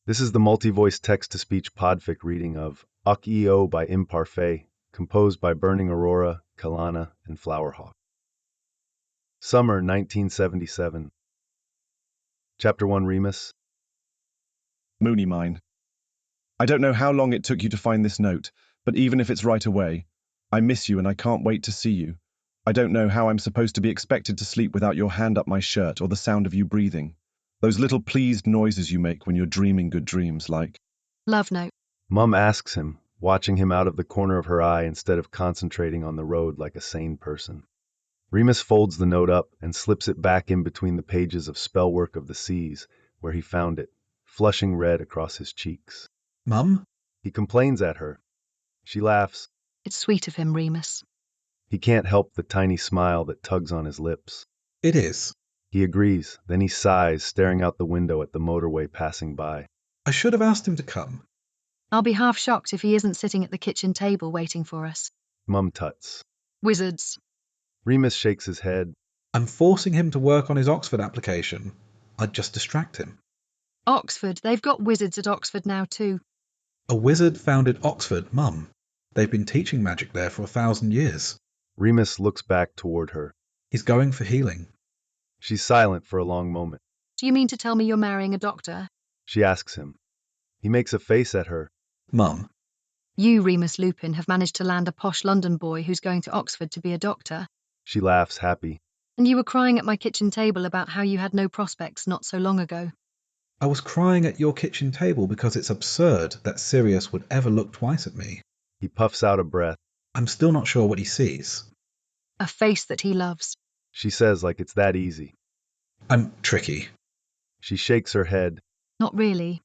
This is the multi-voice text-to-speech podfic reading of Accio by Imparfait, composed by Burning Aurora, Kalana, and Flowerhawk. Summer 1977. Chapter 1 Remus. Moony mine. I don't know how long it took you to find this note, but even if it's right away, I miss you and I can't wait to see you. I don't know how I'm supposed to be expected to sleep without your hand up my shirt or the sound of you breathing. Those little pleased noises you make when you're dreaming good dreams, like... Love note. Mum asks him, watching him out of the corner of her eye instead of concentrating on the road like a sane person. Remus folds the note up and slips it back in between the pages of Spellwork of the Seas, where he found it, flushing red across his cheeks. Mum? He complains at her. She laughs. It's sweet of him, Remus. He can't help the tiny smile that tugs on his lips. It is. He agrees, then he sighs, staring out the window at the motorway passing by. I should have asked him to come. I'll be half shocked if he isn't sitting at the kitchen table waiting for us. Mum tuts. Wizards. Remus shakes his head. I'm forcing him to work on his Oxford application. I'd just distract him. Oxford. They've got wizards at Oxford now too. A wizard founded Oxford, Mum. They've been teaching magic there for 1,000 years. Remus looks back toward her. He's going for healing. She's silent for a long moment. Do you mean to tell me you're marrying a doctor? She asks him. He makes a face at her. Mum, You, Remus Lupin, have managed to land a posh London boy who's going to Oxford to be a doctor. She laughs, happy. And you were crying at my kitchen table about how you had no prospects not so long ago. I was crying at your kitchen table because it's absurd that Sirius would ever look twice at me. He puffs out a breath. I'm still not sure what he sees. A face that he loves. She says like it's that easy. I'm tricky. She shakes her head. Not really.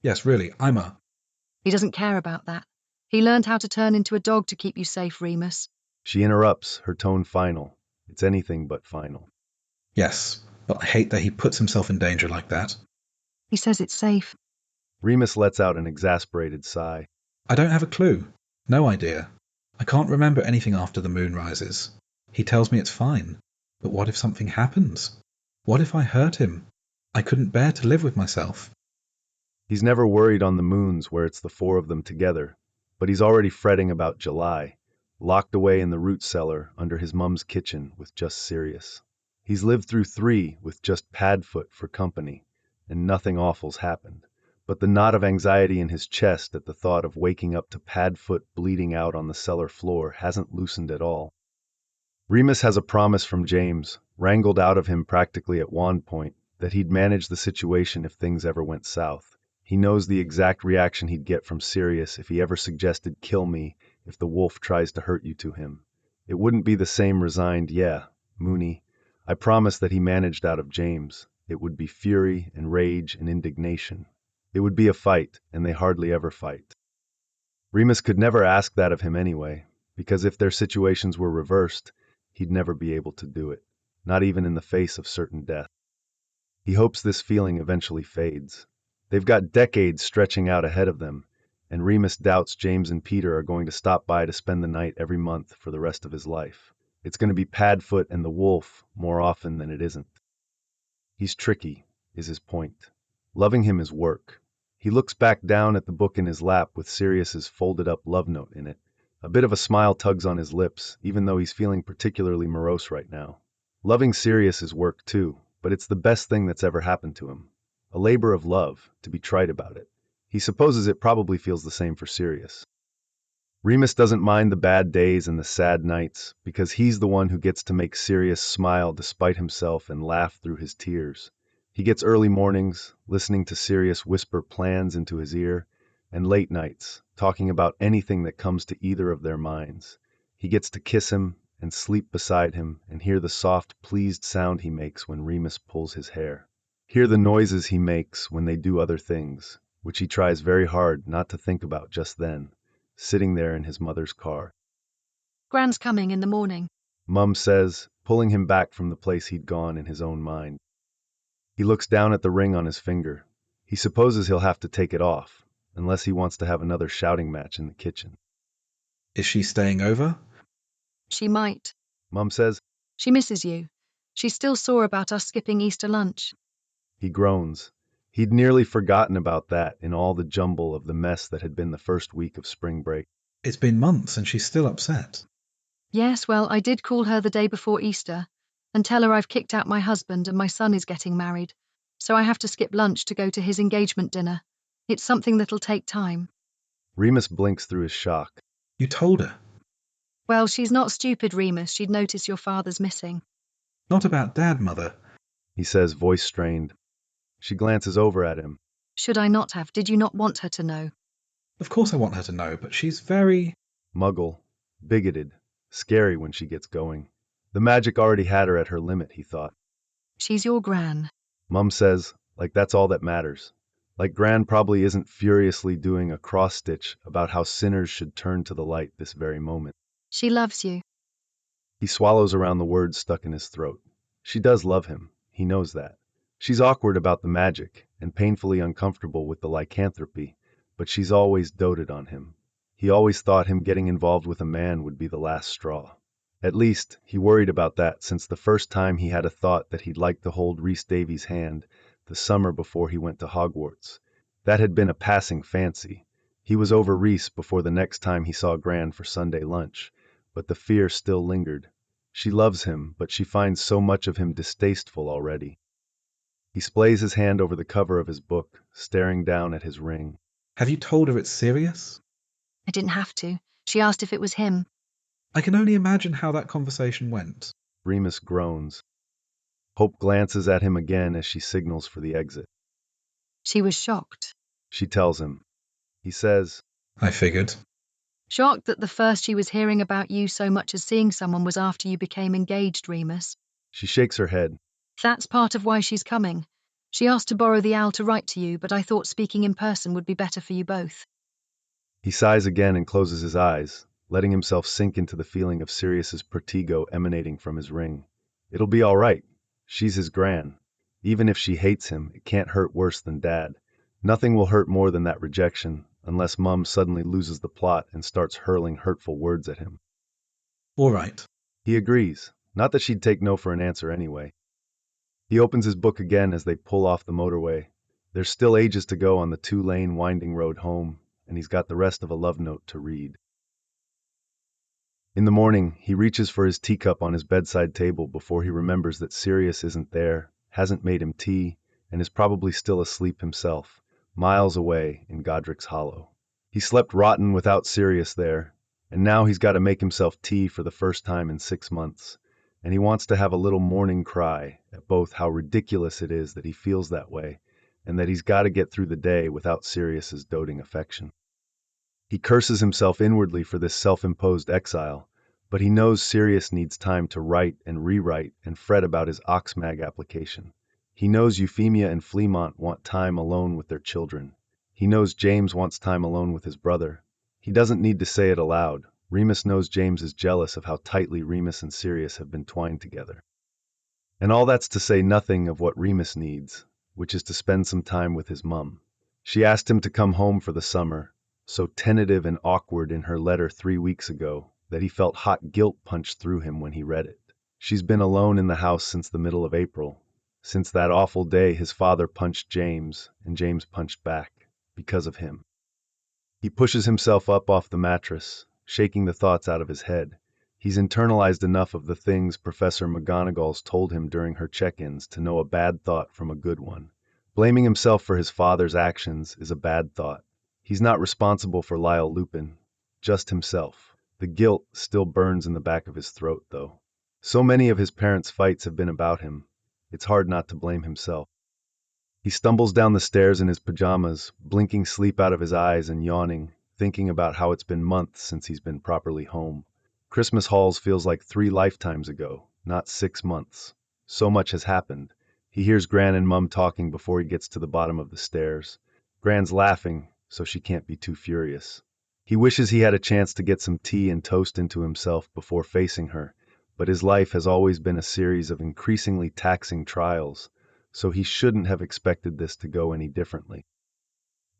Yes, really, He doesn't care about that. He learned how to turn into a dog to keep you safe, Remus. She interrupts, her tone final. It's anything but final. Yes, but I hate that he puts himself in danger like that. He says it's safe. Remus lets out an exasperated sigh. I don't have a clue. No idea. I can't remember anything after the moon rises. He tells me it's fine. But what if something happens? What if I hurt him? I couldn't bear to live with myself. He's never worried on the moons where it's the four of them together, but he's already fretting about July, locked away in the root cellar under his mum's kitchen with just Sirius. He's lived through 3 with just Padfoot for company, and nothing awful's happened. But the knot of anxiety in his chest at the thought of waking up to Padfoot bleeding out on the cellar floor hasn't loosened at all. Remus has a promise from James, wrangled out of him practically at wand point, that he'd manage the situation if things ever went south. He knows the exact reaction he'd get from Sirius if he ever suggested kill me if the wolf tries to hurt you to him. It wouldn't be the same resigned, yeah, Mooney. I promise that he managed out of James. It would be fury and rage and indignation. It would be a fight, and they hardly ever fight. Remus could never ask that of him anyway, because if their situations were reversed, he'd never be able to do it, not even in the face of certain death. He hopes this feeling eventually fades. They've got decades stretching out ahead of them, and Remus doubts James and Peter are going to stop by to spend the night every month for the rest of his life. It's going to be Padfoot and the wolf more often than it isn't. He's tricky, is his point. Loving him is work. He looks back down at the book in his lap with Sirius's folded-up love note in it. A bit of a smile tugs on his lips, even though he's feeling particularly morose right now. Loving Sirius is work too, but it's the best thing that's ever happened to him. A labor of love, to be trite about it. He supposes it probably feels the same for Sirius. Remus doesn't mind the bad days and the sad nights, because he's the one who gets to make Sirius smile despite himself and laugh through his tears. He gets early mornings, listening to Sirius whisper plans into his ear, and late nights, talking about anything that comes to either of their minds. He gets to kiss him and sleep beside him and hear the soft, pleased sound he makes when Remus pulls his hair. Hear the noises he makes when they do other things, which he tries very hard not to think about just then, sitting there in his mother's car. Gran's coming in the morning. Mum says, pulling him back from the place he'd gone in his own mind. He looks down at the ring on his finger. He supposes he'll have to take it off, unless he wants to have another shouting match in the kitchen. Is she staying over? She might. Mum says. She misses you. She's still sore about us skipping Easter lunch. He groans. He'd nearly forgotten about that in all the jumble of the mess that had been the first week of spring break. It's been months and she's still upset. Yes, well, I did call her the day before Easter and tell her I've kicked out my husband and my son is getting married, so I have to skip lunch to go to his engagement dinner. It's something that'll take time. Remus blinks through his shock. You told her. Well, she's not stupid, Remus. She'd notice your father's missing. Not about Dad, Mother. He says, voice strained. She glances over at him. Should I not have? Did you not want her to know? Of course I want her to know, but she's very... Muggle. Bigoted. Scary when she gets going. The magic already had her at her limit, he thought. She's your Gran. Mum says, like that's all that matters. Like Gran probably isn't furiously doing a cross-stitch about how sinners should turn to the light this very moment. She loves you. He swallows around the words stuck in his throat. She does love him. He knows that. She's awkward about the magic and painfully uncomfortable with the lycanthropy, but she's always doted on him. He always thought him getting involved with a man would be the last straw. At least, he worried about that since the first time he had a thought that he'd like to hold Rhys Davies' hand the summer before he went to Hogwarts. That had been a passing fancy. He was over Rhys before the next time he saw Gran for Sunday lunch, but the fear still lingered. She loves him, but she finds so much of him distasteful already. He splays his hand over the cover of his book, staring down at his ring. Have you told her it's Sirius? I didn't have to. She asked if it was him. I can only imagine how that conversation went. Remus groans. Hope glances at him again as she signals for the exit. She was shocked. She tells him. He says, I figured. Shocked that the first she was hearing about you so much as seeing someone was after you became engaged, Remus. She shakes her head. That's part of why she's coming. She asked to borrow the owl to write to you, but I thought speaking in person would be better for you both. He sighs again and closes his eyes, letting himself sink into the feeling of Sirius's vertigo emanating from his ring. It'll be all right. She's his Gran. Even if she hates him, it can't hurt worse than Dad. Nothing will hurt more than that rejection, unless Mum suddenly loses the plot and starts hurling hurtful words at him. All right. He agrees, not that she'd take no for an answer anyway. He opens his book again as they pull off the motorway. There's still ages to go on the 2-lane winding road home, and he's got the rest of a love note to read. In the morning, he reaches for his teacup on his bedside table before he remembers that Sirius isn't there, hasn't made him tea, and is probably still asleep himself, miles away in Godric's Hollow. He slept rotten without Sirius there, and now he's got to make himself tea for the first time in 6 months, and he wants to have a little morning cry at both how ridiculous it is that he feels that way, and that he's got to get through the day without Sirius's doting affection. He curses himself inwardly for this self-imposed exile, but he knows Sirius needs time to write and rewrite and fret about his Oxmag application. He knows Euphemia and Fleamont want time alone with their children. He knows James wants time alone with his brother. He doesn't need to say it aloud. Remus knows James is jealous of how tightly Remus and Sirius have been twined together. And all that's to say nothing of what Remus needs, which is to spend some time with his mum. She asked him to come home for the summer, so tentative and awkward in her letter 3 weeks ago that he felt hot guilt punch through him when he read it. She's been alone in the house since the middle of April, since that awful day his father punched James and James punched back, because of him. He pushes himself up off the mattress, shaking the thoughts out of his head. He's internalized enough of the things Professor McGonagall's told him during her check-ins to know a bad thought from a good one. Blaming himself for his father's actions is a bad thought. He's not responsible for Lyle Lupin, just himself. The guilt still burns in the back of his throat, though. So many of his parents' fights have been about him. It's hard not to blame himself. He stumbles down the stairs in his pajamas, blinking sleep out of his eyes and yawning, thinking about how it's been months since he's been properly home. Christmas Halls feels like 3 lifetimes ago, not 6 months. So much has happened. He hears Gran and Mum talking before he gets to the bottom of the stairs. Gran's laughing, so she can't be too furious. He wishes he had a chance to get some tea and toast into himself before facing her, but his life has always been a series of increasingly taxing trials, so he shouldn't have expected this to go any differently.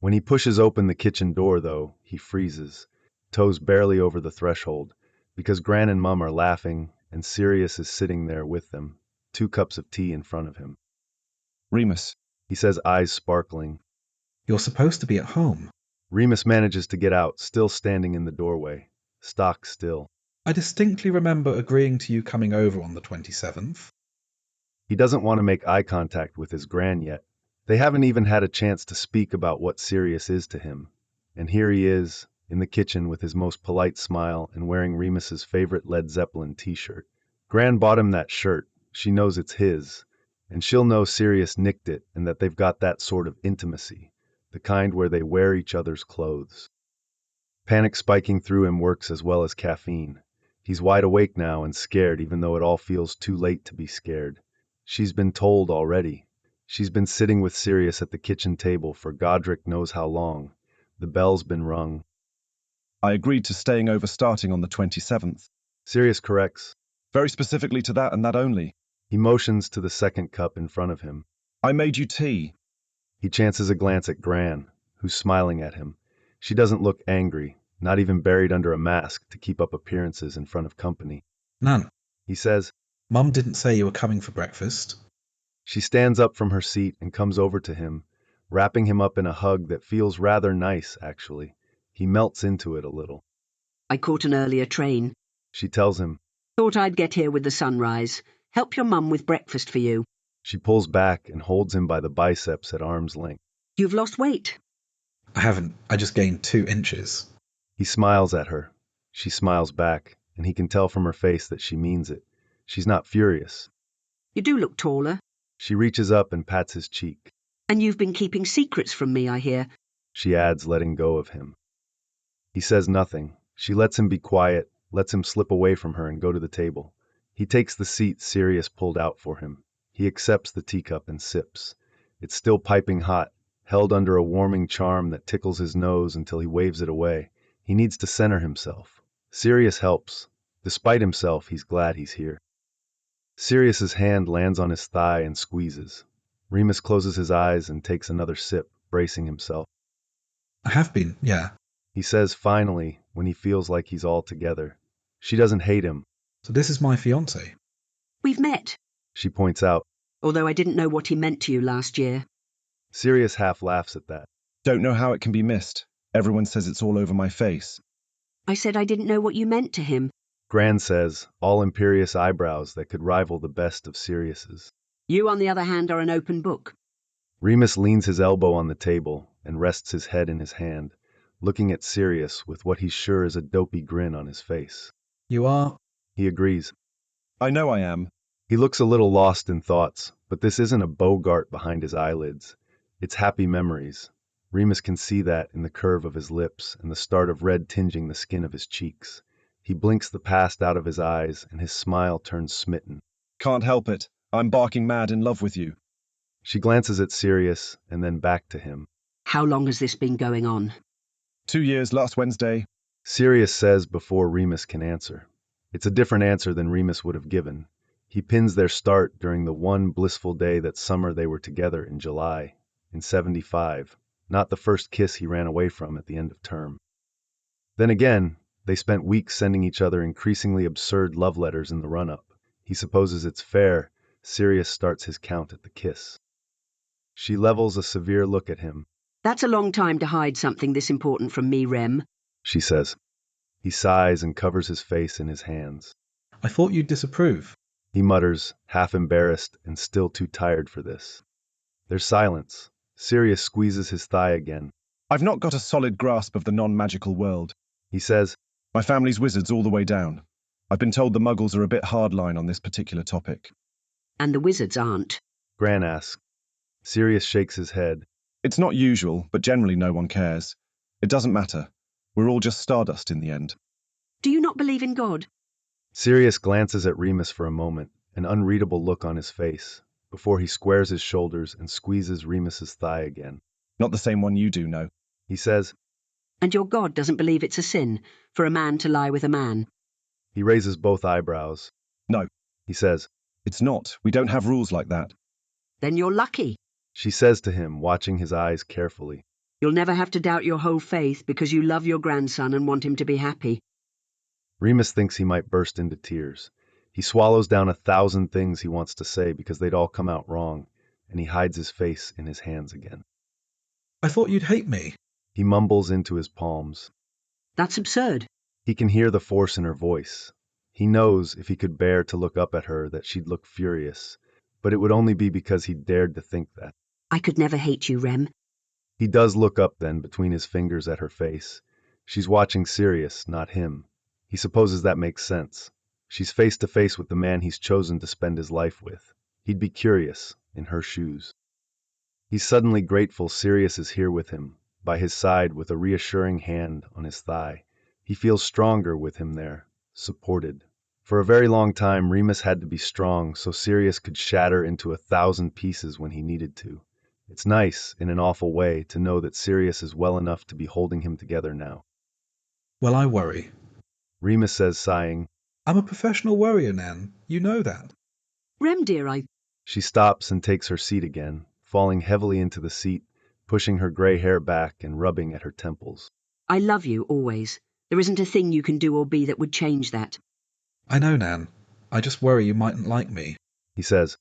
When he pushes open the kitchen door, though, he freezes, toes barely over the threshold, because Gran and Mum are laughing and Sirius is sitting there with them, 2 cups of tea in front of him. Remus, he says, eyes sparkling. You're supposed to be at home. Remus manages to get out, still standing in the doorway, stock still. I distinctly remember agreeing to you coming over on the 27th. He doesn't want to make eye contact with his Gran yet. They haven't even had a chance to speak about what Sirius is to him. And here he is, in the kitchen with his most polite smile and wearing Remus's favorite Led Zeppelin t-shirt. Gran bought him that shirt. She knows it's his. And she'll know Sirius nicked it and that they've got that sort of intimacy, the kind where they wear each other's clothes. Panic spiking through him works as well as caffeine. He's wide awake now and scared even though it all feels too late to be scared. She's been told already. She's been sitting with Sirius at the kitchen table for Godric knows how long. The bell's been rung. I agreed to staying over starting on the 27th. Sirius corrects. Very specifically to that and that only. He motions to the second cup in front of him. I made you tea. He chances a glance at Gran, who's smiling at him. She doesn't look angry, not even buried under a mask to keep up appearances in front of company. None. He says, Mum didn't say you were coming for breakfast. She stands up from her seat and comes over to him, wrapping him up in a hug that feels rather nice, actually. He melts into it a little. I caught an earlier train. She tells him. Thought I'd get here with the sunrise. Help your mum with breakfast for you. She pulls back and holds him by the biceps at arm's length. You've lost weight. I haven't. I just gained 2 inches. He smiles at her. She smiles back, and he can tell from her face that she means it. She's not furious. You do look taller. She reaches up and pats his cheek. And you've been keeping secrets from me, I hear. She adds, letting go of him. He says nothing. She lets him be quiet, lets him slip away from her and go to the table. He takes the seat Sirius pulled out for him. He accepts the teacup and sips. It's still piping hot, held under a warming charm that tickles his nose until he waves it away. He needs to center himself. Sirius helps. Despite himself, he's glad he's here. Sirius's hand lands on his thigh and squeezes. Remus closes his eyes and takes another sip, bracing himself. I have been, yeah. He says finally, when he feels like he's all together. She doesn't hate him. So this is my fiancé. We've met. She points out. Although I didn't know what he meant to you last year. Sirius half laughs at that. Don't know how it can be missed. Everyone says it's all over my face. I said I didn't know what you meant to him. Gran says, all imperious eyebrows that could rival the best of Sirius's. You, on the other hand, are an open book. Remus leans his elbow on the table and rests his head in his hand, looking at Sirius with what he's sure is a dopey grin on his face. You are? He agrees. I know I am. He looks a little lost in thoughts, but this isn't a Bogart behind his eyelids. It's happy memories. Remus can see that in the curve of his lips and the start of red tinging the skin of his cheeks. He blinks the past out of his eyes, and his smile turns smitten. Can't help it. I'm barking mad in love with you. She glances at Sirius and then back to him. How long has this been going on? 2 years last Wednesday. Sirius says before Remus can answer. It's a different answer than Remus would have given. He pins their start during the one blissful day that summer they were together in July, in 75, not the first kiss he ran away from at the end of term. Then again, they spent weeks sending each other increasingly absurd love letters in the run-up. He supposes it's fair. Sirius starts his count at the kiss. She levels a severe look at him. That's a long time to hide something this important from me, Rem. She says. He sighs and covers his face in his hands. I thought you'd disapprove. He mutters, half embarrassed and still too tired for this. There's silence. Sirius squeezes his thigh again. I've not got a solid grasp of the non-magical world. He says, My family's wizards all the way down. I've been told the muggles are a bit hardline on this particular topic. And the wizards aren't. Gran asks. Sirius shakes his head. It's not usual, but generally no one cares. It doesn't matter. We're all just stardust in the end. Do you not believe in God? Sirius glances at Remus for a moment, an unreadable look on his face, before he squares his shoulders and squeezes Remus's thigh again. Not the same one you do, no. He says, And your God doesn't believe it's a sin for a man to lie with a man? He raises both eyebrows. No. He says, It's not. We don't have rules like that. Then you're lucky. She says to him, watching his eyes carefully. You'll never have to doubt your whole faith because you love your grandson and want him to be happy. Remus thinks he might burst into tears. He swallows down 1,000 things he wants to say because they'd all come out wrong, and he hides his face in his hands again. I thought you'd hate me. He mumbles into his palms. That's absurd. He can hear the force in her voice. He knows if he could bear to look up at her that she'd look furious, but it would only be because he dared to think that. I could never hate you, Rem. He does look up then between his fingers at her face. She's watching Sirius, not him. He supposes that makes sense. She's face to face with the man he's chosen to spend his life with. He'd be curious, in her shoes. He's suddenly grateful Sirius is here with him, by his side with a reassuring hand on his thigh. He feels stronger with him there, supported. For a very long time, Remus had to be strong so Sirius could shatter into 1,000 pieces when he needed to. It's nice, in an awful way, to know that Sirius is well enough to be holding him together now. Well, I worry. Remus says, sighing. I'm a professional worrier, Nan. You know that. Rem, dear, She stops and takes her seat again, falling heavily into the seat, pushing her gray hair back and rubbing at her temples. I love you always. There isn't a thing you can do or be that would change that. I know, Nan. I just worry you mightn't like me. He says.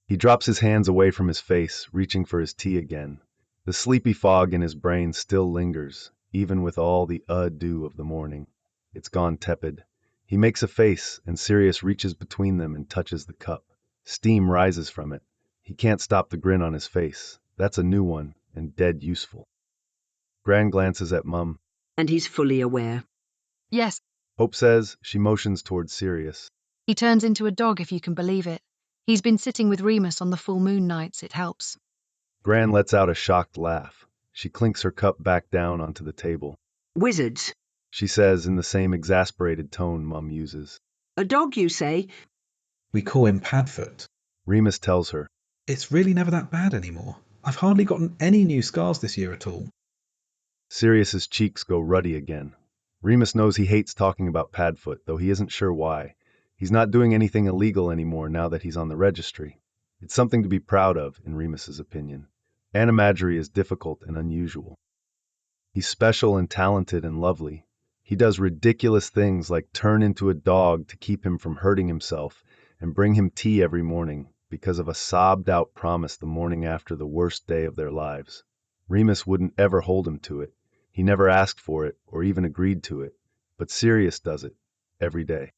He drops his hands away from his face, reaching for his tea again. The sleepy fog in his brain still lingers, even with all the dew of the morning. It's gone tepid. He makes a face, and Sirius reaches between them and touches the cup. Steam rises from it. He can't stop the grin on his face. That's a new one, and dead useful. Gran glances at Mum. And he's fully aware. Yes, Hope says. She motions towards Sirius. he turns into a dog if you can believe it. He's been sitting with Remus on the full moon nights, it helps. Gran lets out a shocked laugh. She clinks her cup back down onto the table. Wizards. She says in the same exasperated tone Mum uses. A dog, you say? We call him Padfoot. Remus tells her. It's really never that bad anymore. I've hardly gotten any new scars this year at all. Sirius's cheeks go ruddy again. Remus knows he hates talking about Padfoot, though he isn't sure why. He's not doing anything illegal anymore now that he's on the registry. It's something to be proud of, in Remus's opinion. Animadversion is difficult and unusual. He's special and talented and lovely. He does ridiculous things like turn into a dog to keep him from hurting himself and bring him tea every morning because of a sobbed-out promise the morning after the worst day of their lives. Remus wouldn't ever hold him to it. He never asked for it or even agreed to it, but Sirius does it every day.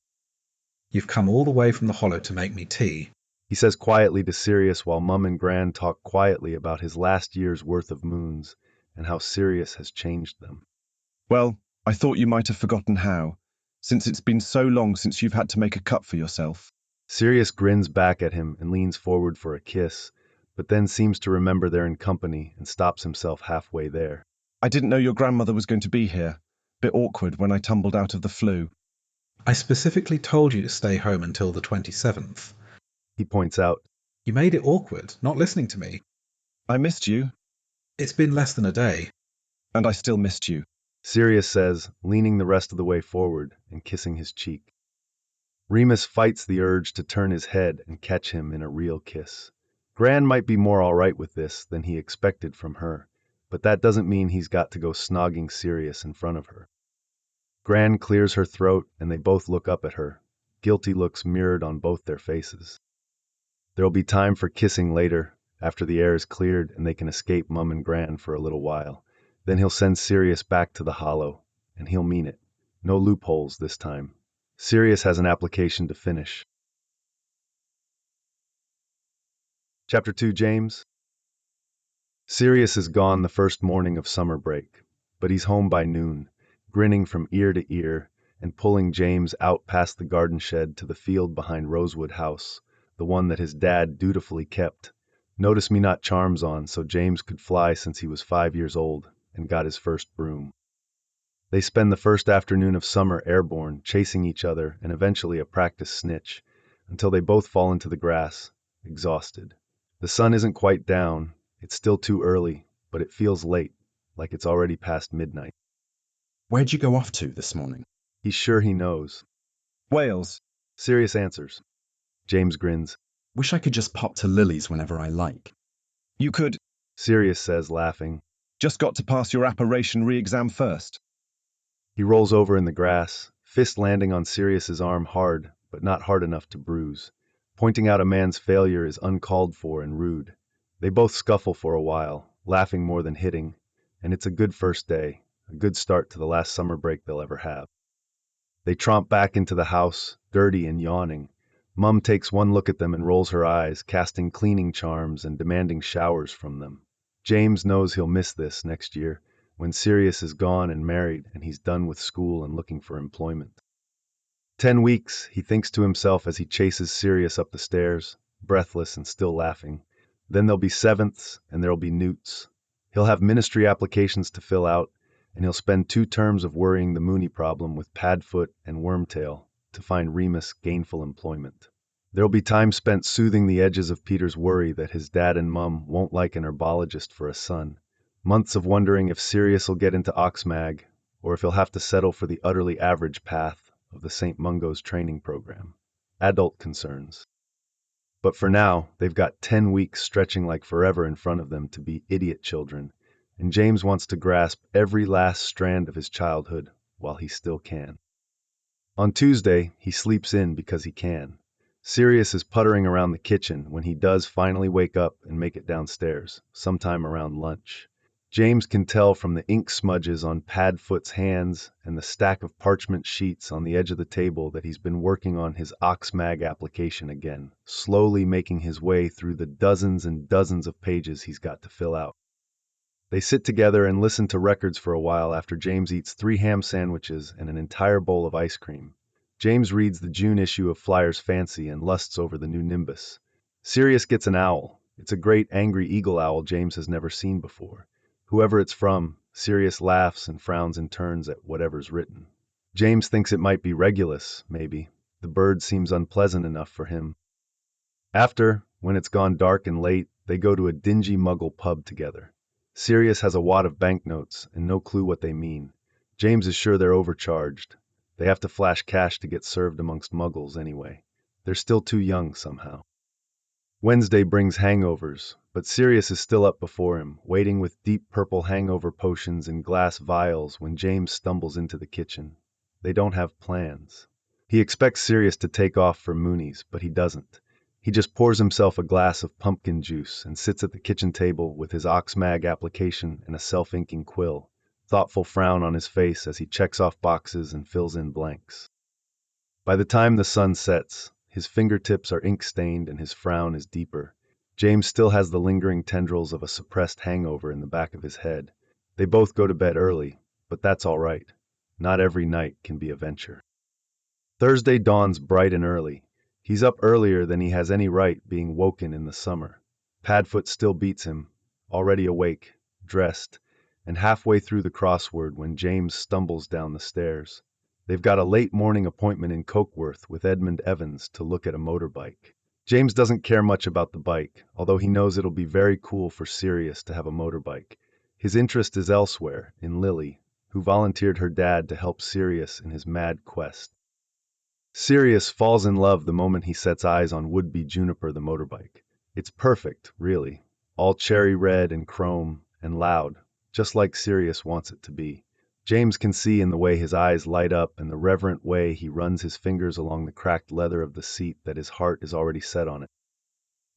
You've come all the way from the Hollow to make me tea. He says quietly to Sirius while Mum and Gran talk quietly about his last year's worth of moons and how Sirius has changed them. Well, I thought you might have forgotten how, since it's been so long since you've had to make a cup for yourself. Sirius grins back at him and leans forward for a kiss, but then seems to remember they're in company and stops himself halfway there. I didn't know your grandmother was going to be here. Bit awkward when I tumbled out of the flu. I specifically told you to stay home until the 27th. He points out. You made it awkward, not listening to me. I missed you, It's been less than a day. and I still missed you. Sirius says, leaning the rest of the way forward and kissing his cheek. Remus fights the urge to turn his head and catch him in a real kiss. Gran might be more all right with this than he expected from her, but that doesn't mean he's got to go snogging Sirius in front of her. Gran clears her throat and they both look up at her, guilty looks mirrored on both their faces. There'll be time for kissing later, after the air is cleared and they can escape Mum and Gran for a little while. Then he'll send Sirius back to the Hollow, and he'll mean it. No loopholes this time. Sirius has an application to finish. Chapter 2, James. Sirius is gone the first morning of summer break, but he's home by noon, grinning from ear to ear and pulling James out past the garden shed to the field behind Rosewood house, the one that his dad dutifully kept. Notice me not charms on so James could fly since he was 5 years old and got his first broom. They spend the first afternoon of summer airborne, chasing each other and eventually a practice snitch, until they both fall into the grass, exhausted. The sun isn't quite down, it's still too early, but it feels late, like it's already past midnight. Where'd you go off to this morning? He's sure he knows. Wales. Sirius answers. James grins. Wish I could just pop to Lily's whenever I like. You could. Sirius says, laughing. Just got to pass your apparition re-exam first. He rolls over in the grass, fist landing on Sirius's arm hard, but not hard enough to bruise. Pointing out a man's failure is uncalled for and rude. They both scuffle for a while, laughing more than hitting, and it's a good first day, a good start to the last summer break they'll ever have. They tromp back into the house, dirty and yawning. Mum takes one look at them and rolls her eyes, casting cleaning charms and demanding showers from them. James knows he'll miss this next year, when Sirius is gone and married and he's done with school and looking for employment. 10 weeks, he thinks to himself as he chases Sirius up the stairs, breathless and still laughing. Then there'll be sevenths and there'll be newts. He'll have ministry applications to fill out, and he'll spend 2 terms of worrying the Mooney problem with Padfoot and Wormtail to find Remus gainful employment. There'll be time spent soothing the edges of Peter's worry that his dad and mum won't like an herbologist for a son. Months of wondering if Sirius will get into Oxmag, or if he'll have to settle for the utterly average path of the St. Mungo's training program. Adult concerns. But for now, they've got 10 weeks stretching like forever in front of them to be idiot children, and James wants to grasp every last strand of his childhood while he still can. On Tuesday, he sleeps in because he can. Sirius is puttering around the kitchen when he does finally wake up and make it downstairs, sometime around lunch. James can tell from the ink smudges on Padfoot's hands and the stack of parchment sheets on the edge of the table that he's been working on his Oxmag application again, slowly making his way through the dozens and dozens of pages he's got to fill out. They sit together and listen to records for a while after James eats 3 ham sandwiches and an entire bowl of ice cream. James reads the June issue of Flyers Fancy and lusts over the new Nimbus. Sirius gets an owl. It's a great angry eagle owl James has never seen before. Whoever it's from, Sirius laughs and frowns in turns at whatever's written. James thinks it might be Regulus, maybe. The bird seems unpleasant enough for him. After, when it's gone dark and late, they go to a dingy Muggle pub together. Sirius has a wad of banknotes and no clue what they mean. James is sure they're overcharged. They have to flash cash to get served amongst Muggles anyway. They're still too young somehow. Wednesday brings hangovers, but Sirius is still up before him, waiting with deep purple hangover potions in glass vials when James stumbles into the kitchen. They don't have plans. He expects Sirius to take off for Mooney's, but he doesn't. He just pours himself a glass of pumpkin juice and sits at the kitchen table with his Oxmag application and a self-inking quill, thoughtful frown on his face as he checks off boxes and fills in blanks. By the time the sun sets, his fingertips are ink-stained and his frown is deeper. James still has the lingering tendrils of a suppressed hangover in the back of his head. They both go to bed early, but that's all right. Not every night can be a venture. Thursday dawns bright and early. He's up earlier than he has any right being woken in the summer. Padfoot still beats him, already awake, dressed, and halfway through the crossword when James stumbles down the stairs. They've got a late morning appointment in Cokeworth with Edmund Evans to look at a motorbike. James doesn't care much about the bike, although he knows it'll be very cool for Sirius to have a motorbike. His interest is elsewhere, in Lily, who volunteered her dad to help Sirius in his mad quest. Sirius falls in love the moment he sets eyes on would-be Juniper the motorbike. It's perfect, really. All cherry red and chrome, and loud, just like Sirius wants it to be. James can see in the way his eyes light up and the reverent way he runs his fingers along the cracked leather of the seat that his heart is already set on it.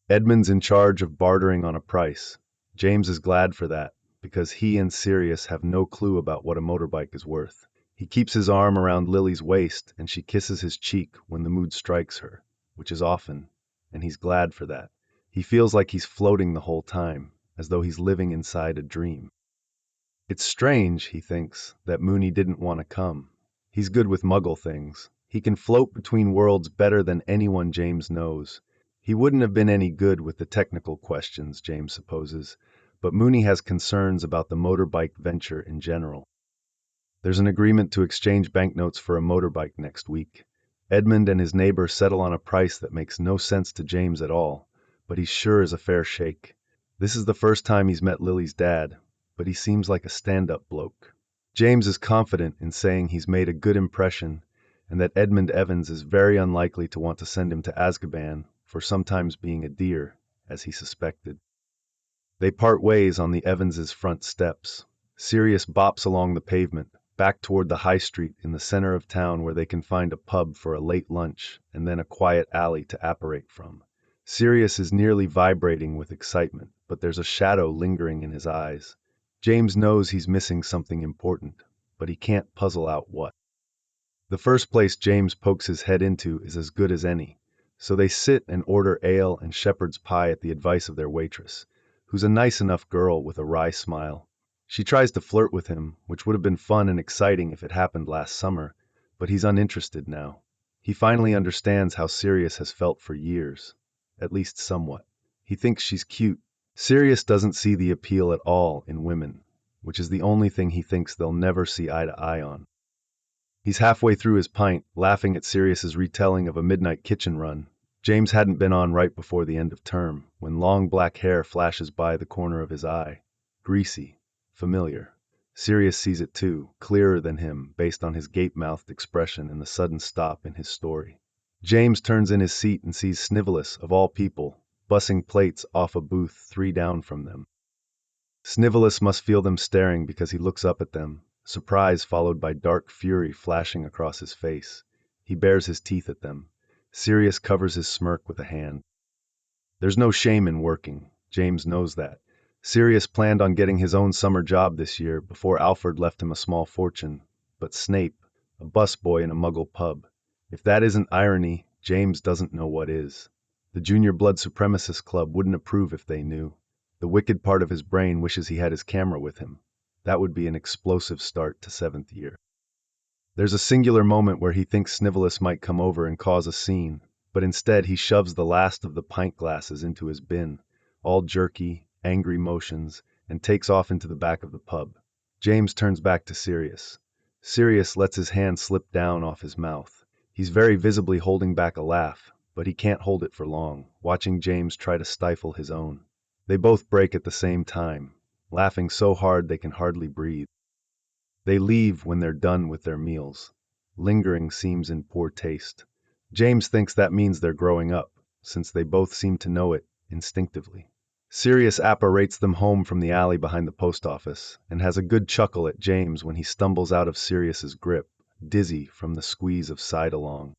Edmund's in charge of bartering on a price. James is glad for that, because he and Sirius have no clue about what a motorbike is worth. He keeps his arm around Lily's waist and she kisses his cheek when the mood strikes her, which is often, and he's glad for that. He feels like he's floating the whole time, as though he's living inside a dream. It's strange, he thinks, that Mooney didn't want to come. He's good with Muggle things. He can float between worlds better than anyone James knows. He wouldn't have been any good with the technical questions, James supposes, but Mooney has concerns about the motorbike venture in general. There's an agreement to exchange banknotes for a motorbike next week. Edmund and his neighbor settle on a price that makes no sense to James at all, but he sure is a fair shake. This is the first time he's met Lily's dad, but he seems like a stand-up bloke. James is confident in saying he's made a good impression and that Edmund Evans is very unlikely to want to send him to Azkaban for sometimes being a deer, as he suspected. They part ways on the Evanses' front steps. Sirius bops along the pavement, back toward the high street in the center of town where they can find a pub for a late lunch and then a quiet alley to apparate from. Sirius is nearly vibrating with excitement, but there's a shadow lingering in his eyes. James knows he's missing something important, but he can't puzzle out what. The first place James pokes his head into is as good as any, so they sit and order ale and shepherd's pie at the advice of their waitress, who's a nice enough girl with a wry smile. She tries to flirt with him, which would have been fun and exciting if it happened last summer, but he's uninterested now. He finally understands how Sirius has felt for years, at least somewhat. He thinks she's cute. Sirius doesn't see the appeal at all in women, which is the only thing he thinks they'll never see eye to eye on. He's halfway through his pint, laughing at Sirius's retelling of a midnight kitchen run. James hadn't been on right before the end of term, when long black hair flashes by the corner of his eye. Greasy. Familiar. Sirius sees it too, clearer than him, based on his gape-mouthed expression and the sudden stop in his story. James turns in his seat and sees Snivelus, of all people, bussing plates off a booth 3 down from them. Snivelus must feel them staring because he looks up at them, surprise followed by dark fury flashing across his face. He bares his teeth at them. Sirius covers his smirk with a hand. There's no shame in working. James knows that. Sirius planned on getting his own summer job this year before Alfred left him a small fortune. But Snape, a busboy in a muggle pub. If that isn't irony, James doesn't know what is. The Junior Blood Supremacist Club wouldn't approve if they knew. The wicked part of his brain wishes he had his camera with him. That would be an explosive start to 7th year. There's a singular moment where he thinks Snivelus might come over and cause a scene, but instead he shoves the last of the pint glasses into his bin, all jerky, angry motions, and takes off into the back of the pub. James turns back to Sirius. Sirius lets his hand slip down off his mouth. He's very visibly holding back a laugh, but he can't hold it for long, watching James try to stifle his own. They both break at the same time, laughing so hard they can hardly breathe. They leave when they're done with their meals. Lingering seems in poor taste. James thinks that means they're growing up, since they both seem to know it instinctively. Sirius apparates them home from the alley behind the post office, and has a good chuckle at James when he stumbles out of Sirius's grip, dizzy from the squeeze of side-along.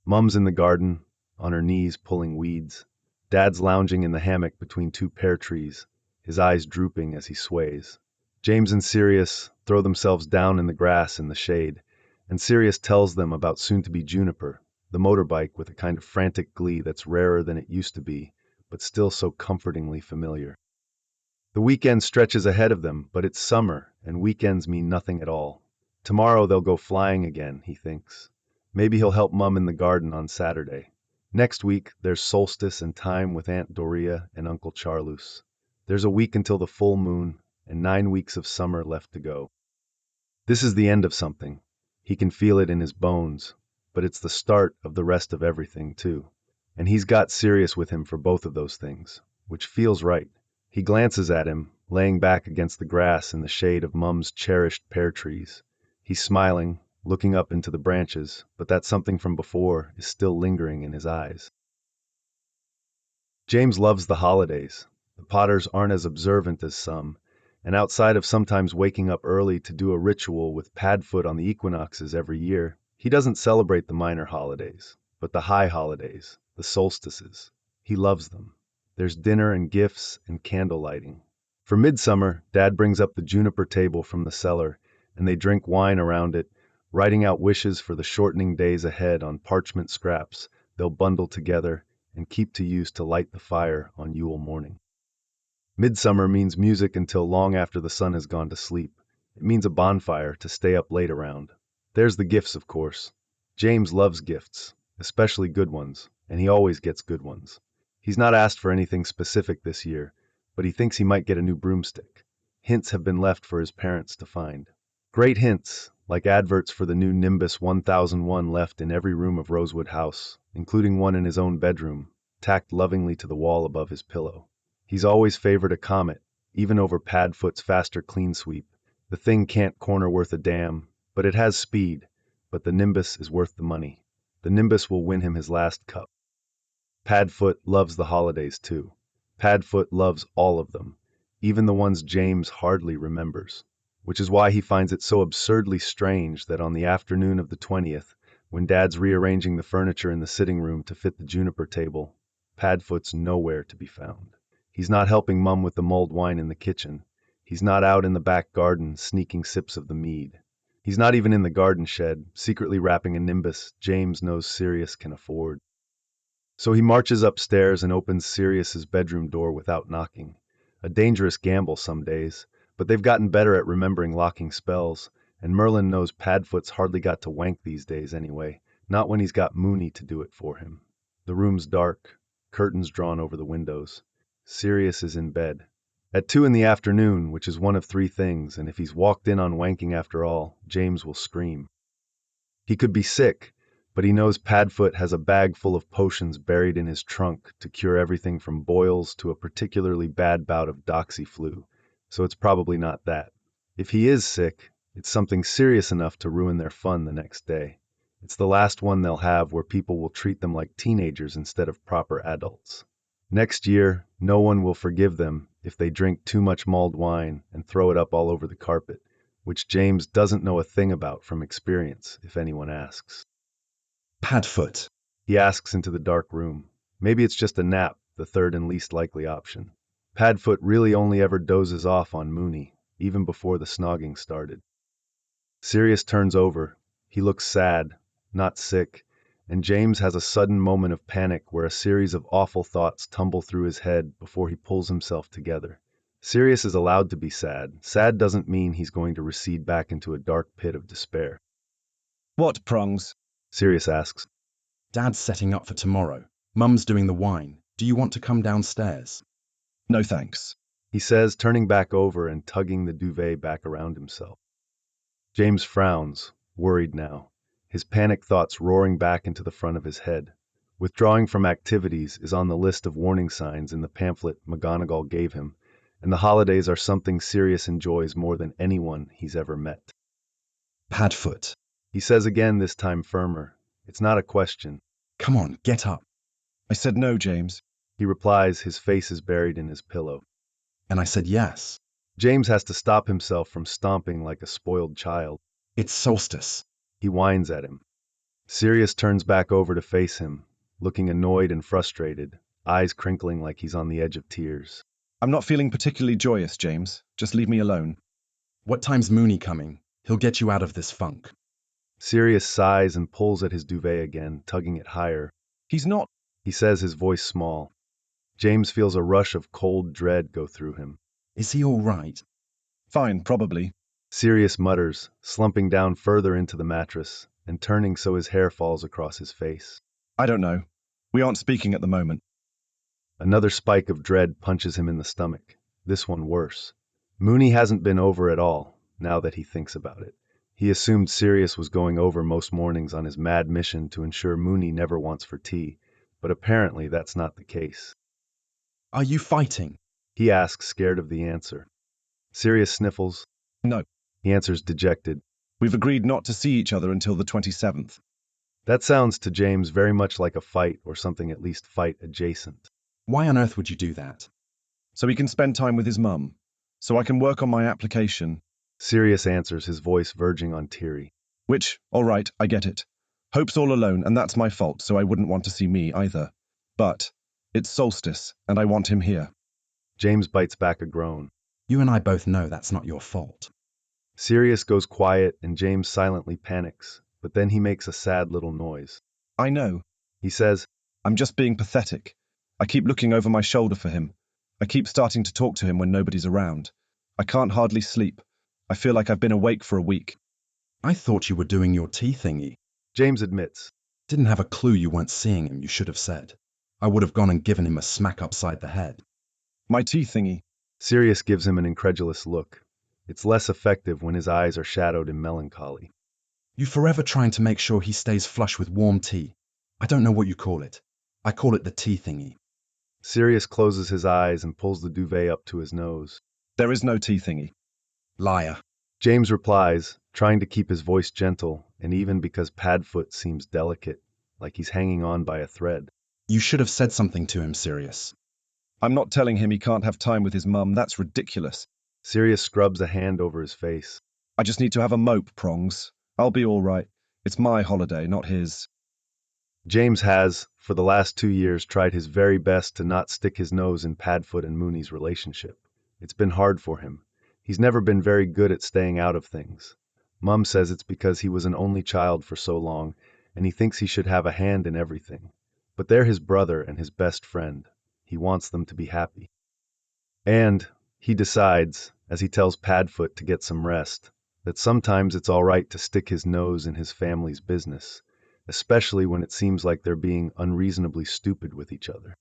Mum's in the garden, on her knees pulling weeds. Dad's lounging in the hammock between 2 pear trees, his eyes drooping as he sways. James and Sirius throw themselves down in the grass in the shade, and Sirius tells them about soon-to-be Juniper, the motorbike with a kind of frantic glee that's rarer than it used to be, but still so comfortingly familiar. The weekend stretches ahead of them, but it's summer, and weekends mean nothing at all. Tomorrow they'll go flying again, he thinks. Maybe he'll help Mum in the garden on Saturday. Next week, there's Solstice and time with Aunt Doria and Uncle Charlus. There's a week until the full moon, and 9 weeks of summer left to go. This is the end of something. He can feel it in his bones, but it's the start of the rest of everything, too. And he's got Sirius with him for both of those things, which feels right. He glances at him, laying back against the grass in the shade of Mum's cherished pear trees. He's smiling, looking up into the branches, but that something from before is still lingering in his eyes. James loves the holidays. The Potters aren't as observant as some, and outside of sometimes waking up early to do a ritual with Padfoot on the equinoxes every year, he doesn't celebrate the minor holidays, but the high holidays, the solstices. He loves them. There's dinner and gifts and candle lighting. For Midsummer, Dad brings up the juniper table from the cellar, and they drink wine around it, writing out wishes for the shortening days ahead on parchment scraps they'll bundle together and keep to use to light the fire on Yule morning. Midsummer means music until long after the sun has gone to sleep. It means a bonfire to stay up late around. There's the gifts, of course. James loves gifts, especially good ones, and he always gets good ones. He's not asked for anything specific this year, but he thinks he might get a new broomstick. Hints have been left for his parents to find. Great hints, like adverts for the new Nimbus 1001 left in every room of Rosewood House, including one in his own bedroom, tacked lovingly to the wall above his pillow. He's always favored a Comet, even over Padfoot's faster clean sweep. The thing can't corner worth a damn, but it has speed, but the Nimbus is worth the money. The Nimbus will win him his last cup. Padfoot loves the holidays too. Padfoot loves all of them, even the ones James hardly remembers. which is why he finds it so absurdly strange that on the afternoon of the 20th, when Dad's rearranging the furniture in the sitting room to fit the juniper table, Padfoot's nowhere to be found. He's not helping Mum with the mulled wine in the kitchen. He's not out in the back garden sneaking sips of the mead. He's not even in the garden shed, secretly wrapping a nimbus James knows Sirius can afford. So he marches upstairs and opens Sirius's bedroom door without knocking. A dangerous gamble some days, but they've gotten better at remembering locking spells, and Merlin knows Padfoot's hardly got to wank these days anyway, not when he's got Mooney to do it for him. The room's dark, curtains drawn over the windows. Sirius is in bed. At 2 in the afternoon, which is one of 3 things, and if he's walked in on wanking after all, James will scream. He could be sick, but he knows Padfoot has a bag full of potions buried in his trunk to cure everything from boils to a particularly bad bout of doxy-flu, so it's probably not that. If he is sick, it's something serious enough to ruin their fun the next day. It's the last one they'll have where people will treat them like teenagers instead of proper adults. Next year, no one will forgive them if they drink too much mulled wine and throw it up all over the carpet, which James doesn't know a thing about from experience, if anyone asks. Padfoot. He asks into the dark room. Maybe it's just a nap, the third and least likely option. Padfoot really only ever dozes off on Mooney, even before the snogging started. Sirius turns over. He looks sad, not sick, and James has a sudden moment of panic where a series of awful thoughts tumble through his head before he pulls himself together. Sirius is allowed to be sad. Sad doesn't mean he's going to recede back into a dark pit of despair. What prongs? Sirius asks. Dad's setting up for tomorrow. Mum's doing the wine. Do you want to come downstairs? No thanks. He says, turning back over and tugging the duvet back around himself. James frowns, worried now, his panic thoughts roaring back into the front of his head. Withdrawing from activities is on the list of warning signs in the pamphlet McGonagall gave him, and the holidays are something Sirius enjoys more than anyone he's ever met. Padfoot. He says again, this time firmer. It's not a question. Come on, get up. I said no, James. He replies, his face is buried in his pillow. And I said yes. James has to stop himself from stomping like a spoiled child. It's Solstice. He whines at him. Sirius turns back over to face him, looking annoyed and frustrated, eyes crinkling like he's on the edge of tears. I'm not feeling particularly joyous, James. Just leave me alone. What time's Mooney coming? He'll get you out of this funk. Sirius sighs and pulls at his duvet again, tugging it higher. He's not. He says, his voice small. James feels a rush of cold dread go through him. Is he all right? Fine, probably. Sirius mutters, slumping down further into the mattress and turning so his hair falls across his face. I don't know. We aren't speaking at the moment. Another spike of dread punches him in the stomach, this one worse. Mooney hasn't been over at all, now that he thinks about it. He assumed Sirius was going over most mornings on his mad mission to ensure Mooney never wants for tea, but apparently that's not the case. Are you fighting? He asks, scared of the answer. Sirius sniffles. No. He answers, dejected. We've agreed not to see each other until the 27th. That sounds to James very much like a fight or something at least fight adjacent. Why on earth would you do that? So he can spend time with his mum. So I can work on my application. Sirius answers, his voice verging on teary. Which, all right, I get it. Hope's all alone, and that's my fault, so I wouldn't want to see me either. But it's Solstice, and I want him here. James bites back a groan. You and I both know that's not your fault. Sirius goes quiet and James silently panics, but then he makes a sad little noise. I know. He says, I'm just being pathetic. I keep looking over my shoulder for him. I keep starting to talk to him when nobody's around. I can't hardly sleep. I feel like I've been awake for a week. I thought you were doing your tea thingy. James admits. Didn't have a clue you weren't seeing him, you should have said. I would have gone and given him a smack upside the head. My tea thingy. Sirius gives him an incredulous look. It's less effective when his eyes are shadowed in melancholy. You forever trying to make sure he stays flush with warm tea. I don't know what you call it. I call it the tea thingy. Sirius closes his eyes and pulls the duvet up to his nose. There is no tea thingy. Liar. James replies, trying to keep his voice gentle, and even because Padfoot seems delicate, like he's hanging on by a thread. You should have said something to him, Sirius. I'm not telling him he can't have time with his mum. That's ridiculous. Sirius scrubs a hand over his face. I just need to have a mope, Prongs. I'll be all right. It's my holiday, not his. James has, for the last 2 years, tried his very best to not stick his nose in Padfoot and Mooney's relationship. It's been hard for him. He's never been very good at staying out of things. Mum says it's because he was an only child for so long, and he thinks he should have a hand in everything. But they're his brother and his best friend. He wants them to be happy. And he decides, as he tells Padfoot to get some rest, that sometimes it's all right to stick his nose in his family's business, especially when it seems like they're being unreasonably stupid with each other.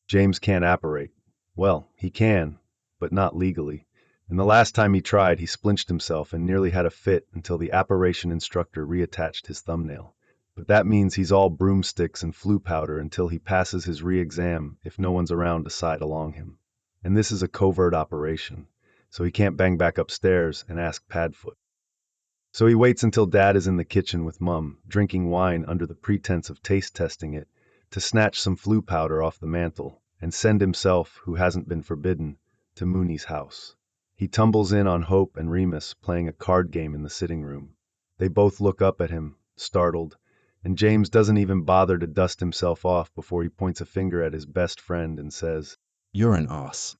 James can't apparate. Well, he can, but not legally. And the last time he tried, he splinched himself and nearly had a fit until the apparation instructor reattached his thumbnail. But that means he's all broomsticks and flue powder until he passes his re-exam if no one's around to side along him. And this is a covert operation, so he can't bang back upstairs and ask Padfoot. So he waits until Dad is in the kitchen with Mum, drinking wine under the pretense of taste testing it, to snatch some flue powder off the mantel and send himself, who hasn't been forbidden, to Mooney's house. He tumbles in on Hope and Remus playing a card game in the sitting room. They both look up at him, startled, and James doesn't even bother to dust himself off before he points a finger at his best friend and says, You're an arse.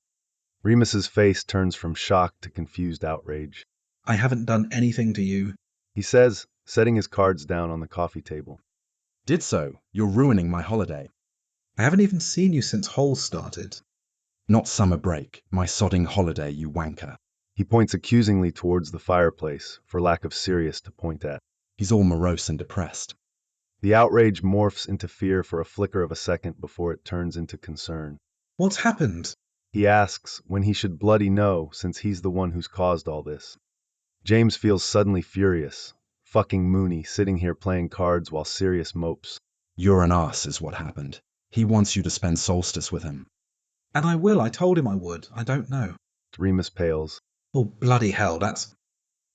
Remus's face turns from shock to confused outrage. I haven't done anything to you. He says, setting his cards down on the coffee table. Did so. You're ruining my holiday. I haven't even seen you since Holes started. Not summer break, my sodding holiday, you wanker. He points accusingly towards the fireplace, for lack of Sirius to point at. He's all morose and depressed. The outrage morphs into fear for a flicker of a second before it turns into concern. What's happened? He asks, when he should bloody know, since he's the one who's caused all this. James feels suddenly furious. Fucking Mooney sitting here playing cards while Sirius mopes. You're an arse is what happened. He wants you to spend Solstice with him. And I will. I told him I would. I don't know. Remus pales. Oh, bloody hell, that's...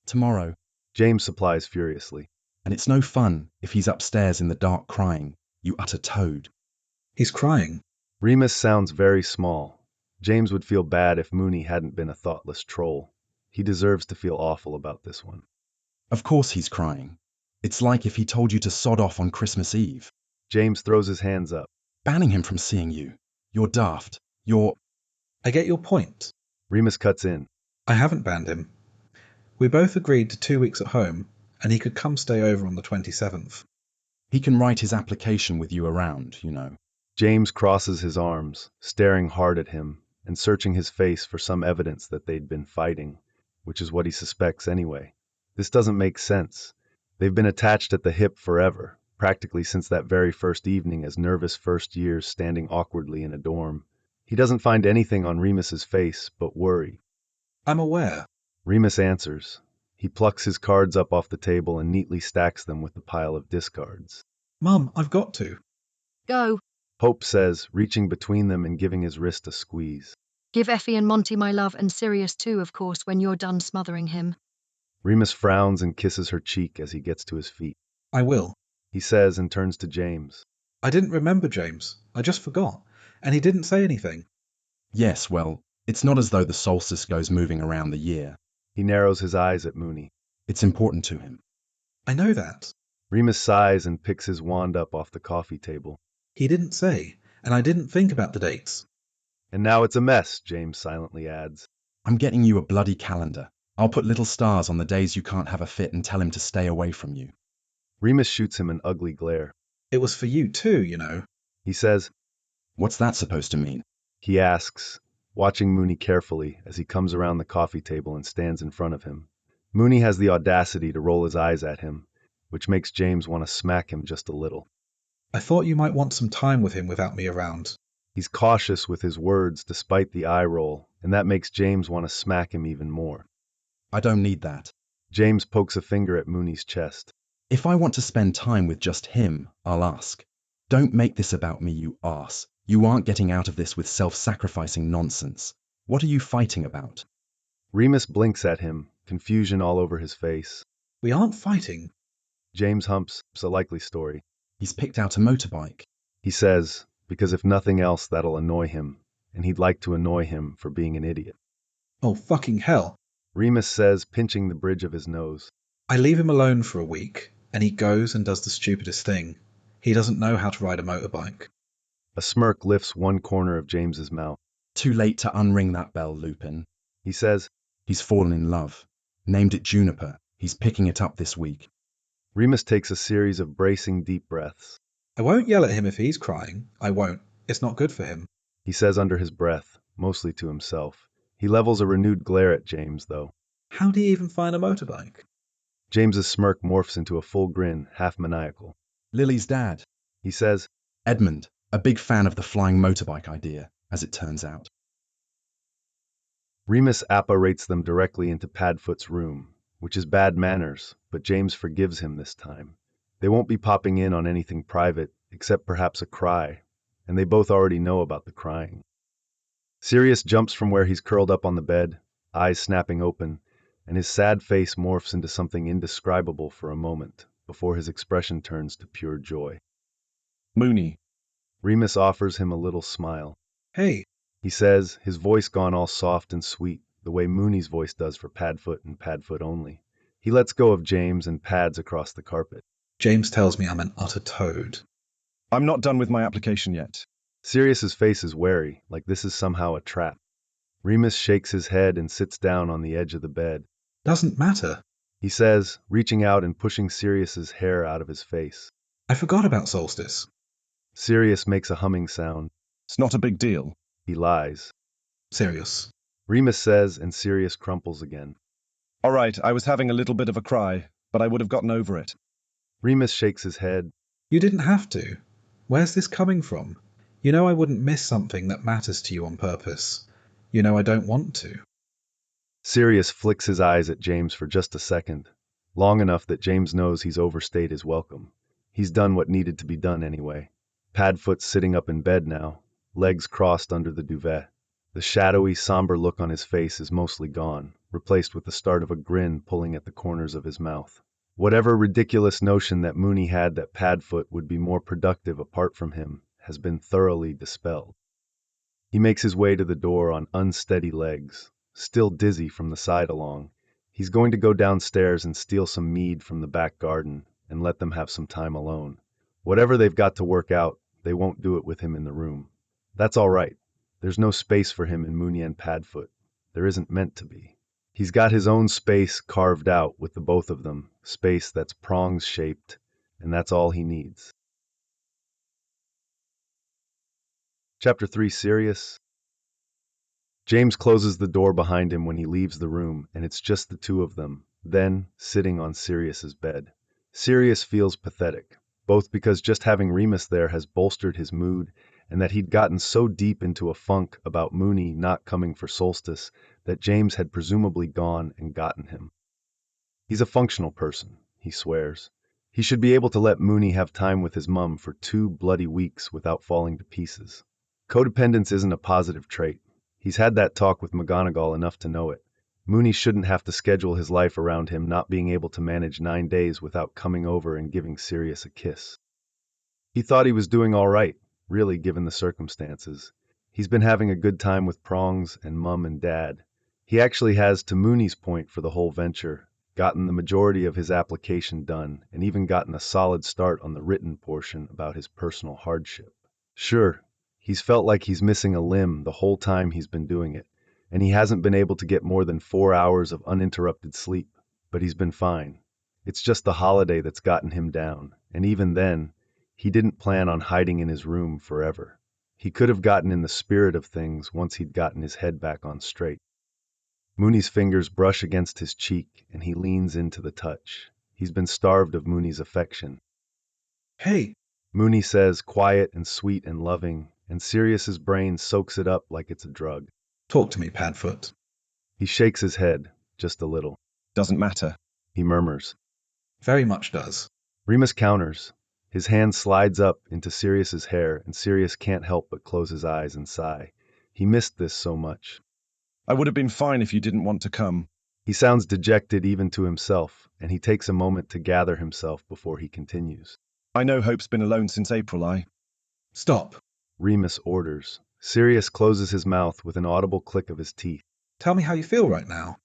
Tomorrow. James supplies furiously. And it's no fun if he's upstairs in the dark crying, you utter toad. He's crying. Remus sounds very small. James would feel bad if Mooney hadn't been a thoughtless troll. He deserves to feel awful about this one. Of course he's crying. It's like if he told you to sod off on Christmas Eve. James throws his hands up. Banning him from seeing you. You're daft. You're... I get your point. Remus cuts in. I haven't banned him. We both agreed to 2 weeks at home, and he could come stay over on the 27th. He can write his application with you around, you know. James crosses his arms, staring hard at him, and searching his face for some evidence that they'd been fighting, which is what he suspects anyway. This doesn't make sense. They've been attached at the hip forever, practically since that very first evening as nervous first years standing awkwardly in a dorm. He doesn't find anything on Remus's face but worry. I'm aware. Remus answers. He plucks his cards up off the table and neatly stacks them with the pile of discards. Mum, I've got to. Go. Hope says, reaching between them and giving his wrist a squeeze. Give Effie and Monty my love, and Sirius too, of course, when you're done smothering him. Remus frowns and kisses her cheek as he gets to his feet. I will. He says and turns to James. I didn't remember James. I just forgot. And he didn't say anything. Yes, well, it's not as though the solstice goes moving around the year. He narrows his eyes at Mooney. It's important to him. I know that. Remus sighs and picks his wand up off the coffee table. He didn't say, and I didn't think about the dates. And now it's a mess, James silently adds. I'm getting you a bloody calendar. I'll put little stars on the days you can't have a fit and tell him to stay away from you. Remus shoots him an ugly glare. It was for you too, you know. He says, What's that supposed to mean? He asks, watching Mooney carefully as he comes around the coffee table and stands in front of him. Mooney has the audacity to roll his eyes at him, which makes James want to smack him just a little. I thought you might want some time with him without me around. He's cautious with his words despite the eye roll, and that makes James want to smack him even more. I don't need that. James pokes a finger at Mooney's chest. If I want to spend time with just him, I'll ask. Don't make this about me, you arse. You aren't getting out of this with self-sacrificing nonsense. What are you fighting about? Remus blinks at him, confusion all over his face. We aren't fighting. James humps, it's a likely story. He's picked out a motorbike. He says, because if nothing else, that'll annoy him, and he'd like to annoy him for being an idiot. Oh, fucking hell. Remus says, pinching the bridge of his nose. I leave him alone for a week, and he goes and does the stupidest thing. He doesn't know how to ride a motorbike. A smirk lifts one corner of James's mouth. Too late to unring that bell, Lupin. He says, He's fallen in love. Named it Juniper. He's picking it up this week. Remus takes a series of bracing deep breaths. I won't yell at him if he's crying. I won't. It's not good for him. He says under his breath, mostly to himself. He levels a renewed glare at James, though. How do you even find a motorbike? James's smirk morphs into a full grin, half maniacal. Lily's dad. He says, Edmund. A big fan of the flying motorbike idea, as it turns out. Remus apparates them directly into Padfoot's room, which is bad manners, but James forgives him this time. They won't be popping in on anything private, except perhaps a cry, and they both already know about the crying. Sirius jumps from where he's curled up on the bed, eyes snapping open, and his sad face morphs into something indescribable for a moment, before his expression turns to pure joy. Mooney. Remus offers him a little smile. Hey, He says, his voice gone all soft and sweet, the way Mooney's voice does for Padfoot and Padfoot only. He lets go of James and pads across the carpet. James tells me I'm an utter toad. I'm not done with my application yet. Sirius's face is wary, like this is somehow a trap. Remus shakes his head and sits down on the edge of the bed. Doesn't matter. He says, reaching out and pushing Sirius's hair out of his face. I forgot about Solstice. Sirius makes a humming sound. It's not a big deal. He lies. Sirius. Remus says, and Sirius crumples again. All right, I was having a little bit of a cry, but I would have gotten over it. Remus shakes his head. You didn't have to. Where's this coming from? You know I wouldn't miss something that matters to you on purpose. You know I don't want to. Sirius flicks his eyes at James for just a second, long enough that James knows he's overstayed his welcome. He's done what needed to be done anyway. Padfoot's sitting up in bed now, legs crossed under the duvet. The shadowy, somber look on his face is mostly gone, replaced with the start of a grin pulling at the corners of his mouth. Whatever ridiculous notion that Mooney had that Padfoot would be more productive apart from him has been thoroughly dispelled. He makes his way to the door on unsteady legs, still dizzy from the side along. He's going to go downstairs and steal some mead from the back garden and let them have some time alone. Whatever they've got to work out, they won't do it with him in the room. That's all right. There's no space for him in Mooney and Padfoot. There isn't meant to be. He's got his own space carved out with the both of them, space that's prongs-shaped, and that's all he needs. Chapter 3, Sirius. James closes the door behind him when he leaves the room, and it's just the two of them, then sitting on Sirius's bed. Sirius feels pathetic, both because just having Remus there has bolstered his mood, and that he'd gotten so deep into a funk about Mooney not coming for Solstice that James had presumably gone and gotten him. He's a functional person, he swears. He should be able to let Mooney have time with his mum for 2 bloody weeks without falling to pieces. Codependence isn't a positive trait. He's had that talk with McGonagall enough to know it. Mooney shouldn't have to schedule his life around him not being able to manage 9 days without coming over and giving Sirius a kiss. He thought he was doing all right, really, given the circumstances. He's been having a good time with Prongs and Mum and Dad. He actually has, to Mooney's point for the whole venture, gotten the majority of his application done and even gotten a solid start on the written portion about his personal hardship. Sure, he's felt like he's missing a limb the whole time he's been doing it, and he hasn't been able to get more than 4 hours of uninterrupted sleep, but he's been fine. It's just the holiday that's gotten him down, and even then, he didn't plan on hiding in his room forever. He could have gotten in the spirit of things once he'd gotten his head back on straight. Mooney's fingers brush against his cheek, and he leans into the touch. He's been starved of Mooney's affection. Hey, Mooney says, quiet and sweet and loving, and Sirius's brain soaks it up like it's a drug. talk to me, Padfoot. He shakes his head, just a little. Doesn't matter. He murmurs. Very much does. Remus counters. His hand slides up into Sirius's hair, and Sirius can't help but close his eyes and sigh. He missed this so much. I would have been fine if you didn't want to come. He sounds dejected even to himself, and he takes a moment to gather himself before he continues. I know Hope's been alone since April. Stop. Remus orders. Sirius closes his mouth with an audible click of his teeth. Tell me how you feel right now.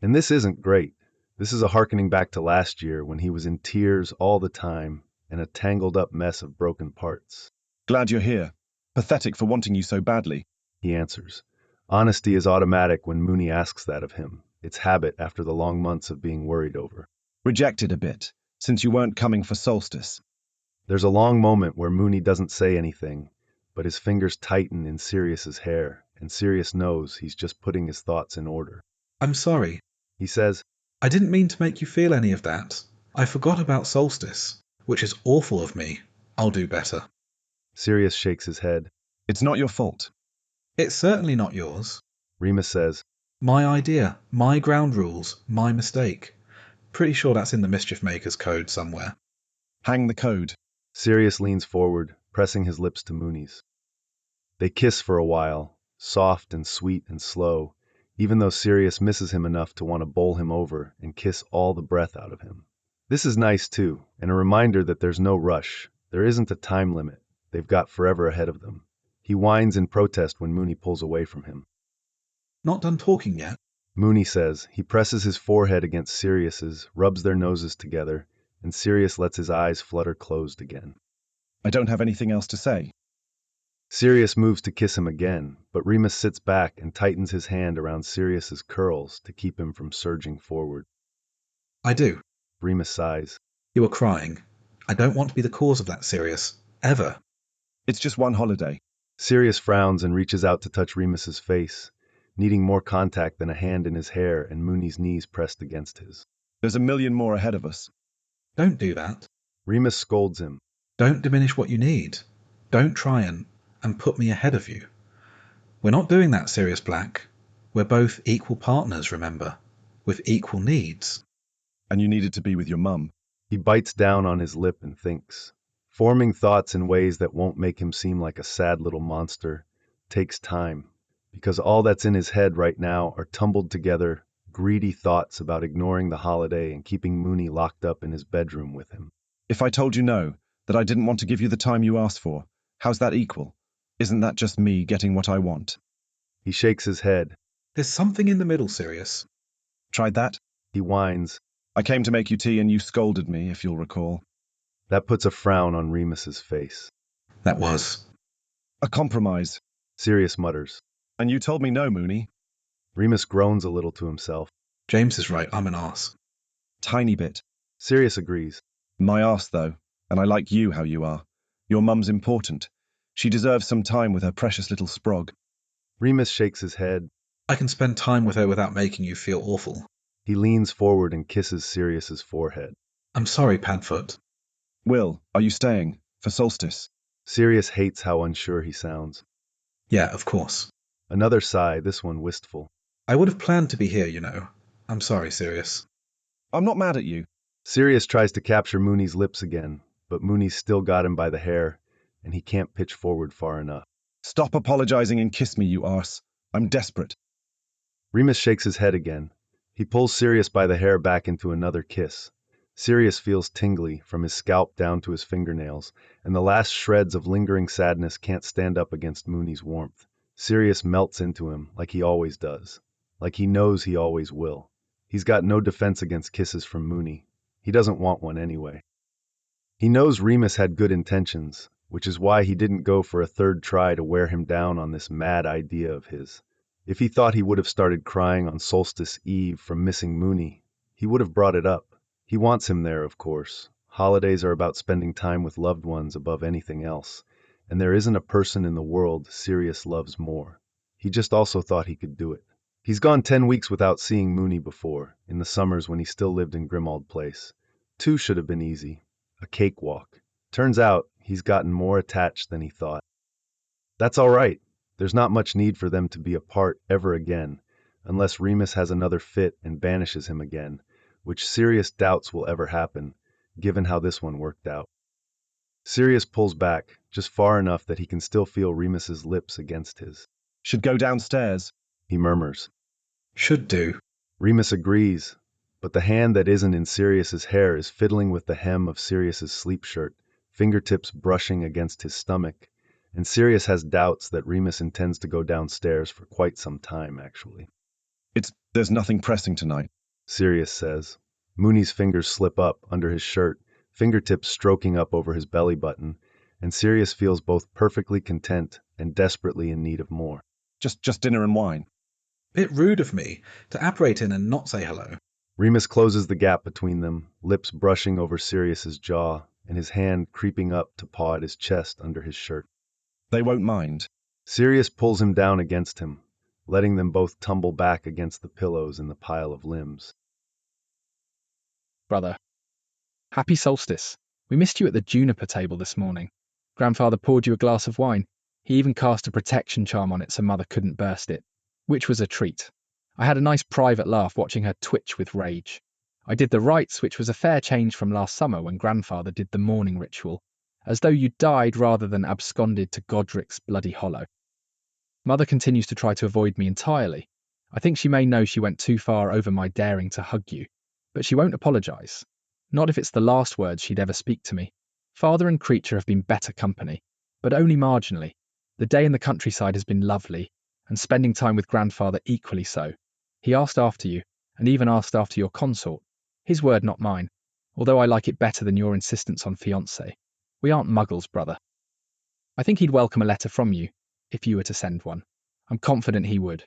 And this isn't great. This is a hearkening back to last year when he was in tears all the time and a tangled up mess of broken parts. Glad you're here. Pathetic for wanting you so badly. He answers. Honesty is automatic when Mooney asks that of him. It's habit after the long months of being worried over. Rejected a bit, since you weren't coming for Solstice. There's a long moment where Mooney doesn't say anything, but his fingers tighten in Sirius's hair, and Sirius knows he's just putting his thoughts in order. I'm sorry. He says, I didn't mean to make you feel any of that. I forgot about Solstice, which is awful of me. I'll do better. Sirius shakes his head. It's not your fault. It's certainly not yours. Remus says, My idea, my ground rules, my mistake. Pretty sure that's in the Mischief Maker's code somewhere. Hang the code. Sirius leans forward, pressing his lips to Mooney's. They kiss for a while, soft and sweet and slow, even though Sirius misses him enough to want to bowl him over and kiss all the breath out of him. This is nice too, and a reminder that there's no rush. There isn't a time limit. They've got forever ahead of them. He whines in protest when Mooney pulls away from him. Not done talking yet? Mooney says. He presses his forehead against Sirius's, rubs their noses together, and Sirius lets his eyes flutter closed again. I don't have anything else to say. Sirius moves to kiss him again, but Remus sits back and tightens his hand around Sirius's curls to keep him from surging forward. I do. Remus sighs. You were crying. I don't want to be the cause of that, Sirius. Ever. It's just one holiday. Sirius frowns and reaches out to touch Remus's face, needing more contact than a hand in his hair and Mooney's knees pressed against his. There's a million more ahead of us. Don't do that. Remus scolds him. Don't diminish what you need. Don't try and put me ahead of you. We're not doing that, Sirius Black. We're both equal partners, remember, with equal needs. And you needed to be with your mum. He bites down on his lip and thinks. Forming thoughts in ways that won't make him seem like a sad little monster takes time, because all that's in his head right now are tumbled together, greedy thoughts about ignoring the holiday and keeping Mooney locked up in his bedroom with him. If I told you no, that I didn't want to give you the time you asked for, how's that equal? Isn't that just me getting what I want? He shakes his head. There's something in the middle, Sirius. Tried that? He whines. I came to make you tea and you scolded me, if you'll recall. That puts a frown on Remus's face. That was. A compromise. Sirius mutters. And you told me no, Mooney. Remus groans a little to himself. James is right, I'm an arse. Tiny bit. Sirius agrees. My arse, though, and I like you how you are. Your mum's important. She deserves some time with her precious little sprog. Remus shakes his head. I can spend time with her without making you feel awful. He leans forward and kisses Sirius's forehead. I'm sorry, Padfoot. Will, are you staying? For Solstice? Sirius hates how unsure he sounds. Yeah, of course. Another sigh, this one wistful. I would have planned to be here, you know. I'm sorry, Sirius. I'm not mad at you. Sirius tries to capture Mooney's lips again, but Mooney's still got him by the hair, and he can't pitch forward far enough. Stop apologizing and kiss me, you arse. I'm desperate. Remus shakes his head again. He pulls Sirius by the hair back into another kiss. Sirius feels tingly from his scalp down to his fingernails, and the last shreds of lingering sadness can't stand up against Mooney's warmth. Sirius melts into him like he always does, like he knows he always will. He's got no defense against kisses from Mooney. He doesn't want one anyway. He knows Remus had good intentions, which is why he didn't go for a third try to wear him down on this mad idea of his. If he thought he would have started crying on Solstice Eve from missing Mooney, he would have brought it up. He wants him there, of course. Holidays are about spending time with loved ones above anything else, and there isn't a person in the world Sirius loves more. He just also thought he could do it. He's gone 10 weeks without seeing Mooney before, in the summers when he still lived in Grimmauld Place. 2 should have been easy. A cakewalk. Turns out he's gotten more attached than he thought. That's all right. There's not much need for them to be apart ever again, unless Remus has another fit and banishes him again, which Sirius doubts will ever happen, given how this one worked out. Sirius pulls back, just far enough that he can still feel Remus's lips against his. Should go downstairs, he murmurs. Should do. Remus agrees, but the hand that isn't in Sirius's hair is fiddling with the hem of Sirius's sleep shirt, fingertips brushing against his stomach, and Sirius has doubts that Remus intends to go downstairs for quite some time, actually. There's nothing pressing tonight. Sirius says. Mooney's fingers slip up under his shirt, fingertips stroking up over his belly button, and Sirius feels both perfectly content and desperately in need of more. Just dinner and wine. Bit rude of me to apparate in and not say hello. Remus closes the gap between them, lips brushing over Sirius's jaw, and his hand creeping up to paw at his chest under his shirt. They won't mind. Sirius pulls him down against him, letting them both tumble back against the pillows in the pile of limbs. Brother, happy Solstice. We missed you at the juniper table this morning. Grandfather poured you a glass of wine. He even cast a protection charm on it so Mother couldn't burst it, which was a treat. I had a nice private laugh watching her twitch with rage. I did the rites, which was a fair change from last summer when Grandfather did the morning ritual, as though you died rather than absconded to Godric's bloody hollow. Mother continues to try to avoid me entirely. I think she may know she went too far over my daring to hug you, but she won't apologise. Not if it's the last words she'd ever speak to me. Father and creature have been better company, but only marginally. The day in the countryside has been lovely, and spending time with Grandfather equally so. He asked after you, and even asked after your consort. His word, not mine, although I like it better than your insistence on fiancé. We aren't muggles, brother. I think he'd welcome a letter from you, if you were to send one. I'm confident he would.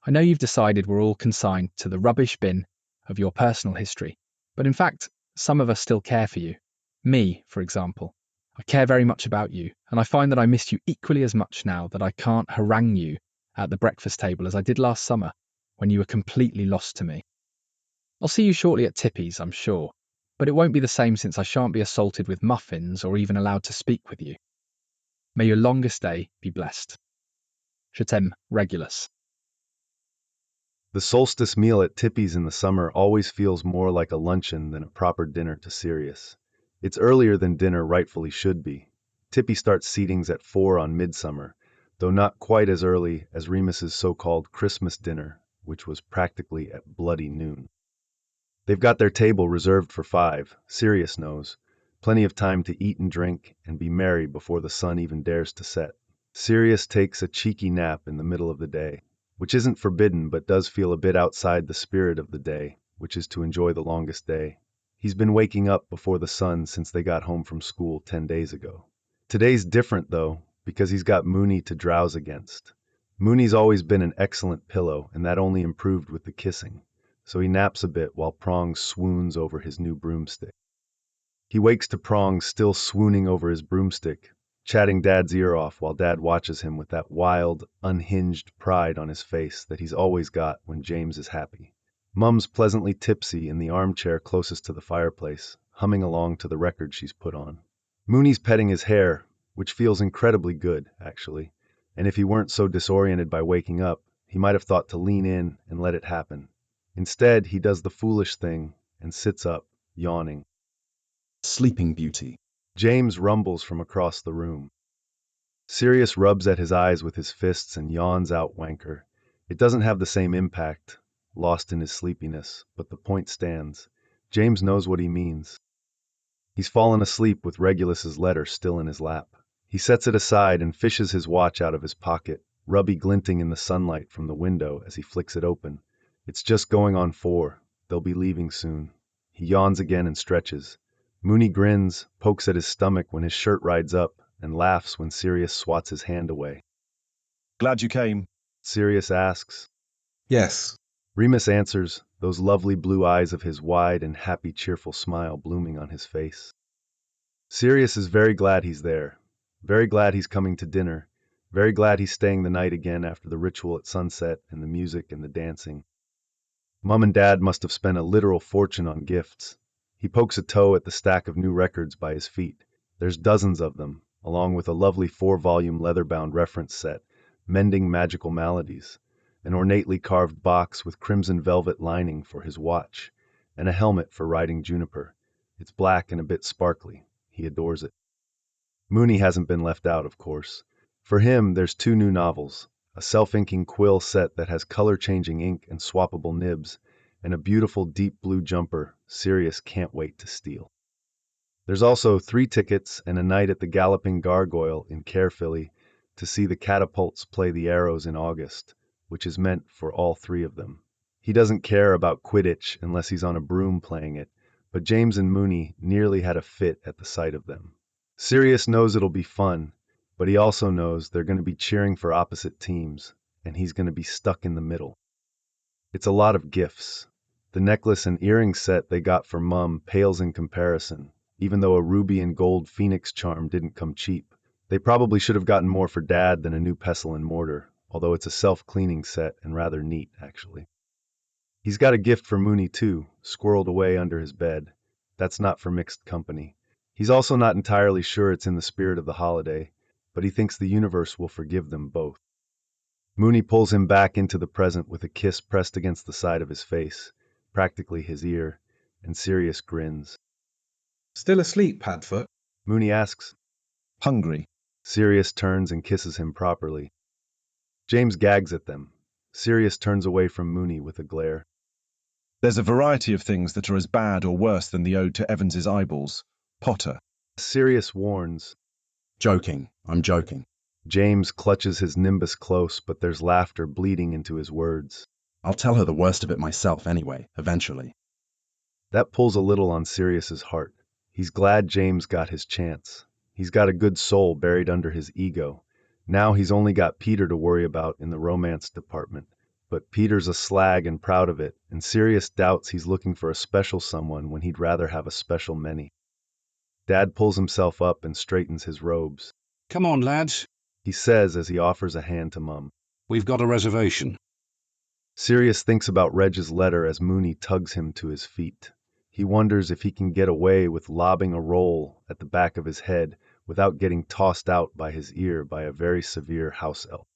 I know you've decided we're all consigned to the rubbish bin of your personal history, but in fact, some of us still care for you. Me, for example. I care very much about you, and I find that I miss you equally as much now that I can't harangue you at the breakfast table as I did last summer, when you were completely lost to me. I'll see you shortly at Tippy's, I'm sure, but it won't be the same since I shan't be assaulted with muffins or even allowed to speak with you. May your longest day be blessed. Je t'aime, Regulus. The solstice meal at Tippy's in the summer always feels more like a luncheon than a proper dinner to Sirius. It's earlier than dinner rightfully should be. Tippy starts seatings at 4 on Midsummer, though not quite as early as Remus's so-called Christmas dinner, which was practically at bloody noon. They've got their table reserved for 5, Sirius knows. Plenty of time to eat and drink and be merry before the sun even dares to set. Sirius takes a cheeky nap in the middle of the day, which isn't forbidden but does feel a bit outside the spirit of the day, which is to enjoy the longest day. He's been waking up before the sun since they got home from school 10 days ago. Today's different, though, because he's got Mooney to drowse against. Mooney's always been an excellent pillow, and that only improved with the kissing, so he naps a bit while Prongs swoons over his new broomstick. He wakes to Prongs still swooning over his broomstick, chatting Dad's ear off while Dad watches him with that wild, unhinged pride on his face that he's always got when James is happy. Mum's pleasantly tipsy in the armchair closest to the fireplace, humming along to the record she's put on. Mooney's petting his hair, which feels incredibly good, actually, and if he weren't so disoriented by waking up, he might have thought to lean in and let it happen. Instead, he does the foolish thing and sits up, yawning. Sleeping Beauty. James rumbles from across the room. Sirius rubs at his eyes with his fists and yawns out wanker. It doesn't have the same impact, lost in his sleepiness, but the point stands. James knows what he means. He's fallen asleep with Regulus's letter still in his lap. He sets it aside and fishes his watch out of his pocket, rubby glinting in the sunlight from the window as he flicks it open. It's just going on 4. They'll be leaving soon. He yawns again and stretches. Mooney grins, pokes at his stomach when his shirt rides up, and laughs when Sirius swats his hand away. Glad you came. Sirius asks. Yes. Remus answers, those lovely blue eyes of his wide and happy cheerful smile blooming on his face. Sirius is very glad he's there, very glad he's coming to dinner, very glad he's staying the night again after the ritual at sunset and the music and the dancing. Mum and Dad must have spent a literal fortune on gifts. He pokes a toe at the stack of new records by his feet. There's dozens of them, along with a lovely 4-volume leather-bound reference set, Mending Magical Maladies, an ornately carved box with crimson velvet lining for his watch, and a helmet for riding Juniper. It's black and a bit sparkly. He adores it. Mooney hasn't been left out, of course. For him, there's 2 new novels, a self-inking quill set that has color-changing ink and swappable nibs, and a beautiful deep blue jumper Sirius can't wait to steal. There's also 3 tickets and a night at the Galloping Gargoyle in Caerphilly to see the Catapults play the Arrows in August, which is meant for all 3 of them. He doesn't care about Quidditch unless he's on a broom playing it, but James and Mooney nearly had a fit at the sight of them. Sirius knows it'll be fun, but he also knows they're going to be cheering for opposite teams, and he's going to be stuck in the middle. It's a lot of gifts. The necklace and earring set they got for Mum pales in comparison, even though a ruby and gold phoenix charm didn't come cheap. They probably should have gotten more for Dad than a new pestle and mortar, although it's a self-cleaning set and rather neat, actually. He's got a gift for Mooney, too, squirreled away under his bed. That's not for mixed company. He's also not entirely sure it's in the spirit of the holiday, but he thinks the universe will forgive them both. Mooney pulls him back into the present with a kiss pressed against the side of his face, practically his ear, and Sirius grins. Still asleep, Padfoot? Mooney asks. Hungry. Sirius turns and kisses him properly. James gags at them. Sirius turns away from Mooney with a glare. There's a variety of things that are as bad or worse than the ode to Evans's eyeballs. Potter. Sirius warns. Joking. I'm joking. James clutches his nimbus close, but there's laughter bleeding into his words. I'll tell her the worst of it myself anyway, eventually. That pulls a little on Sirius's heart. He's glad James got his chance. He's got a good soul buried under his ego. Now he's only got Peter to worry about in the romance department. But Peter's a slag and proud of it, and Sirius doubts he's looking for a special someone when he'd rather have a special many. Dad pulls himself up and straightens his robes. Come on, lads, he says as he offers a hand to Mum. we've got a reservation. Sirius thinks about Reg's letter as Mooney tugs him to his feet. He wonders if he can get away with lobbing a roll at the back of his head without getting tossed out by his ear by a very severe house elf.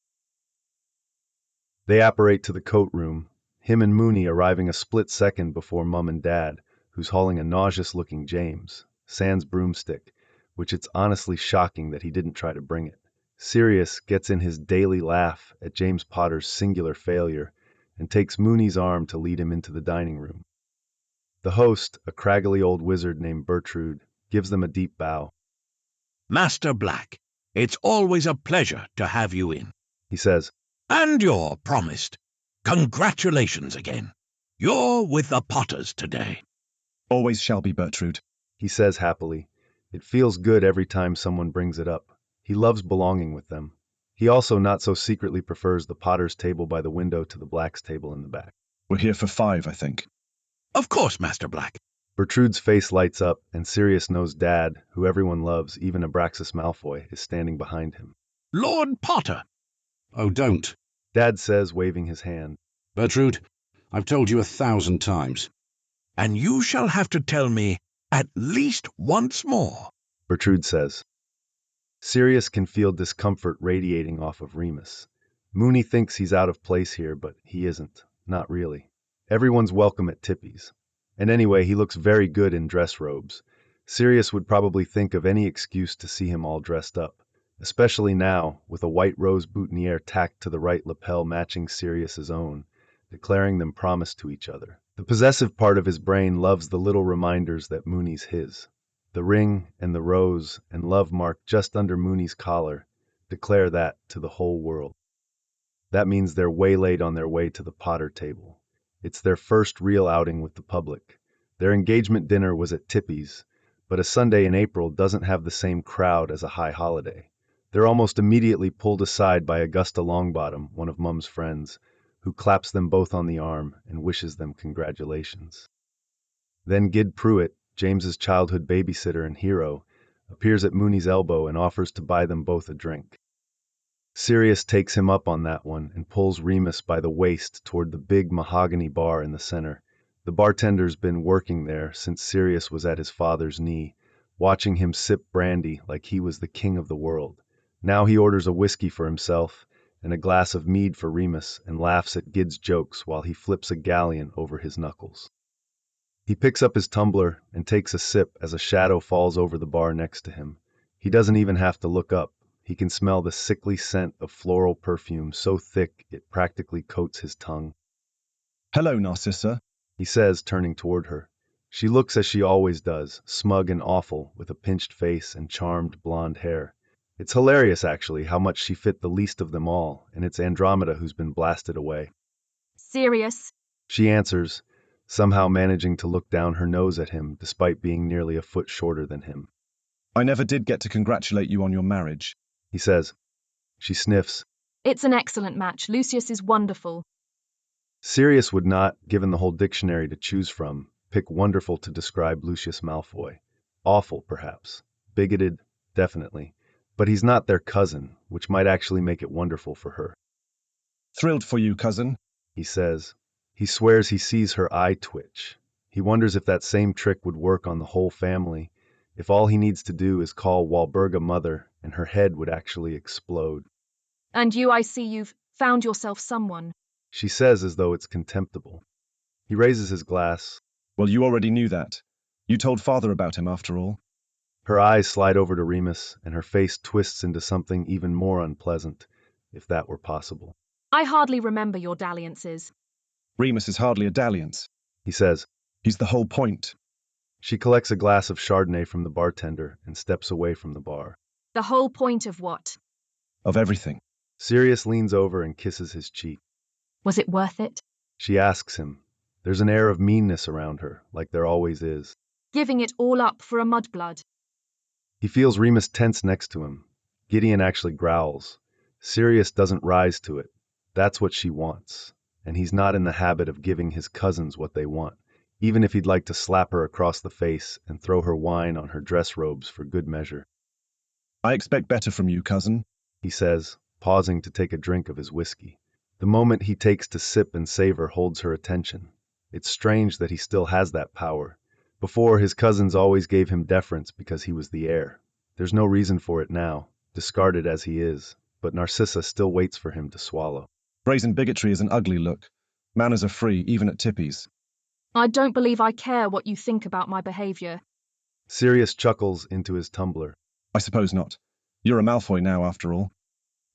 They apparate to the coat room, him and Mooney arriving a split second before Mum and Dad, who's hauling a nauseous-looking James, sans broomstick, which it's honestly shocking that he didn't try to bring it. Sirius gets in his daily laugh at James Potter's singular failure and takes Mooney's arm to lead him into the dining room. The host, a craggly old wizard named Bertrude, gives them a deep bow. Master Black, it's always a pleasure to have you in. He says, And you're promised. Congratulations again. You're with the Potters today. Always shall be, Bertrude. He says happily. It feels good every time someone brings it up. He loves belonging with them. He also not so secretly prefers the Potter's table by the window to the Black's table in the back. We're here for 5, I think. Of course, Master Black. Bertrude's face lights up, and Sirius knows Dad, who everyone loves, even Abraxas Malfoy, is standing behind him. Lord Potter. Oh, don't. Dad says, waving his hand. Bertrude, I've told you 1,000 times. And you shall have to tell me at least once more. Bertrude says. Sirius can feel discomfort radiating off of Remus. Mooney thinks he's out of place here, but he isn't. Not really. Everyone's welcome at Tippy's. And anyway, he looks very good in dress robes. Sirius would probably think of any excuse to see him all dressed up, especially now, with a white rose boutonniere tacked to the right lapel matching Sirius's own, declaring them promised to each other. The possessive part of his brain loves the little reminders that Mooney's his. The ring and the rose and love mark just under Mooney's collar declare that to the whole world. That means they're waylaid on their way to the Potter table. It's their first real outing with the public. Their engagement dinner was at Tippy's, but a Sunday in April doesn't have the same crowd as a high holiday. They're almost immediately pulled aside by Augusta Longbottom, one of Mum's friends, who claps them both on the arm and wishes them congratulations. Then Gid Pruitt, James's childhood babysitter and hero, appears at Mooney's elbow and offers to buy them both a drink. Sirius takes him up on that one and pulls Remus by the waist toward the big mahogany bar in the center. The bartender's been working there since Sirius was at his father's knee, watching him sip brandy like he was the king of the world. Now he orders a whiskey for himself and a glass of mead for Remus and laughs at Gid's jokes while he flips a galleon over his knuckles. He picks up his tumbler and takes a sip as a shadow falls over the bar next to him. He doesn't even have to look up. He can smell the sickly scent of floral perfume so thick it practically coats his tongue. Hello, Narcissa, he says, turning toward her. She looks as she always does, smug and awful, with a pinched face and charmed blonde hair. It's hilarious, actually, how much she fit the least of them all, and it's Andromeda who's been blasted away. Sirius, She answers, somehow managing to look down her nose at him despite being nearly a foot shorter than him. I never did get to congratulate you on your marriage. He says. She sniffs. It's an excellent match. Lucius is wonderful. Sirius would not, given the whole dictionary to choose from, pick wonderful to describe Lucius Malfoy. Awful, perhaps. Bigoted, definitely. But he's not their cousin, which might actually make it wonderful for her. Thrilled for you, cousin, He says. He swears he sees her eye twitch. He wonders if that same trick would work on the whole family, if all he needs to do is call Walburga mother and her head would actually explode. And you, I see you've found yourself someone. She says as though it's contemptible. He raises his glass. Well, you already knew that. You told father about him, after all. Her eyes slide over to Remus, and her face twists into something even more unpleasant, if that were possible. I hardly remember your dalliances. Remus is hardly a dalliance. He says. He's the whole point. She collects a glass of Chardonnay from the bartender and steps away from the bar. The whole point of what? Of everything. Sirius leans over and kisses his cheek. Was it worth it? She asks him. There's an air of meanness around her, like there always is. Giving it all up for a mudblood. He feels Remus tense next to him. Gideon actually growls. Sirius doesn't rise to it. That's what she wants. And he's not in the habit of giving his cousins what they want, even if he'd like to slap her across the face and throw her wine on her dress robes for good measure. I expect better from you, cousin, he says, pausing to take a drink of his whiskey. The moment he takes to sip and savor holds her attention. It's strange that he still has that power. Before, his cousins always gave him deference because he was the heir. There's no reason for it now, discarded as he is, but Narcissa still waits for him to swallow. Brazen bigotry is an ugly look. Manners are free, even at tippies. I don't believe I care what you think about my behavior. Sirius chuckles into his tumbler. I suppose not. You're a Malfoy now, after all.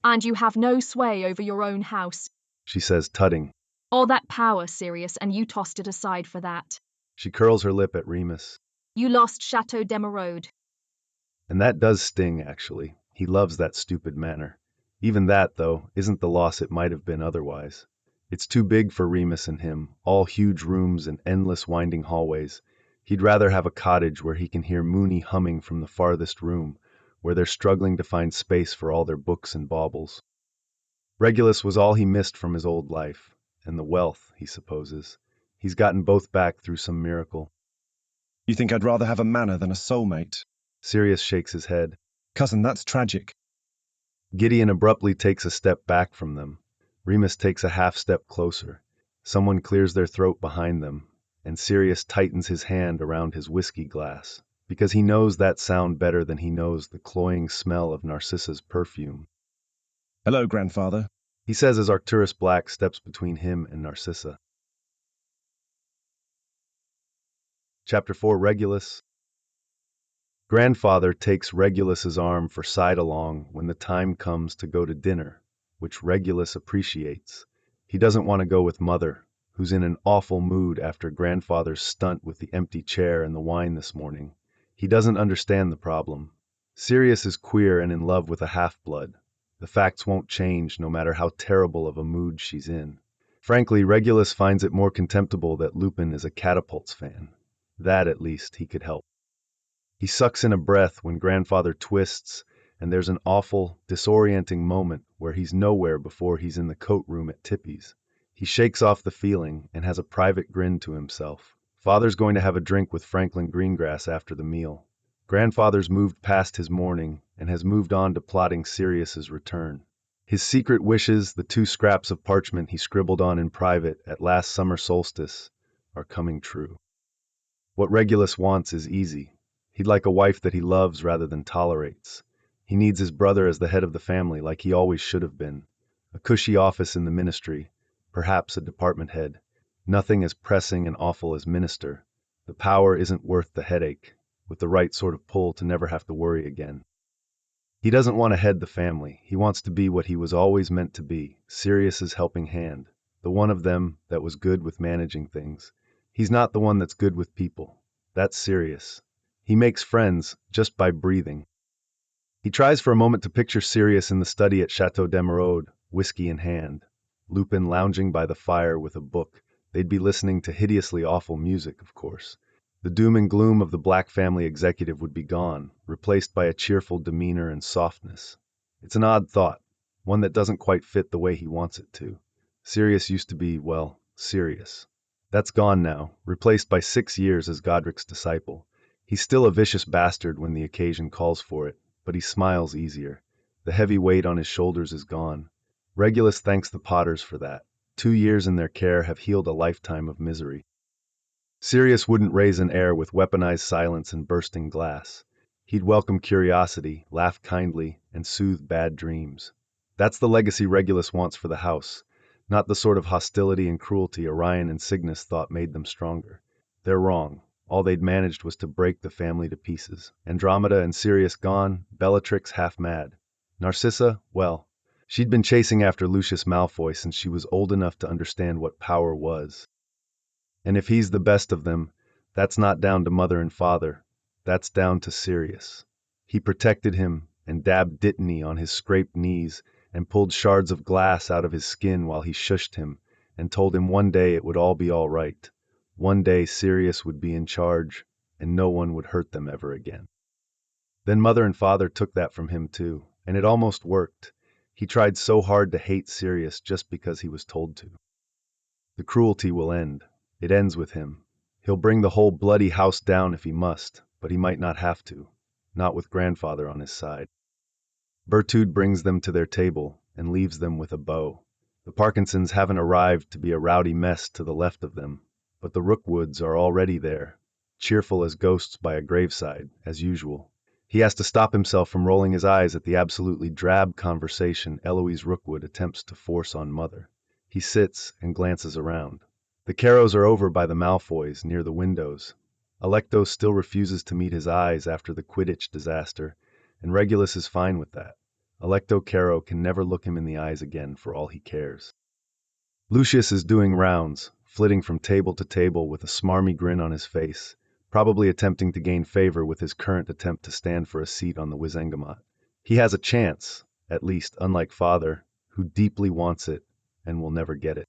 And you have no sway over your own house. She says, tutting. All that power, Sirius, and you tossed it aside for that. She curls her lip at Remus. You lost Chateau d'Emeraude. And that does sting, actually. He loves that stupid manor. Even that, though, isn't the loss it might have been otherwise. It's too big for Remus and him, all huge rooms and endless winding hallways. He'd rather have a cottage where he can hear Moony humming from the farthest room, where they're struggling to find space for all their books and baubles. Regulus was all he missed from his old life, and the wealth, he supposes. He's gotten both back through some miracle. You think I'd rather have a manor than a soulmate? Sirius shakes his head. Cousin, that's tragic. Gideon abruptly takes a step back from them. Remus takes a half step closer. Someone clears their throat behind them, and Sirius tightens his hand around his whiskey glass, because he knows that sound better than he knows the cloying smell of Narcissa's perfume. Hello, grandfather, he says as Arcturus Black steps between him and Narcissa. Chapter 4, Regulus. Grandfather takes Regulus's arm for side-along when the time comes to go to dinner, which Regulus appreciates. He doesn't want to go with Mother, who's in an awful mood after Grandfather's stunt with the empty chair and the wine this morning. He doesn't understand the problem. Sirius is queer and in love with a half-blood. The facts won't change no matter how terrible of a mood she's in. Frankly, Regulus finds it more contemptible that Lupin is a Catapults fan. That, at least, he could help. He sucks in a breath when Grandfather twists, and there's an awful, disorienting moment where he's nowhere before he's in the coat room at Tippy's. He shakes off the feeling and has a private grin to himself. Father's going to have a drink with Franklin Greengrass after the meal. Grandfather's moved past his mourning and has moved on to plotting Sirius's return. His secret wishes, the 2 scraps of parchment he scribbled on in private at last summer solstice, are coming true. What Regulus wants is easy. He'd like a wife that he loves rather than tolerates. He needs his brother as the head of the family like he always should have been. A cushy office in the ministry, perhaps a department head. Nothing as pressing and awful as minister. The power isn't worth the headache, with the right sort of pull to never have to worry again. He doesn't want to head the family. He wants to be what he was always meant to be, Sirius's helping hand, the one of them that was good with managing things. He's not the one that's good with people. That's Sirius. He makes friends just by breathing. He tries for a moment to picture Sirius in the study at Chateau d'Emeraude, whiskey in hand, Lupin lounging by the fire with a book, They'd be listening to hideously awful music, of course. The doom and gloom of the Black family executive would be gone, replaced by a cheerful demeanor and softness. It's an odd thought, one that doesn't quite fit the way he wants it to. Sirius used to be, well, serious. That's gone now, replaced by 6 years as Godric's disciple. He's still a vicious bastard when the occasion calls for it, but he smiles easier. The heavy weight on his shoulders is gone. Regulus thanks the Potters for that. 2 years in their care have healed a lifetime of misery. Sirius wouldn't raise an heir with weaponized silence and bursting glass. He'd welcome curiosity, laugh kindly, and soothe bad dreams. That's the legacy Regulus wants for the house, not the sort of hostility and cruelty Orion and Cygnus thought made them stronger. They're wrong. All they'd managed was to break the family to pieces. Andromeda and Sirius gone, Bellatrix half mad. Narcissa, well, she'd been chasing after Lucius Malfoy since she was old enough to understand what power was. And if he's the best of them, that's not down to mother and father, that's down to Sirius. He protected him and dabbed dittany on his scraped knees and pulled shards of glass out of his skin while he shushed him and told him one day it would all be all right. One day Sirius would be in charge and no one would hurt them ever again. Then mother and father took that from him too, and it almost worked. He tried so hard to hate Sirius just because he was told to. The cruelty will end. It ends with him. He'll bring the whole bloody house down if he must, but he might not have to. Not with grandfather on his side. Bertude brings them to their table and leaves them with a bow. The Parkinsons haven't arrived to be a rowdy mess to the left of them, but the Rookwoods are already there, cheerful as ghosts by a graveside, as usual. He has to stop himself from rolling his eyes at the absolutely drab conversation Eloise Rookwood attempts to force on Mother. He sits and glances around. The Carrows are over by the Malfoys, near the windows. Alecto still refuses to meet his eyes after the Quidditch disaster, and Regulus is fine with that. Alecto Carrow can never look him in the eyes again for all he cares. Lucius is doing rounds, flitting from table to table with a smarmy grin on his face, probably attempting to gain favor with his current attempt to stand for a seat on the Wizengamot. He has a chance, at least unlike Father, who deeply wants it and will never get it.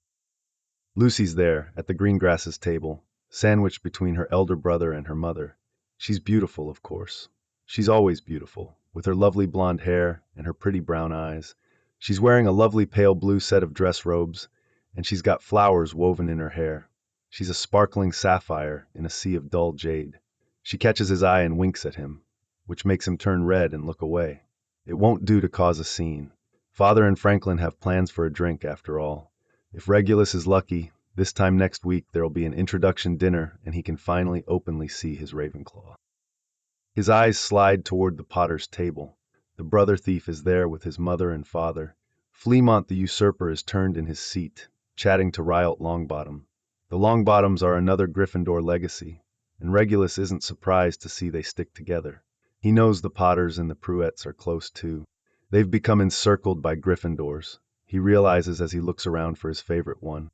Lucy's there, at the Greengrasses table, sandwiched between her elder brother and her mother. She's beautiful, of course. She's always beautiful, with her lovely blonde hair and her pretty brown eyes. She's wearing a lovely pale blue set of dress robes, and she's got flowers woven in her hair. She's a sparkling sapphire in a sea of dull jade. She catches his eye and winks at him, which makes him turn red and look away. It won't do to cause a scene. Father and Franklin have plans for a drink, after all. If Regulus is lucky, this time next week there'll be an introduction dinner and he can finally openly see his Ravenclaw. His eyes slide toward the Potter's table. The brother thief is there with his mother and father. Fleamont the usurper is turned in his seat, chatting to Rialt Longbottom. The Longbottoms are another Gryffindor legacy, and Regulus isn't surprised to see they stick together. He knows the Potters and the Pruetts are close too. They've become encircled by Gryffindors. He realizes as he looks around for his favorite one.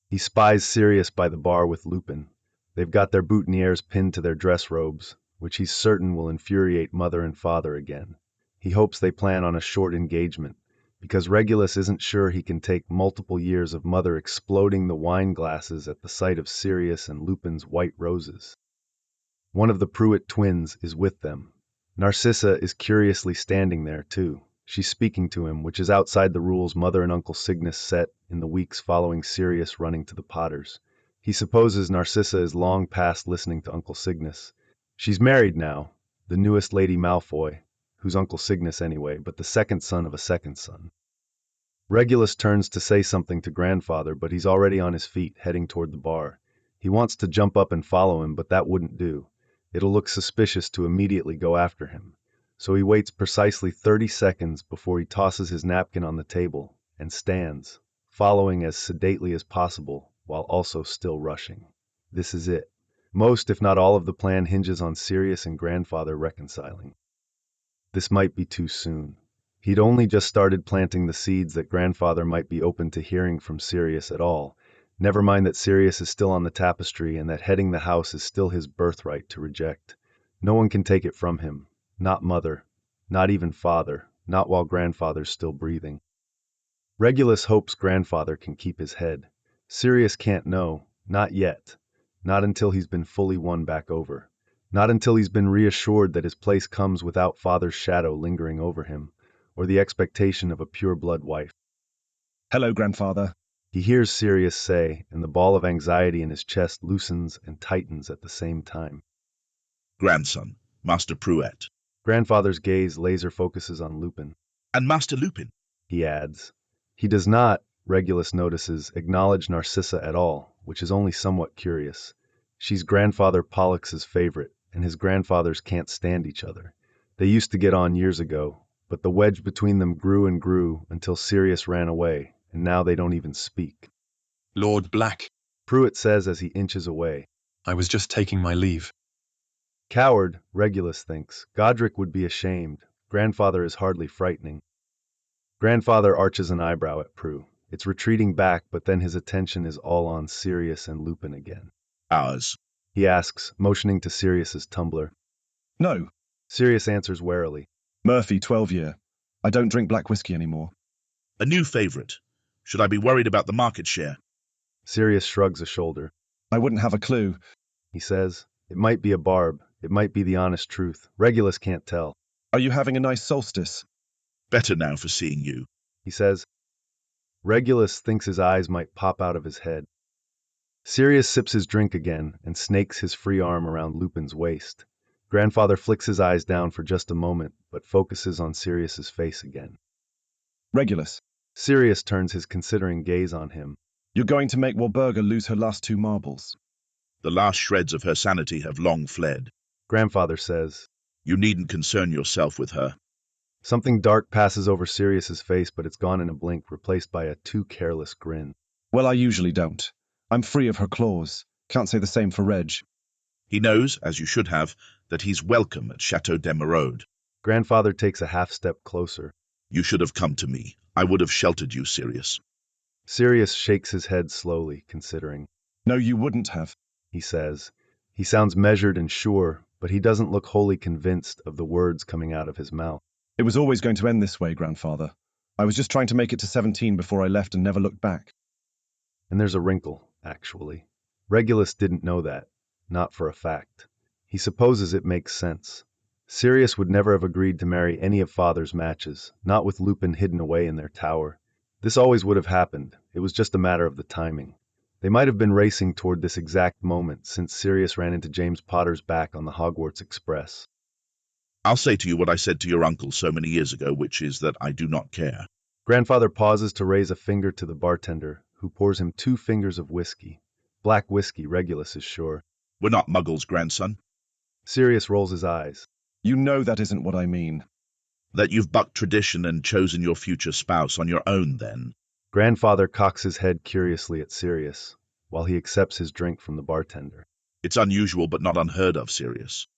He spies Sirius by the bar with Lupin. They've got their boutonnieres pinned to their dress robes, which he's certain will infuriate mother and father again. He hopes they plan on a short engagement, because Regulus isn't sure he can take multiple years of mother exploding the wine glasses at the sight of Sirius and Lupin's white roses. One of the Pruitt twins is with them. Narcissa is curiously standing there, too. She's speaking to him, which is outside the rules Mother and Uncle Cygnus set in the weeks following Sirius running to the Potters. He supposes Narcissa is long past listening to Uncle Cygnus. She's married now, the newest Lady Malfoy, who's Uncle Cygnus anyway, but the second son of a second son. Regulus turns to say something to Grandfather, but he's already on his feet, heading toward the bar. He wants to jump up and follow him, but that wouldn't do. It'll look suspicious to immediately go after him. So he waits precisely 30 seconds before he tosses his napkin on the table and stands, following as sedately as possible while also still rushing. This is it. Most, if not all, of the plan hinges on Sirius and Grandfather reconciling. This might be too soon. He'd only just started planting the seeds that Grandfather might be open to hearing from Sirius at all. Never mind that Sirius is still on the tapestry and that heading the house is still his birthright to reject. No one can take it from him. Not Mother. Not even Father. Not while Grandfather's still breathing. Regulus hopes Grandfather can keep his head. Sirius can't know, not yet, not until he's been fully won back over, not until he's been reassured that his place comes without father's shadow lingering over him, or the expectation of a pure-blood wife. Hello, grandfather. He hears Sirius say, and the ball of anxiety in his chest loosens and tightens at the same time. Grandson, Master Pruett. Grandfather's gaze laser focuses on Lupin. And Master Lupin. He adds. He does not, Regulus notices, acknowledge Narcissa at all, which is only somewhat curious. She's Grandfather Pollux's favorite, and his grandfathers can't stand each other. They used to get on years ago, but the wedge between them grew and grew until Sirius ran away, and now they don't even speak. Lord Black, Pruett says as he inches away. I was just taking my leave. Coward, Regulus thinks. Godric would be ashamed. Grandfather is hardly frightening. Grandfather arches an eyebrow at Prue. It's retreating back, but then his attention is all on Sirius and Lupin again. Ours. He asks, motioning to Sirius's tumbler. No. Sirius answers warily. Murphy, 12-year. I don't drink black whiskey anymore. A new favorite. Should I be worried about the market share? Sirius shrugs a shoulder. I wouldn't have a clue. He says, it might be a barb. It might be the honest truth. Regulus can't tell. Are you having a nice solstice? Better now for seeing you. He says. Regulus thinks his eyes might pop out of his head. Sirius sips his drink again and snakes his free arm around Lupin's waist. Grandfather flicks his eyes down for just a moment, but focuses on Sirius's face again. Regulus. Sirius turns his considering gaze on him. You're going to make Walburga lose her last 2 marbles. The last shreds of her sanity have long fled. Grandfather says. You needn't concern yourself with her. Something dark passes over Sirius's face, but it's gone in a blink, replaced by a too careless grin. Well, I usually don't. I'm free of her claws. Can't say the same for Reg. He knows, as you should have, that he's welcome at Chateau d'Emeraude. Grandfather takes a half-step closer. You should have come to me. I would have sheltered you, Sirius. Sirius shakes his head slowly, considering. No, you wouldn't have, he says. He sounds measured and sure, but he doesn't look wholly convinced of the words coming out of his mouth. It was always going to end this way, Grandfather. I was just trying to make it to 17 before I left and never looked back. And there's a wrinkle, actually. Regulus didn't know that, not for a fact. He supposes it makes sense. Sirius would never have agreed to marry any of Father's matches, not with Lupin hidden away in their tower. This always would have happened. It was just a matter of the timing. They might have been racing toward this exact moment since Sirius ran into James Potter's back on the Hogwarts Express. I'll say to you what I said to your uncle so many years ago, which is that I do not care. Grandfather pauses to raise a finger to the bartender, who pours him 2 fingers of whiskey. Black whiskey, Regulus is sure. We're not muggles, grandson. Sirius rolls his eyes. You know that isn't what I mean. That you've bucked tradition and chosen your future spouse on your own, then. Grandfather cocks his head curiously at Sirius, while he accepts his drink from the bartender. It's unusual but not unheard of, Sirius.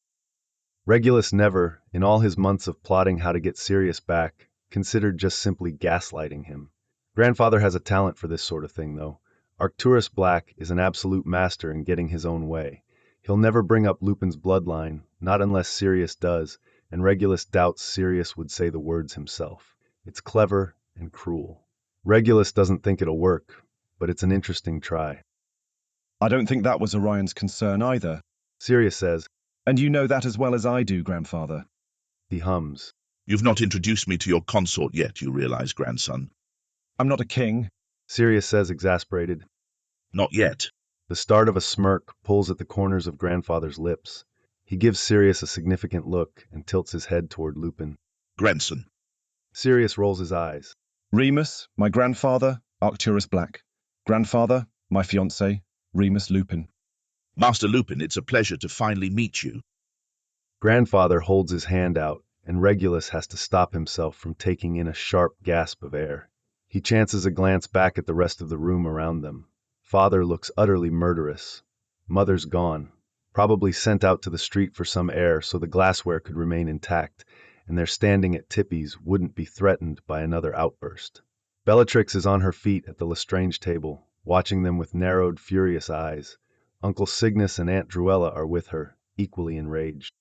Regulus never, in all his months of plotting how to get Sirius back, considered just simply gaslighting him. Grandfather has a talent for this sort of thing, though. Arcturus Black is an absolute master in getting his own way. He'll never bring up Lupin's bloodline, not unless Sirius does, and Regulus doubts Sirius would say the words himself. It's clever and cruel. Regulus doesn't think it'll work, but it's an interesting try. I don't think that was Orion's concern either, Sirius says. And you know that as well as I do, Grandfather. He hums. You've not introduced me to your consort yet, you realize, grandson. I'm not a king, Sirius says, exasperated. Not yet. The start of a smirk pulls at the corners of Grandfather's lips. He gives Sirius a significant look and tilts his head toward Lupin. Grandson. Sirius rolls his eyes. Remus, my grandfather, Arcturus Black. Grandfather, my fiancé, Remus Lupin. Master Lupin, it's a pleasure to finally meet you. Grandfather holds his hand out, and Regulus has to stop himself from taking in a sharp gasp of air. He chances a glance back at the rest of the room around them. Father looks utterly murderous. Mother's gone, probably sent out to the street for some air so the glassware could remain intact, and their standing at Tippy's wouldn't be threatened by another outburst. Bellatrix is on her feet at the Lestrange table, watching them with narrowed, furious eyes. Uncle Cygnus and Aunt Druella are with her, equally enraged.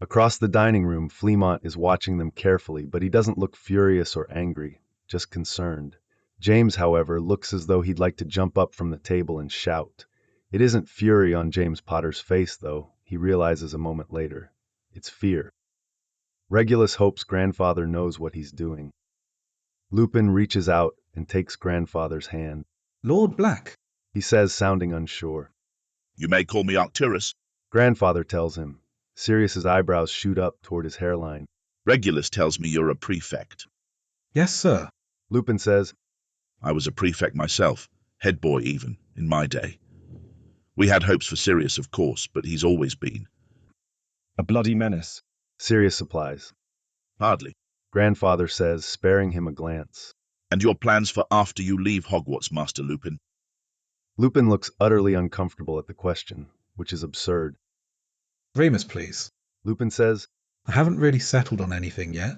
Across the dining room, Fleamont is watching them carefully, but he doesn't look furious or angry, just concerned. James, however, looks as though he'd like to jump up from the table and shout. It isn't fury on James Potter's face, though, he realizes a moment later. It's fear. Regulus hopes grandfather knows what he's doing. Lupin reaches out and takes grandfather's hand. Lord Black, He says, sounding unsure. You may call me Arcturus. Grandfather tells him. Sirius's eyebrows shoot up toward his hairline. Regulus tells me you're a prefect. yes, sir. Lupin says, I was a prefect myself, head boy even, in my day. We had hopes for Sirius, of course, but he's always been. A bloody menace. Sirius supplies. Hardly. Grandfather says, sparing him a glance. And your plans for after you leave Hogwarts, Master Lupin? Lupin looks utterly uncomfortable at the question, which is absurd. Remus, please. Lupin says, I haven't really settled on anything yet.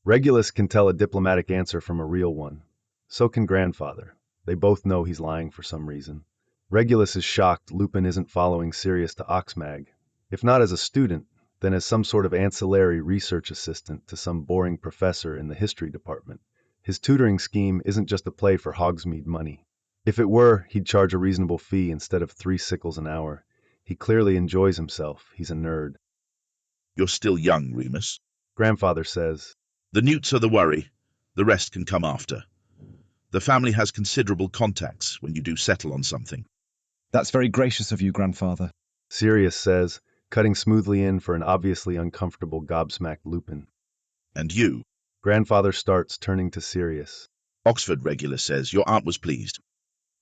Regulus can tell a diplomatic answer from a real one. So can Grandfather. They both know he's lying for some reason. Regulus is shocked Lupin isn't following Sirius to Oxmag. If not as a student, then as some sort of ancillary research assistant to some boring professor in the history department. His tutoring scheme isn't just a play for Hogsmeade money. If it were, he'd charge a reasonable fee instead of 3 sickles an hour. He clearly enjoys himself. He's a nerd. You're still young, Remus. Grandfather says, The newts are the worry. The rest can come after. The family has considerable contacts when you do settle on something. That's very gracious of you, Grandfather. Sirius says, cutting smoothly in for an obviously uncomfortable gobsmacked Lupin. And you? Grandfather starts, turning to Sirius. Oxford, Regulus says. Your aunt was pleased.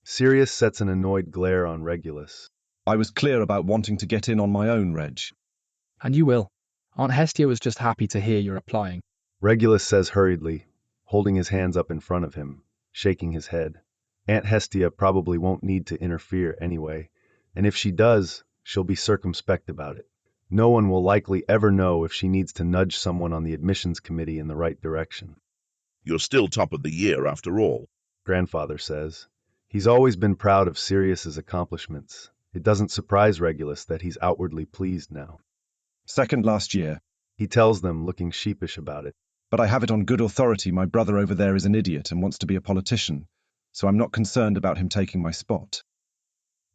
Sirius sets an annoyed glare on Regulus. I was clear about wanting to get in on my own, Reg. And you will. Aunt Hestia was just happy to hear you're applying. Regulus says hurriedly, holding his hands up in front of him, shaking his head. Aunt Hestia probably won't need to interfere anyway, and if she does, she'll be circumspect about it. No one will likely ever know if she needs to nudge someone on the admissions committee in the right direction. You're still top of the year, after all. Grandfather says. He's always been proud of Sirius's accomplishments. It doesn't surprise Regulus that he's outwardly pleased now. Second last year. He tells them, looking sheepish about it. But I have it on good authority my brother over there is an idiot and wants to be a politician, so I'm not concerned about him taking my spot.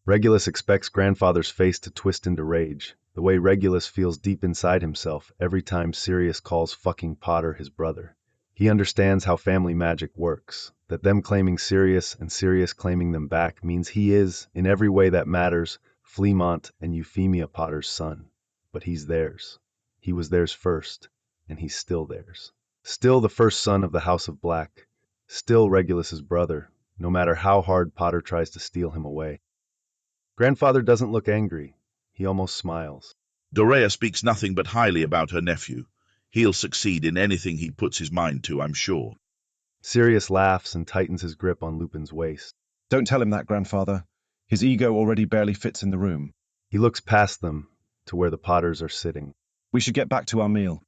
Regulus expects Grandfather's face to twist into rage, the way Regulus feels deep inside himself every time Sirius calls fucking Potter his brother. He understands how family magic works, that them claiming Sirius and Sirius claiming them back means he is, in every way that matters, Fleamont and Euphemia Potter's son. But he's theirs. He was theirs first, and he's still theirs. Still the first son of the House of Black. Still Regulus's brother, no matter how hard Potter tries to steal him away. Grandfather doesn't look angry. He almost smiles. Dorea speaks nothing but highly about her nephew. He'll succeed in anything he puts his mind to, I'm sure. Sirius laughs and tightens his grip on Lupin's waist. Don't tell him that, Grandfather. His ego already barely fits in the room. He looks past them to where the Potters are sitting. We should get back to our meal.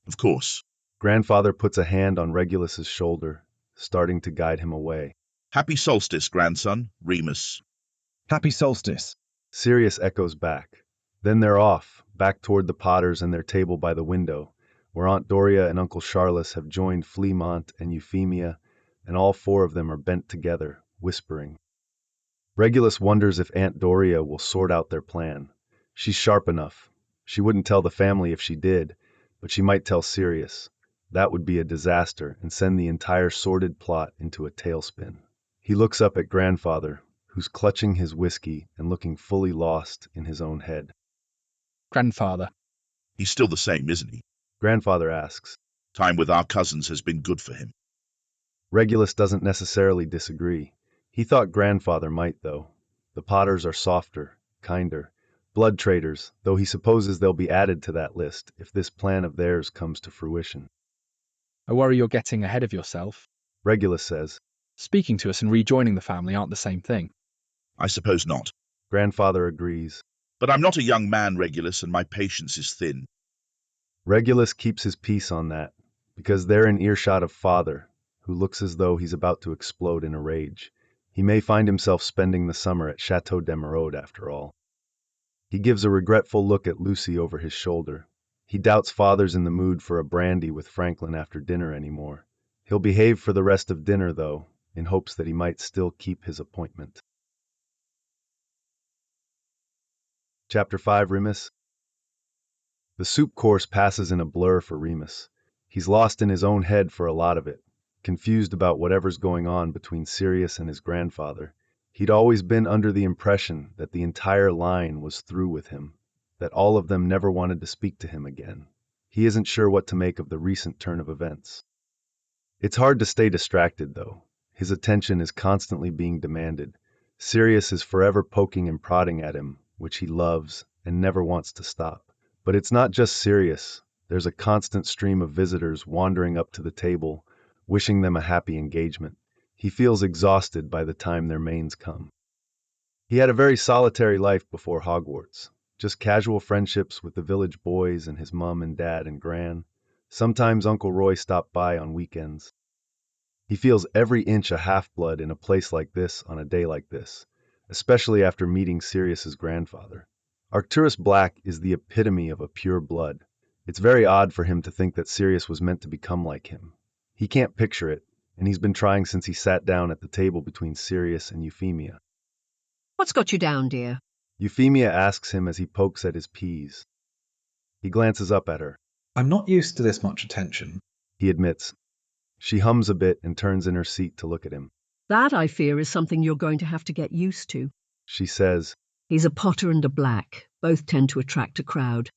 Of course. Grandfather puts a hand on Regulus's shoulder, starting to guide him away. Happy Solstice, grandson, Remus. Happy Solstice. Sirius echoes back. Then they're off, back toward the Potters and their table by the window, where Aunt Doria and Uncle Charles have joined Fleamont and Euphemia, and all 4 of them are bent together, whispering. Regulus wonders if Aunt Doria will sort out their plan. She's sharp enough. She wouldn't tell the family if she did, but she might tell Sirius. That would be a disaster and send the entire sordid plot into a tailspin. He looks up at Grandfather, who's clutching his whiskey and looking fully lost in his own head. Grandfather. He's still the same, isn't he? Grandfather asks. Time with our cousins has been good for him. Regulus doesn't necessarily disagree. He thought Grandfather might, though. The Potters are softer, kinder, blood traders, though he supposes they'll be added to that list if this plan of theirs comes to fruition. I worry you're getting ahead of yourself. Regulus says. Speaking to us and rejoining the family aren't the same thing. I suppose not. Grandfather agrees. But I'm not a young man, Regulus, and my patience is thin. Regulus keeps his peace on that, because they're in earshot of Father, who looks as though he's about to explode in a rage. He may find himself spending the summer at Chateau d'Emeraude after all. He gives a regretful look at Lucy over his shoulder. He doubts Father's in the mood for a brandy with Franklin after dinner anymore. He'll behave for the rest of dinner, though, in hopes that he might still keep his appointment. Chapter 5, Remus. The soup course passes in a blur for Remus. He's lost in his own head for a lot of it, confused about whatever's going on between Sirius and his grandfather. He'd always been under the impression that the entire line was through with him, that all of them never wanted to speak to him again. He isn't sure what to make of the recent turn of events. It's hard to stay distracted, though. His attention is constantly being demanded. Sirius is forever poking and prodding at him, which he loves and never wants to stop. But it's not just Sirius. There's a constant stream of visitors wandering up to the table, wishing them a happy engagement. He feels exhausted by the time their mains come. He had a very solitary life before Hogwarts. Just casual friendships with the village boys and his mum and dad and Gran. Sometimes Uncle Roy stopped by on weekends. He feels every inch a half-blood in a place like this on a day like this, especially after meeting Sirius's grandfather. Arcturus Black is the epitome of a pure blood. It's very odd for him to think that Sirius was meant to become like him. He can't picture it, and he's been trying since he sat down at the table between Sirius and Euphemia. What's got you down, dear? Euphemia asks him as he pokes at his peas. He glances up at her. I'm not used to this much attention, he admits. She hums a bit and turns in her seat to look at him. That, I fear, is something you're going to have to get used to. She says, He's a Potter and a Black. Both tend to attract a crowd.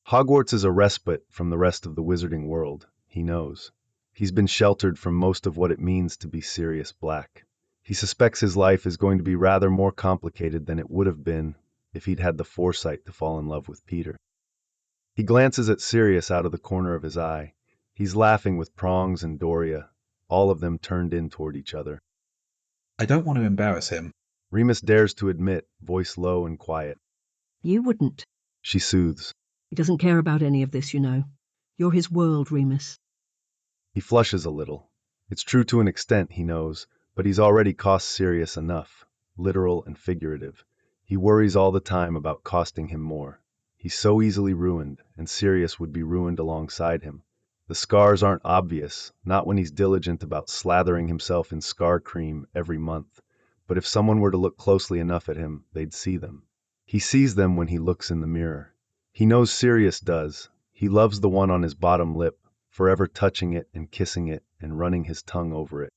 Hogwarts is a respite from the rest of the wizarding world, he knows. He's been sheltered from most of what it means to be Sirius Black. He suspects his life is going to be rather more complicated than it would have been if he'd had the foresight to fall in love with Peter. He glances at Sirius out of the corner of his eye. He's laughing with Prongs and Doria, all of them turned in toward each other. I don't want to embarrass him, Remus dares to admit, voice low and quiet. You wouldn't. She soothes. He doesn't care about any of this, you know. You're his world, Remus. He flushes a little. It's true to an extent, he knows, but he's already cost Sirius enough, literal and figurative. He worries all the time about costing him more. He's so easily ruined, and Sirius would be ruined alongside him. The scars aren't obvious, not when he's diligent about slathering himself in scar cream every month, but if someone were to look closely enough at him, they'd see them. He sees them when he looks in the mirror. He knows Sirius does. He loves the one on his bottom lip, forever touching it and kissing it and running his tongue over it.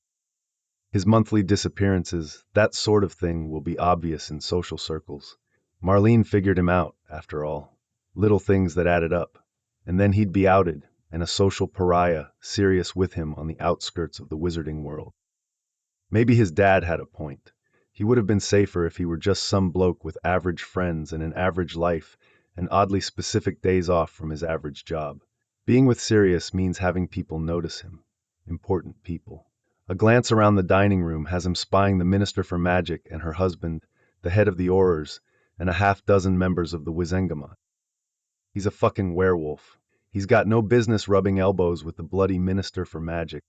His monthly disappearances, that sort of thing, will be obvious in social circles. Marlene figured him out, after all. Little things that added up. And then he'd be outed, and a social pariah, Sirius with him on the outskirts of the wizarding world. Maybe his dad had a point. He would have been safer if he were just some bloke with average friends and an average life and oddly specific days off from his average job. Being with Sirius means having people notice him. Important people. A glance around the dining room has him spying the Minister for Magic and her husband, the head of the Aurors, and a half-dozen members of the Wizengamot. He's a fucking werewolf. He's got no business rubbing elbows with the bloody Minister for Magic.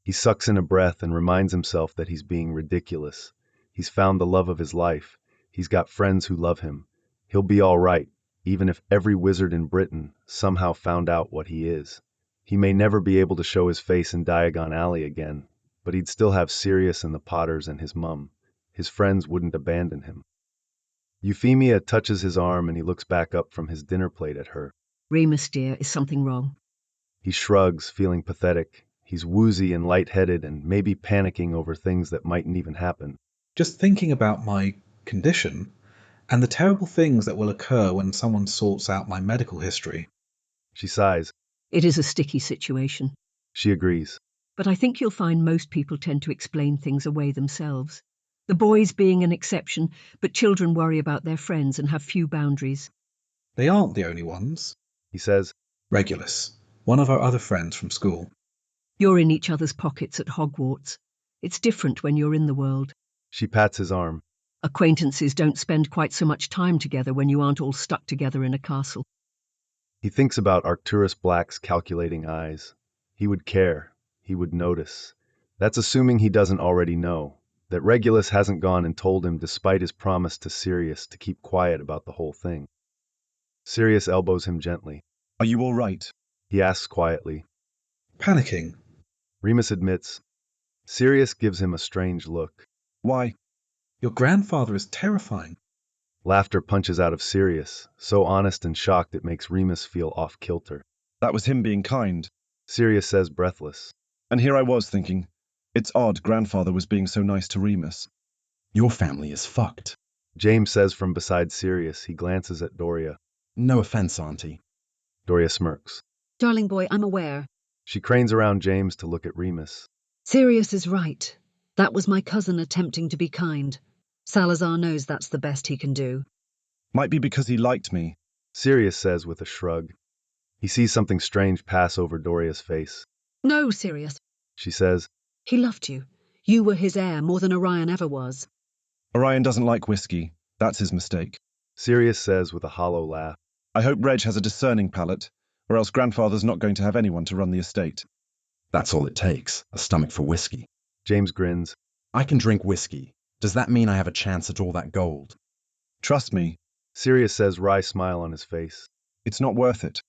He sucks in a breath and reminds himself that he's being ridiculous. He's found the love of his life. He's got friends who love him. He'll be all right, even if every wizard in Britain somehow found out what he is. He may never be able to show his face in Diagon Alley again, but he'd still have Sirius and the Potters and his mum. His friends wouldn't abandon him. Euphemia touches his arm and he looks back up from his dinner plate at her. Remus, dear, is something wrong? He shrugs, feeling pathetic. He's woozy and lightheaded and maybe panicking over things that mightn't even happen. Just thinking about my condition and the terrible things that will occur when someone sorts out my medical history. She sighs. It is a sticky situation. She agrees. But I think you'll find most people tend to explain things away themselves. The boys being an exception, but children worry about their friends and have few boundaries. They aren't the only ones, he says. Regulus, one of our other friends from school. You're in each other's pockets at Hogwarts. It's different when you're in the world. She pats his arm. Acquaintances don't spend quite so much time together when you aren't all stuck together in a castle. He thinks about Arcturus Black's calculating eyes. He would care. He would notice. That's assuming he doesn't already know, that Regulus hasn't gone and told him despite his promise to Sirius to keep quiet about the whole thing. Sirius elbows him gently. Are you all right? He asks quietly. Panicking. Remus admits. Sirius gives him a strange look. Why? Your grandfather is terrifying. Laughter punches out of Sirius, so honest and shocked it makes Remus feel off-kilter. That was him being kind. Sirius says breathless. And here I was thinking, it's odd grandfather was being so nice to Remus. Your family is fucked. James says from beside Sirius. He glances at Doria. No offense, Auntie. Doria smirks. Darling boy, I'm aware. She cranes around James to look at Remus. Sirius is right. That was my cousin attempting to be kind. Salazar knows that's the best he can do. Might be because he liked me. Sirius says with a shrug. He sees something strange pass over Doria's face. No, Sirius. She says. He loved you. You were his heir more than Orion ever was. Orion doesn't like whiskey. That's his mistake. Sirius says with a hollow laugh. I hope Reg has a discerning palate, or else grandfather's not going to have anyone to run the estate. That's all it takes, a stomach for whiskey. James grins. I can drink whiskey. Does that mean I have a chance at all that gold? Trust me. Sirius says, wry smile on his face. It's not worth it.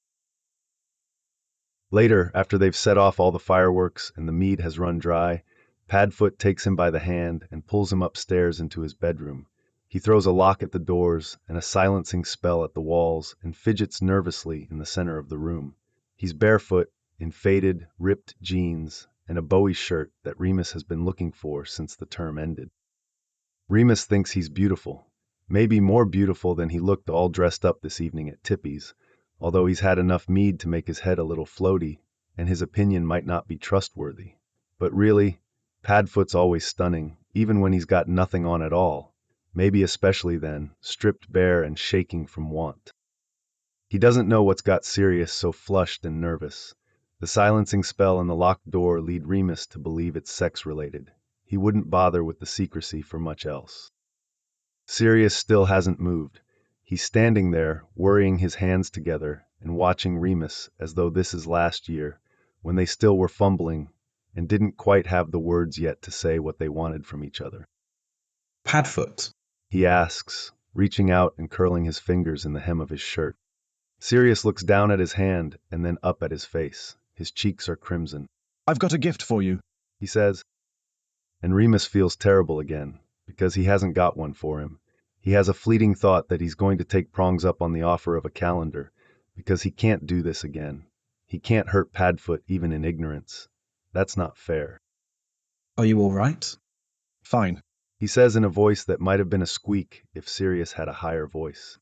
Later, after they've set off all the fireworks and the mead has run dry, Padfoot takes him by the hand and pulls him upstairs into his bedroom. He throws a lock at the doors and a silencing spell at the walls and fidgets nervously in the center of the room. He's barefoot, in faded, ripped jeans and a Bowie shirt that Remus has been looking for since the term ended. Remus thinks he's beautiful, maybe more beautiful than he looked all dressed up this evening at Tippy's, although he's had enough mead to make his head a little floaty, and his opinion might not be trustworthy. But really, Padfoot's always stunning, even when he's got nothing on at all, maybe especially then, stripped bare and shaking from want. He doesn't know what's got Sirius so flushed and nervous. The silencing spell and the locked door lead Remus to believe it's sex-related. He wouldn't bother with the secrecy for much else. Sirius still hasn't moved. He's standing there, worrying his hands together and watching Remus as though this is last year, when they still were fumbling and didn't quite have the words yet to say what they wanted from each other. Padfoot, he asks, reaching out and curling his fingers in the hem of his shirt. Sirius looks down at his hand and then up at his face. His cheeks are crimson. I've got a gift for you, he says. And Remus feels terrible again, because he hasn't got one for him. He has a fleeting thought that he's going to take Prongs up on the offer of a calendar, because he can't do this again. He can't hurt Padfoot even in ignorance. That's not fair. Are you all right? Fine, he says in a voice that might have been a squeak if Sirius had a higher voice.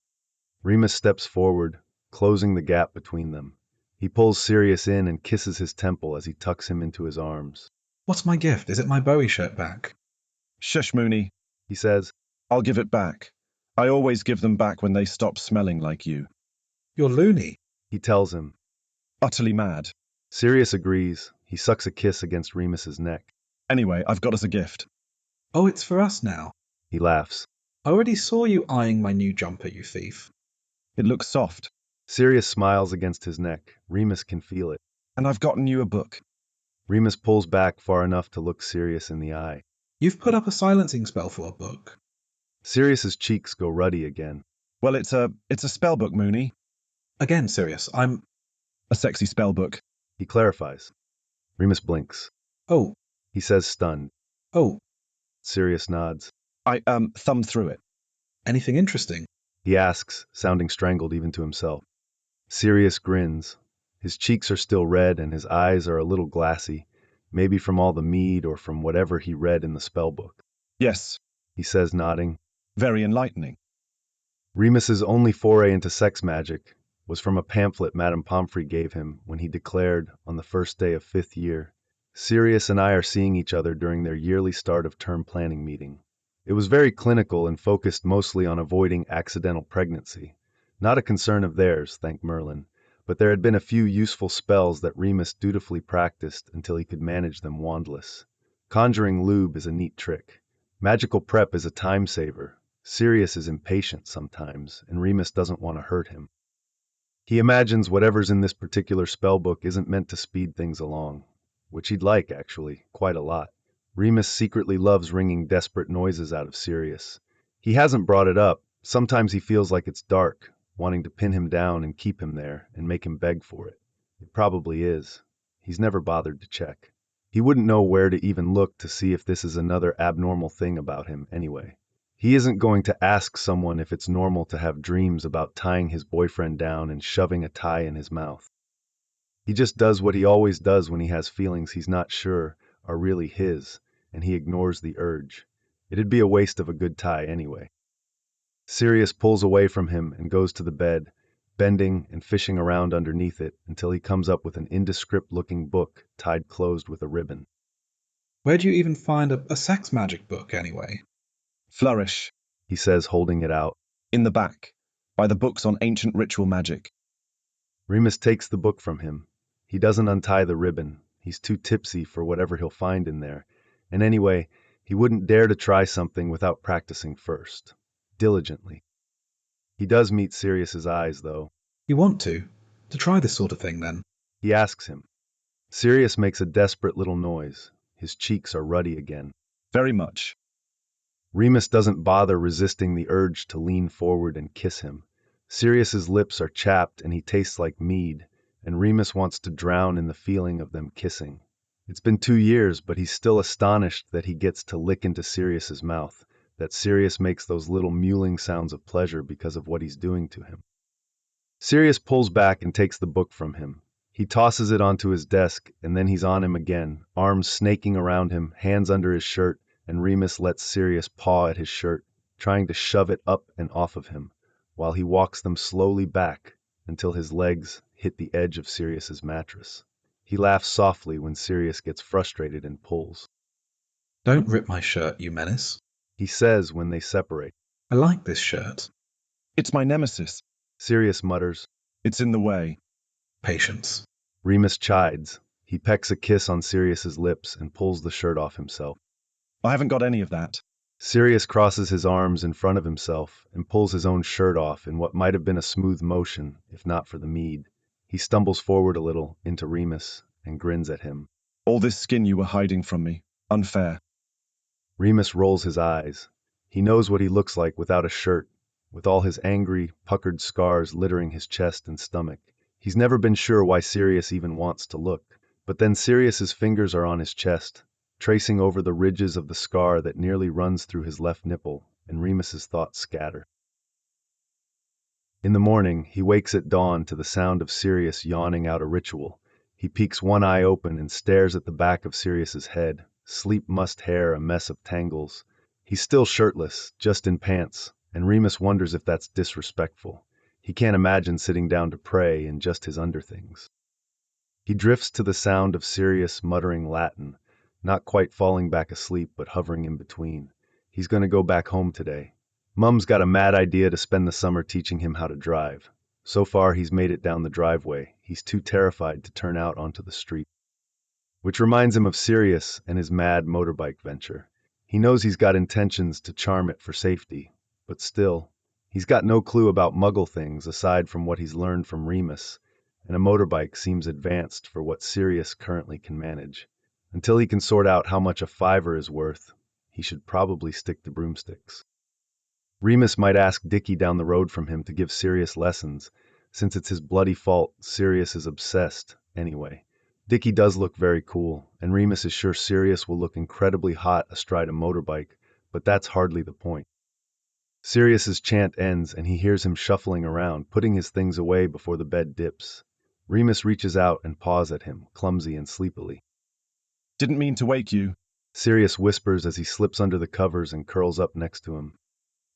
Remus steps forward, closing the gap between them. He pulls Sirius in and kisses his temple as he tucks him into his arms. What's my gift? Is it my Bowie shirt back? Shush, Mooney, he says. I'll give it back. I always give them back when they stop smelling like you. You're loony, he tells him. Utterly mad. Sirius agrees. He sucks a kiss against Remus's neck. Anyway, I've got us a gift. Oh, it's for us now. He laughs. I already saw you eyeing my new jumper, you thief. It looks soft. Sirius smiles against his neck. Remus can feel it. And I've gotten you a book. Remus pulls back far enough to look Sirius in the eye. You've put up a silencing spell for a book. Sirius's cheeks go ruddy again. Well, it's a spellbook, Mooney. Again, Sirius, I'm... A sexy spellbook. He clarifies. Remus blinks. Oh. He says stunned. Oh. Sirius nods. I thumbed through it. Anything interesting? He asks, sounding strangled even to himself. Sirius grins. His cheeks are still red and his eyes are a little glassy, maybe from all the mead or from whatever he read in the spellbook. Yes, he says, nodding. Very enlightening. Remus's only foray into sex magic was from a pamphlet Madame Pomfrey gave him when he declared, on the first day of 5th year, Sirius and I are seeing each other during their yearly start of term planning meeting. It was very clinical and focused mostly on avoiding accidental pregnancy. Not a concern of theirs, thank Merlin, but there had been a few useful spells that Remus dutifully practiced until he could manage them wandless. Conjuring lube is a neat trick. Magical prep is a time saver. Sirius is impatient sometimes, and Remus doesn't want to hurt him. He imagines whatever's in this particular spellbook isn't meant to speed things along, which he'd like, actually, quite a lot. Remus secretly loves wringing desperate noises out of Sirius. He hasn't brought it up. Sometimes he feels like it's dark, wanting to pin him down and keep him there and make him beg for it. It probably is. He's never bothered to check. He wouldn't know where to even look to see if this is another abnormal thing about him anyway. He isn't going to ask someone if it's normal to have dreams about tying his boyfriend down and shoving a tie in his mouth. He just does what he always does when he has feelings he's not sure are really his, and he ignores the urge. It'd be a waste of a good tie anyway. Sirius pulls away from him and goes to the bed, bending and fishing around underneath it until he comes up with an indescript-looking book tied closed with a ribbon. Where do you even find a sex magic book, anyway? Flourish, He says, holding it out. in the back, by the books on ancient ritual magic. Remus takes the book from him. He doesn't untie the ribbon. He's too tipsy for whatever he'll find in there. And anyway, he wouldn't dare to try something without practicing first. Diligently. He does meet Sirius's eyes, though. You want to try this sort of thing, then? He asks him. Sirius makes a desperate little noise. His cheeks are ruddy again. Very much. Remus doesn't bother resisting the urge to lean forward and kiss him. Sirius's lips are chapped and he tastes like mead, and Remus wants to drown in the feeling of them kissing. It's been 2 years, but he's still astonished that he gets to lick into Sirius's mouth, that Sirius makes those little mewling sounds of pleasure because of what he's doing to him. Sirius pulls back and takes the book from him. He tosses it onto his desk, and then he's on him again, arms snaking around him, hands under his shirt, and Remus lets Sirius paw at his shirt, trying to shove it up and off of him, while he walks them slowly back until his legs hit the edge of Sirius's mattress. He laughs softly when Sirius gets frustrated and pulls. Don't rip my shirt, you menace. He says when they separate. I like this shirt. It's my nemesis. Sirius mutters. It's in the way. Patience. Remus chides. He pecks a kiss on Sirius's lips and pulls the shirt off himself. I haven't got any of that. Sirius crosses his arms in front of himself and pulls his own shirt off in what might have been a smooth motion, if not for the mead. He stumbles forward a little into Remus and grins at him. All this skin you were hiding from me. Unfair. Remus rolls his eyes. He knows what he looks like without a shirt, with all his angry, puckered scars littering his chest and stomach. He's never been sure why Sirius even wants to look. But then Sirius's fingers are on his chest, tracing over the ridges of the scar that nearly runs through his left nipple, and Remus's thoughts scatter. In the morning, he wakes at dawn to the sound of Sirius yawning out a ritual. He peeks one eye open and stares at the back of Sirius's head, sleep-mussed hair a mess of tangles. He's still shirtless, just in pants, and Remus wonders if that's disrespectful. He can't imagine sitting down to pray in just his underthings. He drifts to the sound of Sirius muttering Latin, not quite falling back asleep but hovering in between. He's going to go back home today. Mum's got a mad idea to spend the summer teaching him how to drive. So far he's made it down the driveway. He's too terrified to turn out onto the street. Which reminds him of Sirius and his mad motorbike venture. He knows he's got intentions to charm it for safety, but still, he's got no clue about muggle things aside from what he's learned from Remus, and a motorbike seems advanced for what Sirius currently can manage. Until he can sort out how much a fiver is worth, he should probably stick to broomsticks. Remus might ask Dickie down the road from him to give Sirius lessons. Since it's his bloody fault, Sirius is obsessed, anyway. Dickie does look very cool, and Remus is sure Sirius will look incredibly hot astride a motorbike, but that's hardly the point. Sirius's chant ends, and he hears him shuffling around, putting his things away before the bed dips. Remus reaches out and paws at him, clumsy and sleepily. Didn't mean to wake you. Sirius whispers as he slips under the covers and curls up next to him.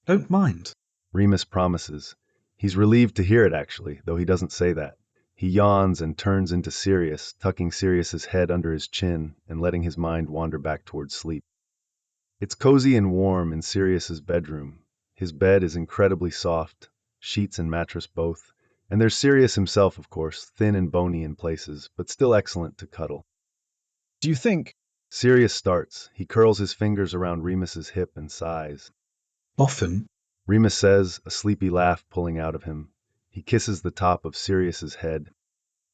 Don't mind. Remus promises. He's relieved to hear it, actually, though he doesn't say that. He yawns and turns into Sirius, tucking Sirius's head under his chin and letting his mind wander back towards sleep. It's cozy and warm in Sirius's bedroom. His bed is incredibly soft, sheets and mattress both, and there's Sirius himself, of course, thin and bony in places, but still excellent to cuddle. Do you think? Sirius starts. He curls his fingers around Remus's hip and sighs. Often. Remus says, a sleepy laugh pulling out of him. He kisses the top of Sirius's head.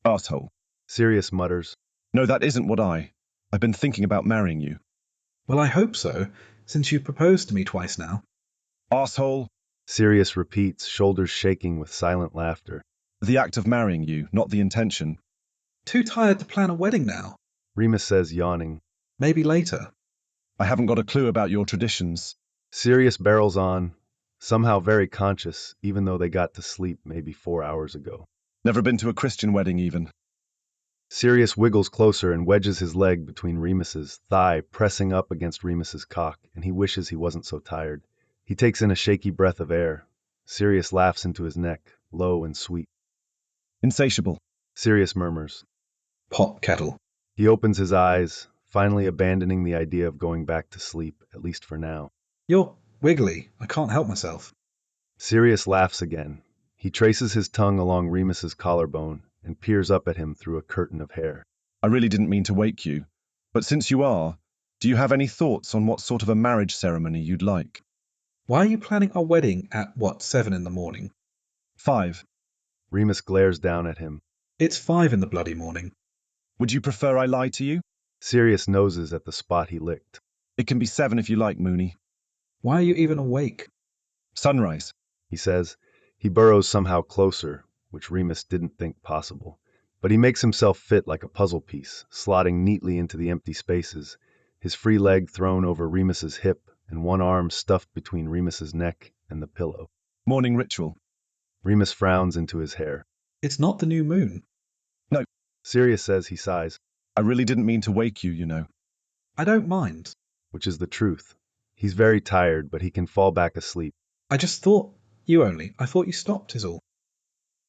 Arsehole. Sirius mutters. No, that isn't what I've been thinking about marrying you. Well, I hope so, since you've proposed to me twice now. Arsehole. Sirius repeats, shoulders shaking with silent laughter. The act of marrying you, not the intention. Too tired to plan a wedding now. Remus says, yawning. Maybe later. I haven't got a clue about your traditions. Sirius barrels on, somehow very conscious, even though they got to sleep maybe 4 hours ago. Never been to a Christian wedding even. Sirius wiggles closer and wedges his leg between Remus's thigh, pressing up against Remus's cock, and he wishes he wasn't so tired. He takes in a shaky breath of air. Sirius laughs into his neck, low and sweet. Insatiable. Sirius murmurs. Pot kettle. He opens his eyes, finally abandoning the idea of going back to sleep, at least for now. You're wiggly. I can't help myself. Sirius laughs again. He traces his tongue along Remus's collarbone and peers up at him through a curtain of hair. I really didn't mean to wake you, but since you are, do you have any thoughts on what sort of a marriage ceremony you'd like? Why are you planning our wedding at, 7 in the morning? 5. Remus glares down at him. It's 5 in the bloody morning. Would you prefer I lie to you? Sirius noses at the spot he licked. It can be 7 if you like, Moony. Why are you even awake? Sunrise. He says. He burrows somehow closer, which Remus didn't think possible. But he makes himself fit like a puzzle piece, slotting neatly into the empty spaces, his free leg thrown over Remus's hip and one arm stuffed between Remus's neck and the pillow. Morning ritual. Remus frowns into his hair. It's not the new moon. No. Sirius says, he sighs. I really didn't mean to wake you, you know. I don't mind. Which is the truth. He's very tired, but he can fall back asleep. I just thought... I thought you stopped, is all.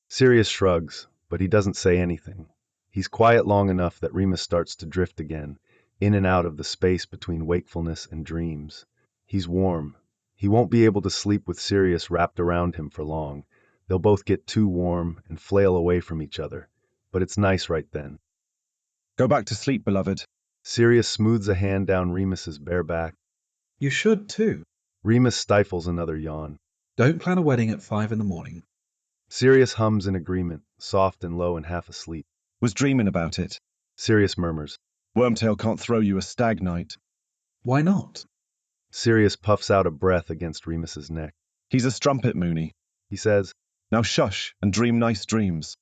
Sirius shrugs, but he doesn't say anything. He's quiet long enough that Remus starts to drift again, in and out of the space between wakefulness and dreams. He's warm. He won't be able to sleep with Sirius wrapped around him for long. They'll both get too warm and flail away from each other. But it's nice right then. Go back to sleep, beloved. Sirius smooths a hand down Remus's bare back. You should, too. Remus stifles another yawn. Don't plan a wedding at 5 in the morning. Sirius hums in agreement, soft and low and half asleep. Was dreaming about it. Sirius murmurs. Wormtail can't throw you a stag night. Why not? Sirius puffs out a breath against Remus's neck. He's a strumpet, Moony. He says, Now shush and dream nice dreams.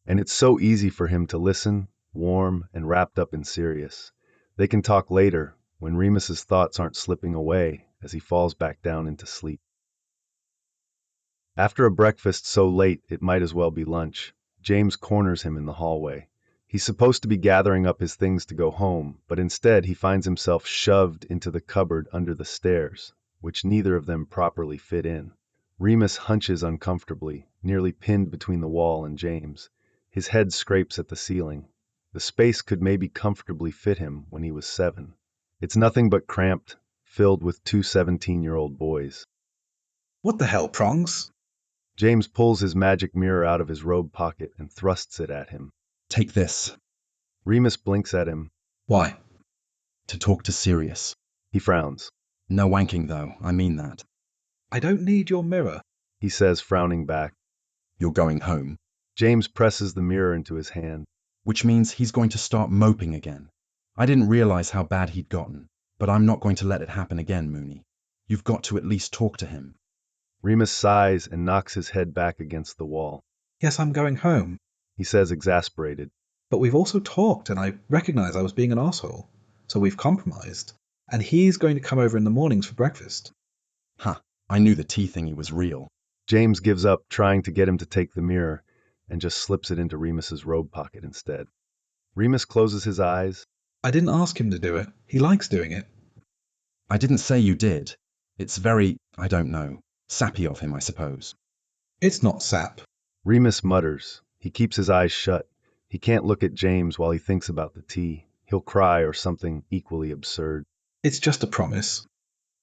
And it's so easy for him to listen, warm and wrapped up in Sirius. They can talk later, when Remus's thoughts aren't slipping away as he falls back down into sleep. After a breakfast so late it might as well be lunch, James corners him in the hallway. He's supposed to be gathering up his things to go home, but instead he finds himself shoved into the cupboard under the stairs, which neither of them properly fit in. Remus hunches uncomfortably, nearly pinned between the wall and James. His head scrapes at the ceiling. The space could maybe comfortably fit him when he was 7. It's nothing but cramped, filled with 2 17-year-old boys. What the hell, Prongs? James pulls his magic mirror out of his robe pocket and thrusts it at him. Take this. Remus blinks at him. Why? To talk to Sirius. He frowns. No wanking, though. I mean that. I don't need your mirror, he says, frowning back. You're going home. James presses the mirror into his hand. Which means he's going to start moping again. I didn't realize how bad he'd gotten, but I'm not going to let it happen again, Moony. You've got to at least talk to him. Remus sighs and knocks his head back against the wall. Yes, I'm going home, he says, exasperated. But we've also talked, and I recognize I was being an asshole. So we've compromised. And he's going to come over in the mornings for breakfast. Ha, I knew the tea thingy was real. James gives up trying to get him to take the mirror and just slips it into Remus's robe pocket instead. Remus closes his eyes. I didn't ask him to do it. He likes doing it. I didn't say you did. It's very, I don't know, sappy of him, I suppose. It's not sap. Remus mutters. He keeps his eyes shut. He can't look at James while he thinks about the tea. He'll cry or something equally absurd. It's just a promise.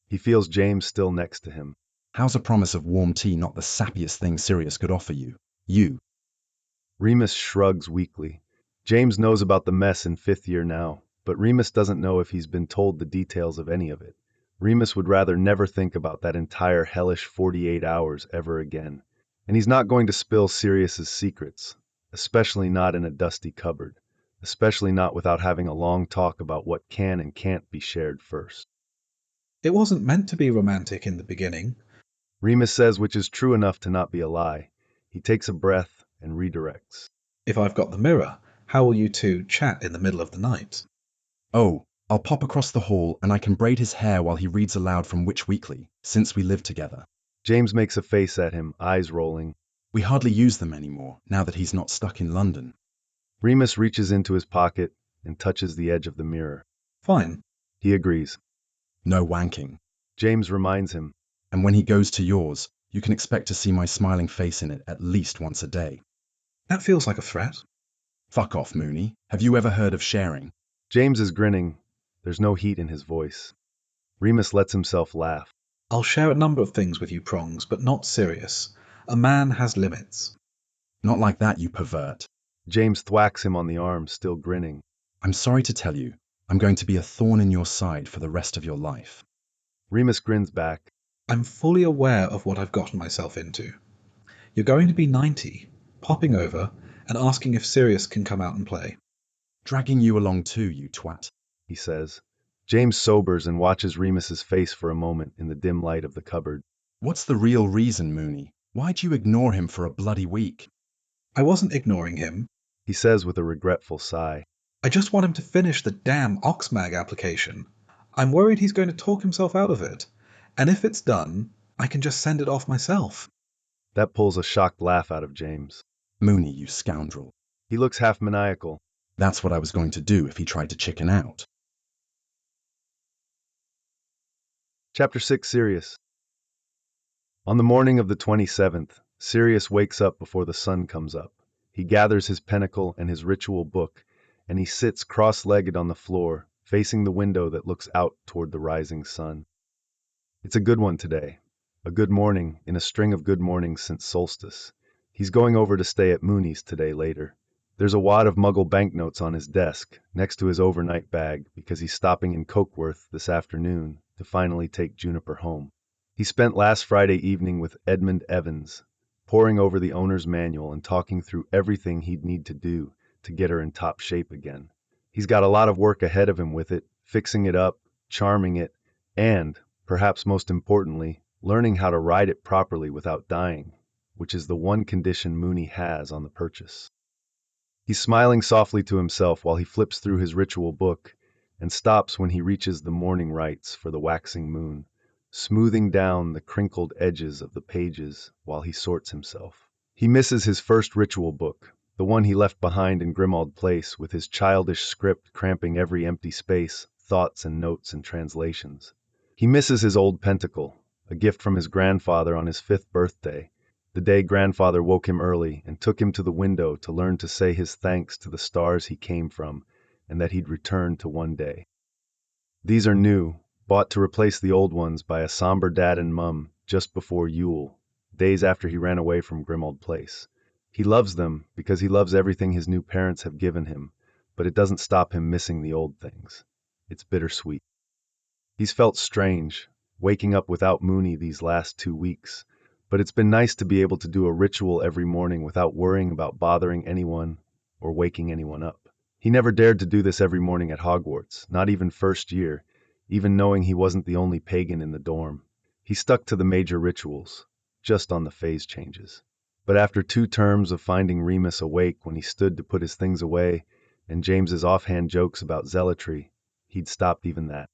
He feels James still next to him. How's a promise of warm tea not the sappiest thing Sirius could offer you? You. Remus shrugs weakly. James knows about the mess in 5th year now, but Remus doesn't know if he's been told the details of any of it. Remus would rather never think about that entire hellish 48 hours ever again. And he's not going to spill Sirius's secrets, especially not in a dusty cupboard, especially not without having a long talk about what can and can't be shared first. It wasn't meant to be romantic in the beginning. Remus says, which is true enough to not be a lie. He takes a breath and redirects. If I've got the mirror, How will you two chat in the middle of the night? Oh, I'll pop across the hall and I can braid his hair while he reads aloud from Witch Weekly, since we live together. James makes a face at him, eyes rolling. We hardly use them anymore, now that he's not stuck in London. Remus reaches into his pocket and touches the edge of the mirror. Fine. He agrees. No wanking. James reminds him. And when he goes to yours, you can expect to see my smiling face in it at least once a day. That feels like a threat. Fuck off, Mooney. Have you ever heard of sharing? James is grinning. There's no heat in his voice. Remus lets himself laugh. I'll share a number of things with you, Prongs, but not Sirius. A man has limits. Not like that, you pervert. James thwacks him on the arm, still grinning. I'm sorry to tell you, I'm going to be a thorn in your side for the rest of your life. Remus grins back. I'm fully aware of what I've gotten myself into. You're going to be 90, popping over, and asking if Sirius can come out and play. Dragging you along too, you twat, he says. James sobers and watches Remus's face for a moment in the dim light of the cupboard. What's the real reason, Mooney? Why'd you ignore him for a bloody week? I wasn't ignoring him, he says with a regretful sigh. I just want him to finish the damn Oxmag application. I'm worried he's going to talk himself out of it. And if it's done, I can just send it off myself. That pulls a shocked laugh out of James. Mooney, you scoundrel. He looks half maniacal. That's what I was going to do if he tried to chicken out. Chapter 6, Sirius. On the morning of the 27th, Sirius wakes up before the sun comes up. He gathers his pentacle and his ritual book, and he sits cross-legged on the floor, facing the window that looks out toward the rising sun. It's a good one today. A good morning in a string of good mornings since Solstice. He's going over to stay at Mooney's today later. There's a wad of Muggle banknotes on his desk, next to his overnight bag, because he's stopping in Cokeworth this afternoon to finally take Juniper home. He spent last Friday evening with Edmund Evans, poring over the owner's manual and talking through everything he'd need to do to get her in top shape again. He's got a lot of work ahead of him with it, fixing it up, charming it, and, perhaps most importantly, learning how to ride it properly without dying, which is the one condition Mooney has on the purchase. He's smiling softly to himself while he flips through his ritual book and stops when he reaches the morning rites for the waxing moon, smoothing down the crinkled edges of the pages while he sorts himself. He misses his first ritual book, the one he left behind in Grimmauld Place with his childish script cramping every empty space, thoughts and notes and translations. He misses his old pentacle, a gift from his grandfather on his 5th birthday, the day grandfather woke him early and took him to the window to learn to say his thanks to the stars he came from and that he'd return to one day. These are new, bought to replace the old ones by a somber dad and mum just before Yule, days after he ran away from Grimmauld Place. He loves them because he loves everything his new parents have given him, but it doesn't stop him missing the old things. It's bittersweet. He's felt strange, waking up without Mooney these last 2 weeks, but it's been nice to be able to do a ritual every morning without worrying about bothering anyone or waking anyone up. He never dared to do this every morning at Hogwarts, not even first year, even knowing he wasn't the only pagan in the dorm. He stuck to the major rituals, just on the phase changes. But after 2 terms of finding Remus awake when he stood to put his things away, and James's offhand jokes about zealotry, he'd stopped even that.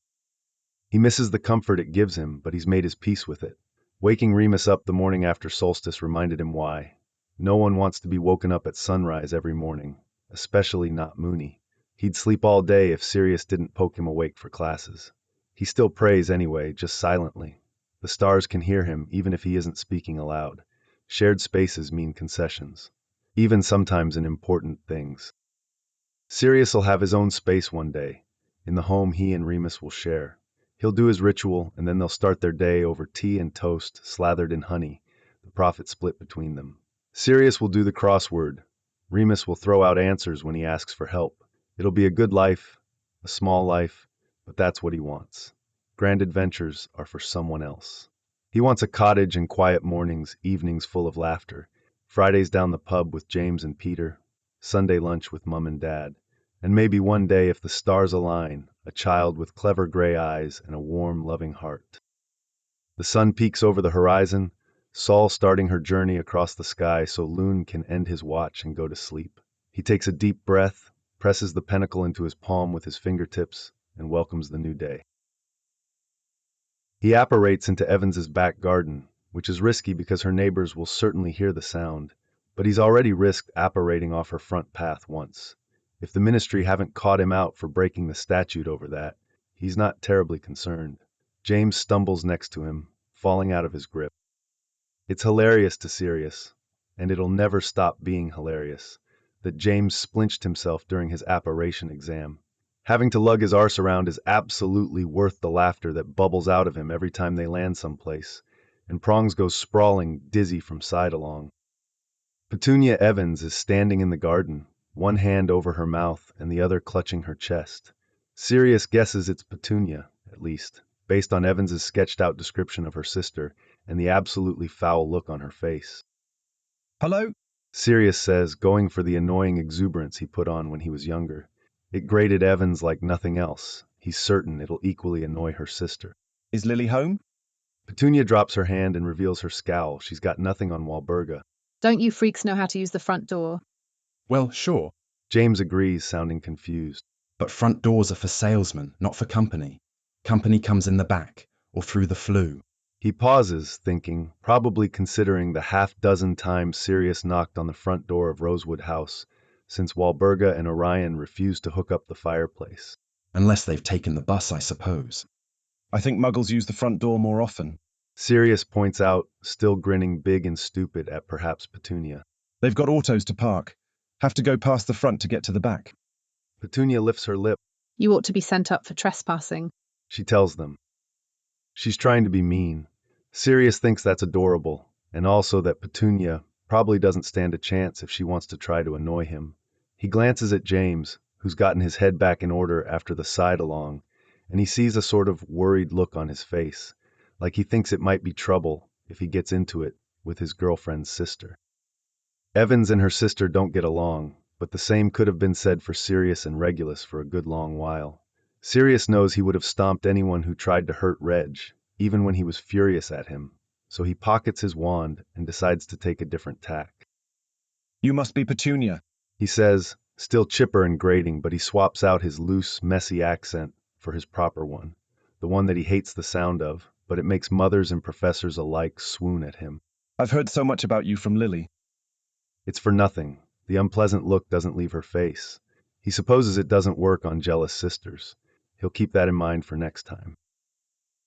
He misses the comfort it gives him, but he's made his peace with it. Waking Remus up the morning after Solstice reminded him why. No one wants to be woken up at sunrise every morning, especially not Mooney. He'd sleep all day if Sirius didn't poke him awake for classes. He still prays anyway, just silently. The stars can hear him even if he isn't speaking aloud. Shared spaces mean concessions, even sometimes in important things. Sirius will have his own space one day, in the home he and Remus will share. He'll do his ritual, and then they'll start their day over tea and toast slathered in honey, the profit split between them. Sirius will do the crossword. Remus will throw out answers when he asks for help. It'll be a good life, a small life, but that's what he wants. Grand adventures are for someone else. He wants a cottage and quiet mornings, evenings full of laughter, Fridays down the pub with James and Peter, Sunday lunch with Mum and Dad, and maybe one day, if the stars align, a child with clever gray eyes and a warm, loving heart. The sun peaks over the horizon, Sol starting her journey across the sky so Loon can end his watch and go to sleep. He takes a deep breath, presses the pentacle into his palm with his fingertips, and welcomes the new day. He apparates into Evans's back garden, which is risky because her neighbors will certainly hear the sound, but he's already risked apparating off her front path once. If the ministry haven't caught him out for breaking the statute over that, he's not terribly concerned. James stumbles next to him, falling out of his grip. It's hilarious to Sirius, and it'll never stop being hilarious, that James splinched himself during his apparition exam. Having to lug his arse around is absolutely worth the laughter that bubbles out of him every time they land someplace, and Prongs goes sprawling, dizzy from side along. Petunia Evans is standing in the garden, one hand over her mouth and the other clutching her chest. Sirius guesses it's Petunia, at least, based on Evans's sketched-out description of her sister and the absolutely foul look on her face. Hello? Sirius says, going for the annoying exuberance he put on when he was younger. It grated Evans like nothing else. He's certain it'll equally annoy her sister. Is Lily home? Petunia drops her hand and reveals her scowl. She's got nothing on Walburga. Don't you freaks know how to use the front door? Well, sure, James agrees, sounding confused. but front doors are for salesmen, not for company. Company comes in the back, or through the flue. He pauses, thinking, probably considering the half-dozen times Sirius knocked on the front door of Rosewood House, since Walburga and Orion refused to hook up the fireplace. Unless they've taken the bus, I suppose. I think muggles use the front door more often. Sirius points out, still grinning big and stupid at perhaps Petunia. They've got autos to park. Have to go past the front to get to the back. Petunia lifts her lip. You ought to be sent up for trespassing. She tells them. She's trying to be mean. Sirius thinks that's adorable, and also that Petunia probably doesn't stand a chance if she wants to try to annoy him. He glances at James, who's gotten his head back in order after the side-along, and he sees a sort of worried look on his face, like he thinks it might be trouble if he gets into it with his girlfriend's sister. Evans and her sister don't get along, but the same could have been said for Sirius and Regulus for a good long while. Sirius knows he would have stomped anyone who tried to hurt Reg, even when he was furious at him, so he pockets his wand and decides to take a different tack. You must be Petunia. He says, still chipper and grating, but he swaps out his loose, messy accent for his proper one, the one that he hates the sound of, but it makes mothers and professors alike swoon at him. I've heard so much about you from Lily. It's for nothing. The unpleasant look doesn't leave her face. He supposes it doesn't work on jealous sisters. He'll keep that in mind for next time.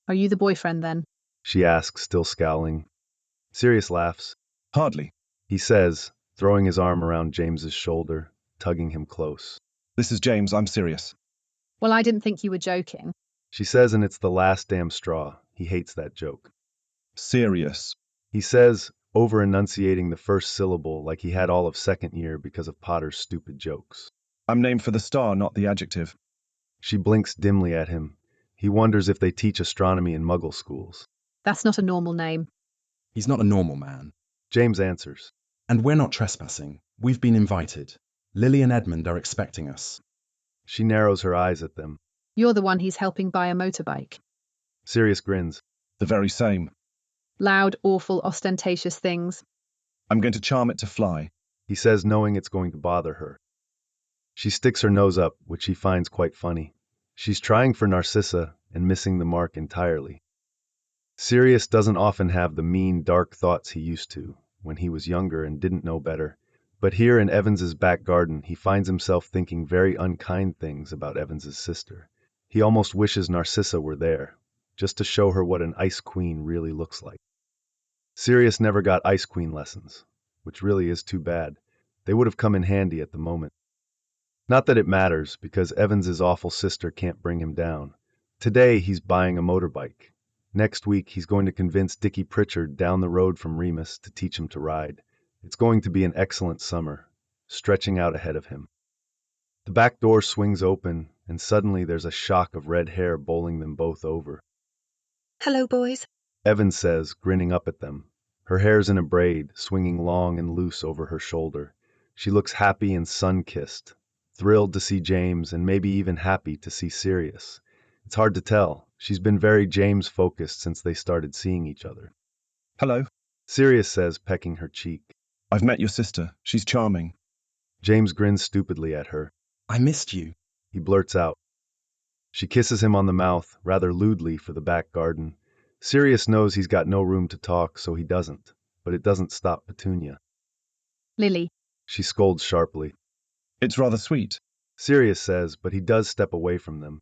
Are you the boyfriend then? She asks, still scowling. Sirius laughs. Hardly. He says, throwing his arm around James's shoulder, tugging him close. This is James, I'm serious. Well, I didn't think you were joking. She says, and it's the last damn straw. He hates that joke. Serious. He says, over-enunciating the first syllable like he had all of second year because of Potter's stupid jokes. I'm named for the star, not the adjective. She blinks dimly at him. He wonders if they teach astronomy in Muggle schools. That's not a normal name. He's not a normal man. James answers. And we're not trespassing. We've been invited. Lily and Edmund are expecting us. She narrows her eyes at them. You're the one he's helping buy a motorbike. Sirius grins. The very same. Loud, awful, ostentatious things. I'm going to charm it to fly. He says, knowing it's going to bother her. She sticks her nose up, which he finds quite funny. She's trying for Narcissa and missing the mark entirely. Sirius doesn't often have the mean, dark thoughts he used to when he was younger and didn't know better. But here in Evans's back garden, he finds himself thinking very unkind things about Evans's sister. He almost wishes Narcissa were there, just to show her what an Ice Queen really looks like. Sirius never got Ice Queen lessons, which really is too bad. They would have come in handy at the moment. Not that it matters, because Evans's awful sister can't bring him down. Today, he's buying a motorbike. Next week, he's going to convince Dickie Pritchard down the road from Remus to teach him to ride. It's going to be an excellent summer, stretching out ahead of him. The back door swings open, and suddenly there's a shock of red hair bowling them both over. Hello, boys. Evans says, grinning up at them. Her hair's in a braid, swinging long and loose over her shoulder. She looks happy and sun-kissed, thrilled to see James and maybe even happy to see Sirius. It's hard to tell. She's been very James-focused since they started seeing each other. Hello. Sirius says, pecking her cheek. I've met your sister. She's charming. James grins stupidly at her. I missed you. He blurts out. She kisses him on the mouth, rather lewdly for the back garden. Sirius knows he's got no room to talk, so he doesn't. But it doesn't stop Petunia. Lily. She scolds sharply. It's rather sweet. Sirius says, but he does step away from them.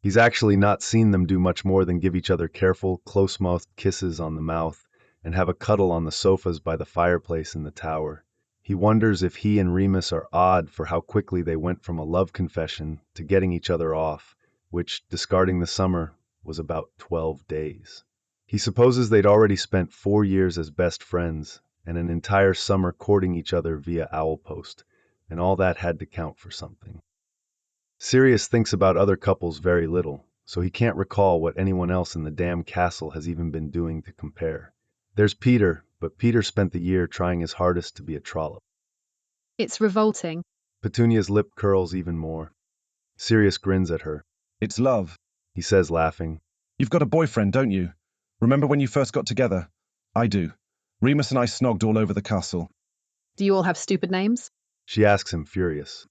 He's actually not seen them do much more than give each other careful, close-mouthed kisses on the mouth and have a cuddle on the sofas by the fireplace in the tower. He wonders if he and Remus are odd for how quickly they went from a love confession to getting each other off, which, discarding the summer, was about 12 days. He supposes they'd already spent 4 years as best friends and an entire summer courting each other via Owlpost, and all that had to count for something. Sirius thinks about other couples very little, so he can't recall what anyone else in the damn castle has even been doing to compare. There's Peter, but Peter spent the year trying his hardest to be a trollop. It's revolting. Petunia's lip curls even more. Sirius grins at her. It's love, he says, laughing. You've got a boyfriend, don't you? Remember when you first got together? I do. Remus and I snogged all over the castle. Do you all have stupid names? She asks him, furious.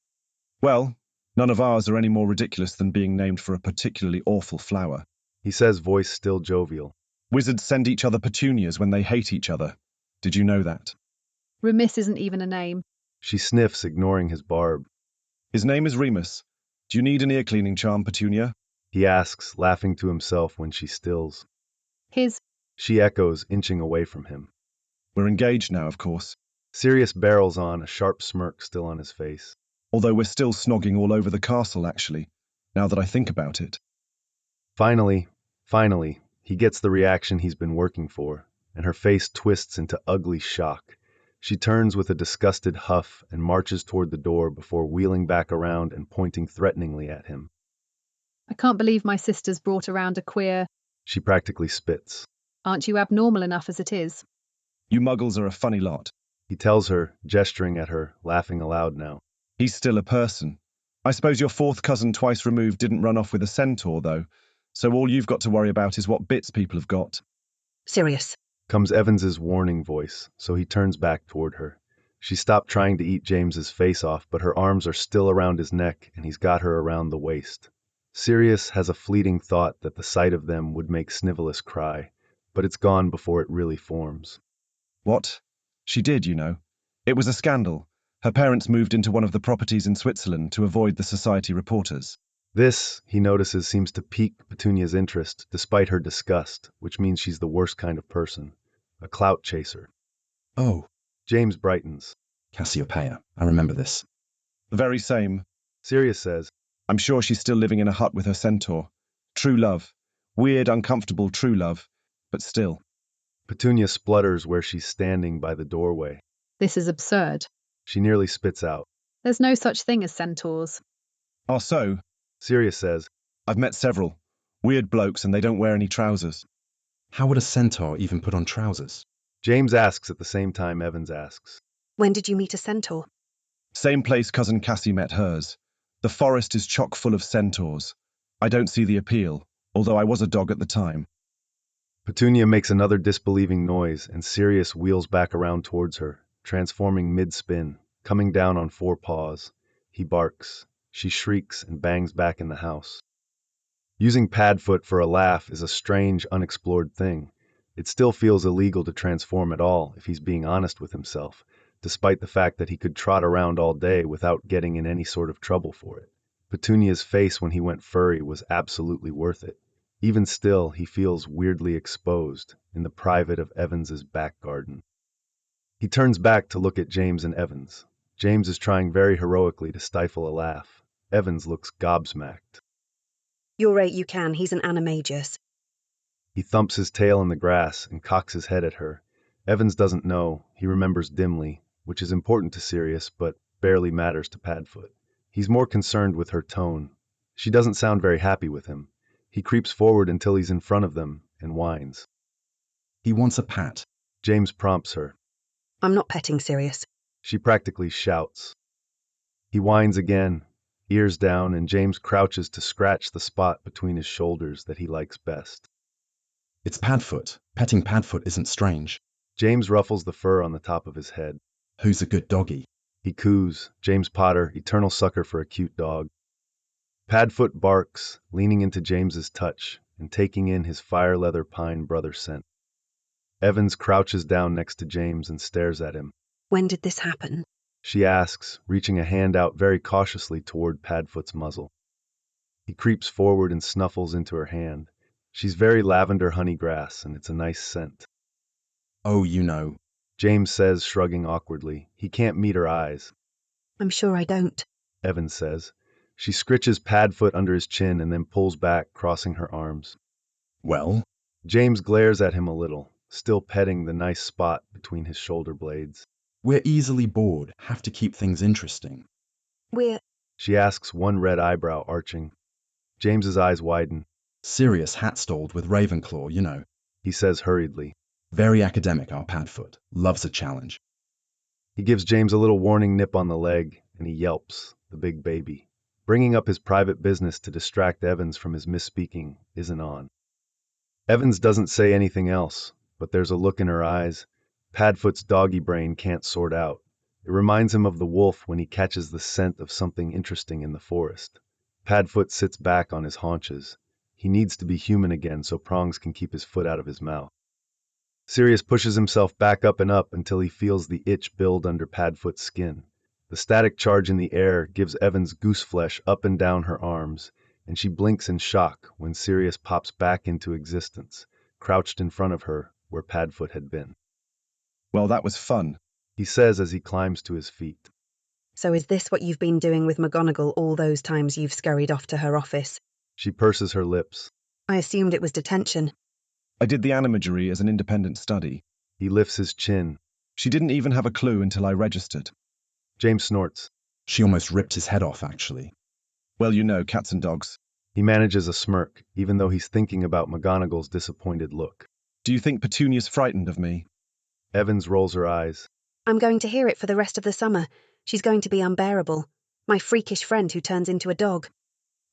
Well, none of ours are any more ridiculous than being named for a particularly awful flower. He says, voice still jovial. Wizards send each other petunias when they hate each other. Did you know that? Remus isn't even a name. She sniffs, ignoring his barb. His name is Remus. Do you need an ear-cleaning charm, Petunia? He asks, laughing to himself when she stills. His. She echoes, inching away from him. We're engaged now, of course. Sirius barrels on, a sharp smirk still on his face. Although we're still snogging all over the castle, actually, now that I think about it. Finally, he gets the reaction he's been working for, and her face twists into ugly shock. She turns with a disgusted huff and marches toward the door before wheeling back around and pointing threateningly at him. I can't believe my sister's brought around a queer. She practically spits. Aren't you abnormal enough as it is? You muggles are a funny lot. He tells her, gesturing at her, laughing aloud now. He's still a person. I suppose your fourth cousin twice removed didn't run off with a centaur, though, so all you've got to worry about is what bits people have got. Sirius. Comes Evans's warning voice, so he turns back toward her. She stopped trying to eat James's face off, but her arms are still around his neck, and he's got her around the waist. Sirius has a fleeting thought that the sight of them would make Snivellus cry, but it's gone before it really forms. What? She did, you know. It was a scandal. Her parents moved into one of the properties in Switzerland to avoid the society reporters. This, he notices, seems to pique Petunia's interest, despite her disgust, which means she's the worst kind of person. A clout chaser. Oh. James brightens. Cassiopeia. I remember this. The very same. Sirius says. I'm sure she's still living in a hut with her centaur. True love. Weird, uncomfortable true love. But still. Petunia splutters where she's standing by the doorway. This is absurd. She nearly spits out. There's no such thing as centaurs. Ah, so? Sirius says. I've met several. Weird blokes, and they don't wear any trousers. How would a centaur even put on trousers? James asks at the same time Evans asks. When did you meet a centaur? Same place cousin Cassie met hers. The forest is chock full of centaurs. I don't see the appeal, although I was a dog at the time. Petunia makes another disbelieving noise, and Sirius wheels back around towards her, transforming mid-spin, coming down on 4 paws. He barks. She shrieks and bangs back in the house. Using Padfoot for a laugh is a strange, unexplored thing. It still feels illegal to transform at all, if he's being honest with himself, despite the fact that he could trot around all day without getting in any sort of trouble for it. Petunia's face when he went furry was absolutely worth it. Even still, he feels weirdly exposed in the private of Evans's back garden. He turns back to look at James and Evans. James is trying very heroically to stifle a laugh. Evans looks gobsmacked. You're right, you can. He's an animagus. He thumps his tail in the grass and cocks his head at her. Evans doesn't know. He remembers dimly, which is important to Sirius, but barely matters to Padfoot. He's more concerned with her tone. She doesn't sound very happy with him. He creeps forward until he's in front of them and whines. He wants a pat. James prompts her. I'm not petting Sirius. She practically shouts. He whines again, ears down, and James crouches to scratch the spot between his shoulders that he likes best. It's Padfoot. Petting Padfoot isn't strange. James ruffles the fur on the top of his head. Who's a good doggy? He coos, James Potter, eternal sucker for a cute dog. Padfoot barks, leaning into James's touch and taking in his fire leather pine brother scent. Evans crouches down next to James and stares at him. When did this happen? She asks, reaching a hand out very cautiously toward Padfoot's muzzle. He creeps forward and snuffles into her hand. She's very lavender honey grass, and it's a nice scent. Oh, you know. James says, shrugging awkwardly. He can't meet her eyes. I'm sure I don't. Evans says. She scritches Padfoot under his chin and then pulls back, crossing her arms. Well? James glares at him a little, still petting the nice spot between his shoulder blades. We're easily bored, have to keep things interesting. She asks, one red eyebrow arching. James's eyes widen. Sirius hat-stalled with Ravenclaw, you know. He says hurriedly. Very academic, our Padfoot. Loves a challenge. He gives James a little warning nip on the leg, and he yelps, the big baby. Bringing up his private business to distract Evans from his misspeaking isn't on. Evans doesn't say anything else, but there's a look in her eyes Padfoot's doggy brain can't sort out. It reminds him of the wolf when he catches the scent of something interesting in the forest. Padfoot sits back on his haunches. He needs to be human again so Prongs can keep his foot out of his mouth. Sirius pushes himself back up and up until he feels the itch build under Padfoot's skin. The static charge in the air gives Evans goose flesh up and down her arms, and she blinks in shock when Sirius pops back into existence, crouched in front of her where Padfoot had been. Well, that was fun, he says as he climbs to his feet. So is this what you've been doing with McGonagall all those times you've scurried off to her office? She purses her lips. I assumed it was detention. I did the animagery as an independent study. He lifts his chin. She didn't even have a clue until I registered. James snorts. She almost ripped his head off, actually. Well, you know, cats and dogs. He manages a smirk, even though he's thinking about McGonagall's disappointed look. Do you think Petunia's frightened of me? Evans rolls her eyes. I'm going to hear it for the rest of the summer. She's going to be unbearable. My freakish friend who turns into a dog.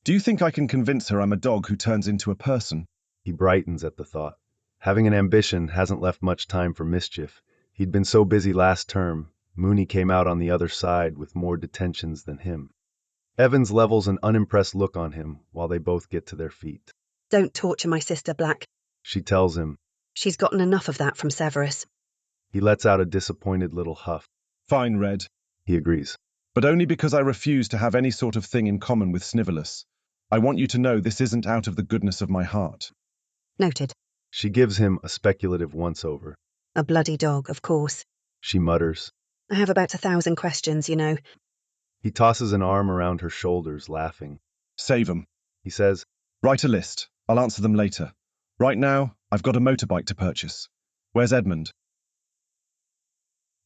Do you think I can convince her I'm a dog who turns into a person? He brightens at the thought. Having an ambition hasn't left much time for mischief. He'd been so busy last term, Mooney came out on the other side with more detentions than him. Evans levels an unimpressed look on him while they both get to their feet. Don't torture my sister, Black. She tells him. She's gotten enough of that from Severus. He lets out a disappointed little huff. Fine, Red. He agrees. But only because I refuse to have any sort of thing in common with Snivelus. I want you to know this isn't out of the goodness of my heart. Noted. She gives him a speculative once-over. A bloody dog, of course. She mutters. I have about 1,000 questions, you know. He tosses an arm around her shoulders, laughing. Save 'em. He says. Write a list. I'll answer them later. Right now, I've got a motorbike to purchase. Where's Edmund?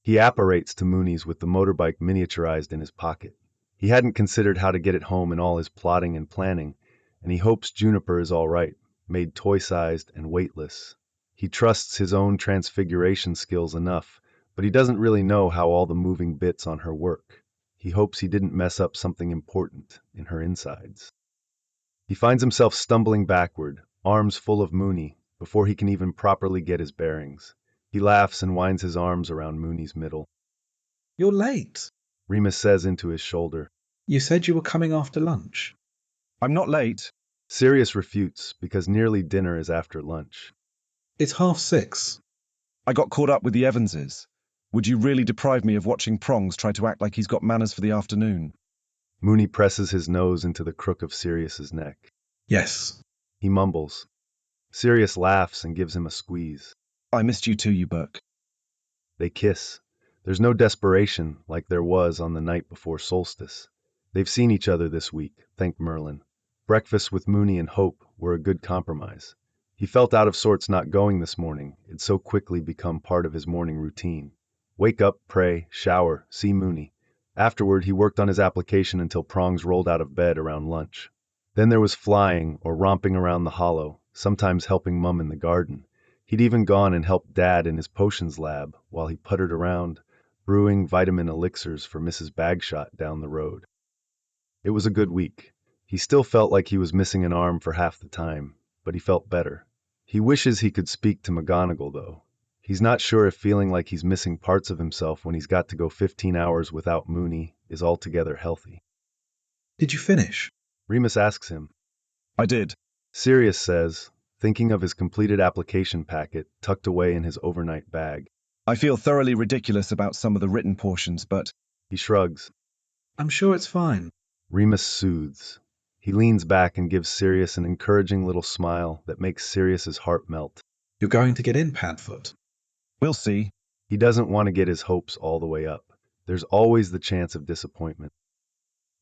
He apparates to Mooney's with the motorbike miniaturized in his pocket. He hadn't considered how to get it home in all his plotting and planning, and he hopes Juniper is all right, made toy-sized and weightless. He trusts his own transfiguration skills enough, but he doesn't really know how all the moving bits on her work. He hopes he didn't mess up something important in her insides. He finds himself stumbling backward, arms full of Mooney, before he can even properly get his bearings. He laughs and winds his arms around Mooney's middle. You're late, Remus says into his shoulder. You said you were coming after lunch. I'm not late. Sirius refutes, because nearly dinner is after lunch. It's 6:30. I got caught up with the Evanses. Would you really deprive me of watching Prongs try to act like he's got manners for the afternoon? Mooney presses his nose into the crook of Sirius's neck. Yes. He mumbles. Sirius laughs and gives him a squeeze. I missed you too, you Burke. They kiss. There's no desperation like there was on the night before Solstice. They've seen each other this week, thank Merlin. Breakfast with Mooney and Hope were a good compromise. He felt out of sorts not going this morning. It'd so quickly become part of his morning routine. Wake up, pray, shower, see Mooney. Afterward, he worked on his application until Prongs rolled out of bed around lunch. Then there was flying or romping around the hollow, sometimes helping Mum in the garden. He'd even gone and helped Dad in his potions lab while he puttered around, brewing vitamin elixirs for Mrs. Bagshot down the road. It was a good week. He still felt like he was missing an arm for half the time, but he felt better. He wishes he could speak to McGonagall, though. He's not sure if feeling like he's missing parts of himself when he's got to go 15 hours without Mooney is altogether healthy. Did you finish? Remus asks him. I did. Sirius says, thinking of his completed application packet tucked away in his overnight bag. I feel thoroughly ridiculous about some of the written portions, but... He shrugs. I'm sure it's fine. Remus soothes. He leans back and gives Sirius an encouraging little smile that makes Sirius's heart melt. You're going to get in, Padfoot. We'll see. He doesn't want to get his hopes all the way up. There's always the chance of disappointment.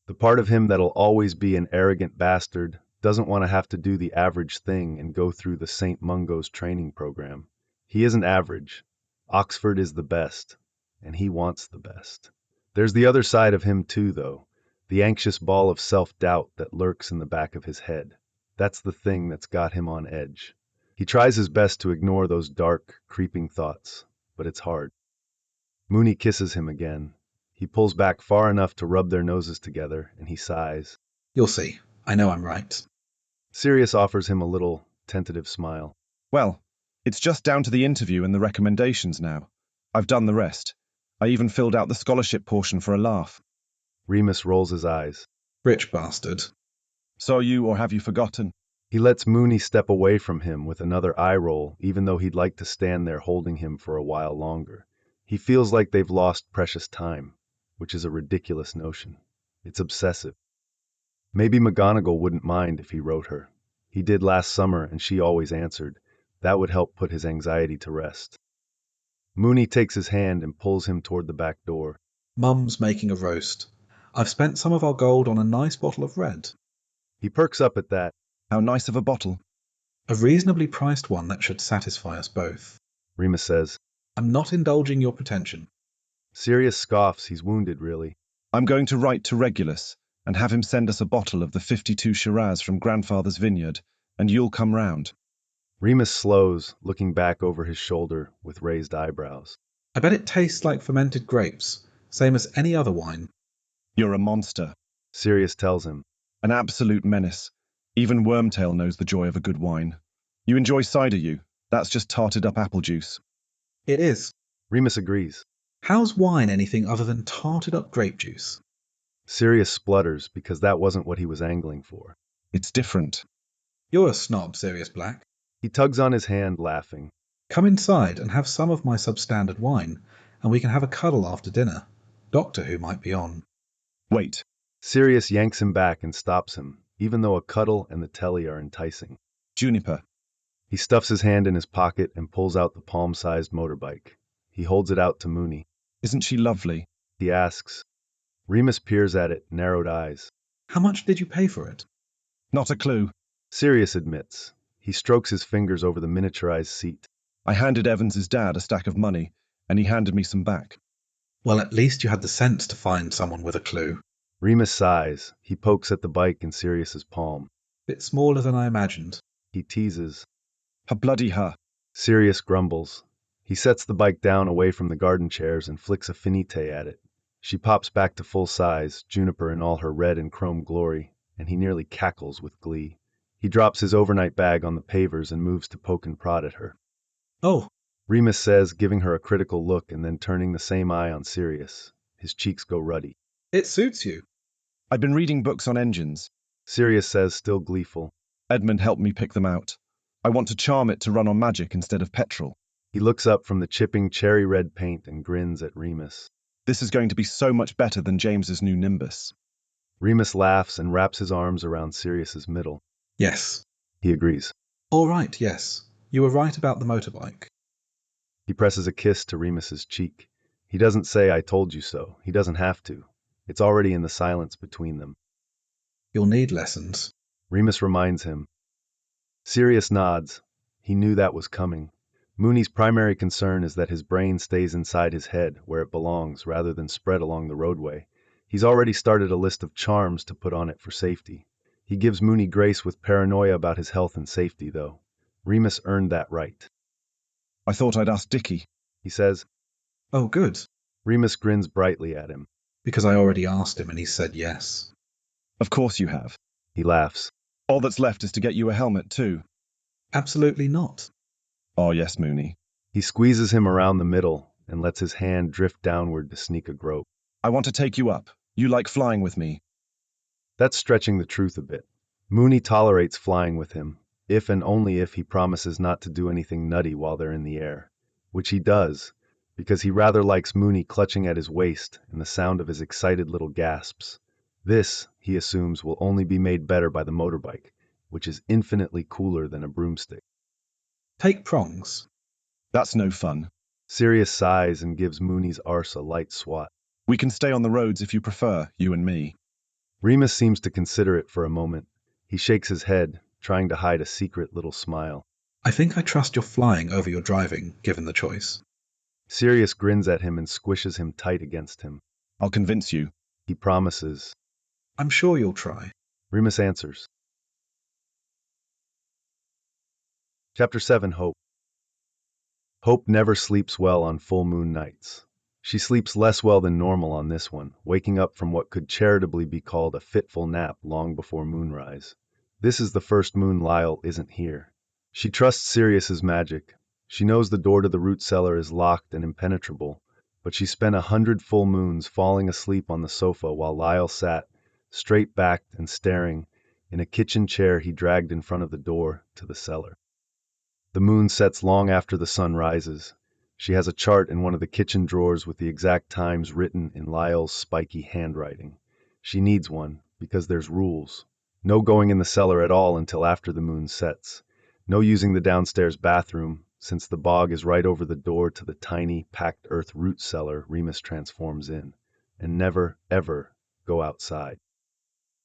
The part of him that'll always be an arrogant bastard doesn't want to have to do the average thing and go through the St. Mungo's training program. He isn't average. Oxford is the best, and he wants the best. There's the other side of him too, though, the anxious ball of self-doubt that lurks in the back of his head. That's the thing that's got him on edge. He tries his best to ignore those dark, creeping thoughts, but it's hard. Mooney kisses him again. He pulls back far enough to rub their noses together, and he sighs. You'll see. I know I'm right. Sirius offers him a little, tentative smile. Well, it's just down to the interview and the recommendations now. I've done the rest. I even filled out the scholarship portion for a laugh. Remus rolls his eyes. Rich bastard. So you, or have you forgotten? He lets Mooney step away from him with another eye roll, even though he'd like to stand there holding him for a while longer. He feels like they've lost precious time, which is a ridiculous notion. It's obsessive. Maybe McGonagall wouldn't mind if he wrote her. He did last summer, and she always answered. That would help put his anxiety to rest. Mooney takes his hand and pulls him toward the back door. Mum's making a roast. I've spent some of our gold on a nice bottle of red. He perks up at that. How nice of a bottle. A reasonably priced one that should satisfy us both. Remus says. I'm not indulging your pretension. Sirius scoffs. He's wounded, really. I'm going to write to Regulus and have him send us a bottle of the 52 Shiraz from Grandfather's vineyard, and you'll come round. Remus slows, looking back over his shoulder with raised eyebrows. I bet it tastes like fermented grapes, same as any other wine. You're a monster, Sirius tells him. An absolute menace. Even Wormtail knows the joy of a good wine. You enjoy cider, you. That's just tarted up apple juice. It is. Remus agrees. How's wine anything other than tarted up grape juice? Sirius splutters because that wasn't what he was angling for. It's different. You're a snob, Sirius Black. He tugs on his hand, laughing. Come inside and have some of my substandard wine, and we can have a cuddle after dinner. Doctor Who might be on. Wait. Sirius yanks him back and stops him, even though a cuddle and the telly are enticing. Juniper. He stuffs his hand in his pocket and pulls out the palm-sized motorbike. He holds it out to Mooney. Isn't she lovely? He asks. Remus peers at it, narrowed eyes. How much did you pay for it? Not a clue. Sirius admits. He strokes his fingers over the miniaturized seat. I handed Evans's dad a stack of money, and he handed me some back. Well, at least you had the sense to find someone with a clue. Remus sighs. He pokes at the bike in Sirius's palm. Bit smaller than I imagined. He teases. Ha bloody ha. Sirius grumbles. He sets the bike down away from the garden chairs and flicks a finite at it. She pops back to full size, Juniper in all her red and chrome glory, and he nearly cackles with glee. He drops his overnight bag on the pavers and moves to poke and prod at her. Oh, Remus says, giving her a critical look and then turning the same eye on Sirius. His cheeks go ruddy. It suits you. I've been reading books on engines. Sirius says, still gleeful. Edmund helped me pick them out. I want to charm it to run on magic instead of petrol. He looks up from the chipping cherry red paint and grins at Remus. This is going to be so much better than James's new Nimbus. Remus laughs and wraps his arms around Sirius's middle. Yes. He agrees. All right, yes. You were right about the motorbike. He presses a kiss to Remus's cheek. He doesn't say, I told you so. He doesn't have to. It's already in the silence between them. You'll need lessons. Remus reminds him. Sirius nods. He knew that was coming. Mooney's primary concern is that his brain stays inside his head, where it belongs, rather than spread along the roadway. He's already started a list of charms to put on it for safety. He gives Mooney grace with paranoia about his health and safety, though. Remus earned that right. I thought I'd ask Dickie, he says. Oh, good. Remus grins brightly at him. Because I already asked him and he said yes. Of course you have. He laughs. All that's left is to get you a helmet, too. Absolutely not. Oh, yes, Mooney. He squeezes him around the middle and lets his hand drift downward to sneak a grope. I want to take you up. You like flying with me. That's stretching the truth a bit. Mooney tolerates flying with him, if and only if he promises not to do anything nutty while they're in the air, which he does, because he rather likes Mooney clutching at his waist and the sound of his excited little gasps. This, he assumes, will only be made better by the motorbike, which is infinitely cooler than a broomstick. Take prongs. That's no fun. Sirius sighs and gives Mooney's arse a light swat. We can stay on the roads if you prefer, you and me. Remus seems to consider it for a moment. He shakes his head, trying to hide a secret little smile. I think I trust your flying over your driving, given the choice. Sirius grins at him and squishes him tight against him. I'll convince you. He promises. I'm sure you'll try. Remus answers. Chapter 7, Hope. Hope never sleeps well on full moon nights. She sleeps less well than normal on this one, waking up from what could charitably be called a fitful nap long before moonrise. This is the first moon Lyle isn't here. She trusts Sirius's magic. She knows the door to the root cellar is locked and impenetrable, but she spent 100 full moons falling asleep on the sofa while Lyle sat, straight-backed and staring, in a kitchen chair he dragged in front of the door to the cellar. The moon sets long after the sun rises. She has a chart in one of the kitchen drawers with the exact times written in Lyle's spiky handwriting. She needs one, because there's rules. No going in the cellar at all until after the moon sets. No using the downstairs bathroom, since the bog is right over the door to the tiny, packed earth root cellar Remus transforms in. And never, ever go outside.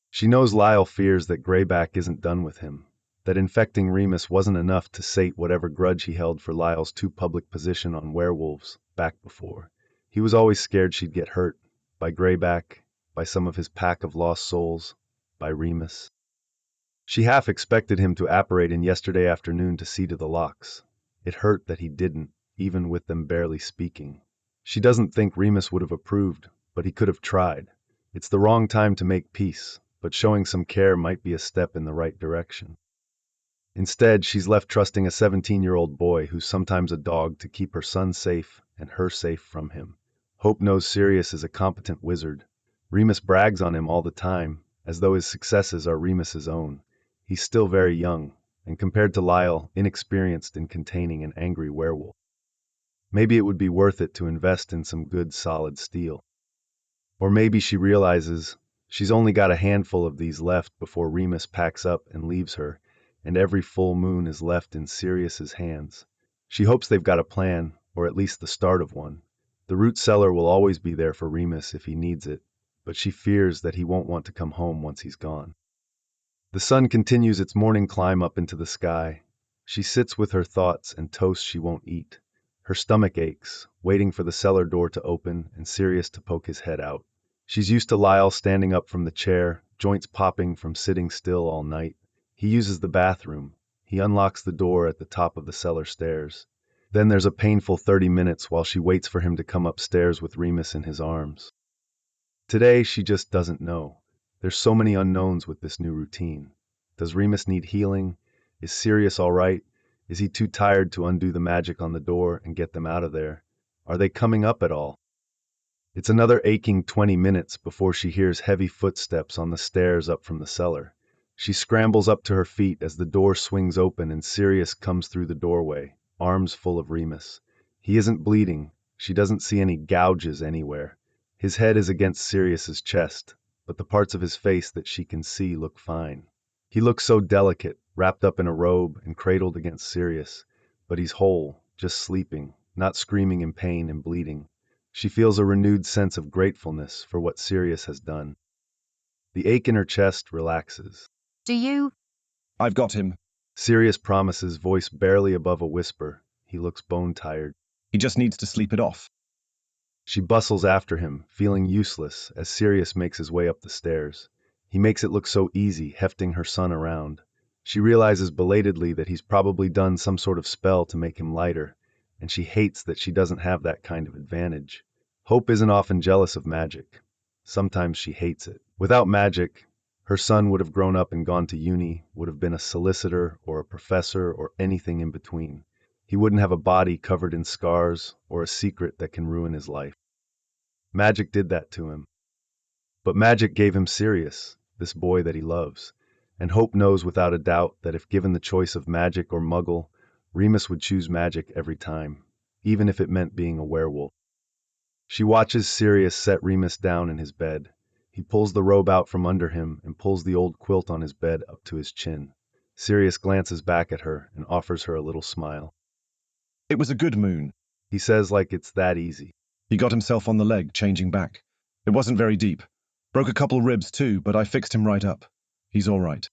She knows Lyle fears that Greyback isn't done with him, that infecting Remus wasn't enough to sate whatever grudge he held for Lyle's too public position on werewolves back before. He was always scared she'd get hurt, by Greyback, by some of his pack of lost souls, by Remus. She half expected him to apparate in yesterday afternoon to see to the locks. It hurt that he didn't, even with them barely speaking. She doesn't think Remus would have approved, but he could have tried. It's the wrong time to make peace, but showing some care might be a step in the right direction. Instead, she's left trusting a 17-year-old boy who's sometimes a dog to keep her son safe and her safe from him. Hope knows Sirius is a competent wizard. Remus brags on him all the time, as though his successes are Remus's own. He's still very young, and compared to Lyle, inexperienced in containing an angry werewolf. Maybe it would be worth it to invest in some good solid steel. Or maybe she realizes she's only got a handful of these left before Remus packs up and leaves her, and every full moon is left in Sirius's hands. She hopes they've got a plan, or at least the start of one. The root cellar will always be there for Remus if he needs it, but she fears that he won't want to come home once he's gone. The sun continues its morning climb up into the sky. She sits with her thoughts and toast she won't eat. Her stomach aches, waiting for the cellar door to open and Sirius to poke his head out. She's used to Lyle standing up from the chair, joints popping from sitting still all night. He uses the bathroom. He unlocks the door at the top of the cellar stairs. Then there's a painful 30 minutes while she waits for him to come upstairs with Remus in his arms. Today, she just doesn't know. There's so many unknowns with this new routine. Does Remus need healing? Is Sirius all right? Is he too tired to undo the magic on the door and get them out of there? Are they coming up at all? It's another aching 20 minutes before she hears heavy footsteps on the stairs up from the cellar. She scrambles up to her feet as the door swings open and Sirius comes through the doorway, arms full of Remus. He isn't bleeding. She doesn't see any gouges anywhere. His head is against Sirius's chest, but the parts of his face that she can see look fine. He looks so delicate, wrapped up in a robe and cradled against Sirius, but he's whole, just sleeping, not screaming in pain and bleeding. She feels a renewed sense of gratefulness for what Sirius has done. The ache in her chest relaxes. Do you? I've got him. Sirius promises, voice barely above a whisper. He looks bone-tired. He just needs to sleep it off. She bustles after him, feeling useless, as Sirius makes his way up the stairs. He makes it look so easy, hefting her son around. She realizes belatedly that he's probably done some sort of spell to make him lighter, and she hates that she doesn't have that kind of advantage. Hope isn't often jealous of magic. Sometimes she hates it. Without magic, her son would have grown up and gone to uni, would have been a solicitor or a professor or anything in between. He wouldn't have a body covered in scars or a secret that can ruin his life. Magic did that to him. But magic gave him Sirius, this boy that he loves, and Hope knows without a doubt that if given the choice of magic or muggle, Remus would choose magic every time, even if it meant being a werewolf. She watches Sirius set Remus down in his bed. He pulls the robe out from under him and pulls the old quilt on his bed up to his chin. Sirius glances back at her and offers her a little smile. It was a good moon. He says like it's that easy. He got himself on the leg, changing back. It wasn't very deep. Broke a couple ribs too, but I fixed him right up. He's all right.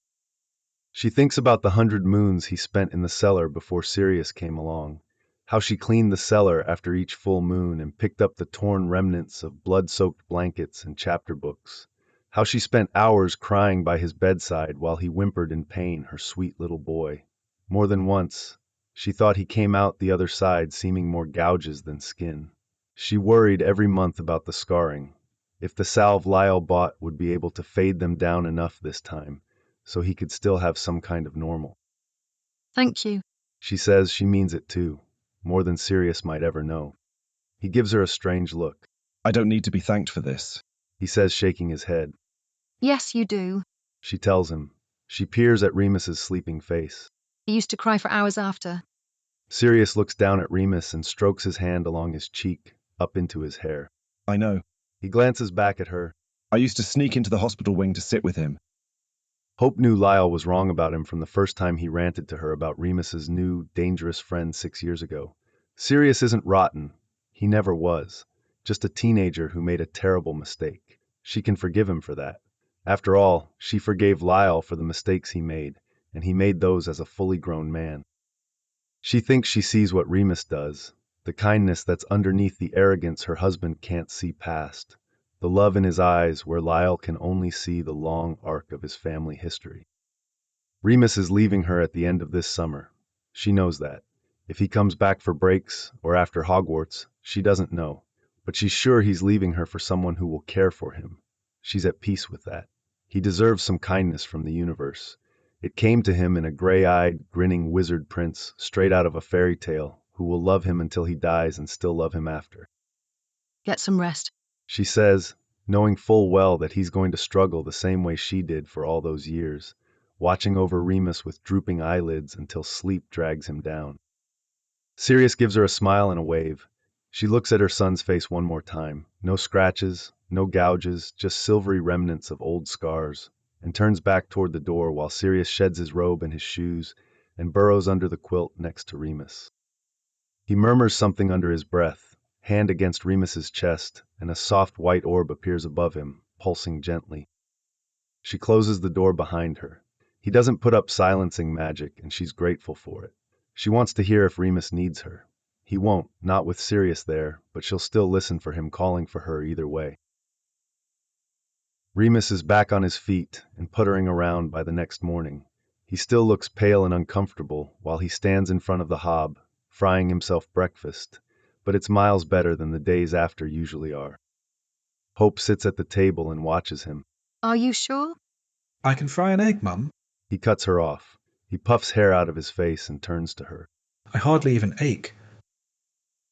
She thinks about the 100 moons he spent in the cellar before Sirius came along. How she cleaned the cellar after each full moon and picked up the torn remnants of blood-soaked blankets and chapter books. How she spent hours crying by his bedside while he whimpered in pain, her sweet little boy. More than once, she thought he came out the other side seeming more gouges than skin. She worried every month about the scarring, if the salve Lyle bought would be able to fade them down enough this time, so he could still have some kind of normal. Thank you. She says she means it too, more than Sirius might ever know. He gives her a strange look. I don't need to be thanked for this, he says, shaking his head. Yes, you do. She tells him. She peers at Remus's sleeping face. He used to cry for hours after. Sirius looks down at Remus and strokes his hand along his cheek, up into his hair. I know. He glances back at her. I used to sneak into the hospital wing to sit with him. Hope knew Lyle was wrong about him from the first time he ranted to her about Remus's new, dangerous friend 6 years ago. Sirius isn't rotten. He never was. Just a teenager who made a terrible mistake. She can forgive him for that. After all, she forgave Lyle for the mistakes he made, and he made those as a fully grown man. She thinks she sees what Remus does, the kindness that's underneath the arrogance her husband can't see past, the love in his eyes where Lyle can only see the long arc of his family history. Remus is leaving her at the end of this summer. She knows that. If he comes back for breaks or after Hogwarts, she doesn't know, but she's sure he's leaving her for someone who will care for him. She's at peace with that. He deserves some kindness from the universe. It came to him in a gray-eyed, grinning wizard prince straight out of a fairy tale who will love him until he dies and still love him after. Get some rest, she says, knowing full well that he's going to struggle the same way she did for all those years, watching over Remus with drooping eyelids until sleep drags him down. Sirius gives her a smile and a wave. She looks at her son's face one more time. No scratches, no gouges, just silvery remnants of old scars, and turns back toward the door while Sirius sheds his robe and his shoes and burrows under the quilt next to Remus. He murmurs something under his breath, hand against Remus's chest, and a soft white orb appears above him, pulsing gently. She closes the door behind her. He doesn't put up silencing magic, and she's grateful for it. She wants to hear if Remus needs her. He won't, not with Sirius there, but she'll still listen for him calling for her either way. Remus is back on his feet and puttering around by the next morning. He still looks pale and uncomfortable while he stands in front of the hob, frying himself breakfast, but it's miles better than the days after usually are. Hope sits at the table and watches him. Are you sure? I can fry an egg, Mum. He cuts her off. He puffs hair out of his face and turns to her. I hardly even ache.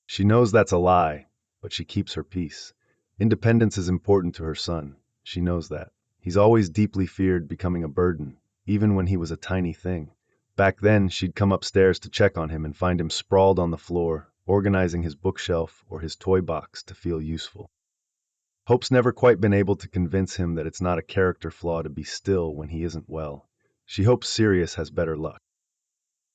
She knows that's a lie, but she keeps her peace. Independence is important to her son. She knows that. He's always deeply feared becoming a burden, even when he was a tiny thing. Back then, she'd come upstairs to check on him and find him sprawled on the floor, organizing his bookshelf or his toy box to feel useful. Hope's never quite been able to convince him that it's not a character flaw to be still when he isn't well. She hopes Sirius has better luck.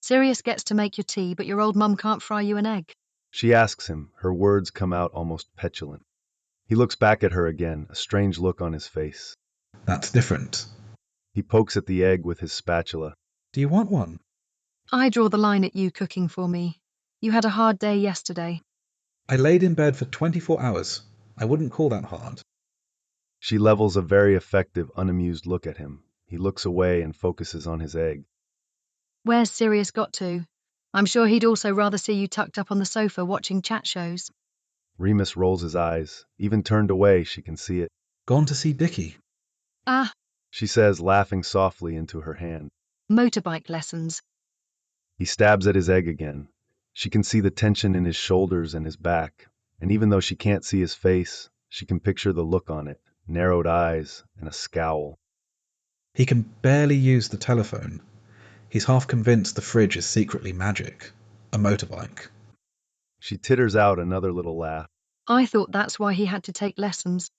Sirius gets to make your tea, but your old mum can't fry you an egg. She asks him, her words come out almost petulant. He looks back at her again, a strange look on his face. That's different. He pokes at the egg with his spatula. Do you want one? I draw the line at you cooking for me. You had a hard day yesterday. I laid in bed for 24 hours. I wouldn't call that hard. She levels a very effective, unamused look at him. He looks away and focuses on his egg. Where's Sirius got to? I'm sure he'd also rather see you tucked up on the sofa watching chat shows. Remus rolls his eyes. Even turned away, she can see it. Gone to see Dickie. Ah, She says, laughing softly into her hand. motorbike lessons. He stabs at his egg again. She can see the tension in his shoulders and his back, and even though she can't see his face, she can picture the look on it, narrowed eyes and a scowl. He can barely use the telephone. He's half convinced the fridge is secretly magic, a motorbike. She titters out another little laugh. I thought that's why he had to take lessons.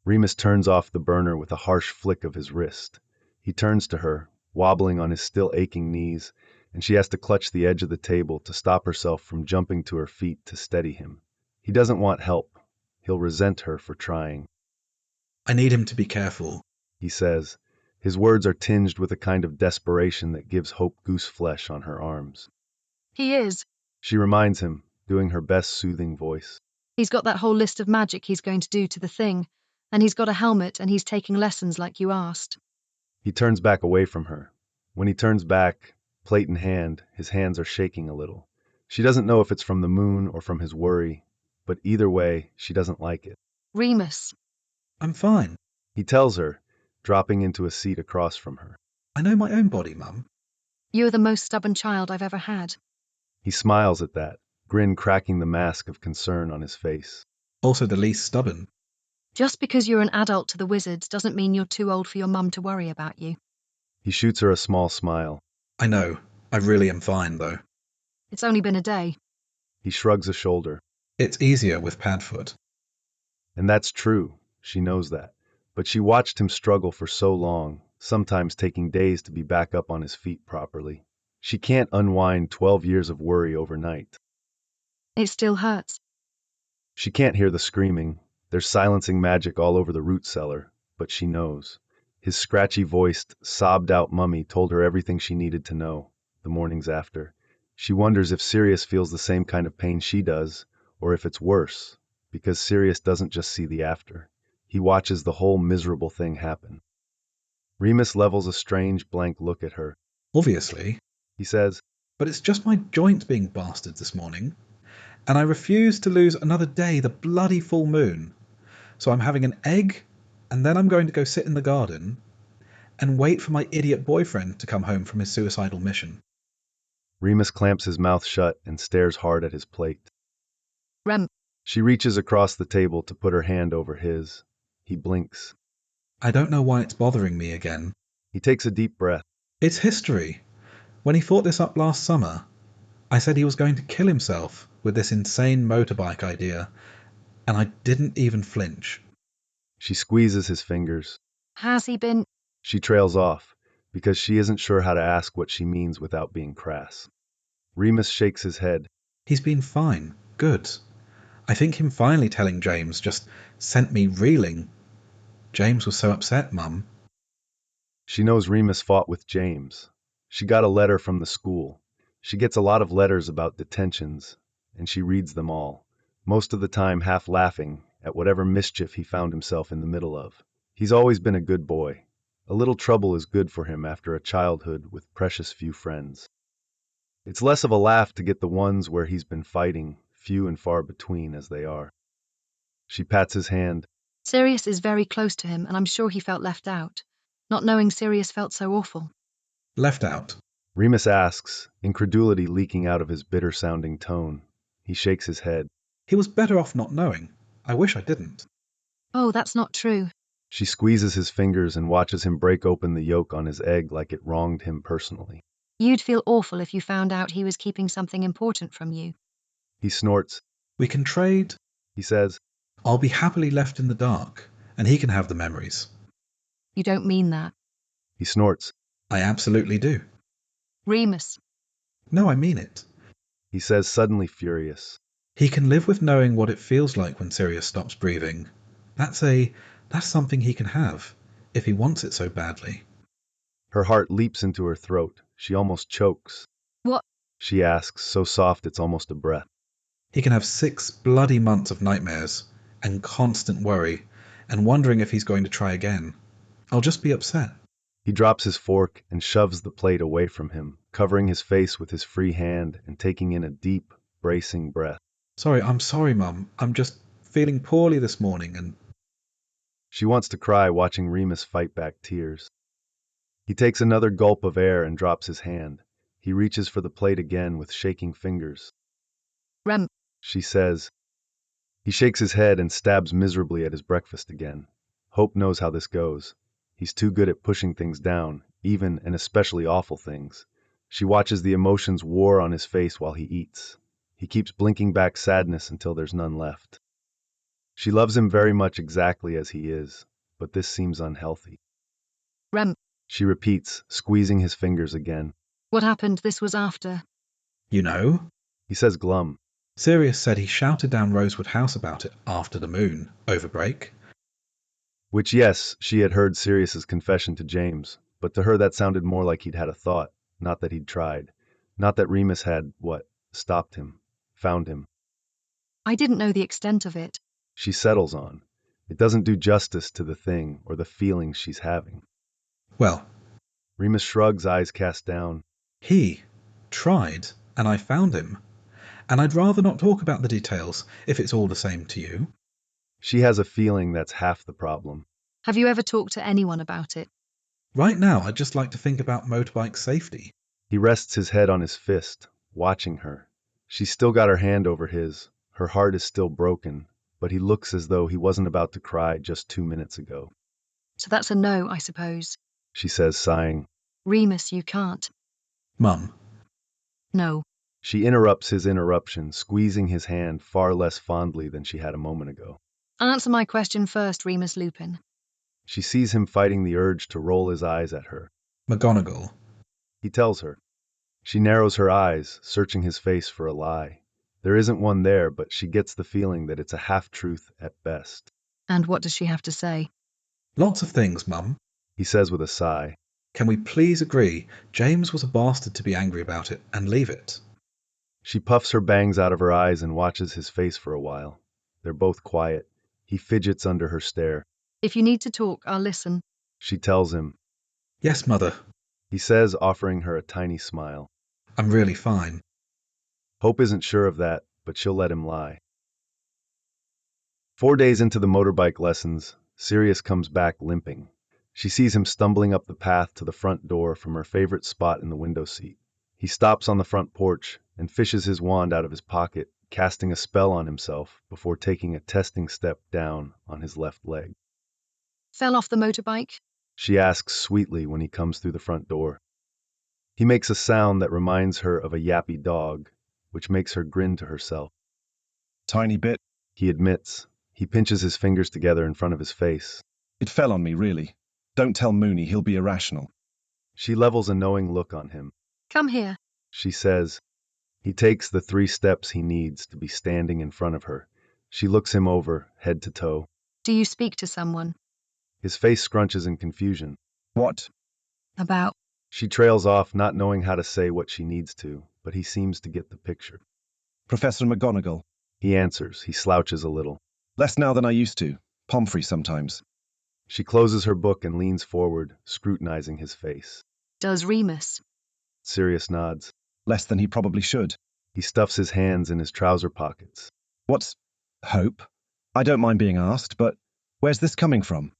Remus turns off the burner with a harsh flick of his wrist. He turns to her, wobbling on his still aching knees, and she has to clutch the edge of the table to stop herself from jumping to her feet to steady him. He doesn't want help. He'll resent her for trying. I need him to be careful, he says. His words are tinged with a kind of desperation that gives Hope goose flesh on her arms. He is. She reminds him, doing her best soothing voice. He's got that whole list of magic he's going to do to the thing, and he's got a helmet and he's taking lessons like you asked. He turns back away from her. When he turns back, plate in hand, his hands are shaking a little. She doesn't know if it's from the moon or from his worry, but either way, she doesn't like it. Remus. I'm fine. He tells her, dropping into a seat across from her. I know my own body, Mum. You're the most stubborn child I've ever had. He smiles at that, grin cracking the mask of concern on his face. Also the least stubborn. Just because you're an adult to the wizards doesn't mean you're too old for your mum to worry about you. He shoots her a small smile. I know. I really am fine, though. It's only been a day. He shrugs a shoulder. It's easier with Padfoot. And that's true. She knows that. But she watched him struggle for so long, sometimes taking days to be back up on his feet properly. She can't unwind 12 years of worry overnight. It still hurts. She can't hear the screaming. There's silencing magic all over the root cellar, but she knows. His scratchy-voiced, sobbed-out mummy told her everything she needed to know, the mornings after. She wonders if Sirius feels the same kind of pain she does, or if it's worse, because Sirius doesn't just see the after. He watches the whole miserable thing happen. Remus levels a strange, blank look at her. Obviously. He says, But it's just my joint being bastard this morning, and I refuse to lose another day, the bloody full moon. So I'm having an egg, and then I'm going to go sit in the garden and wait for my idiot boyfriend to come home from his suicidal mission. Remus clamps his mouth shut and stares hard at his plate. Rem. She reaches across the table to put her hand over his. He blinks. I don't know why it's bothering me again. He takes a deep breath. It's history. When he thought this up last summer, I said he was going to kill himself with this insane motorbike idea, and I didn't even flinch. She squeezes his fingers. Has he been? She trails off, because she isn't sure how to ask what she means without being crass. Remus shakes his head. He's been fine. Good. I think him finally telling James just sent me reeling. James was so upset, Mum. She knows Remus fought with James. She got a letter from the school. She gets a lot of letters about detentions, and she reads them all, most of the time half laughing at whatever mischief he found himself in the middle of. He's always been a good boy. A little trouble is good for him after a childhood with precious few friends. It's less of a laugh to get the ones where he's been fighting, few and far between as they are. She pats his hand. Sirius is very close to him, and I'm sure he felt left out. Not knowing Sirius felt so awful. Left out? Remus asks, incredulity leaking out of his bitter-sounding tone. He shakes his head. He was better off not knowing. I wish I didn't. Oh, that's not true. She squeezes his fingers and watches him break open the yolk on his egg like it wronged him personally. You'd feel awful if you found out he was keeping something important from you. He snorts. We can trade, he says. I'll be happily left in the dark, and he can have the memories. You don't mean that. He snorts. I absolutely do. Remus. No, I mean it. He says, suddenly furious. He can live with knowing what it feels like when Sirius stops breathing. That's something he can have, if he wants it so badly. Her heart leaps into her throat. She almost chokes. What? She asks, so soft it's almost a breath. He can have 6 bloody months of nightmares, and constant worry, and wondering if he's going to try again. I'll just be upset. He drops his fork and shoves the plate away from him, covering his face with his free hand and taking in a deep, bracing breath. I'm sorry, Mum. I'm just feeling poorly this morning and... She wants to cry watching Remus fight back tears. He takes another gulp of air and drops his hand. He reaches for the plate again with shaking fingers. Rem. She says. He shakes his head and stabs miserably at his breakfast again. Hope knows how this goes. He's too good at pushing things down, even and especially awful things. She watches the emotions war on his face while he eats. He keeps blinking back sadness until there's none left. She loves him very much exactly as he is, but this seems unhealthy. Rem. She repeats, squeezing his fingers again. What happened? This was after. You know? He says glum. Sirius said he shouted down Rosewood House about it after the moon, over break. Which, yes, she had heard Sirius's confession to James, but to her that sounded more like he'd had a thought, not that he'd tried. Not that Remus had, stopped him, found him. I didn't know the extent of it. She settles on. It doesn't do justice to the thing or the feelings she's having. Well, Remus shrugs, eyes cast down. He tried, and I found him. And I'd rather not talk about the details, if it's all the same to you. She has a feeling that's half the problem. Have you ever talked to anyone about it? Right now, I'd just like to think about motorbike safety. He rests his head on his fist, watching her. She's still got her hand over his. Her heart is still broken, but he looks as though he wasn't about to cry just 2 minutes ago. So that's a no, I suppose. She says, sighing. Remus, you can't. Mum. No. She interrupts his interruption, squeezing his hand far less fondly than she had a moment ago. Answer my question first, Remus Lupin. She sees him fighting the urge to roll his eyes at her. McGonagall. He tells her. She narrows her eyes, searching his face for a lie. There isn't one there, but she gets the feeling that it's a half-truth at best. And what does she have to say? Lots of things, Mum. He says with a sigh. Can we please agree James was a bastard to be angry about it and leave it? She puffs her bangs out of her eyes and watches his face for a while. They're both quiet. He fidgets under her stare. If you need to talk, I'll listen. She tells him. Yes, Mother. He says, offering her a tiny smile. I'm really fine. Hope isn't sure of that, but she'll let him lie. 4 days into the motorbike lessons, Sirius comes back limping. She sees him stumbling up the path to the front door from her favorite spot in the window seat. He stops on the front porch and fishes his wand out of his pocket, casting a spell on himself before taking a testing step down on his left leg. Fell off the motorbike? She asks sweetly when he comes through the front door. He makes a sound that reminds her of a yappy dog, which makes her grin to herself. Tiny bit. He admits. He pinches his fingers together in front of his face. It fell on me, really. Don't tell Mooney, he'll be irrational. She levels a knowing look on him. Come here. She says. He takes the 3 steps he needs to be standing in front of her. She looks him over, head to toe. Do you speak to someone? His face scrunches in confusion. What? About? She trails off, not knowing how to say what she needs to, but he seems to get the picture. Professor McGonagall. He answers. He slouches a little. Less now than I used to. Pomfrey sometimes. She closes her book and leans forward, scrutinizing his face. Does Remus? Sirius nods. Less than he probably should. He stuffs his hands in his trouser pockets. What's hope? I don't mind being asked, but where's this coming from?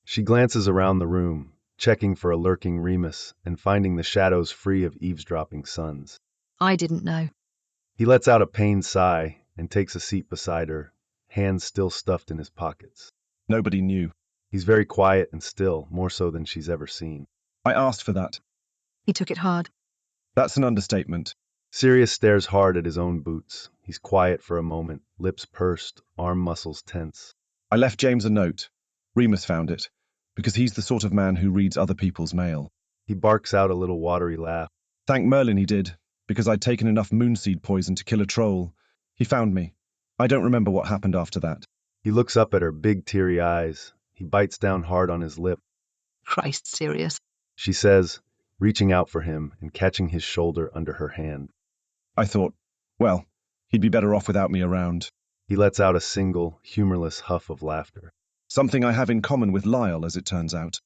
She glances around the room, checking for a lurking Remus and finding the shadows free of eavesdropping suns. I didn't know. He lets out a pained sigh and takes a seat beside her, hands still stuffed in his pockets. Nobody knew. He's very quiet and still, more so than she's ever seen. I asked for that. He took it hard. That's an understatement. Sirius stares hard at his own boots. He's quiet for a moment, lips pursed, arm muscles tense. I left James a note. Remus found it, because he's the sort of man who reads other people's mail. He barks out a little watery laugh. Thank Merlin he did, because I'd taken enough moonseed poison to kill a troll. He found me. I don't remember what happened after that. He looks up at her big teary eyes. He bites down hard on his lip. Christ, Sirius. She says, reaching out for him and catching his shoulder under her hand. I thought, well, he'd be better off without me around. He lets out a single, humorless huff of laughter. Something I have in common with Lyle, as it turns out.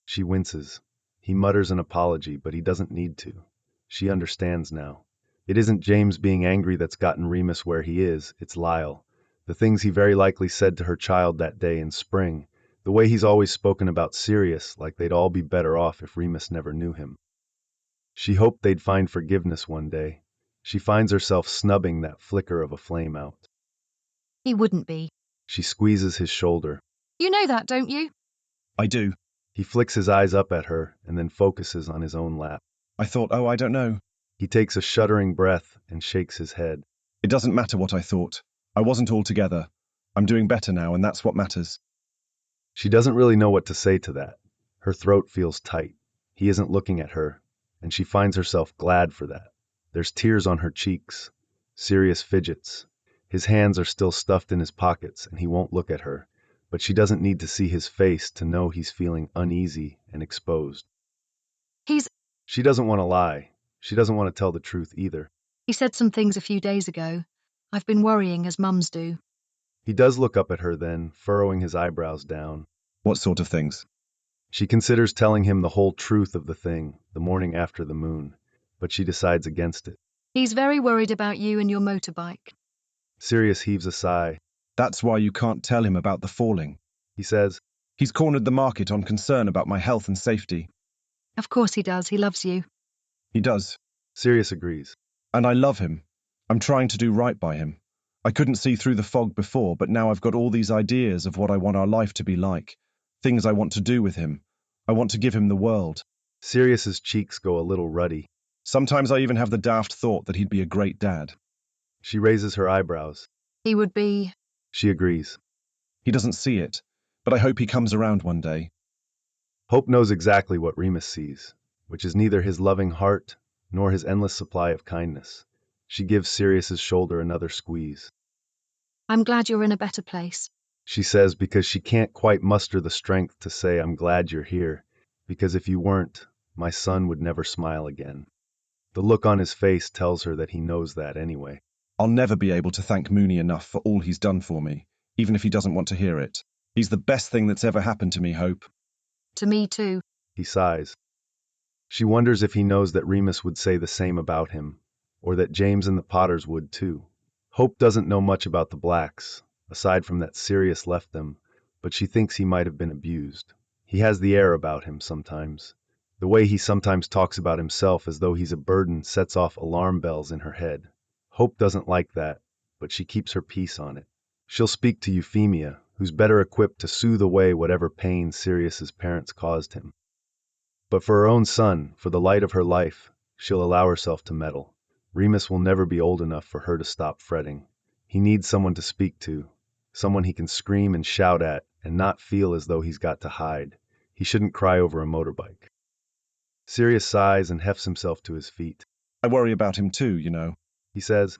She winces. He mutters an apology, but he doesn't need to. She understands now. It isn't James being angry that's gotten Remus where he is, it's Lyle. The things he very likely said to her child that day in spring, the way he's always spoken about Sirius, like they'd all be better off if Remus never knew him. She hoped they'd find forgiveness one day. She finds herself snubbing that flicker of a flame out. He wouldn't be. She squeezes his shoulder. You know that, don't you? I do. He flicks his eyes up at her and then focuses on his own lap. I thought, oh, I don't know. He takes a shuddering breath and shakes his head. It doesn't matter what I thought. I wasn't altogether. I'm doing better now, and that's what matters. She doesn't really know what to say to that. Her throat feels tight. He isn't looking at her, and she finds herself glad for that. There's tears on her cheeks. Sirius fidgets. His hands are still stuffed in his pockets, and he won't look at her, but she doesn't need to see his face to know he's feeling uneasy and exposed. She doesn't want to lie. She doesn't want to tell the truth either. He said some things a few days ago. I've been worrying as mums do. He does look up at her then, furrowing his eyebrows down. What sort of things? She considers telling him the whole truth of the thing, the morning after the moon, but she decides against it. He's very worried about you and your motorbike. Sirius heaves a sigh. That's why you can't tell him about the falling. He says, He's cornered the market on concern about my health and safety. Of course he does. He loves you. He does. Sirius agrees. And I love him. I'm trying to do right by him. I couldn't see through the fog before, but now I've got all these ideas of what I want our life to be like. Things I want to do with him. I want to give him the world. Sirius's cheeks go a little ruddy. Sometimes I even have the daft thought that he'd be a great dad. She raises her eyebrows. He would be. She agrees. He doesn't see it, but I hope he comes around one day. Hope knows exactly what Remus sees, which is neither his loving heart nor his endless supply of kindness. She gives Sirius's shoulder another squeeze. I'm glad you're in a better place. She says because she can't quite muster the strength to say, I'm glad you're here, because if you weren't, my son would never smile again. The look on his face tells her that he knows that anyway. I'll never be able to thank Mooney enough for all he's done for me, even if he doesn't want to hear it. He's the best thing that's ever happened to me, Hope. To me too. He sighs. She wonders if he knows that Remus would say the same about him, or that James and the Potters would too. Hope doesn't know much about the Blacks, aside from that Sirius left them, but she thinks he might have been abused. He has the air about him sometimes. The way he sometimes talks about himself as though he's a burden sets off alarm bells in her head. Hope doesn't like that, but she keeps her peace on it. She'll speak to Euphemia, who's better equipped to soothe away whatever pain Sirius's parents caused him. But for her own son, for the light of her life, she'll allow herself to meddle. Remus will never be old enough for her to stop fretting. He needs someone to speak to, someone he can scream and shout at and not feel as though he's got to hide. He shouldn't cry over a motorbike. Sirius sighs and hefts himself to his feet. I worry about him too, you know. He says.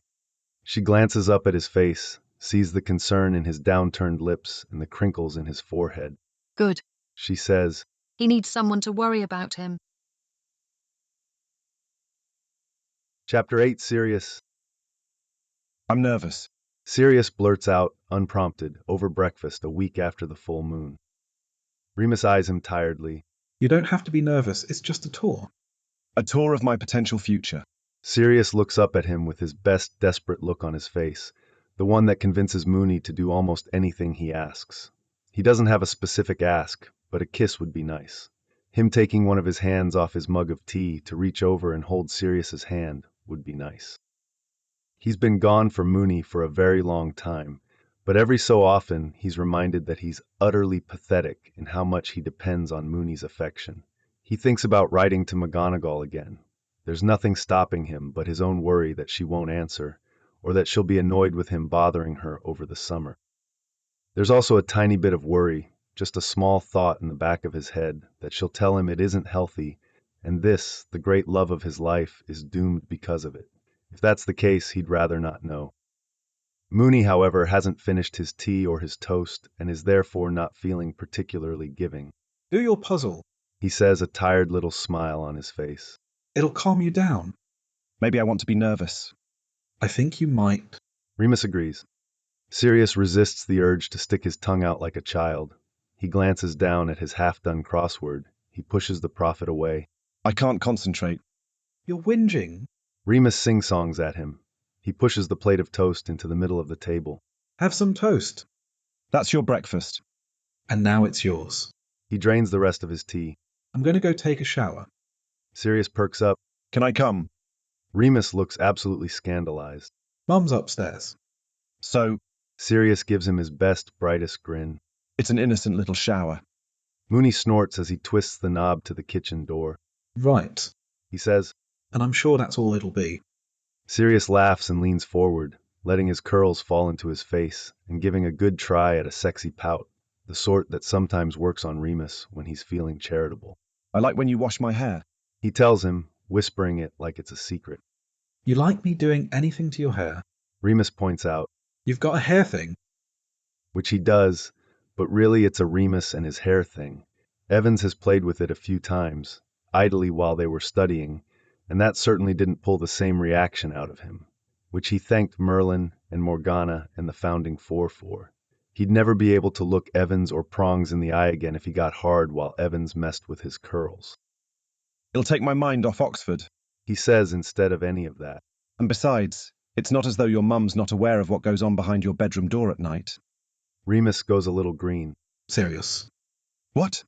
She glances up at his face, sees the concern in his downturned lips and the crinkles in his forehead. Good. She says. He needs someone to worry about him. Chapter 8, Sirius. I'm nervous. Sirius blurts out, unprompted, over breakfast a week after the full moon. Remus eyes him tiredly. You don't have to be nervous, it's just a tour. A tour of my potential future. Sirius looks up at him with his best desperate look on his face, the one that convinces Mooney to do almost anything he asks. He doesn't have a specific ask, but a kiss would be nice. Him taking one of his hands off his mug of tea to reach over and hold Sirius's hand would be nice. He's been gone for Mooney for a very long time, but every so often he's reminded that he's utterly pathetic in how much he depends on Mooney's affection. He thinks about writing to McGonagall again. There's nothing stopping him but his own worry that she won't answer, or that she'll be annoyed with him bothering her over the summer. There's also a tiny bit of worry, just a small thought in the back of his head, that she'll tell him it isn't healthy, and this, the great love of his life, is doomed because of it. If that's the case, he'd rather not know. Mooney, however, hasn't finished his tea or his toast, and is therefore not feeling particularly giving. Do your puzzle. He says, a tired little smile on his face. It'll calm you down. Maybe I want to be nervous. I think you might. Remus agrees. Sirius resists the urge to stick his tongue out like a child. He glances down at his half-done crossword. He pushes the prophet away. I can't concentrate. You're whinging. Remus sing-songs at him. He pushes the plate of toast into the middle of the table. Have some toast. That's your breakfast. And now it's yours. He drains the rest of his tea. I'm going to go take a shower. Sirius perks up. Can I come? Remus looks absolutely scandalized. Mum's upstairs. So, Sirius gives him his best, brightest grin. it's an innocent little shower. Mooney snorts as he twists the knob to the kitchen door. Right. He says, And I'm sure that's all it'll be. Sirius laughs and leans forward, letting his curls fall into his face and giving a good try at a sexy pout, the sort that sometimes works on Remus when he's feeling charitable. I like when you wash my hair. He tells him, whispering it like it's a secret. You like me doing anything to your hair? Remus points out, You've got a hair thing. which he does, but really it's a Remus and his hair thing. Evans has played with it a few times, idly while they were studying, and that certainly didn't pull the same reaction out of him, which he thanked Merlin and Morgana and the Founding Four for. He'd never be able to look Evans or Prongs in the eye again if he got hard while Evans messed with his curls. It'll take my mind off Oxford. He says instead of any of that. And besides, it's not as though your mum's not aware of what goes on behind your bedroom door at night. Remus goes a little green. Sirius. What?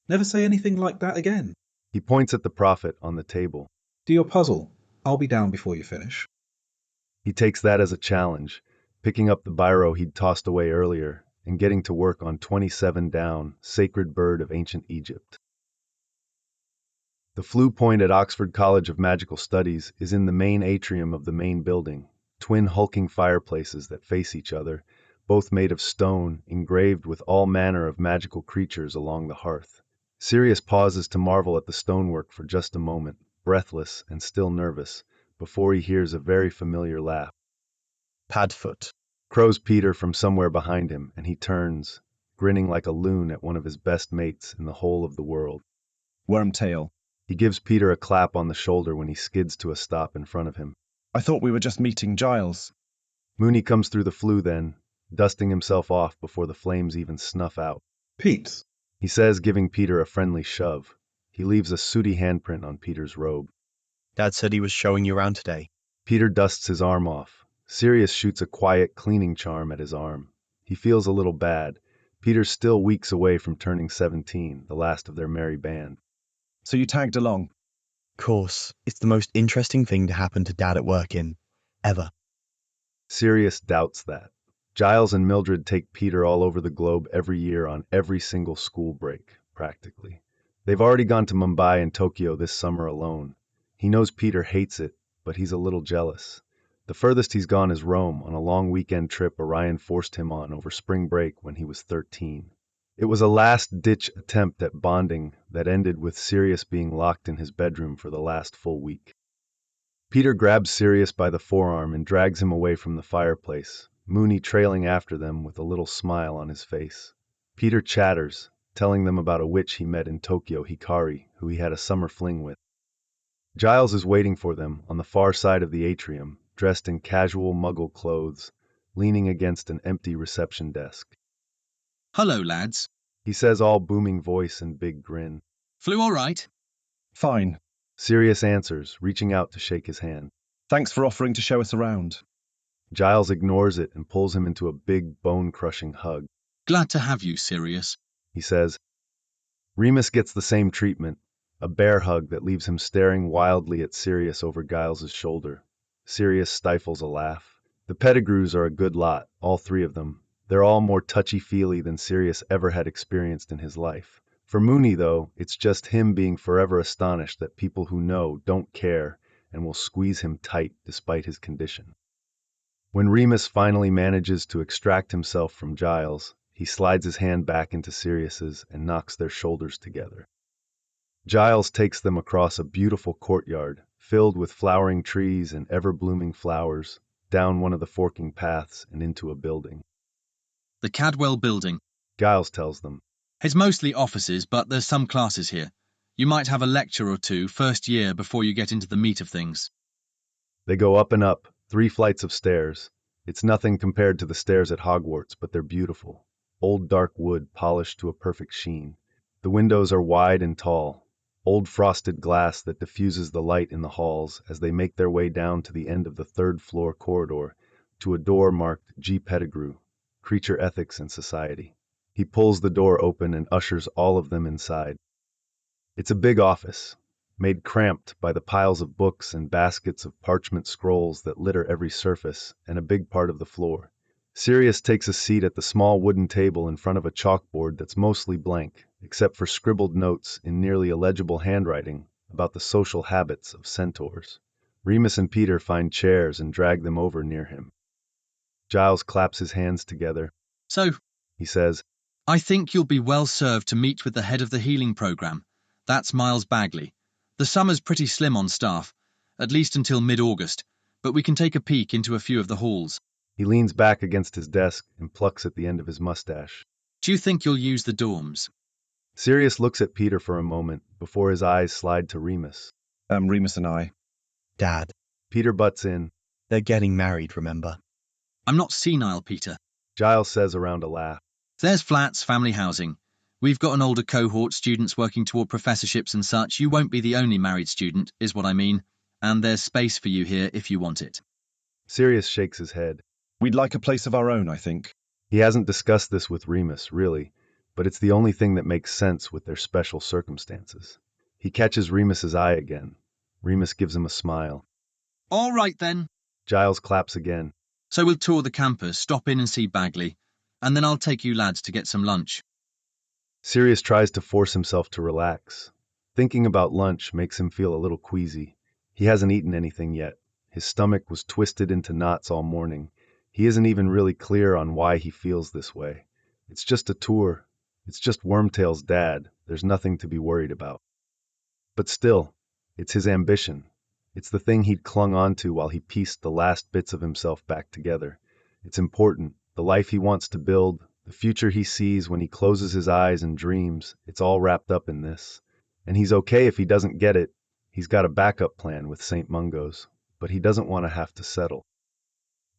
Never say anything like that again. He points at the prophet on the table. Do your puzzle. I'll be down before you finish. He takes that as a challenge, picking up the biro he'd tossed away earlier and getting to work on 27 down, Sacred Bird of Ancient Egypt. The Flue Point at Oxford College of Magical Studies is in the main atrium of the main building, twin hulking fireplaces that face each other, both made of stone, engraved with all manner of magical creatures along the hearth. Sirius pauses to marvel at the stonework for just a moment, breathless and still nervous, before he hears a very familiar laugh. Padfoot. Crows Peter from somewhere behind him, and he turns, grinning like a loon at one of his best mates in the whole of the world. Wormtail. He gives Peter a clap on the shoulder when he skids to a stop in front of him. I thought we were just meeting Giles. Mooney comes through the flue then, dusting himself off before the flames even snuff out. Pete. He says, giving Peter a friendly shove. He leaves a sooty handprint on Peter's robe. Dad said he was showing you around today. Peter dusts his arm off. Sirius shoots a quiet cleaning charm at his arm. He feels a little bad. Peter's still weeks away from turning 17, the last of their merry band. So you tagged along? Course, it's the most interesting thing to happen to Dad at work ever. Sirius doubts that. Giles and Mildred take Peter all over the globe every year on every single school break, practically. They've already gone to Mumbai and Tokyo this summer alone. He knows Peter hates it, but he's a little jealous. The furthest he's gone is Rome on a long weekend trip Orion forced him on over spring break when he was 13. It was a last-ditch attempt at bonding that ended with Sirius being locked in his bedroom for the last full week. Peter grabs Sirius by the forearm and drags him away from the fireplace, Mooney trailing after them with a little smile on his face. Peter chatters, telling them about a witch he met in Tokyo, Hikari, who he had a summer fling with. Giles is waiting for them on the far side of the atrium, dressed in casual muggle clothes, leaning against an empty reception desk. Hello, lads. He says, all booming voice and big grin. Flew all right? Fine. Sirius answers, reaching out to shake his hand. Thanks for offering to show us around. Giles ignores it and pulls him into a big, bone-crushing hug. Glad to have you, Sirius. He says. Remus gets the same treatment, a bear hug that leaves him staring wildly at Sirius over Giles's shoulder. Sirius stifles a laugh. The Pettigrews are a good lot, all three of them. They're all more touchy-feely than Sirius ever had experienced in his life. For Mooney, though, it's just him being forever astonished that people who know don't care and will squeeze him tight despite his condition. When Remus finally manages to extract himself from Giles, he slides his hand back into Sirius's and knocks their shoulders together. Giles takes them across a beautiful courtyard, filled with flowering trees and ever-blooming flowers, down one of the forking paths and into a building. The Cadwell Building. Giles tells them. It's mostly offices, but there's some classes here. You might have a lecture or two first year before you get into the meat of things. They go up and up, 3 flights of stairs. It's nothing compared to the stairs at Hogwarts, but they're beautiful. Old dark wood polished to a perfect sheen. The windows are wide and tall. Old frosted glass that diffuses the light in the halls as they make their way down to the end of the 3rd floor corridor to a door marked G. Pettigrew, Creature Ethics and Society. He pulls the door open and ushers all of them inside. It's a big office. made cramped by the piles of books and baskets of parchment scrolls that litter every surface and a big part of the floor. Sirius takes a seat at the small wooden table in front of a chalkboard that's mostly blank, except for scribbled notes in nearly illegible handwriting about the social habits of centaurs. Remus and Peter find chairs and drag them over near him. Giles claps his hands together. So, he says, I think you'll be well served to meet with the head of the healing program. That's Miles Baggley. The summer's pretty slim on staff, at least until mid-August, but we can take a peek into a few of the halls. He leans back against his desk and plucks at the end of his mustache. Do you think you'll use the dorms? Sirius looks at Peter for a moment before his eyes slide to Remus. Remus and I. Dad. Peter butts in. They're getting married, remember? I'm not senile, Peter. Giles says around a laugh. There's flats, family housing. We've got an older cohort, students working toward professorships and such. You won't be the only married student, is what I mean. And there's space for you here if you want it. Sirius shakes his head. We'd like a place of our own, I think. He hasn't discussed this with Remus, really, but it's the only thing that makes sense with their special circumstances. He catches Remus's eye again. Remus gives him a smile. All right, then. Giles claps again. So we'll tour the campus, stop in and see Baggley, and then I'll take you lads to get some lunch. Sirius tries to force himself to relax. Thinking about lunch makes him feel a little queasy. He hasn't eaten anything yet. His stomach was twisted into knots all morning. He isn't even really clear on why he feels this way. It's just a tour. It's just Wormtail's dad. There's nothing to be worried about. But still, it's his ambition. It's the thing he'd clung on to while he pieced the last bits of himself back together. It's important. The life he wants to build, the future he sees when he closes his eyes and dreams, it's all wrapped up in this. And he's okay if he doesn't get it. He's got a backup plan with St. Mungo's, but he doesn't want to have to settle.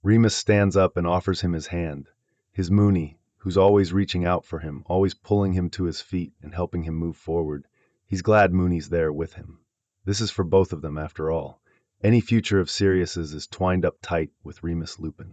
Remus stands up and offers him his hand. His Mooney, who's always reaching out for him, always pulling him to his feet and helping him move forward. He's glad Mooney's there with him. This is for both of them, after all. Any future of Sirius's is twined up tight with Remus Lupin.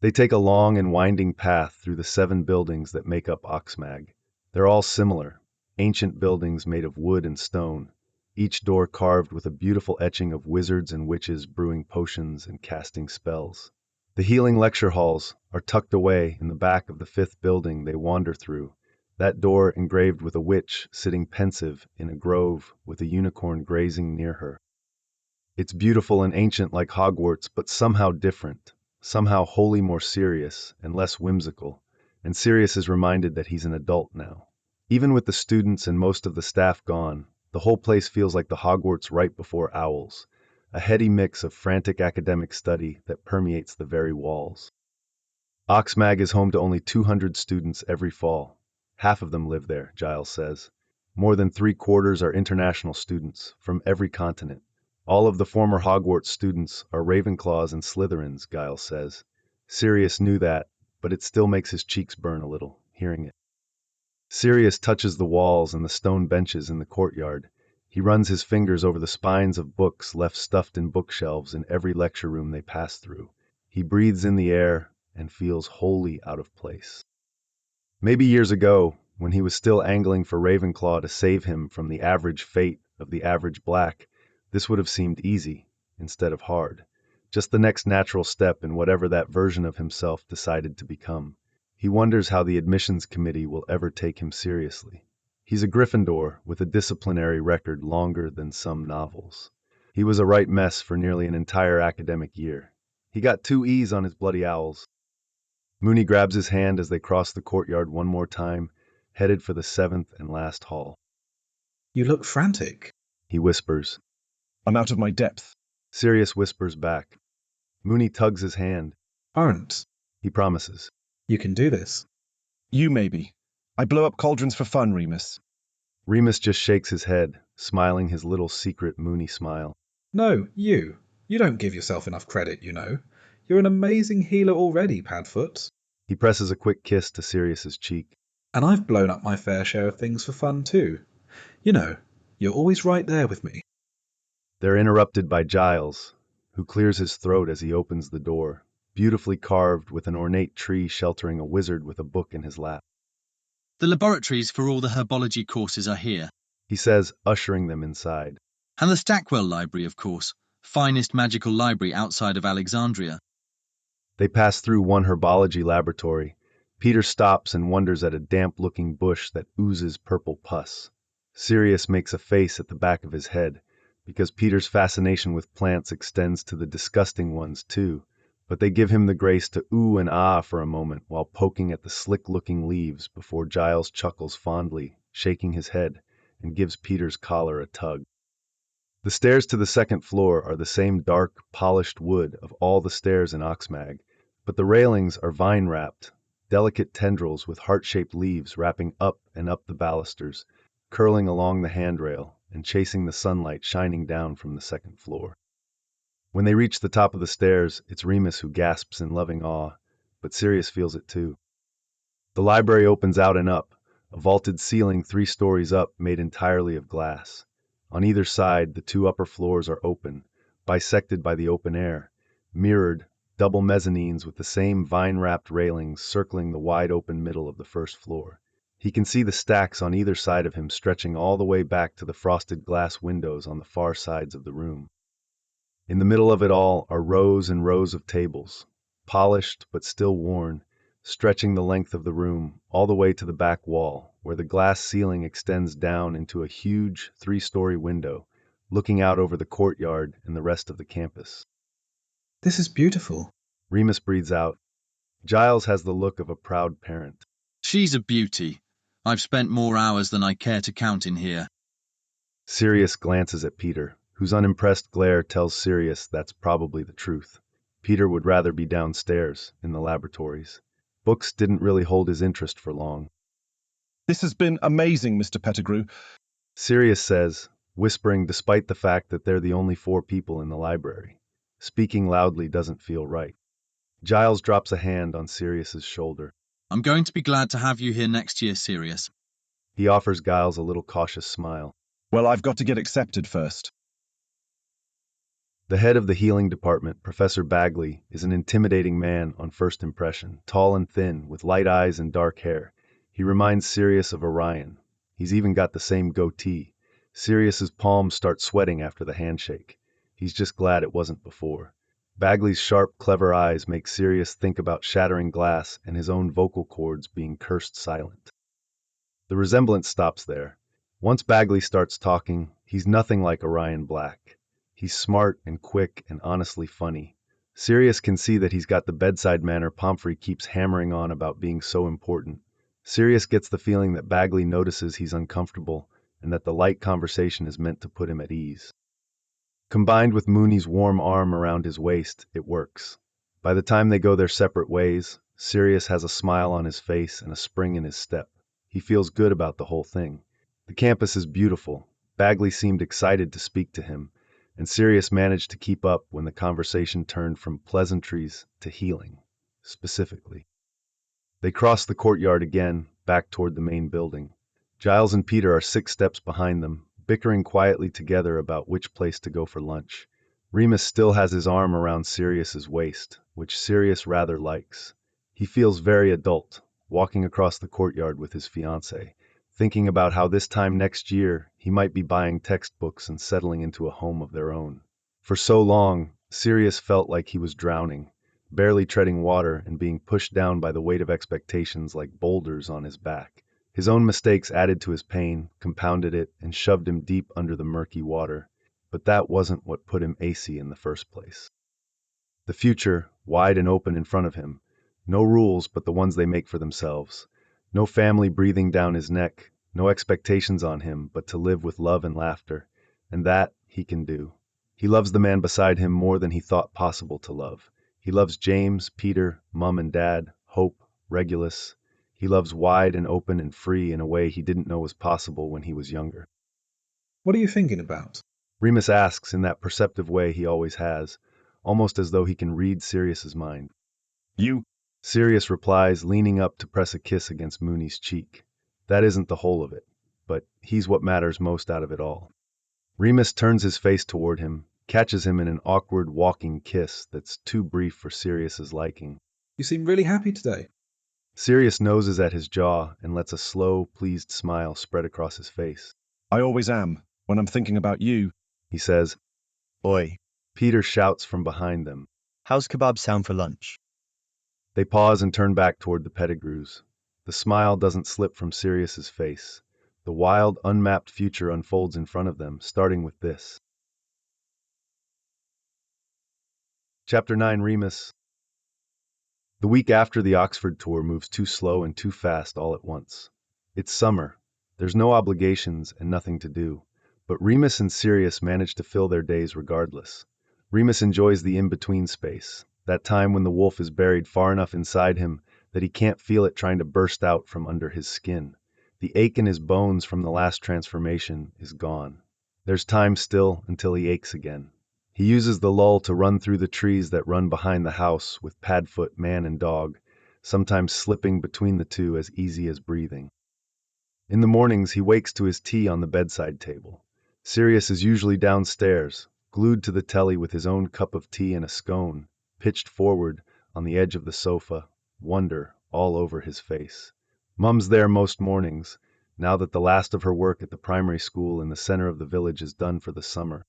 They take a long and winding path through the 7 buildings that make up Oxmag. They're all similar, ancient buildings made of wood and stone, each door carved with a beautiful etching of wizards and witches brewing potions and casting spells. The healing lecture halls are tucked away in the back of the 5th building they wander through, that door engraved with a witch sitting pensive in a grove with a unicorn grazing near her. It's beautiful and ancient like Hogwarts, but somehow different, somehow wholly more serious and less whimsical, and Sirius is reminded that he's an adult now. Even with the students and most of the staff gone, the whole place feels like the Hogwarts right before Owls, a heady mix of frantic academic study that permeates the very walls. Oxmag is home to only 200 students every fall. Half of them live there, Giles says. More than 3/4 are international students from every continent. All of the former Hogwarts students are Ravenclaws and Slytherins, Giles says. Sirius knew that, but it still makes his cheeks burn a little, hearing it. Sirius touches the walls and the stone benches in the courtyard. He runs his fingers over the spines of books left stuffed in bookshelves in every lecture room they pass through. He breathes in the air and feels wholly out of place. Maybe years ago, when he was still angling for Ravenclaw to save him from the average fate of the average black, this would have seemed easy instead of hard. Just the next natural step in whatever that version of himself decided to become. He wonders how the admissions committee will ever take him seriously. He's a Gryffindor with a disciplinary record longer than some novels. He was a right mess for nearly an entire academic year. He got 2 E's on his bloody owls. Mooney grabs his hand as they cross the courtyard one more time, headed for the 7th and last hall. You look frantic, he whispers. I'm out of my depth. Sirius whispers back. Mooney tugs his hand. Aren't, he promises. You can do this. You maybe. I blow up cauldrons for fun, Remus. Remus just shakes his head, smiling his little secret Mooney smile. No, you. You don't give yourself enough credit, you know. You're an amazing healer already, Padfoot. He presses a quick kiss to Sirius's cheek. And I've blown up my fair share of things for fun too. You know, you're always right there with me. They're interrupted by Giles, who clears his throat as he opens the door, beautifully carved with an ornate tree sheltering a wizard with a book in his lap. The laboratories for all the herbology courses are here. he says, ushering them inside. And the Stackwell Library, of course. Finest magical library outside of Alexandria. They pass through one herbology laboratory. Peter stops and wonders at a damp-looking bush that oozes purple pus. Sirius makes a face at the back of his head, because Peter's fascination with plants extends to the disgusting ones too, but they give him the grace to ooh and ah for a moment while poking at the slick-looking leaves before Giles chuckles fondly, shaking his head, and gives Peter's collar a tug. The stairs to the second floor are the same dark, polished wood of all the stairs in Oxmag, but the railings are vine-wrapped, delicate tendrils with heart-shaped leaves wrapping up and up the balusters, curling along the handrail and chasing the sunlight shining down from the second floor. When they reach the top of the stairs, it's Remus who gasps in loving awe, but Sirius feels it too. The library opens out and up, a vaulted ceiling 3 stories up made entirely of glass. On either side, the 2 upper floors are open, bisected by the open air, mirrored, double mezzanines with the same vine-wrapped railings circling the wide-open middle of the first floor. He can see the stacks on either side of him stretching all the way back to the frosted glass windows on the far sides of the room. In the middle of it all are rows and rows of tables, polished but still worn, stretching the length of the room all the way to the back wall, where the glass ceiling extends down into a huge 3-story window, looking out over the courtyard and the rest of the campus. This is beautiful, Remus breathes out. Giles has the look of a proud parent. She's a beauty. I've spent more hours than I care to count in here. Sirius glances at Peter, whose unimpressed glare tells Sirius that's probably the truth. Peter would rather be downstairs, in the laboratories. Books didn't really hold his interest for long. This has been amazing, Mr. Pettigrew, Sirius says, whispering despite the fact that they're the only 4 people in the library. Speaking loudly doesn't feel right. Giles drops a hand on Sirius's shoulder. I'm going to be glad to have you here next year, Sirius. He offers Giles a little cautious smile. Well, I've got to get accepted first. The head of the healing department, Professor Baggley, is an intimidating man on first impression, tall and thin, with light eyes and dark hair. He reminds Sirius of Orion. He's even got the same goatee. Sirius's palms start sweating after the handshake. He's just glad it wasn't before. Bagley's sharp, clever eyes make Sirius think about shattering glass and his own vocal cords being cursed silent. The resemblance stops there. Once Baggley starts talking, he's nothing like Orion Black. He's smart and quick and honestly funny. Sirius can see that he's got the bedside manner Pomfrey keeps hammering on about being so important. Sirius gets the feeling that Baggley notices he's uncomfortable and that the light conversation is meant to put him at ease. Combined with Mooney's warm arm around his waist, it works. By the time they go their separate ways, Sirius has a smile on his face and a spring in his step. He feels good about the whole thing. The campus is beautiful. Baggley seemed excited to speak to him, and Sirius managed to keep up when the conversation turned from pleasantries to healing, specifically. They cross the courtyard again, back toward the main building. Giles and Peter are 6 steps behind them, bickering quietly together about which place to go for lunch. Remus still has his arm around Sirius's waist, which Sirius rather likes. He feels very adult, walking across the courtyard with his fiancée, thinking about how this time next year he might be buying textbooks and settling into a home of their own. For so long, Sirius felt like he was drowning, barely treading water and being pushed down by the weight of expectations like boulders on his back. His own mistakes added to his pain, compounded it, and shoved him deep under the murky water. But that wasn't what put him AC in the first place. The future, wide and open in front of him. No rules but the ones they make for themselves. No family breathing down his neck. No expectations on him but to live with love and laughter. And that he can do. He loves the man beside him more than he thought possible to love. He loves James, Peter, Mum and Dad, Hope, Regulus. He loves wide and open and free in a way he didn't know was possible when he was younger. What are you thinking about? Remus asks in that perceptive way he always has, almost as though he can read Sirius's mind. You? Sirius replies, leaning up to press a kiss against Mooney's cheek. That isn't the whole of it, but he's what matters most out of it all. Remus turns his face toward him, catches him in an awkward walking kiss that's too brief for Sirius's liking. You seem really happy today. Sirius noses at his jaw and lets a slow, pleased smile spread across his face. I always am. When I'm thinking about you, he says. Oi, Peter shouts from behind them. how's kebab sound for lunch? They pause and turn back toward the Pettigrews. The smile doesn't slip from Sirius's face. The wild, unmapped future unfolds in front of them, starting with this. Chapter 9, Remus. The week after the Oxford tour moves too slow and too fast all at once. It's summer. There's no obligations and nothing to do. But Remus and Sirius manage to fill their days regardless. Remus enjoys the in-between space, that time when the wolf is buried far enough inside him that he can't feel it trying to burst out from under his skin. The ache in his bones from the last transformation is gone. There's time still until he aches again. He uses the lull to run through the trees that run behind the house with Padfoot, man and dog, sometimes slipping between the two as easy as breathing. In the mornings, he wakes to his tea on the bedside table. Sirius is usually downstairs, glued to the telly with his own cup of tea and a scone, pitched forward on the edge of the sofa, wonder all over his face. Mum's there most mornings, now that the last of her work at the primary school in the center of the village is done for the summer.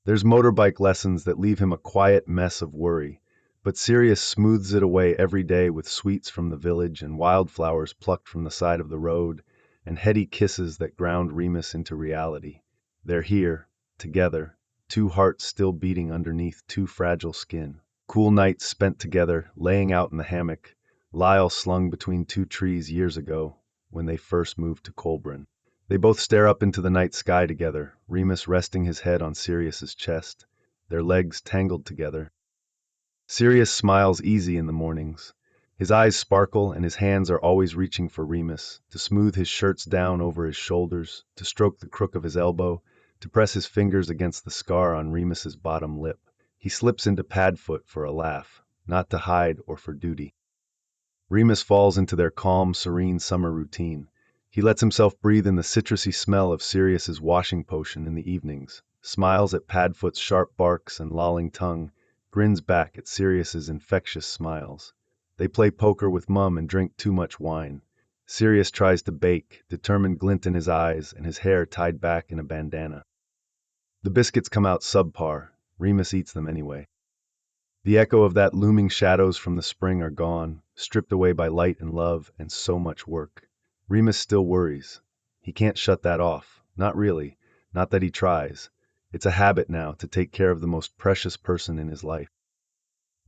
There's motorbike lessons that leave him a quiet mess of worry, but Sirius smooths it away every day with sweets from the village and wildflowers plucked from the side of the road, and heady kisses that ground Remus into reality. They're here, together, two hearts still beating underneath too fragile skin. Cool nights spent together, laying out in the hammock, Lyle slung between two trees years ago, when they first moved to Colburn. They both stare up into the night sky together, Remus resting his head on Sirius's chest, their legs tangled together. Sirius smiles easy in the mornings. His eyes sparkle and his hands are always reaching for Remus, to smooth his shirts down over his shoulders, to stroke the crook of his elbow, to press his fingers against the scar on Remus's bottom lip. He slips into Padfoot for a laugh, not to hide or for duty. Remus falls into their calm, serene summer routine. He lets himself breathe in the citrusy smell of Sirius's washing potion in the evenings, smiles at Padfoot's sharp barks and lolling tongue, grins back at Sirius's infectious smiles. They play poker with Mum and drink too much wine. Sirius tries to bake, determined glint in his eyes and his hair tied back in a bandana. The biscuits come out subpar. Remus eats them anyway. The echo of that looming shadows from the spring are gone, stripped away by light and love and so much work. Remus still worries. He can't shut that off. Not really. Not that he tries. It's a habit now to take care of the most precious person in his life.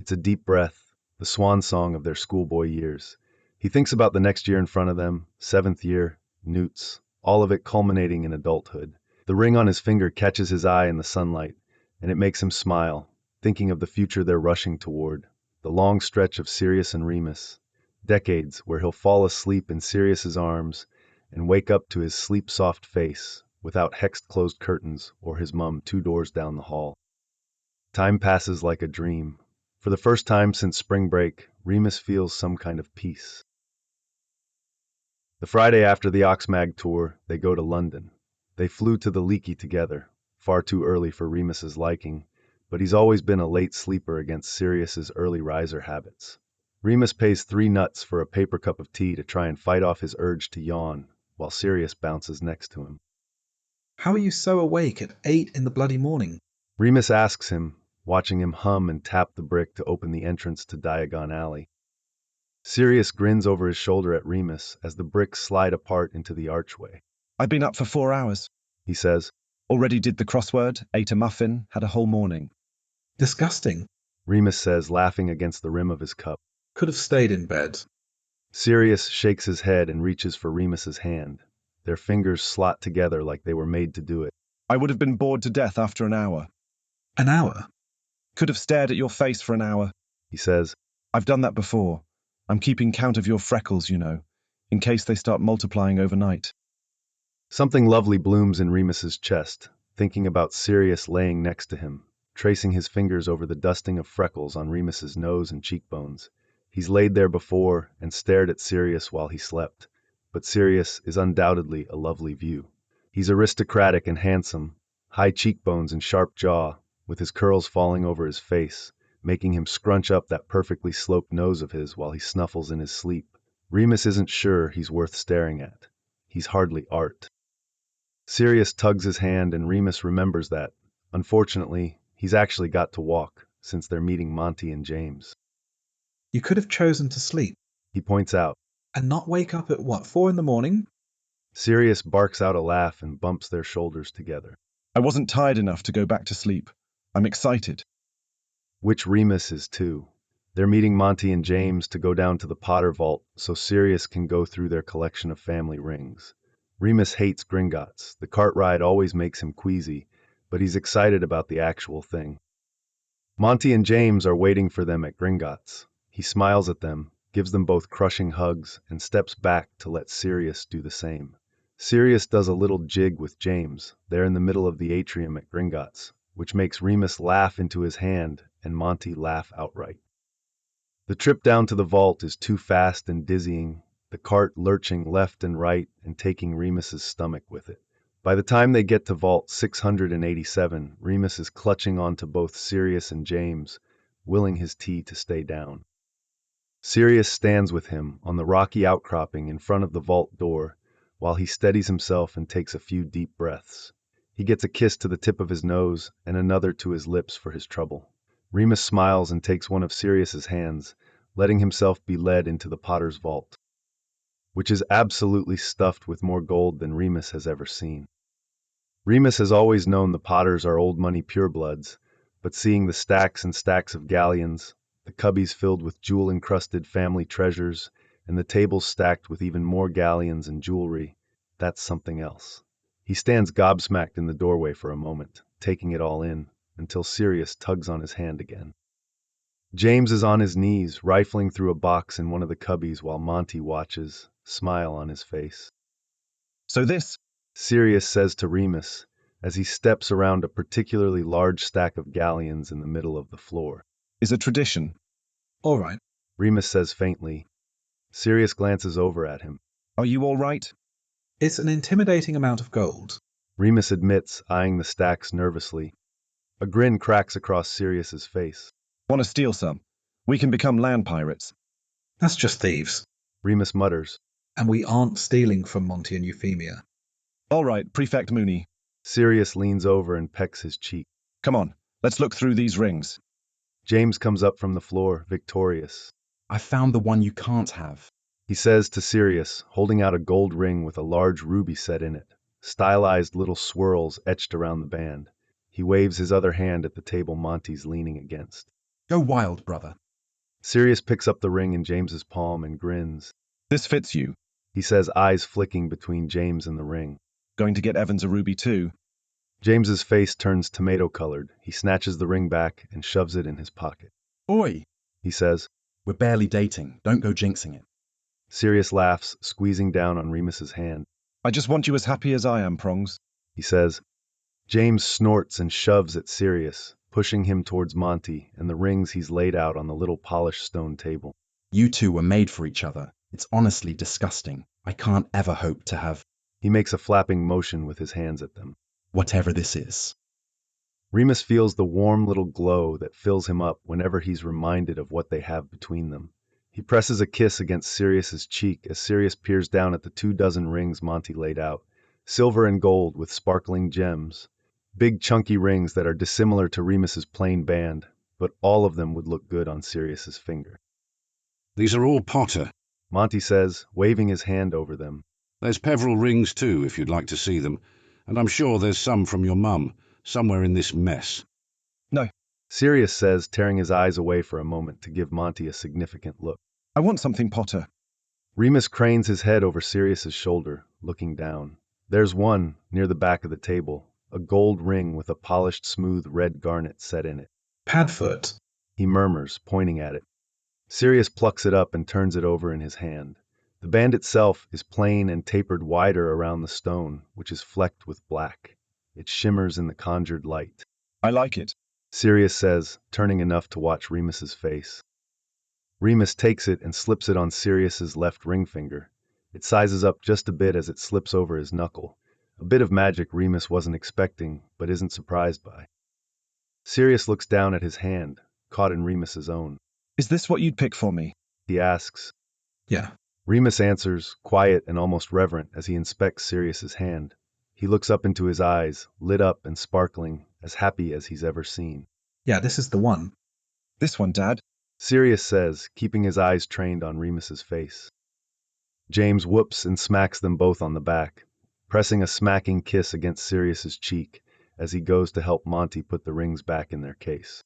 It's a deep breath, the swan song of their schoolboy years. He thinks about the next year in front of them, 7th year, newts, all of it culminating in adulthood. The ring on his finger catches his eye in the sunlight, and it makes him smile, thinking of the future they're rushing toward, the long stretch of Sirius and Remus, decades where he'll fall asleep in Sirius's arms and wake up to his sleep-soft face, without hexed closed curtains or his mum 2 doors down the hall. Time passes like a dream. For the first time since spring break, Remus feels some kind of peace. The Friday after the Oxmag tour, they go to London. They flew to the Leaky together, far too early for Remus's liking, but he's always been a late sleeper against Sirius's early riser habits. Remus pays 3 nuts for a paper cup of tea to try and fight off his urge to yawn, while Sirius bounces next to him. How are you so awake at 8 in the bloody morning? Remus asks him, watching him hum and tap the brick to open the entrance to Diagon Alley. Sirius grins over his shoulder at Remus as the bricks slide apart into the archway. I've been up for 4 hours, he says. Already did the crossword, ate a muffin, had a whole morning. Disgusting, Remus says, laughing against the rim of his cup. Could have stayed in bed. Sirius shakes his head and reaches for Remus's hand. Their fingers slot together like they were made to do it. I would have been bored to death after an hour. An hour? Could have stared at your face for an hour, he says. I've done that before. I'm keeping count of your freckles, you know, in case they start multiplying overnight. Something lovely blooms in Remus's chest, thinking about Sirius laying next to him, tracing his fingers over the dusting of freckles on Remus's nose and cheekbones. He's laid there before and stared at Sirius while he slept, but Sirius is undoubtedly a lovely view. He's aristocratic and handsome, high cheekbones and sharp jaw, with his curls falling over his face, making him scrunch up that perfectly sloped nose of his while he snuffles in his sleep. Remus isn't sure he's worth staring at. He's hardly art. Sirius tugs his hand and Remus remembers that. Unfortunately, he's actually got to walk, since they're meeting Monty and James. You could have chosen to sleep. He points out. And not wake up at, 4 in the morning? Sirius barks out a laugh and bumps their shoulders together. I wasn't tired enough to go back to sleep. I'm excited. Which Remus is too. They're meeting Monty and James to go down to the Potter Vault so Sirius can go through their collection of family rings. Remus hates Gringotts. The cart ride always makes him queasy, but he's excited about the actual thing. Monty and James are waiting for them at Gringotts. He smiles at them, gives them both crushing hugs, and steps back to let Sirius do the same. Sirius does a little jig with James, there in the middle of the atrium at Gringotts, which makes Remus laugh into his hand and Monty laugh outright. The trip down to the vault is too fast and dizzying, the cart lurching left and right and taking Remus's stomach with it. By the time they get to Vault 687, Remus is clutching onto both Sirius and James, willing his tea to stay down. Sirius stands with him on the rocky outcropping in front of the vault door, while he steadies himself and takes a few deep breaths. He gets a kiss to the tip of his nose and another to his lips for his trouble. Remus smiles and takes one of Sirius's hands, letting himself be led into the Potter's vault, which is absolutely stuffed with more gold than Remus has ever seen. Remus has always known the Potters are old money purebloods, but seeing the stacks and stacks of galleons, the cubbies filled with jewel-encrusted family treasures, and the tables stacked with even more galleons and jewelry, that's something else. He stands gobsmacked in the doorway for a moment, taking it all in, until Sirius tugs on his hand again. James is on his knees, rifling through a box in one of the cubbies while Monty watches, smile on his face. So this, Sirius says to Remus, as he steps around a particularly large stack of galleons in the middle of the floor, is a tradition. All right, Remus says faintly. Sirius glances over at him. Are you all right? It's an intimidating amount of gold, Remus admits, eyeing the stacks nervously. A grin cracks across Sirius's face. Want to steal some? We can become land pirates. That's just thieves, Remus mutters. And we aren't stealing from Monty and Euphemia. All right, Prefect Mooney. Sirius leans over and pecks his cheek. Come on, let's look through these rings. James comes up from the floor, victorious. I found the one you can't have, he says to Sirius, holding out a gold ring with a large ruby set in it, stylized little swirls etched around the band. He waves his other hand at the table Monty's leaning against. Go wild, brother. Sirius picks up the ring in James's palm and grins. This fits you, he says, eyes flicking between James and the ring. Going to get Evans a ruby too. James's face turns tomato-colored. He snatches the ring back and shoves it in his pocket. Oi, he says. We're barely dating. Don't go jinxing it. Sirius laughs, squeezing down on Remus's hand. I just want you as happy as I am, Prongs, he says. James snorts and shoves at Sirius, pushing him towards Monty and the rings he's laid out on the little polished stone table. You two were made for each other. It's honestly disgusting. I can't ever hope to have... He makes a flapping motion with his hands at them. Whatever this is. Remus feels the warm little glow that fills him up whenever he's reminded of what they have between them. He presses a kiss against Sirius's cheek as Sirius peers down at the 24 rings Monty laid out, silver and gold with sparkling gems. Big chunky rings that are dissimilar to Remus's plain band, but all of them would look good on Sirius's finger. These are all Potter, Monty says, waving his hand over them. There's Peveril rings too, if you'd like to see them, and I'm sure there's some from your mum, somewhere in this mess. No, Sirius says, tearing his eyes away for a moment to give Monty a significant look. I want something, Potter. Remus cranes his head over Sirius's shoulder, looking down. There's one, near the back of the table, a gold ring with a polished smooth red garnet set in it. Padfoot, he murmurs, pointing at it. Sirius plucks it up and turns it over in his hand. The band itself is plain and tapered wider around the stone, which is flecked with black. It shimmers in the conjured light. I like it, Sirius says, turning enough to watch Remus's face. Remus takes it and slips it on Sirius's left ring finger. It sizes up just a bit as it slips over his knuckle, a bit of magic Remus wasn't expecting, but isn't surprised by. Sirius looks down at his hand, caught in Remus's own. Is this what you'd pick for me? He asks. Yeah. Remus answers, quiet and almost reverent, as he inspects Sirius's hand. He looks up into his eyes, lit up and sparkling, as happy as he's ever seen. Yeah, this is the one. This one, Dad. Sirius says, keeping his eyes trained on Remus's face. James whoops and smacks them both on the back, pressing a smacking kiss against Sirius's cheek as he goes to help Monty put the rings back in their case.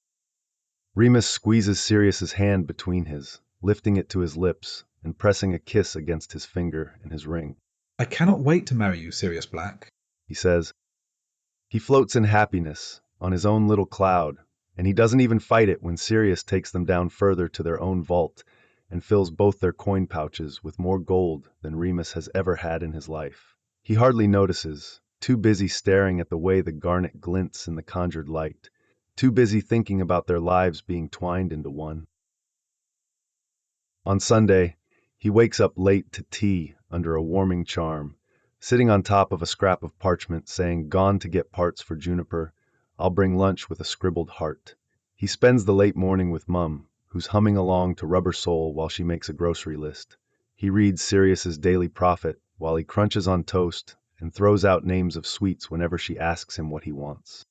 Remus squeezes Sirius's hand between his, lifting it to his lips and pressing a kiss against his finger and his ring. I cannot wait to marry you, Sirius Black, he says. He floats in happiness, on his own little cloud, and he doesn't even fight it when Sirius takes them down further to their own vault and fills both their coin pouches with more gold than Remus has ever had in his life. He hardly notices, too busy staring at the way the garnet glints in the conjured light, too busy thinking about their lives being twined into one. On Sunday, he wakes up late to tea under a warming charm, sitting on top of a scrap of parchment saying, "Gone to get parts for Juniper. I'll bring lunch with a scribbled heart." He spends the late morning with Mum, who's humming along to Rubber Soul while she makes a grocery list. He reads Sirius's Daily Prophet while he crunches on toast and throws out names of sweets whenever she asks him what he wants.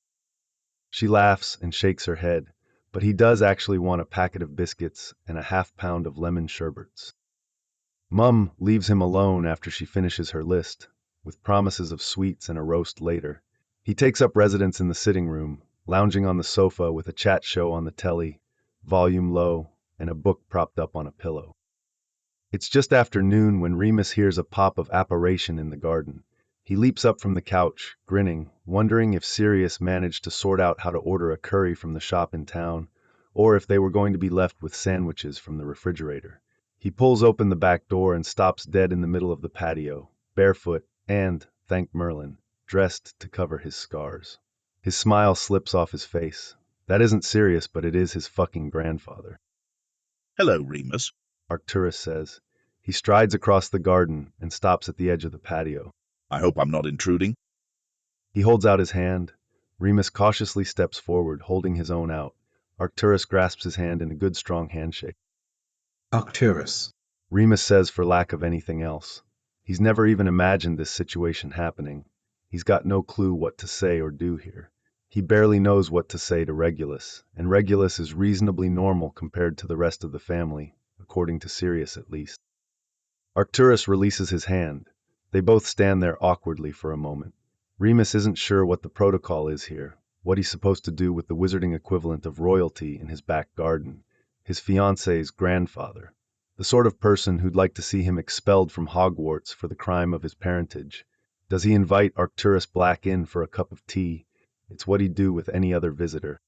She laughs and shakes her head, but he does actually want a packet of biscuits and a half-pound of lemon sherbets. Mum leaves him alone after she finishes her list, with promises of sweets and a roast later. He takes up residence in the sitting room, lounging on the sofa with a chat show on the telly, volume low, and a book propped up on a pillow. It's just after noon when Remus hears a pop of apparition in the garden. He leaps up from the couch, grinning, wondering if Sirius managed to sort out how to order a curry from the shop in town, or if they were going to be left with sandwiches from the refrigerator. He pulls open the back door and stops dead in the middle of the patio, barefoot and, thank Merlin, dressed to cover his scars. His smile slips off his face. That isn't Sirius, but it is his fucking grandfather. "Hello, Remus," Arcturus says. He strides across the garden and stops at the edge of the patio. "I hope I'm not intruding." He holds out his hand. Remus cautiously steps forward, holding his own out. Arcturus grasps his hand in a good strong handshake. Arcturus, Remus says for lack of anything else. He's never even imagined this situation happening. He's got no clue what to say or do here. He barely knows what to say to Regulus, and Regulus is reasonably normal compared to the rest of the family, according to Sirius at least. Arcturus releases his hand. They both stand there awkwardly for a moment. Remus isn't sure what the protocol is here, what he's supposed to do with the wizarding equivalent of royalty in his back garden, his fiancée's grandfather, the sort of person who'd like to see him expelled from Hogwarts for the crime of his parentage. Does he invite Arcturus Black in for a cup of tea? It's what he'd do with any other visitor.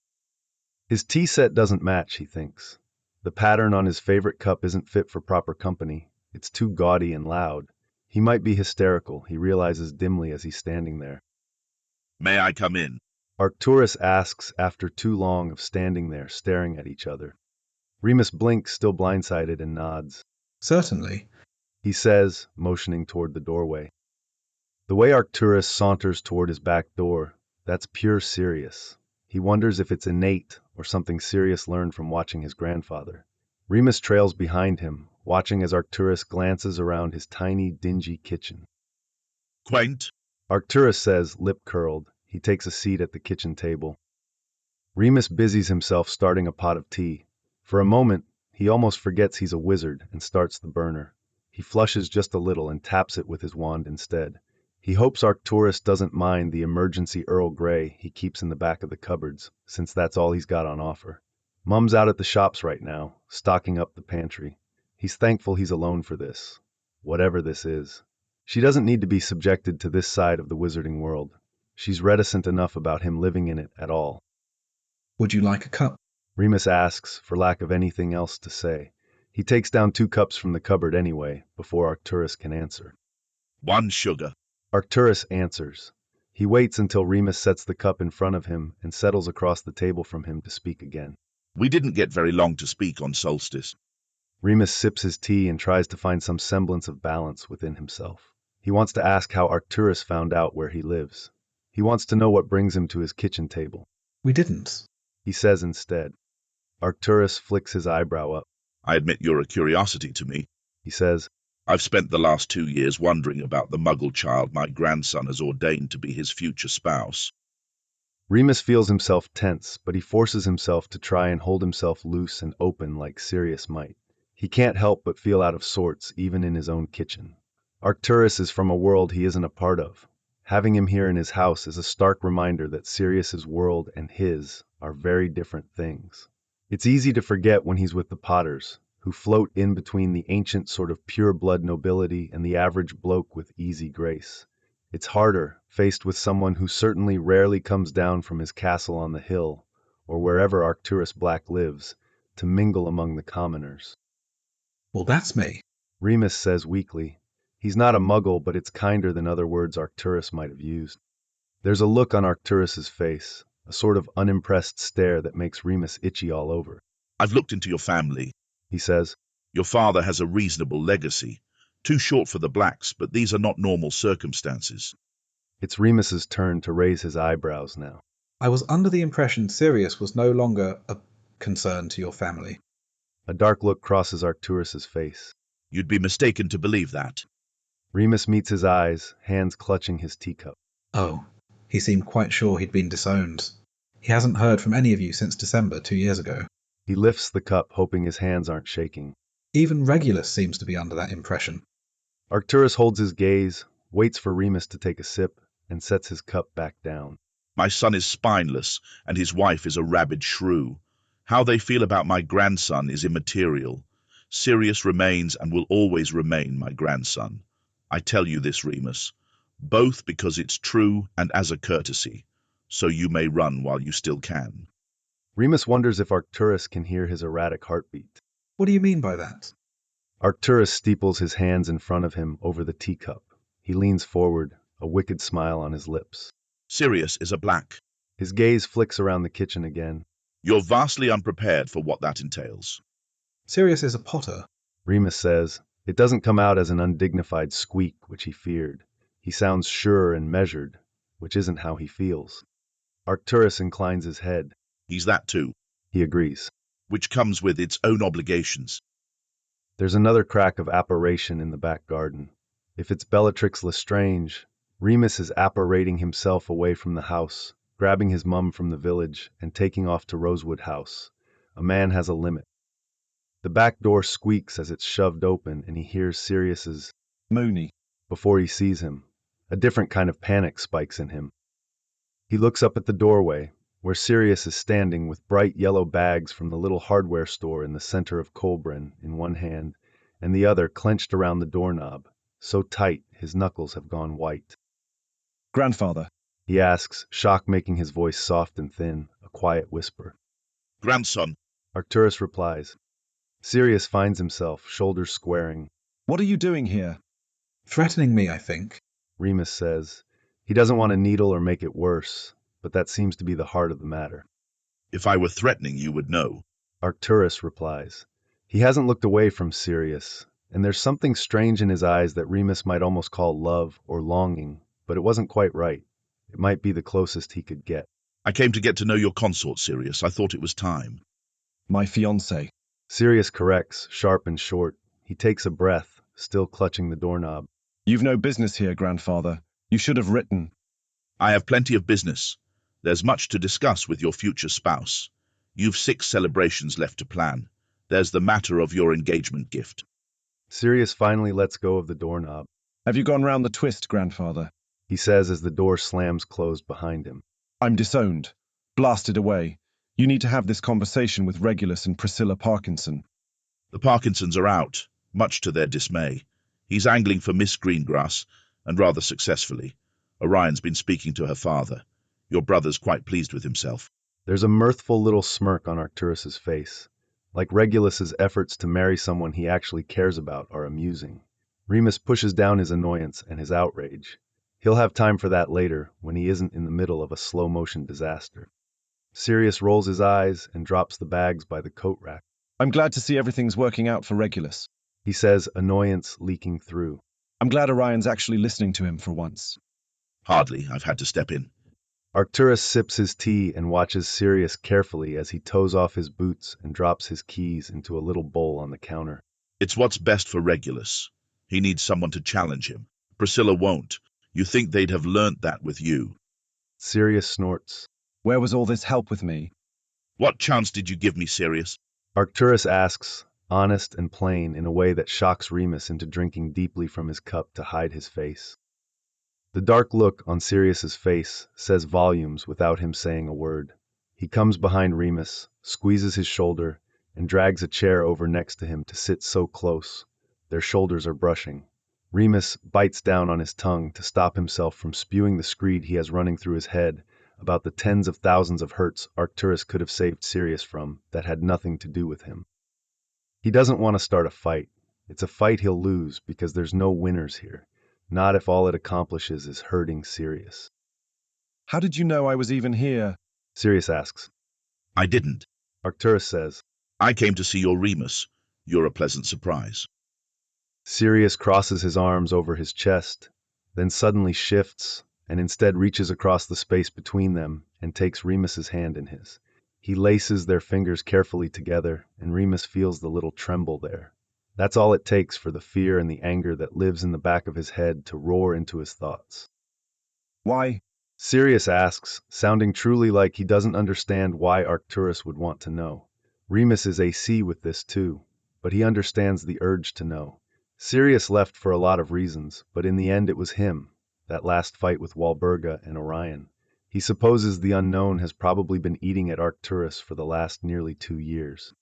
His tea set doesn't match, he thinks. The pattern on his favorite cup isn't fit for proper company. It's too gaudy and loud. He might be hysterical, he realizes dimly as he's standing there. "May I come in?" Arcturus asks after too long of standing there staring at each other. Remus blinks, still blindsided, and nods. Certainly, he says, motioning toward the doorway. The way Arcturus saunters toward his back door, that's pure Sirius. He wonders if it's innate or something Sirius learned from watching his grandfather. Remus trails behind him, watching as Arcturus glances around his tiny, dingy kitchen. "Quaint," Arcturus says, lip curled. He takes a seat at the kitchen table. Remus busies himself starting a pot of tea. For a moment, he almost forgets he's a wizard and starts the burner. He flushes just a little and taps it with his wand instead. He hopes Arcturus doesn't mind the emergency Earl Grey he keeps in the back of the cupboards, since that's all he's got on offer. Mum's out at the shops right now, stocking up the pantry. He's thankful he's alone for this, whatever this is. She doesn't need to be subjected to this side of the wizarding world. She's reticent enough about him living in it at all. Would you like a cup? Remus asks, for lack of anything else to say. He takes down 2 cups from the cupboard anyway, before Arcturus can answer. "1 sugar." Arcturus answers. He waits until Remus sets the cup in front of him and settles across the table from him to speak again. "We didn't get very long to speak on Solstice." Remus sips his tea and tries to find some semblance of balance within himself. He wants to ask how Arcturus found out where he lives. He wants to know what brings him to his kitchen table. We didn't, he says instead. Arcturus flicks his eyebrow up. "I admit you're a curiosity to me," he says. I've spent the last 2 years wondering about the muggle child my grandson has ordained to be his future spouse. Remus feels himself tense, but he forces himself to try and hold himself loose and open like Sirius might. He can't help but feel out of sorts, even in his own kitchen. Arcturus is from a world he isn't a part of. Having him here in his house is a stark reminder that Sirius's world and his are very different things. It's easy to forget when he's with the Potters, who float in between the ancient sort of pure-blood nobility and the average bloke with easy grace. It's harder, faced with someone who certainly rarely comes down from his castle on the hill, or wherever Arcturus Black lives, to mingle among the commoners. Well, that's me, Remus says weakly. He's not a muggle, but it's kinder than other words Arcturus might have used. There's a look on Arcturus's face, a sort of unimpressed stare that makes Remus itchy all over. I've looked into your family, He says. Your father has a reasonable legacy. Too short for the Blacks, but these are not normal circumstances. It's Remus's turn to raise his eyebrows now. I was under the impression Sirius was no longer a concern to your family. A dark look crosses Arcturus's face. You'd be mistaken to believe that. Remus meets his eyes, hands clutching his teacup. Oh, he seemed quite sure he'd been disowned. He hasn't heard from any of you since December 2 years ago. He lifts the cup, hoping his hands aren't shaking. Even Regulus seems to be under that impression. Arcturus holds his gaze, waits for Remus to take a sip, and sets his cup back down. My son is spineless, and his wife is a rabid shrew. How they feel about my grandson is immaterial. Sirius remains and will always remain my grandson. I tell you this, Remus, both because it's true and as a courtesy, so you may run while you still can. Remus wonders if Arcturus can hear his erratic heartbeat. What do you mean by that? Arcturus steeples his hands in front of him over the teacup. He leans forward, a wicked smile on his lips. Sirius is a Black. His gaze flicks around the kitchen again. You're vastly unprepared for what that entails. Sirius is a Potter, Remus says. It doesn't come out as an undignified squeak, which he feared. He sounds sure and measured, which isn't how he feels. Arcturus inclines his head. He's that too. He agrees. Which comes with its own obligations. There's another crack of apparition in the back garden. If it's Bellatrix Lestrange, Remus is apparating himself away from the house, grabbing his mum from the village and taking off to Rosewood House. A man has a limit. The back door squeaks as it's shoved open, and he hears Sirius's Mooney before he sees him. A different kind of panic spikes in him. He looks up at the doorway, where Sirius is standing with bright yellow bags from the little hardware store in the center of Colbrin in one hand, and the other clenched around the doorknob, so tight his knuckles have gone white. Grandfather, He asks, shock making his voice soft and thin, a quiet whisper. Grandson, Arcturus replies. Sirius finds himself, shoulders squaring. what are you doing here? threatening me, I think. Remus says. He doesn't want to needle or make it worse, but that seems to be the heart of the matter. if I were threatening, you would know. Arcturus replies. He hasn't looked away from Sirius, and there's something strange in his eyes that Remus might almost call love or longing, but it wasn't quite right. It might be the closest he could get. I came to get to know your consort, Sirius. I thought it was time. My fiancée. Sirius corrects, sharp and short. He takes a breath, still clutching the doorknob. You've no business here, grandfather. You should have written. I have plenty of business. There's much to discuss with your future spouse. You've 6 celebrations left to plan. There's the matter of your engagement gift. Sirius finally lets go of the doorknob. Have you gone round the twist, grandfather? He says as the door slams closed behind him. I'm disowned. Blasted away. You need to have this conversation with Regulus and Priscilla Parkinson. The Parkinsons are out, much to their dismay. He's angling for Miss Greengrass, and rather successfully. Orion's been speaking to her father. Your brother's quite pleased with himself. There's a mirthful little smirk on Arcturus's face. Like Regulus's efforts to marry someone he actually cares about are amusing. Remus pushes down his annoyance and his outrage. He'll have time for that later, when he isn't in the middle of a slow-motion disaster. Sirius rolls his eyes and drops the bags by the coat rack. I'm glad to see everything's working out for Regulus. He says, annoyance leaking through. I'm glad Orion's actually listening to him for once. Hardly. I've had to step in. Arcturus sips his tea and watches Sirius carefully as he toes off his boots and drops his keys into a little bowl on the counter. It's what's best for Regulus. He needs someone to challenge him. Priscilla won't. You think they'd have learnt that with you. Sirius snorts. Where was all this help with me? What chance did you give me, Sirius? Arcturus asks, honest and plain in a way that shocks Remus into drinking deeply from his cup to hide his face. The dark look on Sirius's face says volumes without him saying a word. He comes behind Remus, squeezes his shoulder, and drags a chair over next to him to sit so close. Their shoulders are brushing. Remus bites down on his tongue to stop himself from spewing the screed he has running through his head about the tens of thousands of hurts Arcturus could have saved Sirius from that had nothing to do with him. He doesn't want to start a fight. It's a fight he'll lose because there's no winners here, not if all it accomplishes is hurting Sirius. How did you know I was even here? Sirius asks. I didn't. Arcturus says. I came to see your Remus. You're a pleasant surprise. Sirius crosses his arms over his chest, then suddenly shifts and instead reaches across the space between them and takes Remus's hand in his. He laces their fingers carefully together, and Remus feels the little tremble there. That's all it takes for the fear and the anger that lives in the back of his head to roar into his thoughts. Why? Sirius asks, sounding truly like he doesn't understand why Arcturus would want to know. Remus is AC with this too, but he understands the urge to know. Sirius left for a lot of reasons, but in the end it was him, that last fight with Walburga and Orion. He supposes the unknown has probably been eating at Arcturus for the last nearly 2 years.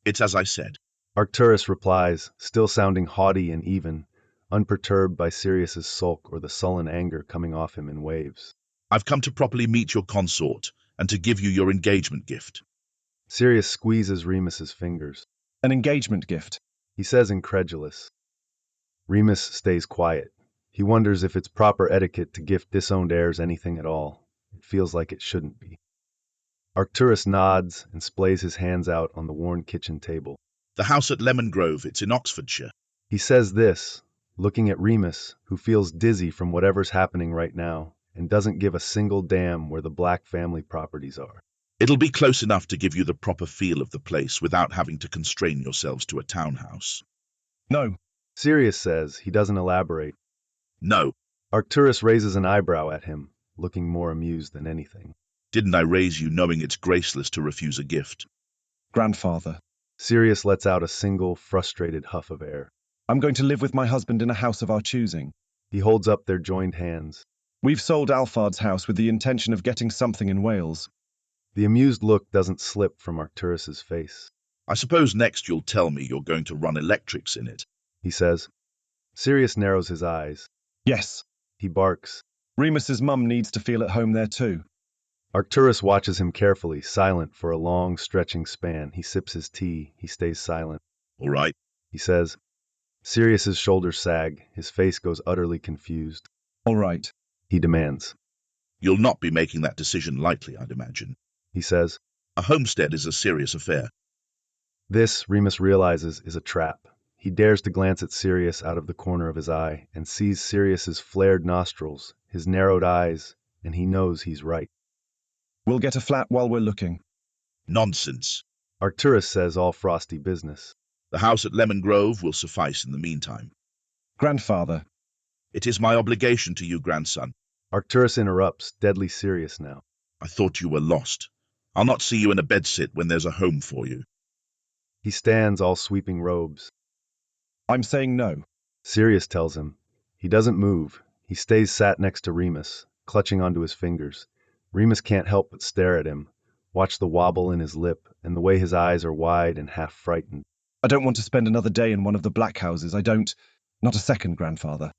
It's as I said. Arcturus replies, still sounding haughty and even, unperturbed by Sirius's sulk or the sullen anger coming off him in waves. I've come to properly meet your consort and to give you your engagement gift. Sirius squeezes Remus's fingers. An engagement gift? He says incredulous. Remus stays quiet. He wonders if it's proper etiquette to gift disowned heirs anything at all. It feels like it shouldn't be. Arcturus nods and splays his hands out on the worn kitchen table. The house at Lemon Grove, it's in Oxfordshire. He says this, looking at Remus, who feels dizzy from whatever's happening right now, and doesn't give a single damn where the Black family properties are. It'll be close enough to give you the proper feel of the place without having to constrain yourselves to a townhouse. No. Sirius says. He doesn't elaborate. No. Arcturus raises an eyebrow at him, looking more amused than anything. Didn't I raise you knowing it's graceless to refuse a gift? Grandfather. Sirius lets out a single, frustrated huff of air. I'm going to live with my husband in a house of our choosing. He holds up their joined hands. We've sold Alphard's house with the intention of getting something in Wales. The amused look doesn't slip from Arcturus's face. I suppose next you'll tell me you're going to run electrics in it, he says. Sirius narrows his eyes. Yes. He barks. Remus's mum needs to feel at home there too. Arcturus watches him carefully, silent for a long, stretching span. He sips his tea. He stays silent. All right, he says. Sirius's shoulders sag. His face goes utterly confused. All right, he demands. You'll not be making that decision lightly, I'd imagine, he says. A homestead is a serious affair. This, Remus realizes, is a trap. He dares to glance at Sirius out of the corner of his eye and sees Sirius's flared nostrils, his narrowed eyes, and he knows he's right. We'll get a flat while we're looking. Nonsense. Arcturus says all frosty business. The house at Lemon Grove will suffice in the meantime. Grandfather. It is my obligation to you, grandson. Arcturus interrupts, deadly serious now. I thought you were lost. I'll not see you in a bedsit when there's a home for you. He stands all sweeping robes. I'm saying no. Sirius tells him. He doesn't move. He stays sat next to Remus, clutching onto his fingers. Remus can't help but stare at him, watch the wobble in his lip, and the way his eyes are wide and half frightened. I don't want to spend another day in one of the black houses. I don't. Not a second, Grandfather.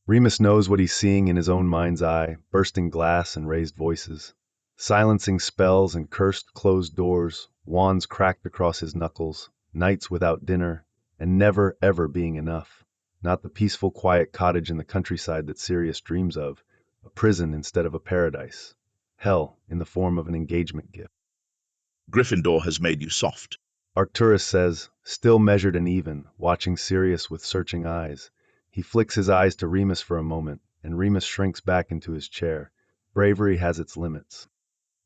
Remus knows what he's seeing in his own mind's eye, bursting glass and raised voices. Silencing spells and cursed closed doors, wands cracked across his knuckles, nights without dinner, and never, ever being enough. Not the peaceful, quiet cottage in the countryside that Sirius dreams of, a prison instead of a paradise. Hell, in the form of an engagement gift. Gryffindor has made you soft. Arcturus says, still measured and even, watching Sirius with searching eyes. He flicks his eyes to Remus for a moment, and Remus shrinks back into his chair. Bravery has its limits.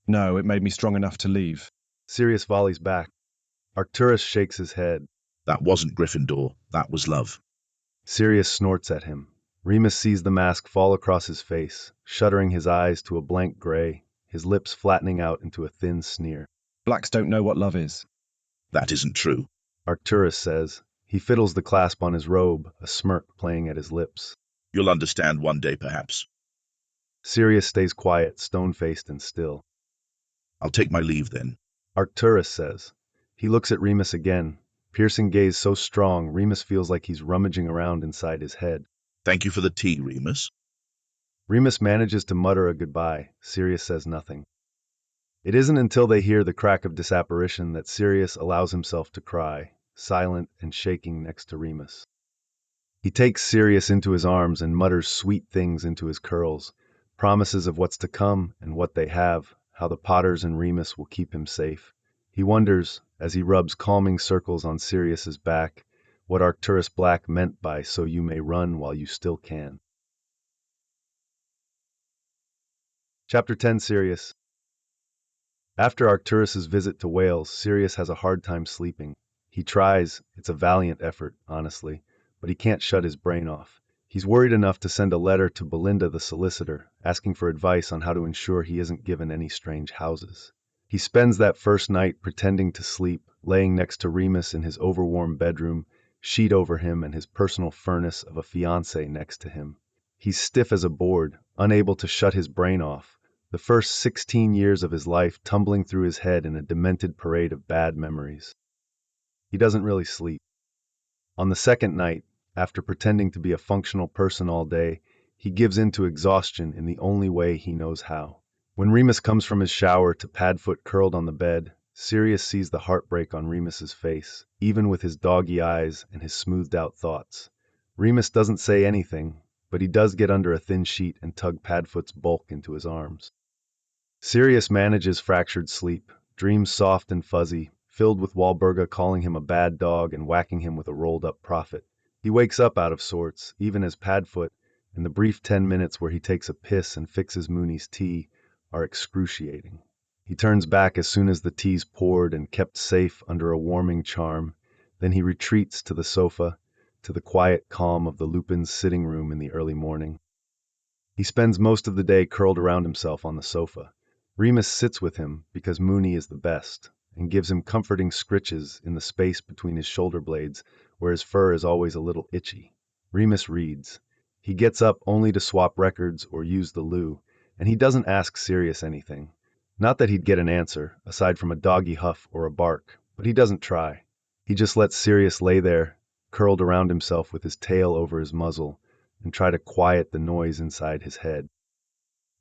No, it made me strong enough to leave. Sirius volleys back. Arcturus shakes his head. That wasn't Gryffindor, that was love. Sirius snorts at him. Remus sees the mask fall across his face, shuddering his eyes to a blank gray, his lips flattening out into a thin sneer. Blacks don't know what love is. That isn't true, Arcturus says. He fiddles the clasp on his robe, a smirk playing at his lips. You'll understand one day, perhaps. Sirius stays quiet, stone-faced and still. I'll take my leave then. Arcturus says. He looks at Remus again, piercing gaze so strong Remus feels like he's rummaging around inside his head. Thank you for the tea, Remus. Remus manages to mutter a goodbye. Sirius says nothing. It isn't until they hear the crack of disapparition that Sirius allows himself to cry, silent and shaking next to Remus. He takes Sirius into his arms and mutters sweet things into his curls, promises of what's to come and what they have, how the Potters and Remus will keep him safe. He wonders, as he rubs calming circles on Sirius's back, what Arcturus Black meant by "so you may run while you still can." Chapter 10, Sirius. After Arcturus's visit to Wales, Sirius has a hard time sleeping. He tries, it's a valiant effort, honestly, but he can't shut his brain off. He's worried enough to send a letter to Belinda the solicitor, asking for advice on how to ensure he isn't given any strange houses. He spends that first night pretending to sleep, laying next to Remus in his overwarm bedroom, sheet over him and his personal furnace of a fiancé next to him. He's stiff as a board, unable to shut his brain off, the first 16 years of his life tumbling through his head in a demented parade of bad memories. He doesn't really sleep. On the second night, after pretending to be a functional person all day, he gives in to exhaustion in the only way he knows how. When Remus comes from his shower to Padfoot curled on the bed, Sirius sees the heartbreak on Remus's face, even with his doggy eyes and his smoothed-out thoughts. Remus doesn't say anything, but he does get under a thin sheet and tug Padfoot's bulk into his arms. Sirius manages fractured sleep, dreams soft and fuzzy, filled with Walburga calling him a bad dog and whacking him with a rolled-up prophet. He wakes up out of sorts, even as Padfoot, in the brief 10 minutes where he takes a piss and fixes Mooney's tea, are excruciating. He turns back as soon as the tea's poured and kept safe under a warming charm. Then he retreats to the sofa, to the quiet calm of the Lupins' sitting room in the early morning. He spends most of the day curled around himself on the sofa. Remus sits with him because Mooney is the best, and gives him comforting scritches in the space between his shoulder blades where his fur is always a little itchy. Remus reads. He gets up only to swap records or use the loo, and he doesn't ask Sirius anything. Not that he'd get an answer, aside from a doggy huff or a bark, but he doesn't try. He just lets Sirius lay there, curled around himself with his tail over his muzzle, and try to quiet the noise inside his head.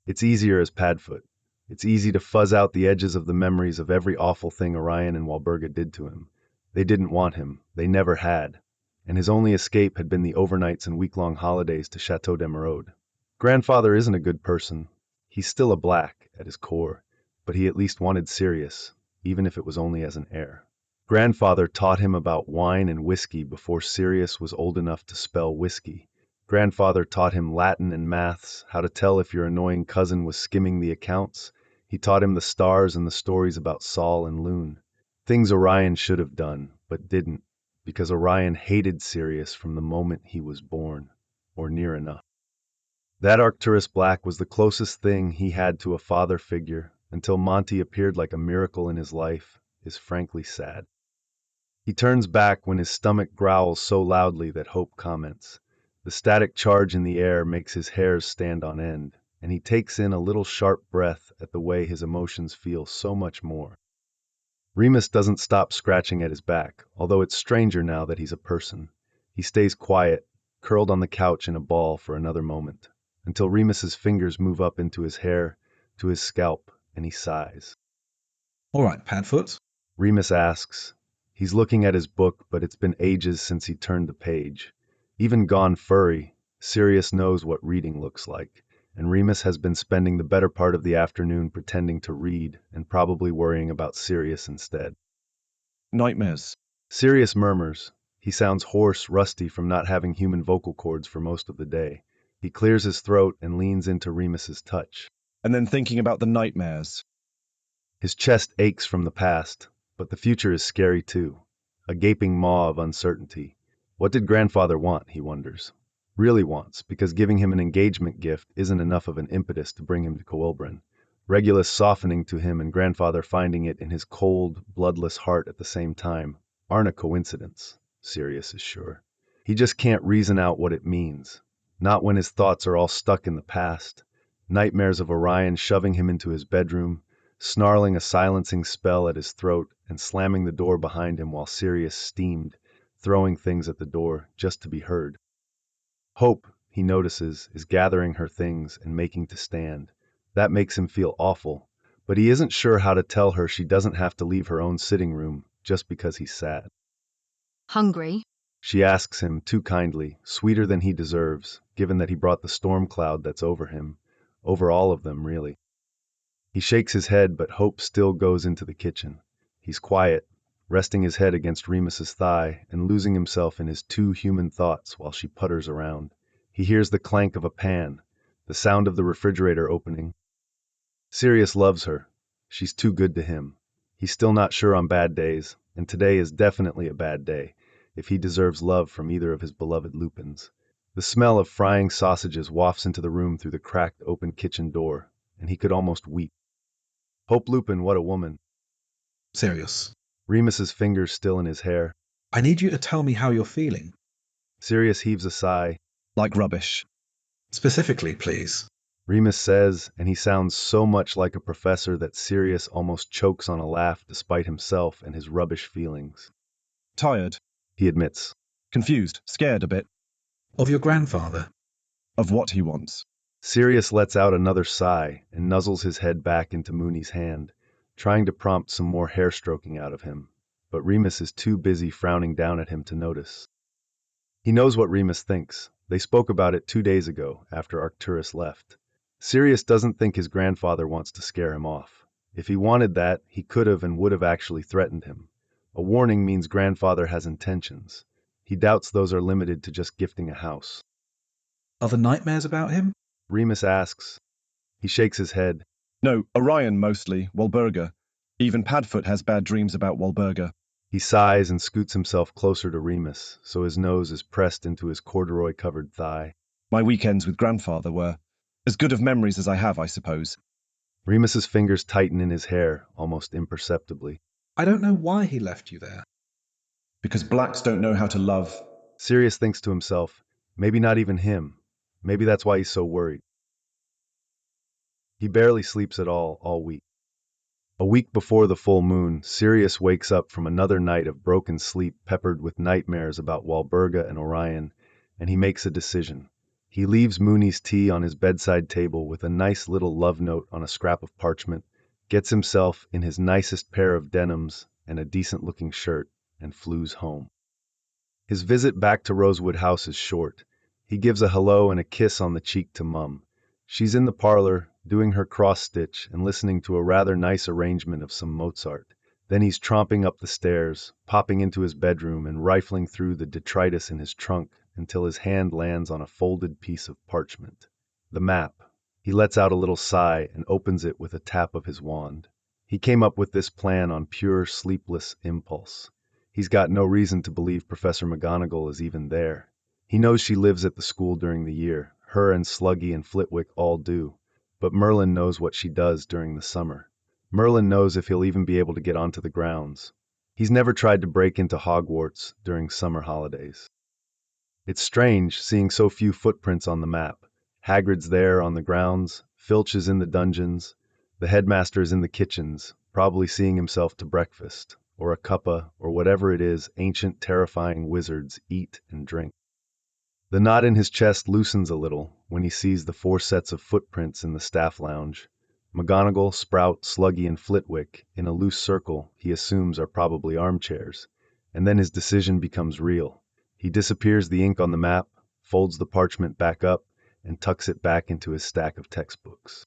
It's easier as Padfoot. It's easy to fuzz out the edges of the memories of every awful thing Orion and Walburga did to him. They didn't want him. They never had. And his only escape had been the overnights and week-long holidays to Chateau d'Emeraude. Grandfather isn't a good person. He's still a Black at his core, but he at least wanted Sirius, even if it was only as an heir. Grandfather taught him about wine and whiskey before Sirius was old enough to spell whiskey. Grandfather taught him Latin and maths, how to tell if your annoying cousin was skimming the accounts. He taught him the stars and the stories about Sol and Loon. Things Orion should have done, but didn't, because Orion hated Sirius from the moment he was born, or near enough. That Arcturus Black was the closest thing he had to a father figure, until Monty appeared like a miracle in his life, is frankly sad. He turns back when his stomach growls so loudly that Hope comments. The static charge in the air makes his hairs stand on end, and he takes in a little sharp breath at the way his emotions feel so much more. Remus doesn't stop scratching at his back, although it's stranger now that he's a person. He stays quiet, curled on the couch in a ball for another moment, until Remus's fingers move up into his hair, to his scalp, and he sighs. All right, Padfoot? Remus asks. He's looking at his book, but it's been ages since he turned the page. Even gone furry, Sirius knows what reading looks like, and Remus has been spending the better part of the afternoon pretending to read and probably worrying about Sirius instead. Nightmares. Sirius murmurs. He sounds hoarse, rusty from not having human vocal cords for most of the day. He clears his throat and leans into Remus's touch. And then thinking about the nightmares. His chest aches from the past, but the future is scary too. A gaping maw of uncertainty. What did grandfather want, he wonders. Really wants, because giving him an engagement gift isn't enough of an impetus to bring him to Coelbren. Regulus softening to him and grandfather finding it in his cold, bloodless heart at the same time aren't a coincidence, Sirius is sure. He just can't reason out what it means. Not when his thoughts are all stuck in the past. Nightmares of Orion shoving him into his bedroom, snarling a silencing spell at his throat, and slamming the door behind him while Sirius steamed, throwing things at the door just to be heard. Hope, he notices, is gathering her things and making to stand. That makes him feel awful, but he isn't sure how to tell her she doesn't have to leave her own sitting room just because he's sad. Hungry? She asks him too kindly, sweeter than he deserves, given that he brought the storm cloud that's over him, over all of them, really. He shakes his head, but hope still goes into the kitchen. He's quiet, resting his head against Remus's thigh and losing himself in his too human thoughts while she putters around. He hears the clank of a pan, the sound of the refrigerator opening. Sirius loves her. She's too good to him. He's still not sure on bad days, and today is definitely a bad day, if he deserves love from either of his beloved Lupins. The smell of frying sausages wafts into the room through the cracked open kitchen door, and he could almost weep. Hope Lupin, what a woman. Sirius. Remus's fingers still in his hair. I need you to tell me how you're feeling. Sirius heaves a sigh. Like rubbish. Specifically, please. Remus says, and he sounds so much like a professor that Sirius almost chokes on a laugh despite himself and his rubbish feelings. Tired. He admits. Confused. Scared a bit. Of your grandfather. Of what he wants. Sirius lets out another sigh and nuzzles his head back into Mooney's hand, trying to prompt some more hair stroking out of him, but Remus is too busy frowning down at him to notice. He knows what Remus thinks. They spoke about it 2 days ago, after Arcturus left. Sirius doesn't think his grandfather wants to scare him off. If he wanted that, he could have and would have actually threatened him. A warning means grandfather has intentions. He doubts those are limited to just gifting a house. Are the nightmares about him? Remus asks. He shakes his head. No, Orion mostly, Walburga. Even Padfoot has bad dreams about Walburga. He sighs and scoots himself closer to Remus, so his nose is pressed into his corduroy-covered thigh. My weekends with grandfather were as good of memories as I have, I suppose. Remus's fingers tighten in his hair, almost imperceptibly. I don't know why he left you there. Because blacks don't know how to love. Sirius thinks to himself, maybe not even him. Maybe that's why he's so worried. He barely sleeps at all week. A week before the full moon, Sirius wakes up from another night of broken sleep peppered with nightmares about Walburga and Orion, and he makes a decision. He leaves Mooney's tea on his bedside table with a nice little love note on a scrap of parchment, gets himself in his nicest pair of denims and a decent-looking shirt, and flews home. His visit back to Rosewood House is short. He gives a hello and a kiss on the cheek to Mum. She's in the parlor, doing her cross-stitch and listening to a rather nice arrangement of some Mozart. Then he's tromping up the stairs, popping into his bedroom and rifling through the detritus in his trunk until his hand lands on a folded piece of parchment. The map. He lets out a little sigh and opens it with a tap of his wand. He came up with this plan on pure, sleepless impulse. He's got no reason to believe Professor McGonagall is even there. He knows she lives at the school during the year. Her and Sluggy and Flitwick all do. But Merlin knows what she does during the summer. Merlin knows if he'll even be able to get onto the grounds. He's never tried to break into Hogwarts during summer holidays. It's strange seeing so few footprints on the map. Hagrid's there on the grounds, Filch is in the dungeons, the headmaster is in the kitchens, probably seeing himself to breakfast, or a cuppa, or whatever it is ancient terrifying wizards eat and drink. The knot in his chest loosens a little when he sees the 4 sets of footprints in the staff lounge. McGonagall, Sprout, Sluggy, and Flitwick, in a loose circle he assumes are probably armchairs, and then his decision becomes real. He disappears the ink on the map, folds the parchment back up, and tucks it back into his stack of textbooks.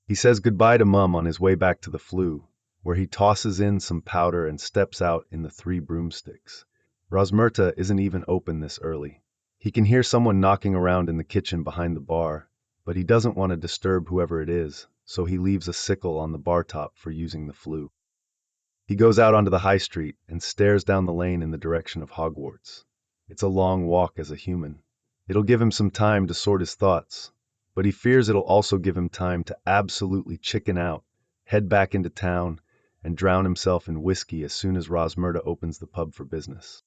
He says goodbye to Mum on his way back to the flue, where he tosses in some powder and steps out in the 3 broomsticks. Rosmerta isn't even open this early. He can hear someone knocking around in the kitchen behind the bar, but he doesn't want to disturb whoever it is, so he leaves a sickle on the bar top for using the flue. He goes out onto the high street and stares down the lane in the direction of Hogwarts. It's a long walk as a human. It'll give him some time to sort his thoughts, but he fears it'll also give him time to absolutely chicken out, head back into town, and drown himself in whiskey as soon as Rosmerta opens the pub for business.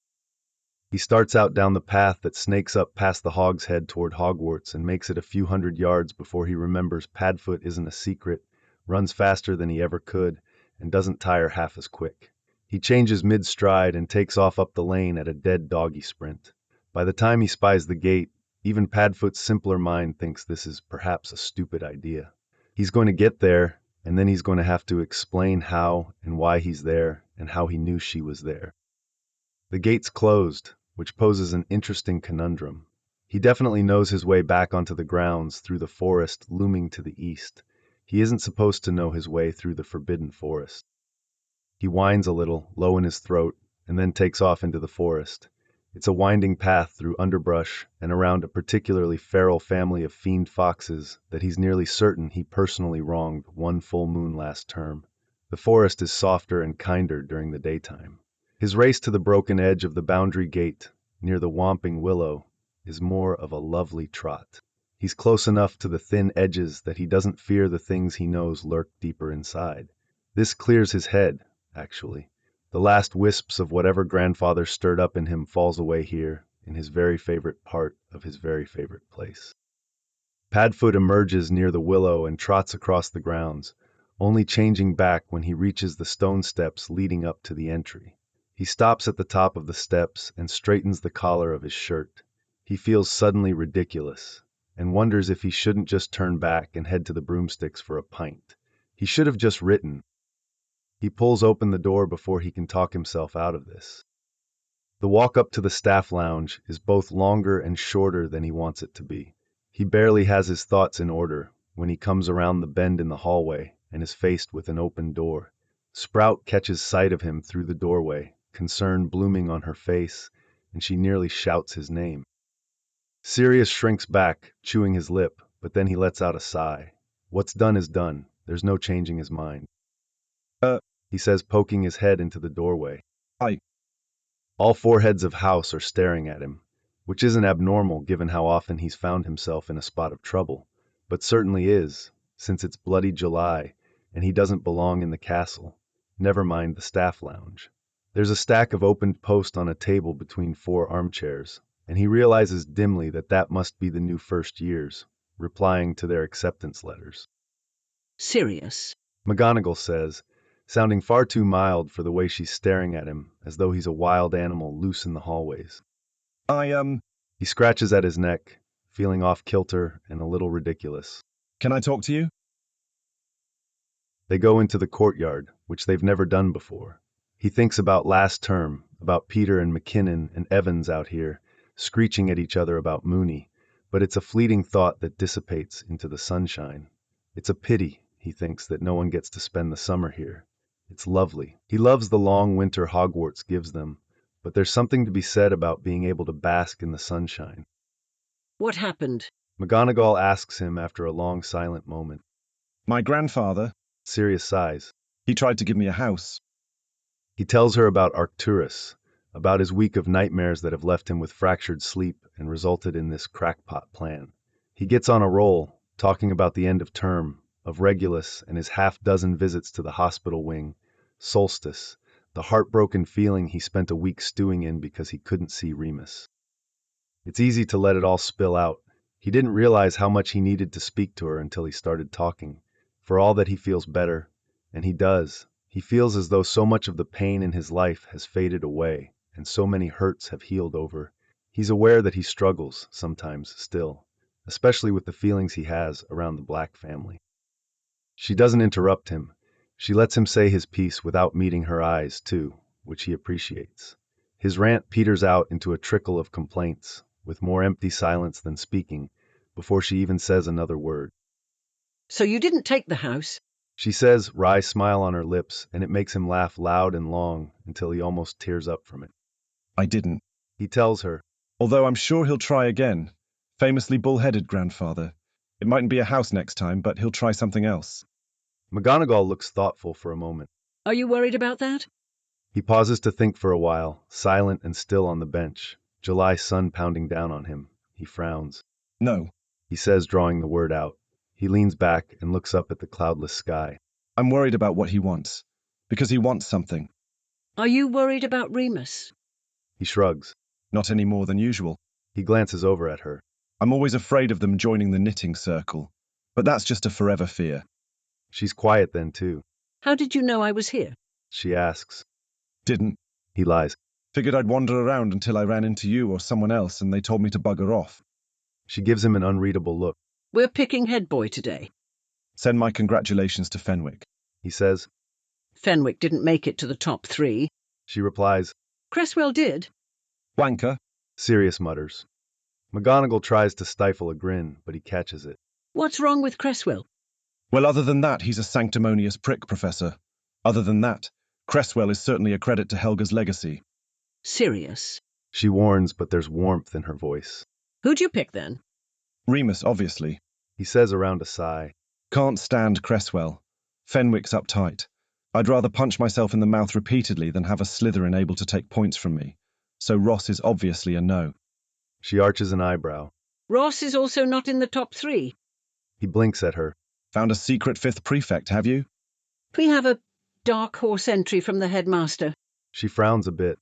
He starts out down the path that snakes up past the Hog's Head toward Hogwarts and makes it a few hundred yards before he remembers Padfoot isn't a secret, runs faster than he ever could, and doesn't tire half as quick. He changes mid-stride and takes off up the lane at a dead doggy sprint. By the time he spies the gate, even Padfoot's simpler mind thinks this is perhaps a stupid idea. He's going to get there, and then he's going to have to explain how and why he's there and how he knew she was there. The gate's closed, which poses an interesting conundrum. He definitely knows his way back onto the grounds through the forest looming to the east. He isn't supposed to know his way through the forbidden forest. He whines a little, low in his throat, and then takes off into the forest. It's a winding path through underbrush and around a particularly feral family of fiend foxes that he's nearly certain he personally wronged one full moon last term. The forest is softer and kinder during the daytime. His race to the broken edge of the boundary gate, near the Whomping Willow, is more of a lovely trot. He's close enough to the thin edges that he doesn't fear the things he knows lurk deeper inside. This clears his head, actually. The last wisps of whatever grandfather stirred up in him falls away here, in his very favorite part of his very favorite place. Padfoot emerges near the willow and trots across the grounds, only changing back when he reaches the stone steps leading up to the entry. He stops at the top of the steps and straightens the collar of his shirt. He feels suddenly ridiculous, and wonders if he shouldn't just turn back and head to the broomsticks for a pint. He should have just written. He pulls open the door before he can talk himself out of this. The walk up to the staff lounge is both longer and shorter than he wants it to be. He barely has his thoughts in order when he comes around the bend in the hallway and is faced with an open door. Sprout catches sight of him through the doorway, concern blooming on her face, and she nearly shouts his name. Sirius shrinks back, chewing his lip, but then he lets out a sigh. What's done is done. There's no changing his mind. He says, poking his head into the doorway. All four heads of house are staring at him, which isn't abnormal given how often he's found himself in a spot of trouble, but certainly is, since it's bloody July, and he doesn't belong in the castle, never mind the staff lounge. There's a stack of opened post on a table between four armchairs, and he realizes dimly that that must be the new first years, replying to their acceptance letters. Sirius, McGonagall says, sounding far too mild for the way she's staring at him, as though he's a wild animal loose in the hallways. He scratches at his neck, feeling off kilter and a little ridiculous. Can I talk to you? They go into the courtyard, which they've never done before. He thinks about last term, about Peter and McKinnon and Evans out here, screeching at each other about Mooney, but it's a fleeting thought that dissipates into the sunshine. It's a pity, he thinks, that no one gets to spend the summer here. It's lovely. He loves the long winter Hogwarts gives them, but there's something to be said about being able to bask in the sunshine. what happened? McGonagall asks him after a long silent moment. My grandfather, Sirius sighs. he tried to give me a house. He tells her about Arcturus, about his week of nightmares that have left him with fractured sleep and resulted in this crackpot plan. He gets on a roll, talking about the end of term, of Regulus and his half-dozen visits to the hospital wing, Solstice, the heartbroken feeling he spent a week stewing in because he couldn't see Remus. It's easy to let it all spill out. He didn't realize how much he needed to speak to her until he started talking. For all that he feels better, and he does, he feels as though so much of the pain in his life has faded away, and so many hurts have healed over. He's aware that he struggles, sometimes still, especially with the feelings he has around the Black family. She doesn't interrupt him. She lets him say his piece without meeting her eyes, too, which he appreciates. His rant peters out into a trickle of complaints, with more empty silence than speaking, before she even says another word. So you didn't take the house? She says, wry smile on her lips, and it makes him laugh loud and long until he almost tears up from it. I didn't. He tells her, although I'm sure he'll try again. Famously bull-headed grandfather. It mightn't be a house next time, but he'll try something else. McGonagall looks thoughtful for a moment. Are you worried about that? He pauses to think for a while, silent and still on the bench. July sun pounding down on him. He frowns. No. He says, drawing the word out. He leans back and looks up at the cloudless sky. I'm worried about what he wants. Because he wants something. Are you worried about Remus? He shrugs. Not any more than usual. He glances over at her. I'm always afraid of them joining the knitting circle. But that's just a forever fear. She's quiet then, too. How did you know I was here? She asks. Didn't. He lies. Figured I'd wander around until I ran into you or someone else and they told me to bugger off. She gives him an unreadable look. We're picking head boy today. Send my congratulations to Fenwick. He says. Fenwick didn't make it to the top 3. She replies. Cresswell did. Wanker. Sirius mutters. McGonagall tries to stifle a grin, but he catches it. What's wrong with Cresswell? Well, other than that, he's a sanctimonious prick, Professor. Other than that, Cresswell is certainly a credit to Helga's legacy. Sirius. She warns, but there's warmth in her voice. Who'd you pick, then? Remus, obviously. He says around a sigh. Can't stand Cresswell. Fenwick's uptight. I'd rather punch myself in the mouth repeatedly than have a Slytherin able to take points from me. So Ross is obviously a no. She arches an eyebrow. Ross is also not in the top 3. He blinks at her. Found a secret 5th prefect, have you? We have a dark horse entry from the headmaster. She frowns a bit.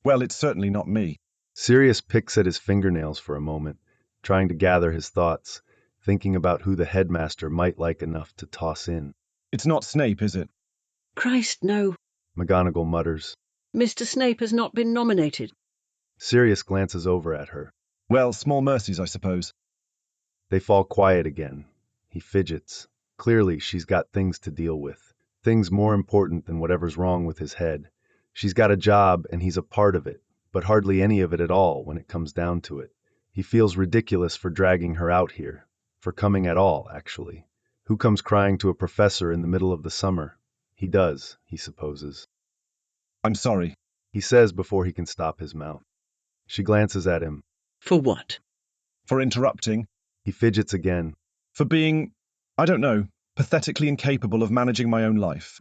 Well, it's certainly not me. Sirius picks at his fingernails for a moment, trying to gather his thoughts, thinking about who the headmaster might like enough to toss in. It's not Snape, is it? Christ, no. McGonagall mutters. Mr. Snape has not been nominated. Sirius glances over at her. Well, small mercies, I suppose. They fall quiet again. He fidgets. Clearly, she's got things to deal with. Things more important than whatever's wrong with his head. She's got a job, and he's a part of it, but hardly any of it at all when it comes down to it. He feels ridiculous for dragging her out here. For coming at all, actually. Who comes crying to a professor in the middle of the summer? He does, he supposes. I'm sorry, he says before he can stop his mouth. She glances at him. For what? For interrupting. He fidgets again. For being, I don't know, pathetically incapable of managing my own life.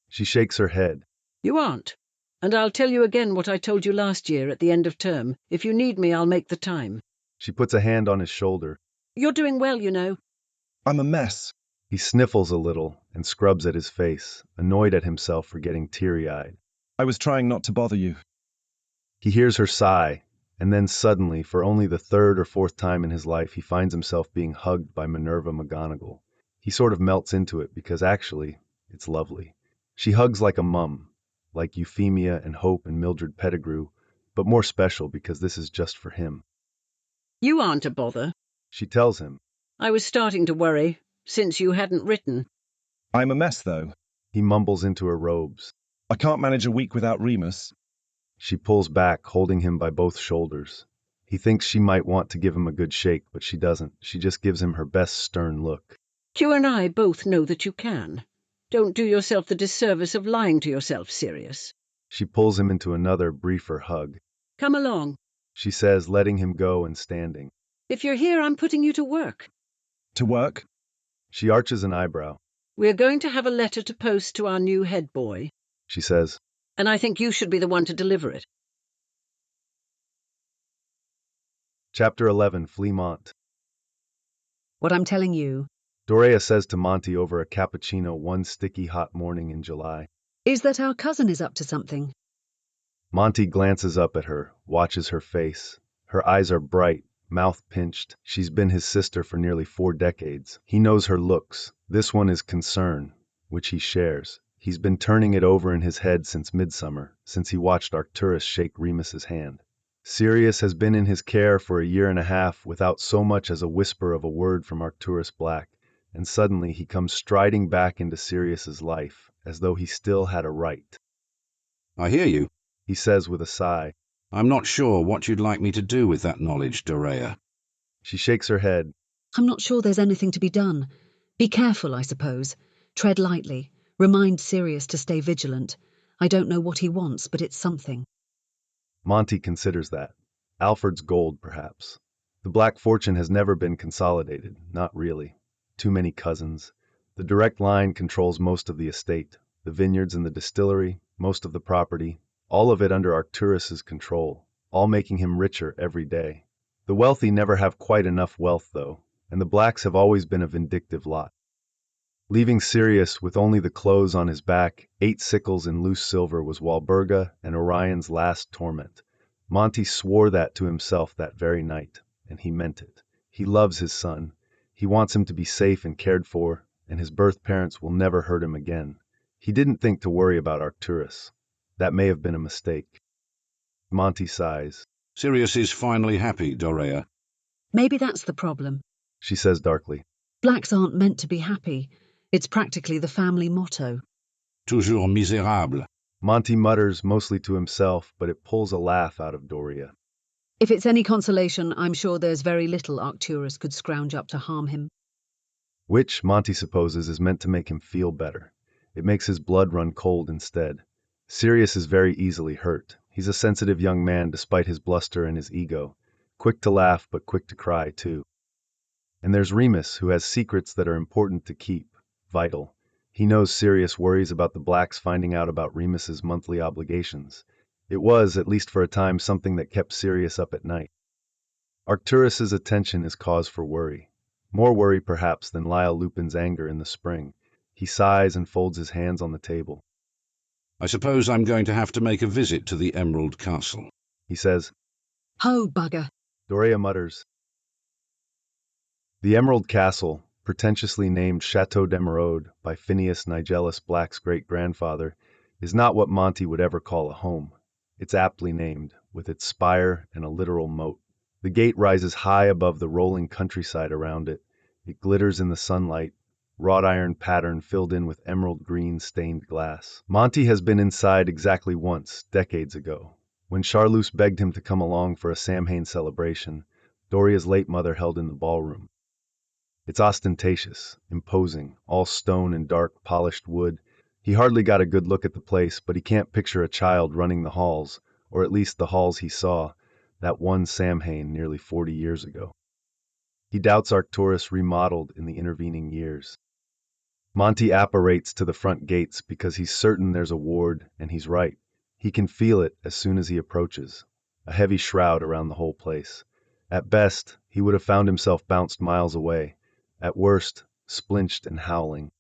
She shakes her head. You aren't. And I'll tell you again what I told you last year at the end of term. If you need me, I'll make the time. She puts a hand on his shoulder. You're doing well, you know. I'm a mess. He sniffles a little and scrubs at his face, annoyed at himself for getting teary-eyed. I was trying not to bother you. He hears her sigh, and then suddenly, for only the 3rd or 4th time in his life, he finds himself being hugged by Minerva McGonagall. He sort of melts into it because actually, it's lovely. She hugs like a mum, like Euphemia and Hope and Mildred Pettigrew, but more special because this is just for him. You aren't a bother. She tells him. I was starting to worry, since you hadn't written. I'm a mess, though. He mumbles into her robes. I can't manage a week without Remus. She pulls back, holding him by both shoulders. He thinks she might want to give him a good shake, but she doesn't. She just gives him her best stern look. You and I both know that you can. Don't do yourself the disservice of lying to yourself, Sirius. She pulls him into another, briefer hug. Come along, she says, letting him go and standing. If you're here, I'm putting you to work. To work? She arches an eyebrow. We're going to have a letter to post to our new head boy, she says. And I think you should be the one to deliver it. Chapter 11, Fleamont. What I'm telling you Dorea says to Monty over a cappuccino one sticky hot morning in July. is that our cousin is up to something. Monty glances up at her, watches her face. Her eyes are bright, mouth pinched. She's been his sister for nearly 4 decades. He knows her looks. This one is concern, which he shares. He's been turning it over in his head since Midsummer, since he watched Arcturus shake Remus's hand. Sirius has been in his care for a 1.5 years without so much as a whisper of a word from Arcturus Black, and suddenly he comes striding back into Sirius's life, as though he still had a right. I hear you, he says with a sigh. I'm not sure what you'd like me to do with that knowledge, Dorea. She shakes her head. I'm not sure there's anything to be done. Be careful, I suppose. Tread lightly. Remind Sirius to stay vigilant. I don't know what he wants, but it's something. Monty considers that. Alfred's gold, perhaps. The Black Fortune has never been consolidated, not really. Too many cousins. The direct line controls most of the estate, the vineyards and the distillery, most of the property, all of it under Arcturus's control. all making him richer every day. The wealthy never have quite enough wealth, though, and the blacks have always been a vindictive lot. Leaving Sirius with only the clothes on his back, 8 sickles in loose silver was Walburga and Orion's last torment. Monty swore that to himself that very night, and he meant it. He loves his son. He wants him to be safe and cared for, and his birth parents will never hurt him again. He didn't think to worry about Arcturus. That may have been a mistake. Monty sighs. Sirius is finally happy, Dorea. Maybe that's the problem. She says darkly. Blacks aren't meant to be happy. It's practically the family motto. Toujours misérable. Monty mutters mostly to himself, but it pulls a laugh out of Dorea. If it's any consolation, I'm sure there's very little Arcturus could scrounge up to harm him. Which, Monty supposes, is meant to make him feel better. It makes his blood run cold instead. Sirius is very easily hurt. He's a sensitive young man despite his bluster and his ego. Quick to laugh, but quick to cry, too. And there's Remus, who has secrets that are important to keep. Vital. He knows Sirius worries about the blacks finding out about Remus's monthly obligations. It was, at least for a time, something that kept Sirius up at night. Arcturus's attention is cause for worry. More worry, perhaps, than Lyle Lupin's anger in the spring. He sighs and folds his hands on the table. I suppose I'm going to have to make a visit to the Emerald Castle. He says. Ho, bugger. Dorea mutters. The Emerald Castle, pretentiously named Chateau d'Emeraude by Phineas Nigellus Black's great-grandfather, is not what Monty would ever call a home. It's aptly named, with its spire and a literal moat. The gate rises high above the rolling countryside around it. It glitters in the sunlight, wrought iron pattern filled in with emerald green stained glass. Monty has been inside exactly once, decades ago, when Charlus begged him to come along for a Samhain celebration, Doria's late mother held in the ballroom. It's ostentatious, imposing, all stone and dark, polished wood. He hardly got a good look at the place, but he can't picture a child running the halls, or at least the halls he saw, that one Samhain nearly 40 years ago. He doubts Arcturus remodeled in the intervening years. Monty apparates to the front gates because he's certain there's a ward, and he's right. He can feel it as soon as he approaches, a heavy shroud around the whole place. At best, he would have found himself bounced miles away. At worst, splinched and howling.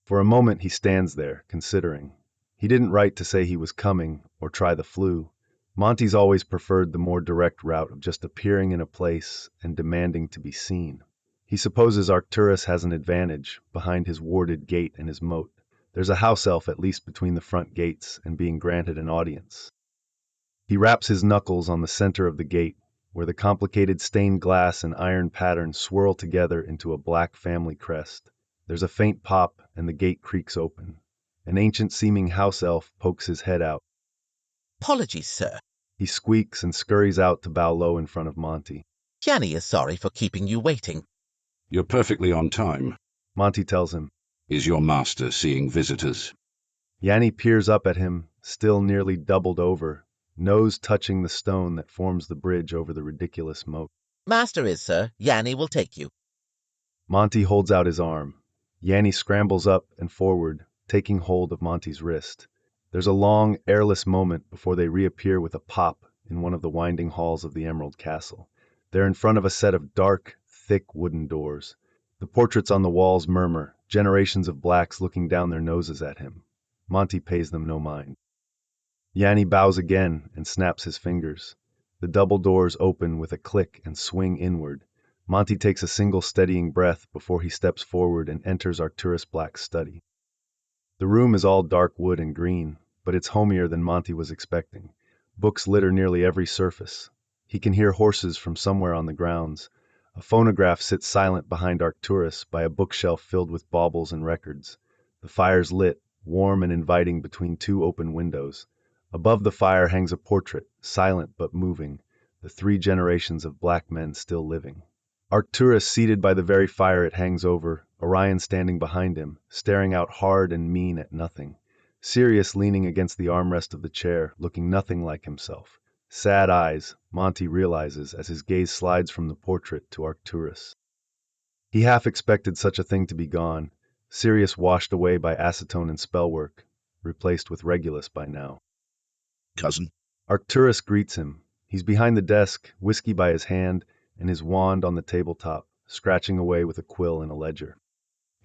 For a moment he stands there, considering. He didn't write to say he was coming, or try the flu. Monty's always preferred the more direct route of just appearing in a place and demanding to be seen. He supposes Arcturus has an advantage, behind his warded gate and his moat. There's a house elf at least between the front gates and being granted an audience. He raps his knuckles on the center of the gate, where the complicated stained glass and iron pattern swirl together into a black family crest. There's a faint pop, and the gate creaks open. An ancient-seeming house elf pokes his head out. Apologies, sir. He squeaks and scurries out to bow low in front of Monty. Yanni is sorry for keeping you waiting. You're perfectly on time. Monty tells him. Is your master seeing visitors? Yanni peers up at him, still nearly doubled over, nose touching the stone that forms the bridge over the ridiculous moat. Master is, sir. Yanni will take you. Monty holds out his arm. Yanni scrambles up and forward, taking hold of Monty's wrist. There's a long, airless moment before they reappear with a pop in one of the winding halls of the Emerald Castle. They're in front of a set of dark, thick wooden doors. The portraits on the walls murmur, generations of blacks looking down their noses at him. Monty pays them no mind. Yanni bows again and snaps his fingers. The double doors open with a click and swing inward. Monty takes a single steadying breath before he steps forward and enters Arcturus Black's study. The room is all dark wood and green, but it's homier than Monty was expecting. Books litter nearly every surface. He can hear horses from somewhere on the grounds. A phonograph sits silent behind Arcturus by a bookshelf filled with baubles and records. The fire's lit, warm and inviting between 2 open windows. Above the fire hangs a portrait, silent but moving, the 3 generations of black men still living. Arcturus seated by the very fire it hangs over, Orion standing behind him, staring out hard and mean at nothing. Sirius leaning against the armrest of the chair, looking nothing like himself. Sad eyes, Monty realizes as his gaze slides from the portrait to Arcturus. He half expected such a thing to be gone, Sirius washed away by acetone and spellwork, replaced with Regulus by now. Cousin. Arcturus greets him, He's behind the desk, whiskey by his hand, and his wand on the tabletop, scratching away with a quill in a ledger.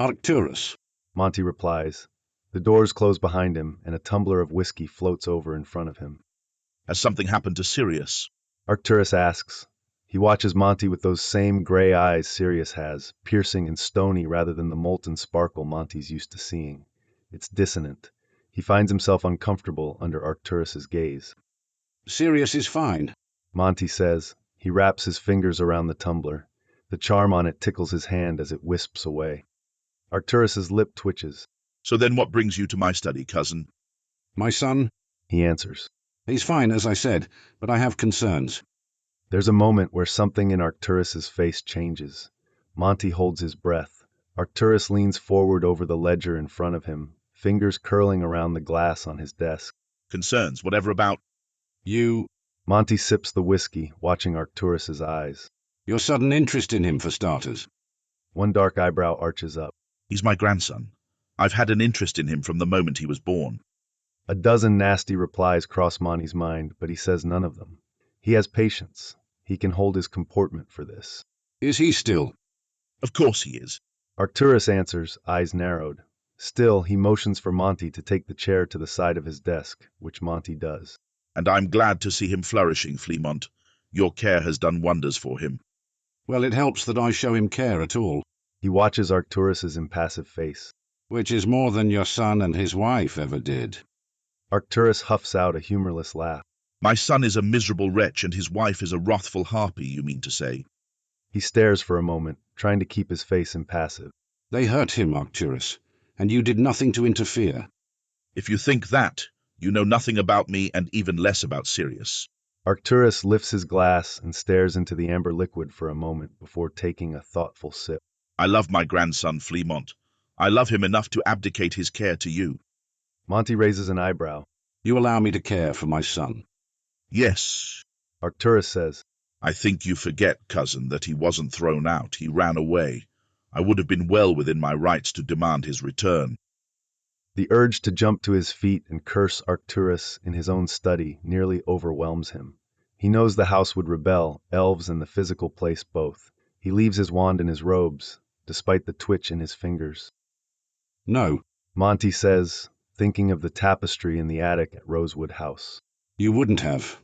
Arcturus. Monty replies. The doors close behind him, and a tumbler of whiskey floats over in front of him. Has something happened to Sirius? Arcturus asks. He watches Monty with those same gray eyes Sirius has, piercing and stony rather than the molten sparkle Monty's used to seeing. It's dissonant. He finds himself uncomfortable under Arcturus's gaze. Sirius is fine, Monty says. He wraps his fingers around the tumbler. The charm on it tickles his hand as it wisps away. Arcturus's lip twitches. So then what brings you to my study, cousin? My son? He answers. He's fine, as I said, but I have concerns. There's a moment where something in Arcturus's face changes. Monty holds his breath. Arcturus leans forward over the ledger in front of him, fingers curling around the glass on his desk. Concerns, whatever about? You... Monty sips the whiskey, watching Arcturus's eyes. Your sudden interest in him, for starters. One dark eyebrow arches up. He's my grandson. I've had an interest in him from the moment he was born. A dozen nasty replies cross Monty's mind, but he says none of them. He has patience. He can hold his comportment for this. Is he still? Of course he is. Arcturus answers, eyes narrowed. Still, he motions for Monty to take the chair to the side of his desk, which Monty does. And I'm glad to see him flourishing, Fleamont. Your care has done wonders for him. Well, it helps that I show him care at all. He watches Arcturus's impassive face. Which is more than your son and his wife ever did. Arcturus huffs out a humorless laugh. My son is a miserable wretch, and his wife is a wrathful harpy, you mean to say? He stares for a moment, trying to keep his face impassive. They hurt him, Arcturus, and you did nothing to interfere. If you think that, you know nothing about me and even less about Sirius. Arcturus lifts his glass and stares into the amber liquid for a moment before taking a thoughtful sip. I love my grandson, Fleamont. I love him enough to abdicate his care to you. Monty raises an eyebrow. You allow me to care for my son? Yes. Arcturus says. I think you forget, cousin, that he wasn't thrown out. He ran away. I would have been well within my rights to demand his return. The urge to jump to his feet and curse Arcturus in his own study nearly overwhelms him. He knows the house would rebel, elves and the physical place both. He leaves his wand in his robes, despite the twitch in his fingers. No, Monty says, thinking of the tapestry in the attic at Rosewood House. You wouldn't have.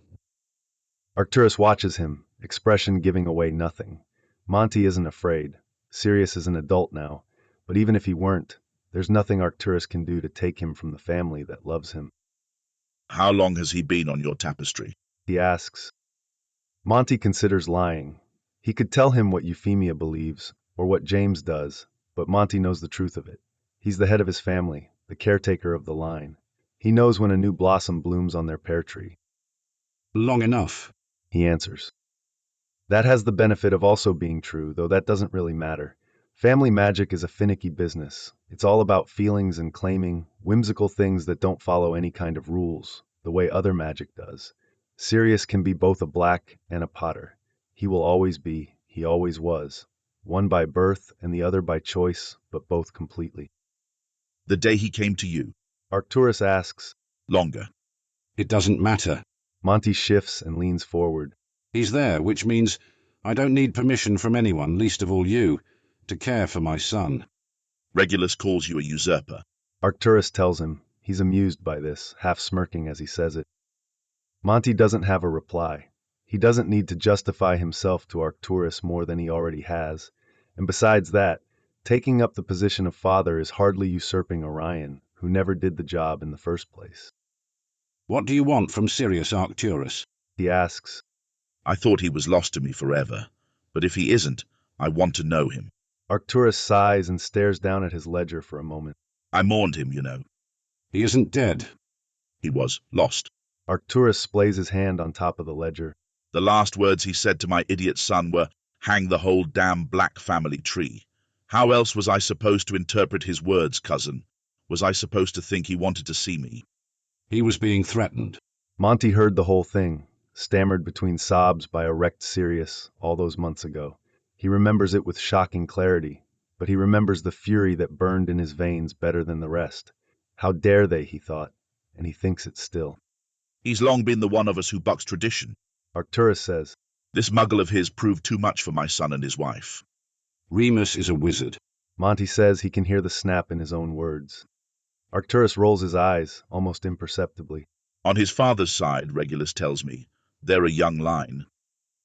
Arcturus watches him, expression giving away nothing. Monty isn't afraid. Sirius is an adult now, but even if he weren't, there's nothing Arcturus can do to take him from the family that loves him. How long has he been on your tapestry? He asks. Monty considers lying. He could tell him what Euphemia believes, or what James does, but Monty knows the truth of it. He's the head of his family, the caretaker of the line. He knows when a new blossom blooms on their pear tree. Long enough, he answers. That has the benefit of also being true, though that doesn't really matter. Family magic is a finicky business. It's all about feelings and claiming, whimsical things that don't follow any kind of rules, the way other magic does. Sirius can be both a black and a Potter. He will always be, he always was. One by birth and the other by choice, but both completely. The day he came to you? Arcturus asks. Longer. It doesn't matter. Monty shifts and leans forward. He's there, which means I don't need permission from anyone, least of all you, to care for my son. Regulus calls you a usurper. Arcturus tells him. He's amused by this, half smirking as he says it. Monty doesn't have a reply. He doesn't need to justify himself to Arcturus more than he already has. And besides that, taking up the position of father is hardly usurping Orion, who never did the job in the first place. What do you want from Sirius, Arcturus? He asks. I thought he was lost to me forever, but if he isn't, I want to know him. Arcturus sighs and stares down at his ledger for a moment. I mourned him, you know. He isn't dead. He was lost. Arcturus splays his hand on top of the ledger. The last words he said to my idiot son were, "Hang the whole damn black family tree." How else was I supposed to interpret his words, cousin? Was I supposed to think he wanted to see me? He was being threatened. Monty heard the whole thing, stammered between sobs by a wrecked Sirius all those months ago. He remembers it with shocking clarity, but he remembers the fury that burned in his veins better than the rest. How dare they, he thought, and he thinks it still. He's long been the one of us who bucks tradition. Arcturus says, This muggle of his proved too much for my son and his wife. Remus is a wizard. Monty says he can hear the snap in his own words. Arcturus rolls his eyes, almost imperceptibly. On his father's side, Regulus tells me, they're a young line.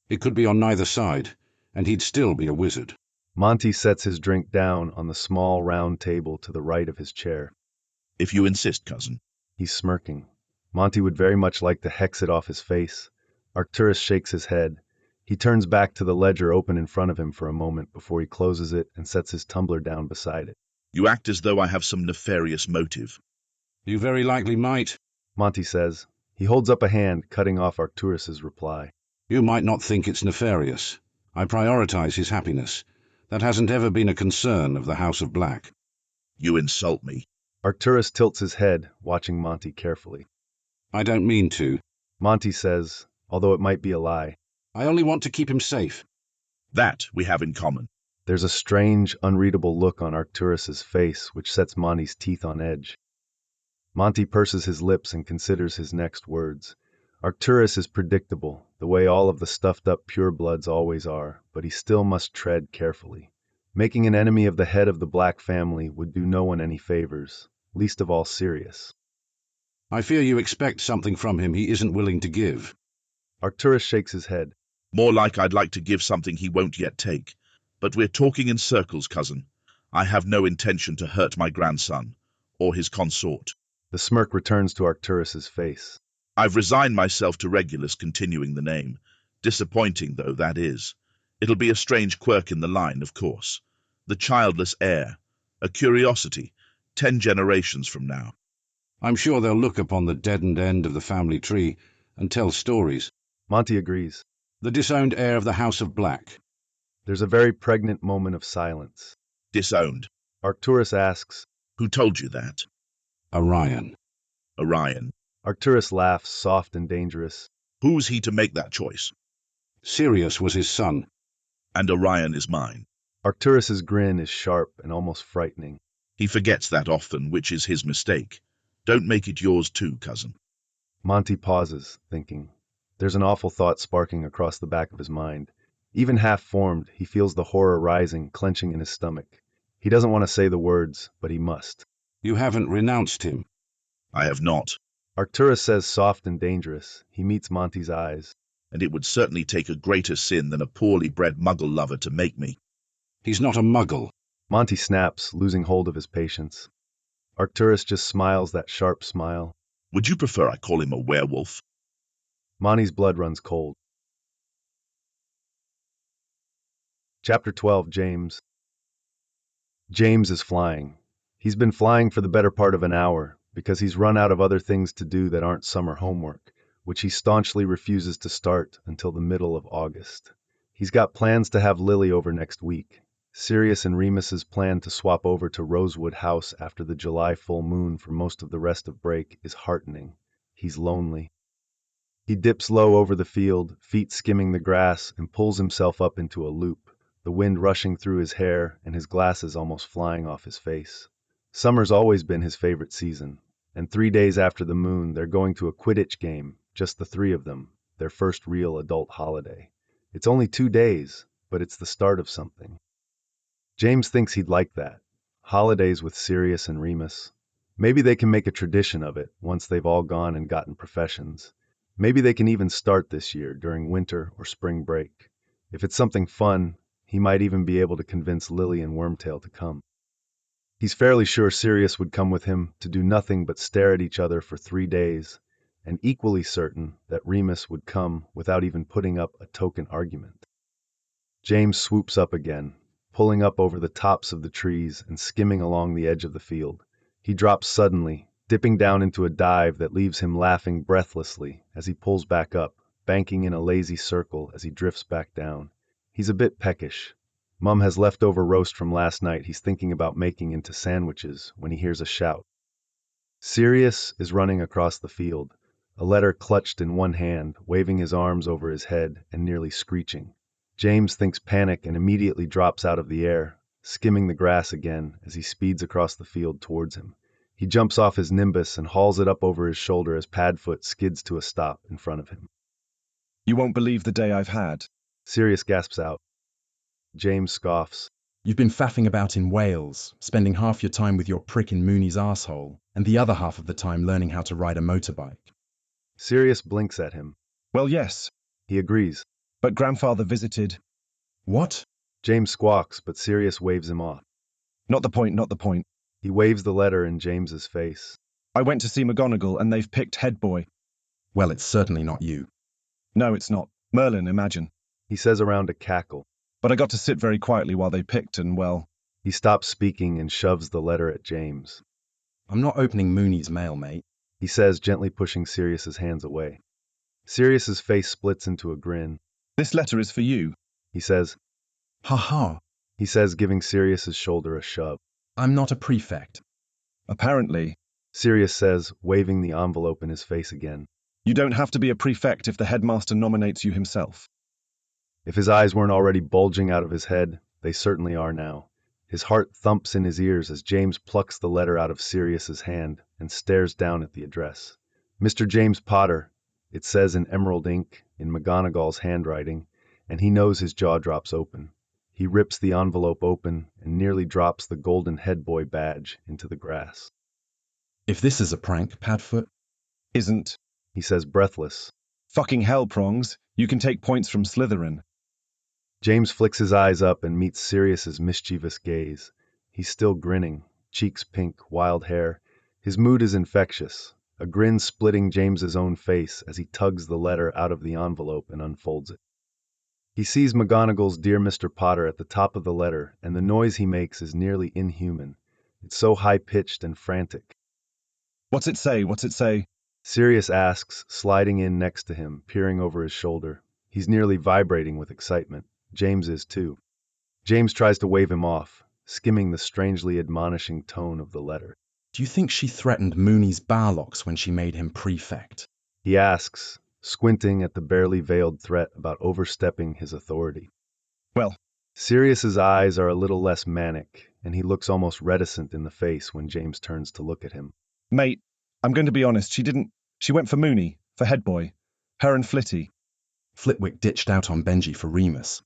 It could be on neither side, and he'd still be a wizard. Monty sets his drink down on the small round table to the right of his chair. If you insist, cousin. He's smirking. Monty would very much like to hex it off his face. Arcturus shakes his head. He turns back to the ledger open in front of him for a moment before he closes it and sets his tumbler down beside it. You act as though I have some nefarious motive. You very likely might, Monty says. He holds up a hand, cutting off Arcturus's reply. You might not think it's nefarious. I prioritize his happiness. That hasn't ever been a concern of the House of Black. You insult me. Arcturus tilts his head, watching Monty carefully. I don't mean to, Monty says, although it might be a lie. I only want to keep him safe. That we have in common. There's a strange, unreadable look on Arcturus's face which sets Monty's teeth on edge. Monty purses his lips and considers his next words. Arcturus is predictable, the way all of the stuffed-up purebloods always are, but he still must tread carefully. Making an enemy of the head of the Black family would do no one any favors, least of all Sirius. I fear you expect something from him he isn't willing to give. Arcturus shakes his head. More like I'd like to give something he won't yet take. But we're talking in circles, cousin. I have no intention to hurt my grandson, or his consort. The smirk returns to Arcturus's face. I've resigned myself to Regulus continuing the name. Disappointing, though, that is. It'll be a strange quirk in the line, of course. The childless heir. A curiosity. 10 generations from now. I'm sure they'll look upon the deadened end of the family tree and tell stories. Monty agrees. The disowned heir of the House of Black. There's a very pregnant moment of silence. Disowned. Arcturus asks, Who told you that? Orion. Orion. Arcturus laughs, soft and dangerous. Who's he to make that choice? Sirius was his son. And Orion is mine. Arcturus's grin is sharp and almost frightening. He forgets that often, which is his mistake. Don't make it yours too, cousin. Monty pauses, thinking. There's an awful thought sparking across the back of his mind. Even half-formed, he feels the horror rising, clenching in his stomach. He doesn't want to say the words, but he must. You haven't renounced him. I have not. Arcturus says soft and dangerous. He meets Monty's eyes. And it would certainly take a greater sin than a poorly bred muggle lover to make me. He's not a muggle. Monty snaps, losing hold of his patience. Arcturus just smiles that sharp smile. Would you prefer I call him a werewolf? Monty's blood runs cold. Chapter 12, James. James is flying. He's been flying for the better part of an hour, because he's run out of other things to do that aren't summer homework, which he staunchly refuses to start until the middle of August. He's got plans to have Lily over next week. Sirius and Remus's plan to swap over to Rosewood House after the July full moon for most of the rest of break is heartening. He's lonely. He dips low over the field, feet skimming the grass, and pulls himself up into a loop, the wind rushing through his hair and his glasses almost flying off his face. Summer's always been his favorite season, and 3 days after the moon they're going to a Quidditch game, just the 3 of them, their first real adult holiday. It's only 2 days, but it's the start of something. James thinks he'd like that. Holidays with Sirius and Remus. Maybe they can make a tradition of it once they've all gone and gotten professions. Maybe they can even start this year during winter or spring break. If it's something fun, he might even be able to convince Lily and Wormtail to come. He's fairly sure Sirius would come with him to do nothing but stare at each other for 3 days, and equally certain that Remus would come without even putting up a token argument. James swoops up again, pulling up over the tops of the trees and skimming along the edge of the field. He drops suddenly, dipping down into a dive that leaves him laughing breathlessly as he pulls back up, banking in a lazy circle as he drifts back down. He's a bit peckish. Mum has leftover roast from last night he's thinking about making into sandwiches when he hears a shout. Sirius is running across the field, a letter clutched in one hand, waving his arms over his head and nearly screeching. James thinks panic and immediately drops out of the air, skimming the grass again as he speeds across the field towards him. He jumps off his nimbus and hauls it up over his shoulder as Padfoot skids to a stop in front of him. You won't believe the day I've had. Sirius gasps out. James scoffs. You've been faffing about in Wales, spending half your time with your prick in Mooney's arsehole, and the other half of the time learning how to ride a motorbike. Sirius blinks at him. Well, yes. He agrees. But grandfather visited. What? James squawks, but Sirius waves him off. Not the point, not the point. He waves the letter in James's face. I went to see McGonagall and they've picked head boy. Well, it's certainly not you. No, it's not. Merlin, imagine. He says around a cackle. But I got to sit very quietly while they picked and, well... He stops speaking and shoves the letter at James. I'm not opening Mooney's mail, mate. He says, gently pushing Sirius's hands away. Sirius's face splits into a grin. This letter is for you. He says. Ha ha. He says, giving Sirius's shoulder a shove. I'm not a prefect. Apparently. Sirius says, waving the envelope in his face again. You don't have to be a prefect if the headmaster nominates you himself. If his eyes weren't already bulging out of his head, they certainly are now. His heart thumps in his ears as James plucks the letter out of Sirius's hand and stares down at the address. Mr. James Potter, it says in emerald ink, in McGonagall's handwriting, and he knows his jaw drops open. He rips the envelope open and nearly drops the golden headboy badge into the grass. If this is a prank, Padfoot... Isn't. He says breathless. Fucking hell, Prongs. You can take points from Slytherin. James flicks his eyes up and meets Sirius's mischievous gaze. He's still grinning, cheeks pink, wild hair. His mood is infectious, a grin splitting James's own face as he tugs the letter out of the envelope and unfolds it. He sees McGonagall's Dear Mr. Potter at the top of the letter, and the noise he makes is nearly inhuman. It's so high-pitched and frantic. What's it say? What's it say? Sirius asks, sliding in next to him, peering over his shoulder. He's nearly vibrating with excitement. James is too. James tries to wave him off, skimming the strangely admonishing tone of the letter. Do you think she threatened Mooney's Barlocks when she made him prefect? He asks, squinting at the barely veiled threat about overstepping his authority. Well, Sirius's eyes are a little less manic, and he looks almost reticent in the face when James turns to look at him. Mate, I'm going to be honest, she went for Mooney, for head boy. Her and Flitty. Flitwick ditched out on Benji for Remus.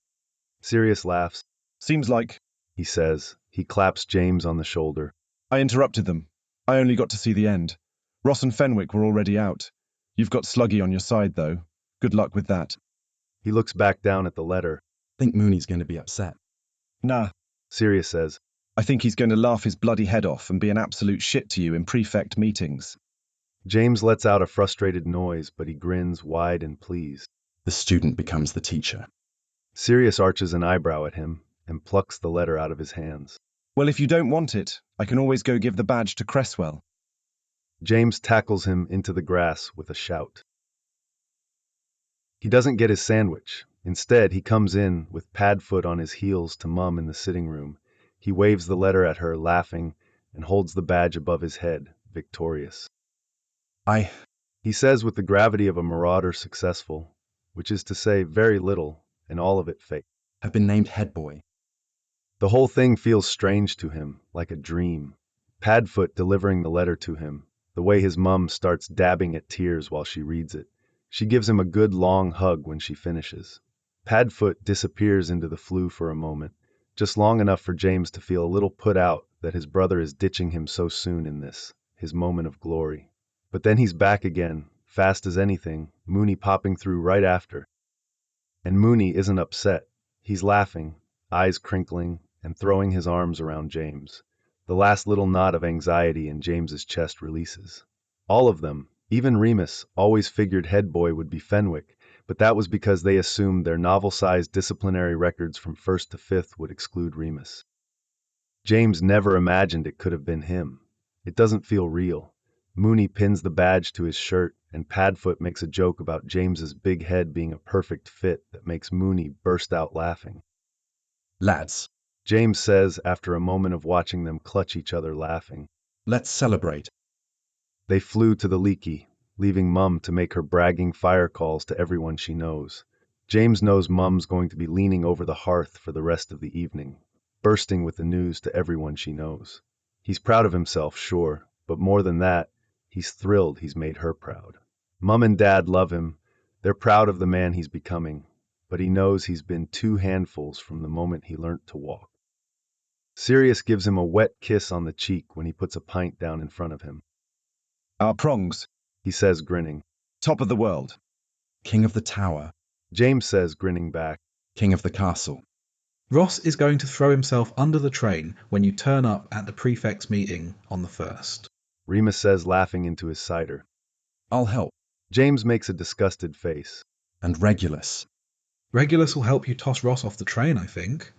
Sirius laughs. Seems like, he says. He claps James on the shoulder. I interrupted them. I only got to see the end. Ross and Fenwick were already out. You've got Sluggy on your side, though. Good luck with that. He looks back down at the letter. Think Mooney's going to be upset. Nah, Sirius says. I think he's going to laugh his bloody head off and be an absolute shit to you in prefect meetings. James lets out a frustrated noise, but he grins wide and pleased. The student becomes the teacher. Sirius arches an eyebrow at him and plucks the letter out of his hands. Well, if you don't want it, I can always go give the badge to Cresswell. James tackles him into the grass with a shout. He doesn't get his sandwich. Instead, he comes in with Padfoot on his heels to Mum in the sitting room. He waves the letter at her, laughing, and holds the badge above his head, victorious. He says with the gravity of a marauder successful, which is to say very little, and all of it fake. Have been named head boy. The whole thing feels strange to him, like a dream. Padfoot delivering the letter to him, the way his mum starts dabbing at tears while she reads it. She gives him a good long hug when she finishes. Padfoot disappears into the flue for a moment, just long enough for James to feel a little put out that his brother is ditching him so soon in this, his moment of glory. But then he's back again, fast as anything, Mooney popping through right after. And Mooney isn't upset. He's laughing, eyes crinkling, and throwing his arms around James. The last little knot of anxiety in James's chest releases. All of them, even Remus, always figured head boy would be Fenwick, but that was because they assumed their novel-sized disciplinary records from 1st to 5th would exclude Remus. James never imagined it could have been him. It doesn't feel real. Mooney pins the badge to his shirt, and Padfoot makes a joke about James's big head being a perfect fit that makes Mooney burst out laughing. Lads, James says after a moment of watching them clutch each other laughing. Let's celebrate. They flew to the leaky, leaving Mum to make her bragging fire calls to everyone she knows. James knows Mum's going to be leaning over the hearth for the rest of the evening, bursting with the news to everyone she knows. He's proud of himself, sure, but more than that, he's thrilled he's made her proud. Mum and Dad love him. They're proud of the man he's becoming, but he knows he's been 2 handfuls from the moment he learnt to walk. Sirius gives him a wet kiss on the cheek when he puts a pint down in front of him. Our prongs, He says, grinning. top of the world. King of the tower, James says, grinning back. king of the castle. Ross is going to throw himself under the train when you turn up at the prefect's meeting on the 1st. Remus says, laughing into his cider. I'll help. James makes a disgusted face. And Regulus. Regulus will help you toss Ross off the train, I think.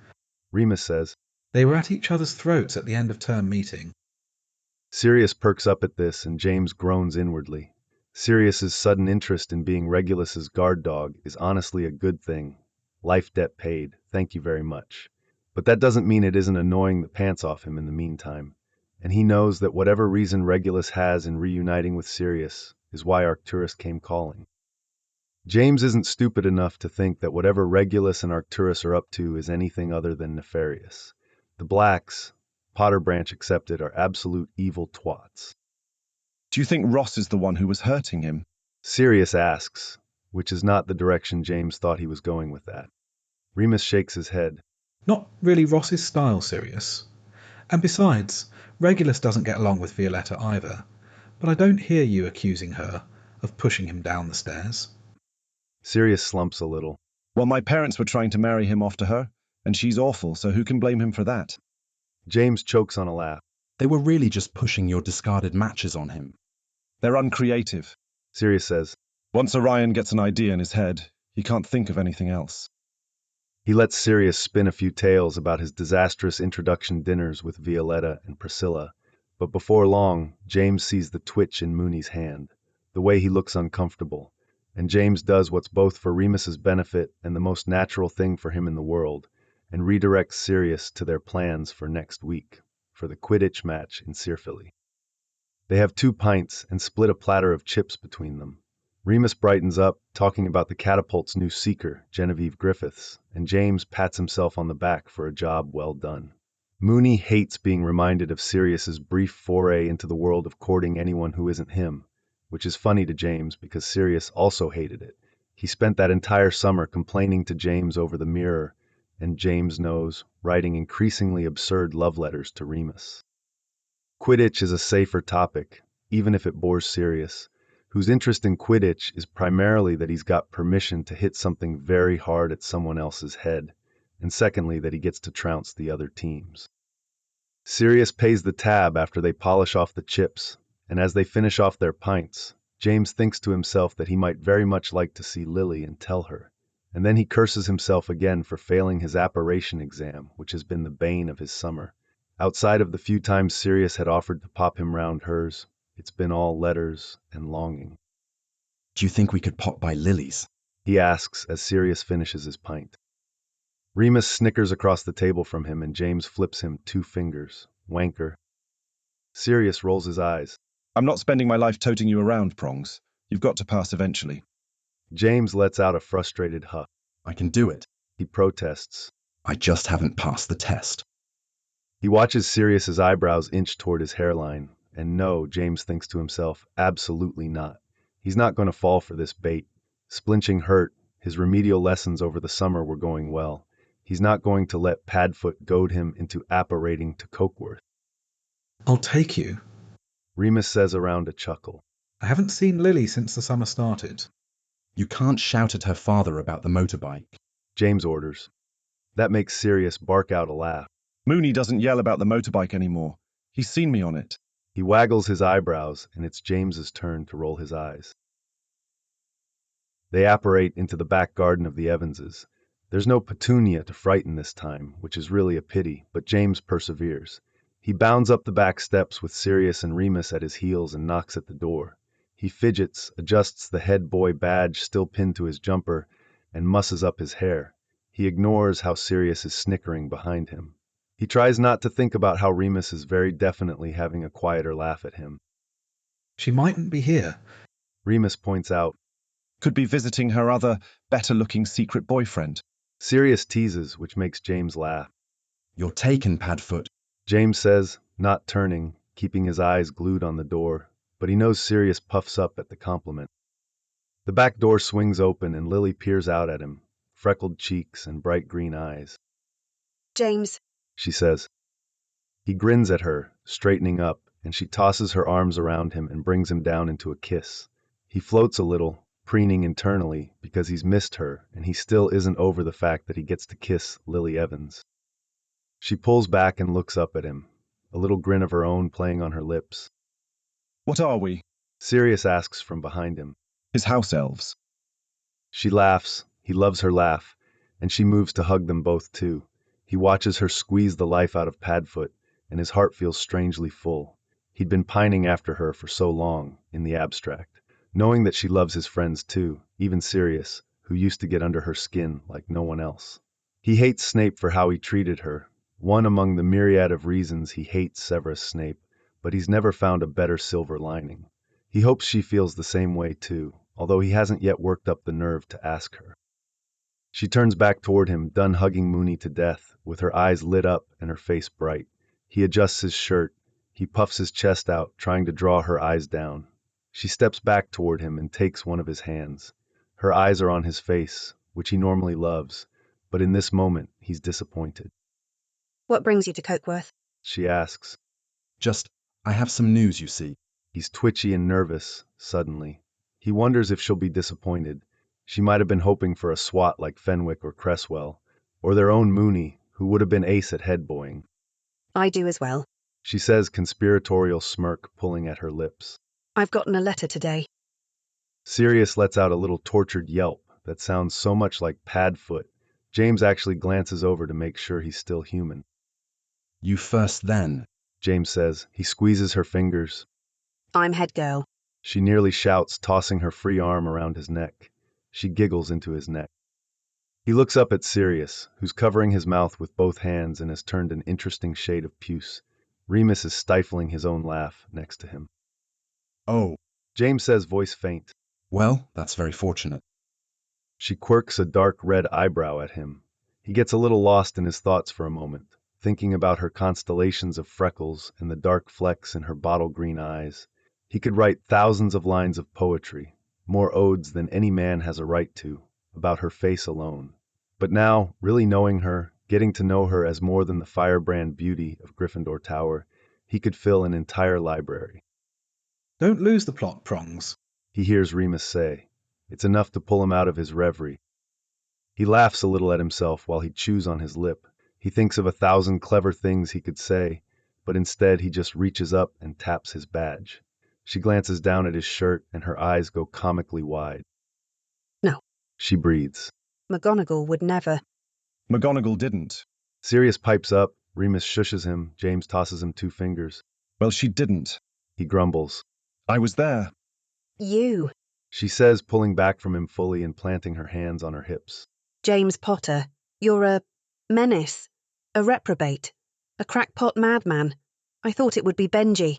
Remus says. They were at each other's throats at the end of term meeting. Sirius perks up at this, and James groans inwardly. Sirius's sudden interest in being Regulus's guard dog is honestly a good thing. Life debt paid, thank you very much. But that doesn't mean it isn't annoying the pants off him in the meantime. And he knows that whatever reason Regulus has in reuniting with Sirius is why Arcturus came calling. James isn't stupid enough to think that whatever Regulus and Arcturus are up to is anything other than nefarious. The Blacks, Potter Branch accepted, are absolute evil twats. Do you think Ross is the one who was hurting him? Sirius asks, which is not the direction James thought he was going with that. Remus shakes his head. Not really Ross's style, Sirius. And besides, Regulus doesn't get along with Violetta either. But I don't hear you accusing her of pushing him down the stairs. Sirius slumps a little. Well, my parents were trying to marry him off to her, and she's awful, so who can blame him for that? James chokes on a laugh. They were really just pushing your discarded matches on him. They're uncreative. Sirius says. Once Orion gets an idea in his head, he can't think of anything else. He lets Sirius spin a few tales about his disastrous introduction dinners with Violetta and Priscilla, but before long, James sees the twitch in Mooney's hand, the way he looks uncomfortable, and James does what's both for Remus's benefit and the most natural thing for him in the world, and redirects Sirius to their plans for next week, for the Quidditch match in Sirfili. They have 2 pints and split a platter of chips between them. Remus brightens up, talking about the catapult's new seeker, Genevieve Griffiths, and James pats himself on the back for a job well done. Mooney hates being reminded of Sirius's brief foray into the world of courting anyone who isn't him, which is funny to James because Sirius also hated it. He spent that entire summer complaining to James over the mirror, and James knows, writing increasingly absurd love letters to Remus. Quidditch is a safer topic, even if it bores Sirius, whose interest in Quidditch is primarily that he's got permission to hit something very hard at someone else's head, and secondly that he gets to trounce the other teams. Sirius pays the tab after they polish off the chips, and as they finish off their pints, James thinks to himself that he might very much like to see Lily and tell her, and then he curses himself again for failing his apparition exam, which has been the bane of his summer. Outside of the few times Sirius had offered to pop him round hers, it's been all letters and longing. Do you think we could pop by Lily's? He asks as Sirius finishes his pint. Remus snickers across the table from him and James flips him 2 fingers. Wanker. Sirius rolls his eyes. I'm not spending my life toting you around, Prongs. You've got to pass eventually. James lets out a frustrated huff. I can do it. He protests. I just haven't passed the test. He watches Sirius's eyebrows inch toward his hairline, and no, James thinks to himself, absolutely not. He's not going to fall for this bait. Splinching hurt, his remedial lessons over the summer were going well. He's not going to let Padfoot goad him into apparating to Cokeworth. I'll take you, Remus says around a chuckle. I haven't seen Lily since the summer started. You can't shout at her father about the motorbike, James orders. That makes Sirius bark out a laugh. Mooney doesn't yell about the motorbike anymore. He's seen me on it. He waggles his eyebrows, and it's James's turn to roll his eyes. They apparate into the back garden of the Evanses. There's no Petunia to frighten this time, which is really a pity, but James perseveres. He bounds up the back steps with Sirius and Remus at his heels and knocks at the door. He fidgets, adjusts the head boy badge still pinned to his jumper, and musses up his hair. He ignores how Sirius is snickering behind him. He tries not to think about how Remus is very definitely having a quieter laugh at him. She mightn't be here, Remus points out. Could be visiting her other, better-looking secret boyfriend. Sirius teases, which makes James laugh. You're taken, Padfoot, James says, not turning, keeping his eyes glued on the door, but he knows Sirius puffs up at the compliment. The back door swings open and Lily peers out at him, freckled cheeks and bright green eyes. James, She says. He grins at her, straightening up, and she tosses her arms around him and brings him down into a kiss. He floats a little, preening internally because he's missed her and he still isn't over the fact that he gets to kiss Lily Evans. She pulls back and looks up at him, a little grin of her own playing on her lips. What are we? Sirius asks from behind him. His house elves. She laughs, he loves her laugh, and she moves to hug them both too. He watches her squeeze the life out of Padfoot, and his heart feels strangely full. He'd been pining after her for so long, in the abstract, knowing that she loves his friends too, even Sirius, who used to get under her skin like no one else. He hates Snape for how he treated her, one among the myriad of reasons he hates Severus Snape, but he's never found a better silver lining. He hopes she feels the same way too, although he hasn't yet worked up the nerve to ask her. She turns back toward him, done hugging Moony to death, with her eyes lit up and her face bright. He adjusts his shirt. He puffs his chest out, trying to draw her eyes down. She steps back toward him and takes one of his hands. Her eyes are on his face, which he normally loves, but in this moment he's disappointed. What brings you to Cokeworth? She asks. I have some news, you see. He's twitchy and nervous, suddenly. He wonders if she'll be disappointed. She might have been hoping for a swat like Fenwick or Cresswell, or their own Moony, who would have been ace at headboying. I do as well. She says, conspiratorial smirk pulling at her lips. I've gotten a letter today. Sirius lets out a little tortured yelp that sounds so much like Padfoot. James actually glances over to make sure he's still human. You first then, James says. He squeezes her fingers. I'm head girl. She nearly shouts, tossing her free arm around his neck. She giggles into his neck. He looks up at Sirius, who's covering his mouth with both hands and has turned an interesting shade of puce. Remus is stifling his own laugh next to him. Oh. James says, voice faint. Well, that's very fortunate. She quirks a dark red eyebrow at him. He gets a little lost in his thoughts for a moment, thinking about her constellations of freckles and the dark flecks in her bottle green eyes. He could write thousands of lines of poetry, more odes than any man has a right to, about her face alone. But now, really knowing her, getting to know her as more than the firebrand beauty of Gryffindor Tower, he could fill an entire library. Don't lose the plot, Prongs, he hears Remus say. It's enough to pull him out of his reverie. He laughs a little at himself while he chews on his lip. He thinks of 1,000 clever things he could say, but instead he just reaches up and taps his badge. She glances down at his shirt and her eyes go comically wide. No. She breathes. McGonagall would never. McGonagall didn't. Sirius pipes up. Remus shushes him. James tosses him 2 fingers. Well, she didn't. He grumbles. I was there. You. She says, pulling back from him fully and planting her hands on her hips. James Potter, you're a menace, a reprobate, a crackpot madman. I thought it would be Benji.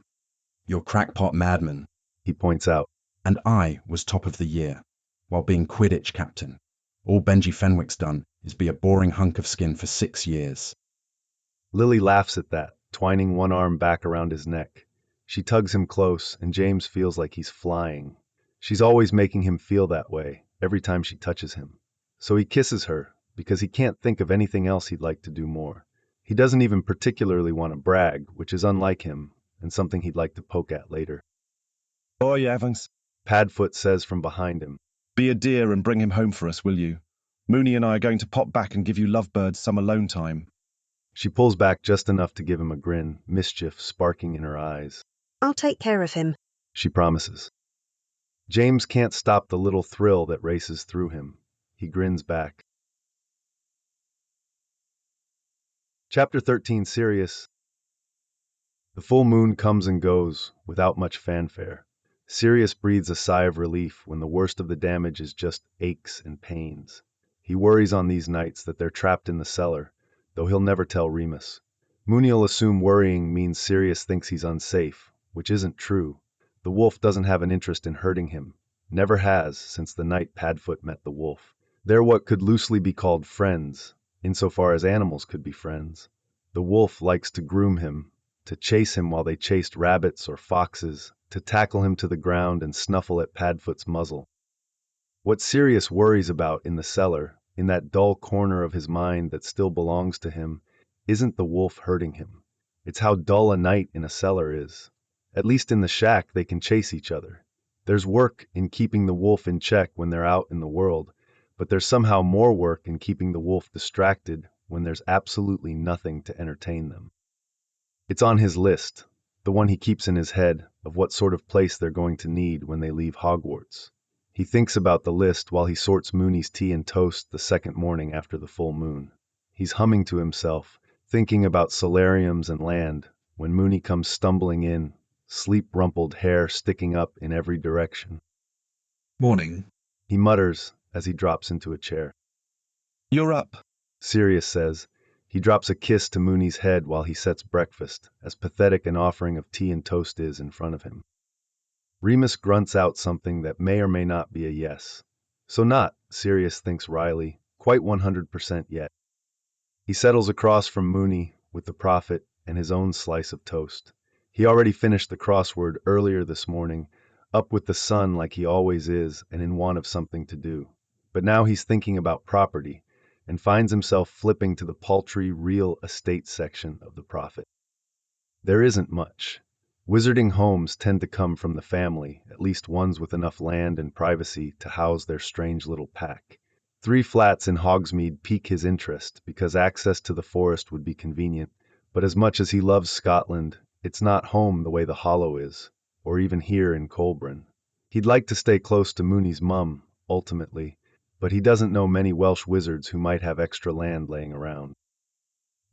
You're crackpot madman, he points out. And I was top of the year, while being Quidditch captain. All Benji Fenwick's done is be a boring hunk of skin for 6 years. Lily laughs at that, twining one arm back around his neck. She tugs him close, and James feels like he's flying. She's always making him feel that way, every time she touches him. So he kisses her, because he can't think of anything else he'd like to do more. He doesn't even particularly want to brag, which is unlike him, and something he'd like to poke at later. Boy, Evans, Padfoot says from behind him. Be a dear and bring him home for us, will you? Moony and I are going to pop back and give you lovebirds some alone time. She pulls back just enough to give him a grin, mischief sparking in her eyes. I'll take care of him, she promises. James can't stop the little thrill that races through him. He grins back. Chapter 13, Sirius. The full moon comes and goes, without much fanfare. Sirius breathes a sigh of relief when the worst of the damage is just aches and pains. He worries on these nights that they're trapped in the cellar, though he'll never tell Remus. Moony'll assume worrying means Sirius thinks he's unsafe, which isn't true. The wolf doesn't have an interest in hurting him, never has since the night Padfoot met the wolf. They're what could loosely be called friends, insofar as animals could be friends. The wolf likes to groom him, to chase him while they chased rabbits or foxes, to tackle him to the ground and snuffle at Padfoot's muzzle. What Sirius worries about in the cellar, in that dull corner of his mind that still belongs to him, isn't the wolf hurting him. It's how dull a night in a cellar is. At least in the shack they can chase each other. There's work in keeping the wolf in check when they're out in the world, but there's somehow more work in keeping the wolf distracted when there's absolutely nothing to entertain them. It's on his list, the one he keeps in his head, of what sort of place they're going to need when they leave Hogwarts. He thinks about the list while he sorts Mooney's tea and toast the second morning after the full moon. He's humming to himself, thinking about solariums and land, when Mooney comes stumbling in, sleep-rumpled hair sticking up in every direction. Morning, He mutters as he drops into a chair. You're up, Sirius says. He drops a kiss to Mooney's head while he sets breakfast, as pathetic an offering of tea and toast is in front of him. Remus grunts out something that may or may not be a yes. So not, Sirius thinks wryly, quite 100% yet. He settles across from Mooney with the prophet and his own slice of toast. He already finished the crossword earlier this morning, up with the sun like he always is and in want of something to do. But now he's thinking about property, and finds himself flipping to the paltry real estate section of the prophet. There isn't much. Wizarding homes tend to come from the family, at least ones with enough land and privacy to house their strange little pack. 3 flats in Hogsmeade pique his interest because access to the forest would be convenient, but as much as he loves Scotland, it's not home the way the Hollow is, or even here in Colburn. He'd like to stay close to Mooney's mum, ultimately, but he doesn't know many Welsh wizards who might have extra land laying around.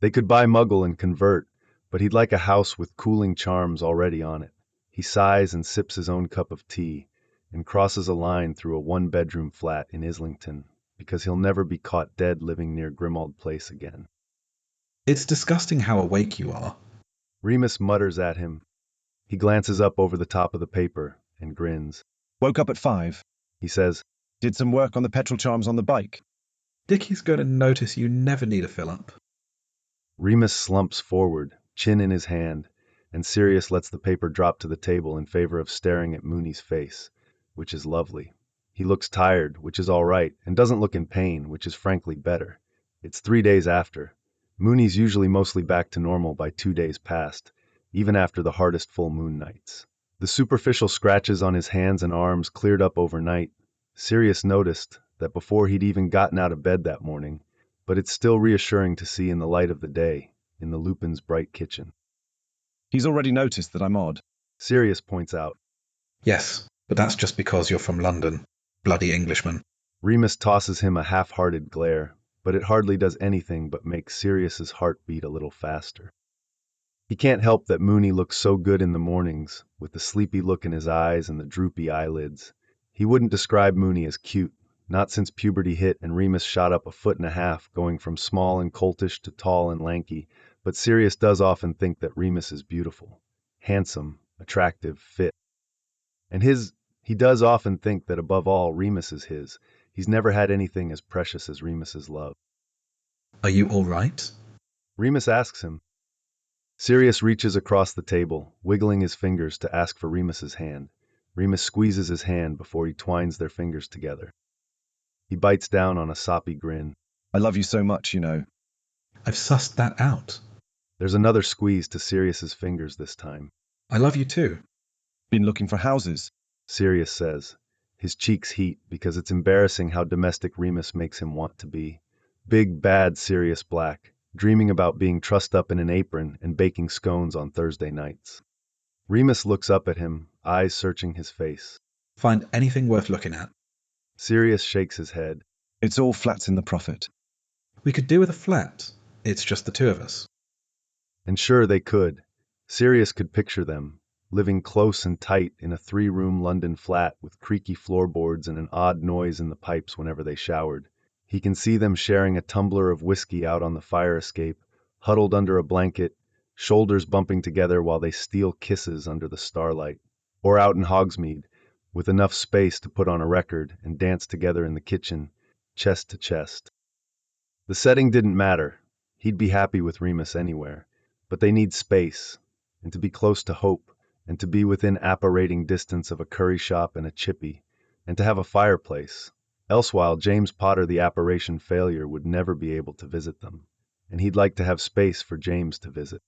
They could buy Muggle and convert, but he'd like a house with cooling charms already on it. He sighs and sips his own cup of tea, and crosses a line through a 1-bedroom flat in Islington, because he'll never be caught dead living near Grimmauld Place again. It's disgusting how awake you are. Remus mutters at him. He glances up over the top of the paper and grins. Woke up at 5. He says, Did some work on the petrol charms on the bike. Dickie's going to notice you never need a fill-up. Remus slumps forward, chin in his hand, and Sirius lets the paper drop to the table in favor of staring at Mooney's face, which is lovely. He looks tired, which is all right, and doesn't look in pain, which is frankly better. It's 3 days after. Mooney's usually mostly back to normal by 2 days past, even after the hardest full moon nights. The superficial scratches on his hands and arms cleared up overnight. Sirius noticed that before he'd even gotten out of bed that morning, but it's still reassuring to see in the light of the day, in the Lupin's bright kitchen. He's already noticed that I'm odd. Sirius points out. Yes, but that's just because you're from London. Bloody Englishman. Remus tosses him a half-hearted glare, but it hardly does anything but make Sirius's heart beat a little faster. He can't help that Mooney looks so good in the mornings, with the sleepy look in his eyes and the droopy eyelids. He wouldn't describe Mooney as cute, not since puberty hit and Remus shot up 1.5 feet, going from small and coltish to tall and lanky, but Sirius does often think that Remus is beautiful, handsome, attractive, fit. And he does often think that above all, Remus is his. He's never had anything as precious as Remus's love. Are you all right? Remus asks him. Sirius reaches across the table, wiggling his fingers to ask for Remus's hand. Remus squeezes his hand before he twines their fingers together. He bites down on a soppy grin. I love you so much, you know. I've sussed that out. There's another squeeze to Sirius's fingers this time. I love you too. Been looking for houses, Sirius says. His cheeks heat because it's embarrassing how domestic Remus makes him want to be. Big, bad Sirius Black, dreaming about being trussed up in an apron and baking scones on Thursday nights. Remus looks up at him, eyes searching his face. Find anything worth looking at. Sirius shakes his head. It's all flats in the Prophet. We could do with a flat. It's just the two of us. And sure they could. Sirius could picture them, living close and tight in a 3-room London flat with creaky floorboards and an odd noise in the pipes whenever they showered. He can see them sharing a tumbler of whiskey out on the fire escape, huddled under a blanket, shoulders bumping together while they steal kisses under the starlight. Or out in Hogsmeade, with enough space to put on a record and dance together in the kitchen, chest to chest. The setting didn't matter. He'd be happy with Remus anywhere. But they need space, and to be close to Hope, and to be within apparating distance of a curry shop and a chippy, and to have a fireplace, Elsewhile, James Potter, the apparition failure, would never be able to visit them, and he'd like to have space for James to visit.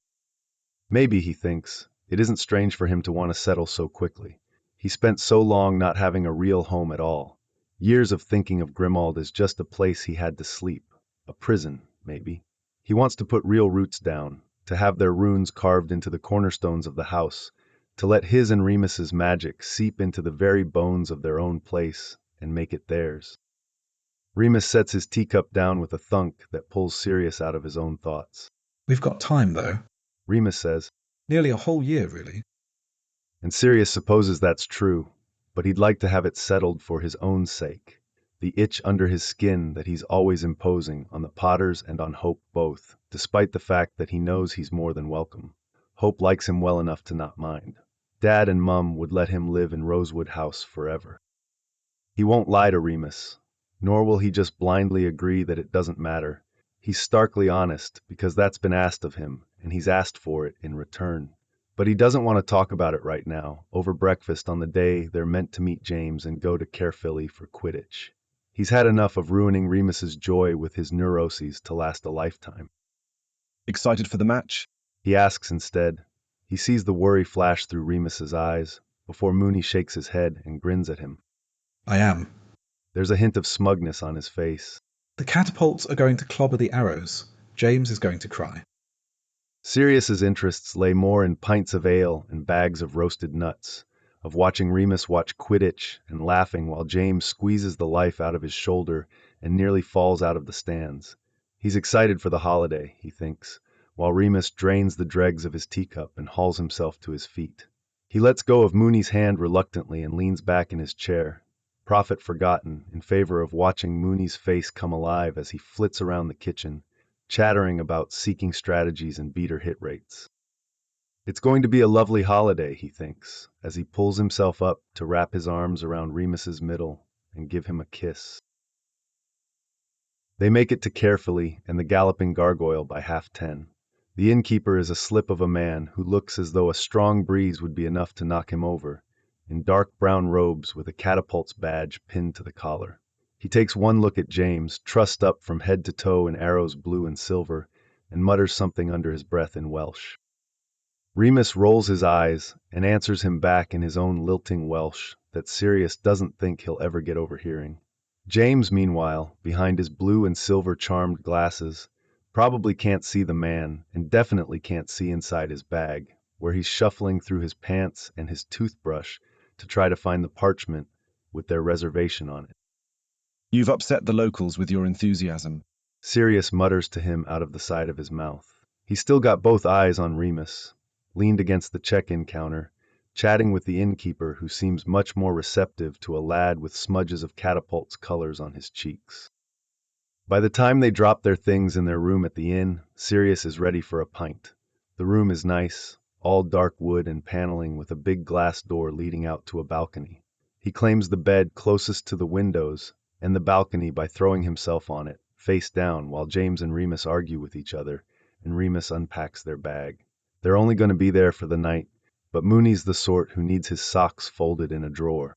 Maybe, he thinks, it isn't strange for him to want to settle so quickly. He spent so long not having a real home at all. Years of thinking of Grimmauld as just a place he had to sleep. A prison, maybe. He wants to put real roots down, to have their runes carved into the cornerstones of the house, to let his and Remus's magic seep into the very bones of their own place and make it theirs. Remus sets his teacup down with a thunk that pulls Sirius out of his own thoughts. We've got time, though. Remus says. Nearly a whole year, really. And Sirius supposes that's true, but he'd like to have it settled for his own sake. The itch under his skin that he's always imposing on the Potters and on Hope both, despite the fact that he knows he's more than welcome. Hope likes him well enough to not mind. Dad and Mum would let him live in Rosewood House forever. He won't lie to Remus, nor will he just blindly agree that it doesn't matter. He's starkly honest because that's been asked of him, and he's asked for it in return. But he doesn't want to talk about it right now, over breakfast on the day they're meant to meet James and go to Caerphilly for Quidditch. He's had enough of ruining Remus's joy with his neuroses to last a lifetime. Excited for the match? He asks instead. He sees the worry flash through Remus's eyes, before Moony shakes his head and grins at him. I am. There's a hint of smugness on his face. The catapults are going to clobber the arrows. James is going to cry. Sirius's interests lay more in pints of ale and bags of roasted nuts, of watching Remus watch Quidditch and laughing while James squeezes the life out of his shoulder and nearly falls out of the stands. He's excited for the holiday, he thinks, while Remus drains the dregs of his teacup and hauls himself to his feet. He lets go of Moony's hand reluctantly and leans back in his chair, profit forgotten in favor of watching Moony's face come alive as he flits around the kitchen, chattering about seeking strategies and beater hit rates. It's going to be a lovely holiday, he thinks, as he pulls himself up to wrap his arms around Remus's middle and give him a kiss. They make it to Caerphilly and the Galloping Gargoyle by 10:30. The innkeeper is a slip of a man who looks as though a strong breeze would be enough to knock him over, in dark brown robes with a catapult's badge pinned to the collar. He takes one look at James, trussed up from head to toe in arrows blue and silver, and mutters something under his breath in Welsh. Remus rolls his eyes and answers him back in his own lilting Welsh that Sirius doesn't think he'll ever get over hearing. James, meanwhile, behind his blue and silver charmed glasses, probably can't see the man and definitely can't see inside his bag, where he's shuffling through his pants and his toothbrush to try to find the parchment with their reservation on it. You've upset the locals with your enthusiasm. Sirius mutters to him out of the side of his mouth. He's still got both eyes on Remus, leaned against the check-in counter, chatting with the innkeeper who seems much more receptive to a lad with smudges of catapult's colors on his cheeks. By the time they drop their things in their room at the inn, Sirius is ready for a pint. The room is nice, all dark wood and paneling with a big glass door leading out to a balcony. He claims the bed closest to the windows and the balcony by throwing himself on it, face down, while James and Remus argue with each other, and Remus unpacks their bag. They're only going to be there for the night, but Moony's the sort who needs his socks folded in a drawer.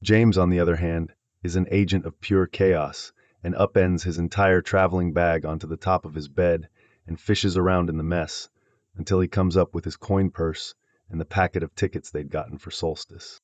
James, on the other hand, is an agent of pure chaos, and upends his entire traveling bag onto the top of his bed and fishes around in the mess, until he comes up with his coin purse and the packet of tickets they'd gotten for Solstice.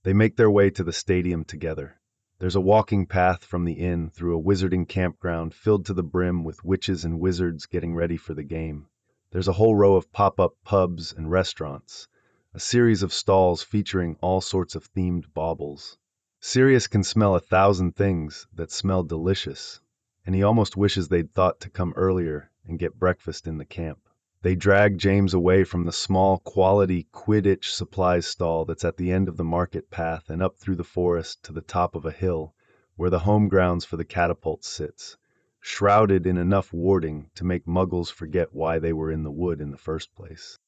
They make their way to the stadium together. There's a walking path from the inn through a wizarding campground filled to the brim with witches and wizards getting ready for the game. There's a whole row of pop-up pubs and restaurants, a series of stalls featuring all sorts of themed baubles. Sirius can smell 1,000 things that smell delicious, and he almost wishes they'd thought to come earlier and get breakfast in the camp. They drag James away from the small, quality Quidditch supplies stall that's at the end of the market path and up through the forest to the top of a hill, where the home grounds for the catapult sits, shrouded in enough warding to make muggles forget why they were in the wood in the first place.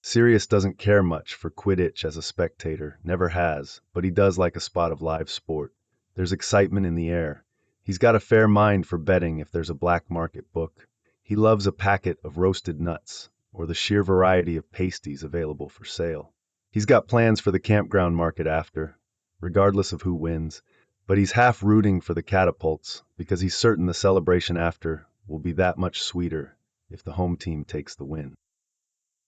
Sirius doesn't care much for Quidditch as a spectator, never has, but he does like a spot of live sport. There's excitement in the air. He's got a fair mind for betting if there's a black market book. He loves a packet of roasted nuts, or the sheer variety of pasties available for sale. He's got plans for the campground market after, regardless of who wins. But he's half rooting for the catapults because he's certain the celebration after will be that much sweeter if the home team takes the win.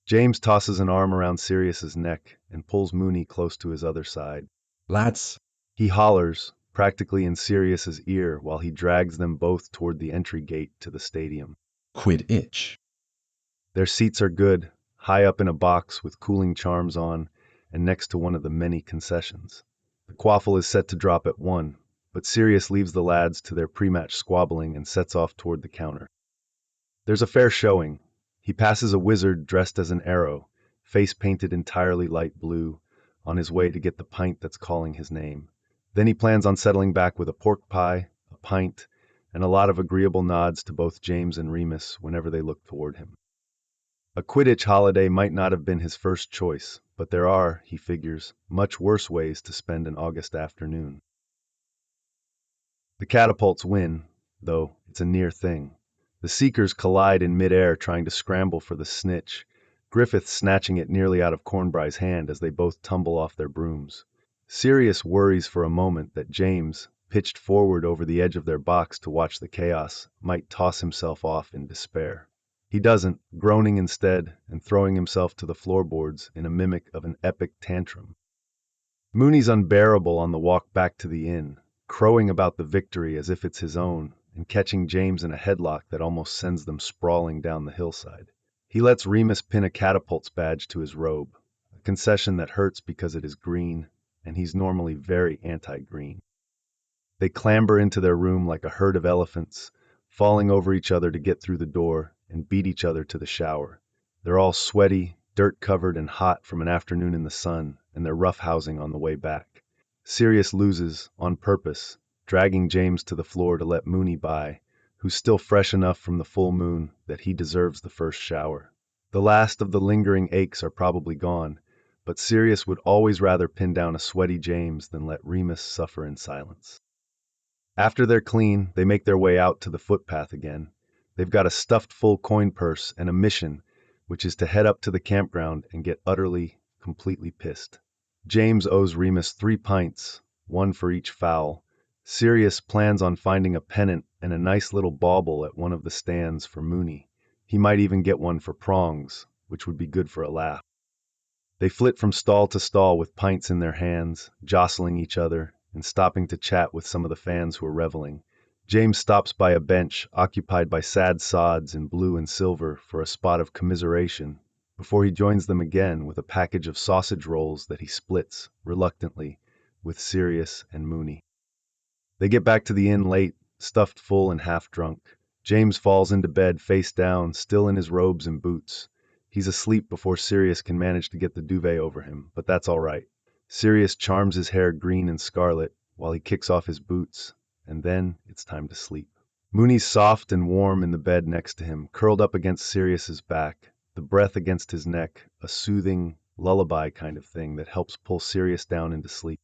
James tosses an arm around Sirius's neck and pulls Mooney close to his other side. Lads, He hollers, practically in Sirius's ear, while he drags them both toward the entry gate to the stadium. quid itch. Their seats are good, high up in a box with cooling charms on and next to one of the many concessions. The quaffle is set to drop at 1, but Sirius leaves the lads to their pre-match squabbling and sets off toward the counter. There's a fair showing. He passes a wizard dressed as an arrow, face painted entirely light blue, on his way to get the pint that's calling his name. Then he plans on settling back with a pork pie, a pint, and a lot of agreeable nods to both James and Remus whenever they look toward him. A Quidditch holiday might not have been his first choice, but there are, he figures, much worse ways to spend an August afternoon. The catapults win, though it's a near thing. The Seekers collide in midair trying to scramble for the snitch, Griffith snatching it nearly out of Cornbry's hand as they both tumble off their brooms. Sirius worries for a moment that James, pitched forward over the edge of their box to watch the chaos, might toss himself off in despair. He doesn't, groaning instead and throwing himself to the floorboards in a mimic of an epic tantrum. Mooney's unbearable on the walk back to the inn, crowing about the victory as if it's his own, and catching James in a headlock that almost sends them sprawling down the hillside. He lets Remus pin a catapult's badge to his robe, a concession that hurts because it is green, and he's normally very anti-green. They clamber into their room like a herd of elephants, falling over each other to get through the door, and beat each other to the shower. They're all sweaty, dirt-covered, and hot from an afternoon in the sun, and they're roughhousing on the way back. Sirius loses, on purpose, dragging James to the floor to let Mooney by, who's still fresh enough from the full moon that he deserves the first shower. The last of the lingering aches are probably gone, but Sirius would always rather pin down a sweaty James than let Remus suffer in silence. After they're clean, they make their way out to the footpath again. They've got a stuffed full coin purse and a mission, which is to head up to the campground and get utterly, completely pissed. James owes Remus 3 pints, 1 for each foul. Sirius plans on finding a pennant and a nice little bauble at one of the stands for Mooney. He might even get one for Prongs, which would be good for a laugh. They flit from stall to stall with pints in their hands, jostling each other, and stopping to chat with some of the fans who are reveling. James stops by a bench occupied by sad sods in blue and silver for a spot of commiseration, before he joins them again with a package of sausage rolls that he splits, reluctantly, with Sirius and Mooney. They get back to the inn late, stuffed full and half drunk. James falls into bed face down, still in his robes and boots. He's asleep before Sirius can manage to get the duvet over him, but that's all right. Sirius charms his hair green and scarlet while he kicks off his boots, and then it's time to sleep. Mooney's soft and warm in the bed next to him, curled up against Sirius's back, the breath against his neck, a soothing, lullaby kind of thing that helps pull Sirius down into sleep.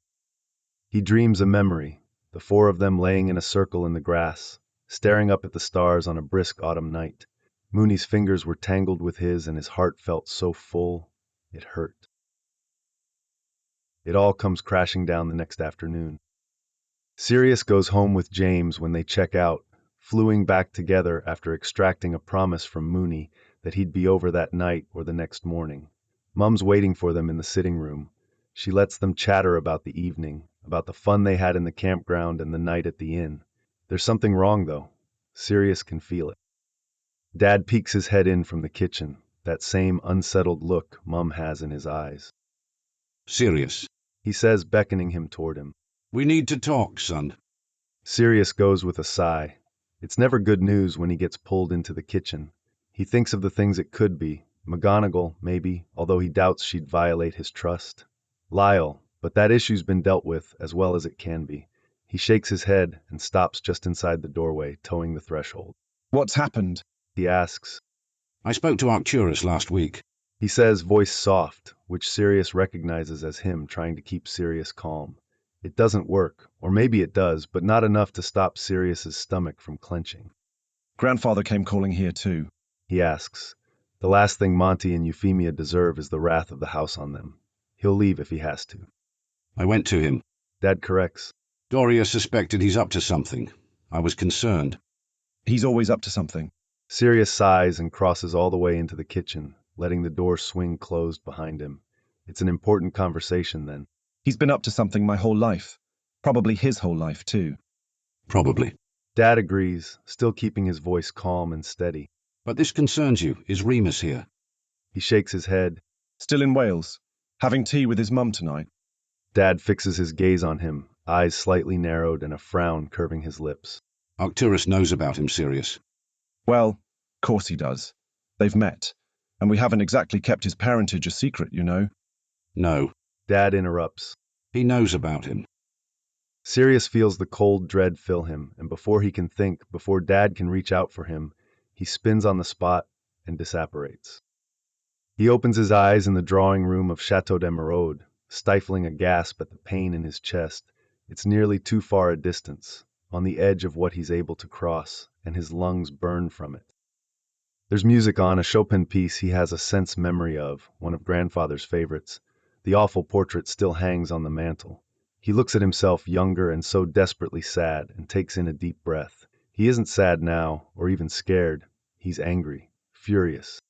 He dreams a memory, the 4 of them laying in a circle in the grass, staring up at the stars on a brisk autumn night. Mooney's fingers were tangled with his and his heart felt so full, it hurt. It all comes crashing down the next afternoon. Sirius goes home with James when they check out, fluing back together after extracting a promise from Mooney that he'd be over that night or the next morning. Mum's waiting for them in the sitting room. She lets them chatter about the evening, about the fun they had in the campground and the night at the inn. There's something wrong, though. Sirius can feel it. Dad peeks his head in from the kitchen, that same unsettled look Mum has in his eyes. Sirius, he says, beckoning him toward him. We need to talk, son. Sirius goes with a sigh. It's never good news when he gets pulled into the kitchen. He thinks of the things it could be. McGonagall, maybe, although he doubts she'd violate his trust. Lyle, but that issue's been dealt with as well as it can be. He shakes his head and stops just inside the doorway, toeing the threshold. What's happened? He asks. I spoke to Arcturus last week. He says, voice soft, which Sirius recognizes as him trying to keep Sirius calm. It doesn't work, or maybe it does, but not enough to stop Sirius's stomach from clenching. Grandfather came calling here too. He asks. The last thing Monty and Euphemia deserve is the wrath of the house on them. He'll leave if he has to. I went to him. Dad corrects. Doria suspected he's up to something. I was concerned. He's always up to something. Sirius sighs and crosses all the way into the kitchen, letting the door swing closed behind him. It's an important conversation, then. He's been up to something my whole life. Probably his whole life, too. Probably. Dad agrees, still keeping his voice calm and steady. But this concerns you. Is Remus here? He shakes his head. Still in Wales. Having tea with his mum tonight. Dad fixes his gaze on him, eyes slightly narrowed and a frown curving his lips. Arcturus knows about him, Sirius. Well, course he does. They've met. And we haven't exactly kept his parentage a secret, you know. No. Dad interrupts. He knows about him. Sirius feels the cold dread fill him, and before he can think, before Dad can reach out for him, he spins on the spot and disapparates. He opens his eyes in the drawing room of Chateau d'Emeraude, stifling a gasp at the pain in his chest. It's nearly too far a distance, on the edge of what he's able to cross, and his lungs burn from it. There's music on, a Chopin piece he has a sense memory of, one of Grandfather's favorites. The awful portrait still hangs on the mantel. He looks at himself younger and so desperately sad and takes in a deep breath. He isn't sad now, or even scared. He's angry, furious.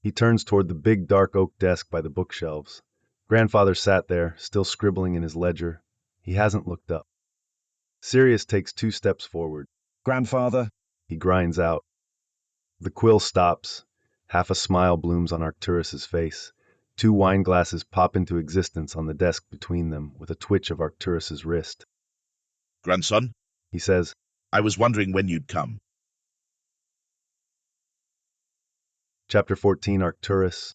He turns toward the big dark oak desk by the bookshelves. Grandfather sat there, still scribbling in his ledger. He hasn't looked up. Sirius takes 2 steps forward. Grandfather, he grinds out. The quill stops. Half a smile blooms on Arcturus's face. 2 wine glasses pop into existence on the desk between them with a twitch of Arcturus's wrist. Grandson, he says, I was wondering when you'd come. Chapter 14, Arcturus.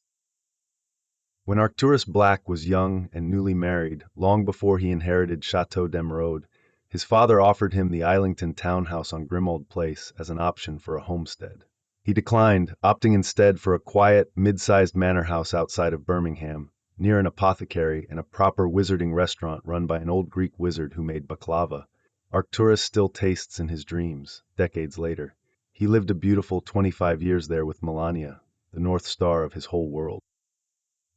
When Arcturus Black was young and newly married, long before he inherited Chateau d'Emeraude, his father offered him the Islington townhouse on Grimmauld Place as an option for a homestead. He declined, opting instead for a quiet, mid-sized manor house outside of Birmingham, near an apothecary and a proper wizarding restaurant run by an old Greek wizard who made baklava. Arcturus still tastes in his dreams, decades later. He lived a beautiful 25 years there with Melania, the North Star of his whole world.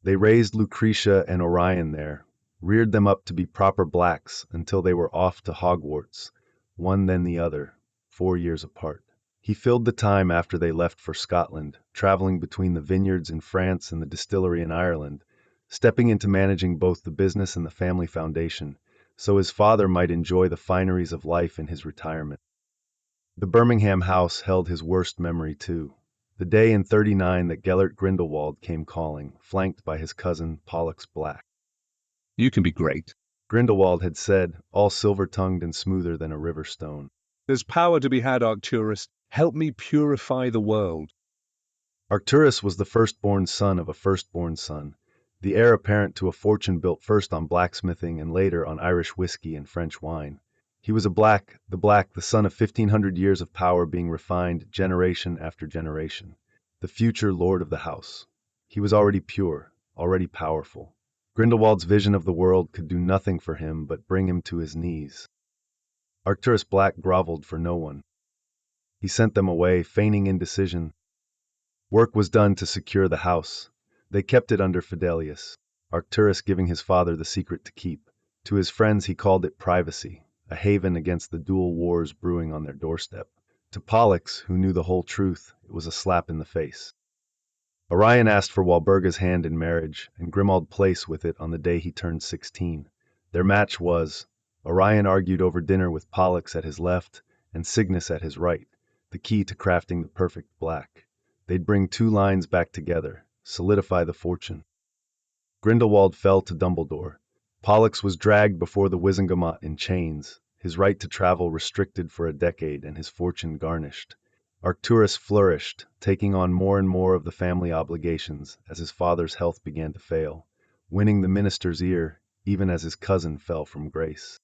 They raised Lucretia and Orion there, reared them up to be proper blacks until they were off to Hogwarts, one then the other, 4 years apart. He filled the time after they left for Scotland, traveling between the vineyards in France and the distillery in Ireland, stepping into managing both the business and the family foundation, so his father might enjoy the fineries of life in his retirement. The Birmingham house held his worst memory too. The day in '39 that Gellert Grindelwald came calling, flanked by his cousin Pollux Black. You can be great, Grindelwald had said, all silver-tongued and smoother than a river stone. There's power to be had, Arcturus. Help me purify the world. Arcturus was the firstborn son of a firstborn son, the heir apparent to a fortune built first on blacksmithing and later on Irish whiskey and French wine. He was the son of 1,500 years of power being refined generation after generation, the future lord of the house. He was already pure, already powerful. Grindelwald's vision of the world could do nothing for him but bring him to his knees. Arcturus Black groveled for no one. He sent them away, feigning indecision. Work was done to secure the house. They kept it under Fidelius, Arcturus giving his father the secret to keep. To his friends he called it privacy, a haven against the dual wars brewing on their doorstep. To Pollux, who knew the whole truth, it was a slap in the face. Orion asked for Walburga's hand in marriage, and Grimmauld Place with it on the day he turned 16. Their match was, Orion argued over dinner with Pollux at his left and Cygnus at his right, the key to crafting the perfect black. They'd bring 2 lines back together, solidify the fortune. Grindelwald fell to Dumbledore. Pollux was dragged before the Wizengamot in chains, his right to travel restricted for a decade and his fortune garnished. Arcturus flourished, taking on more and more of the family obligations as his father's health began to fail, winning the minister's ear even as his cousin fell from grace.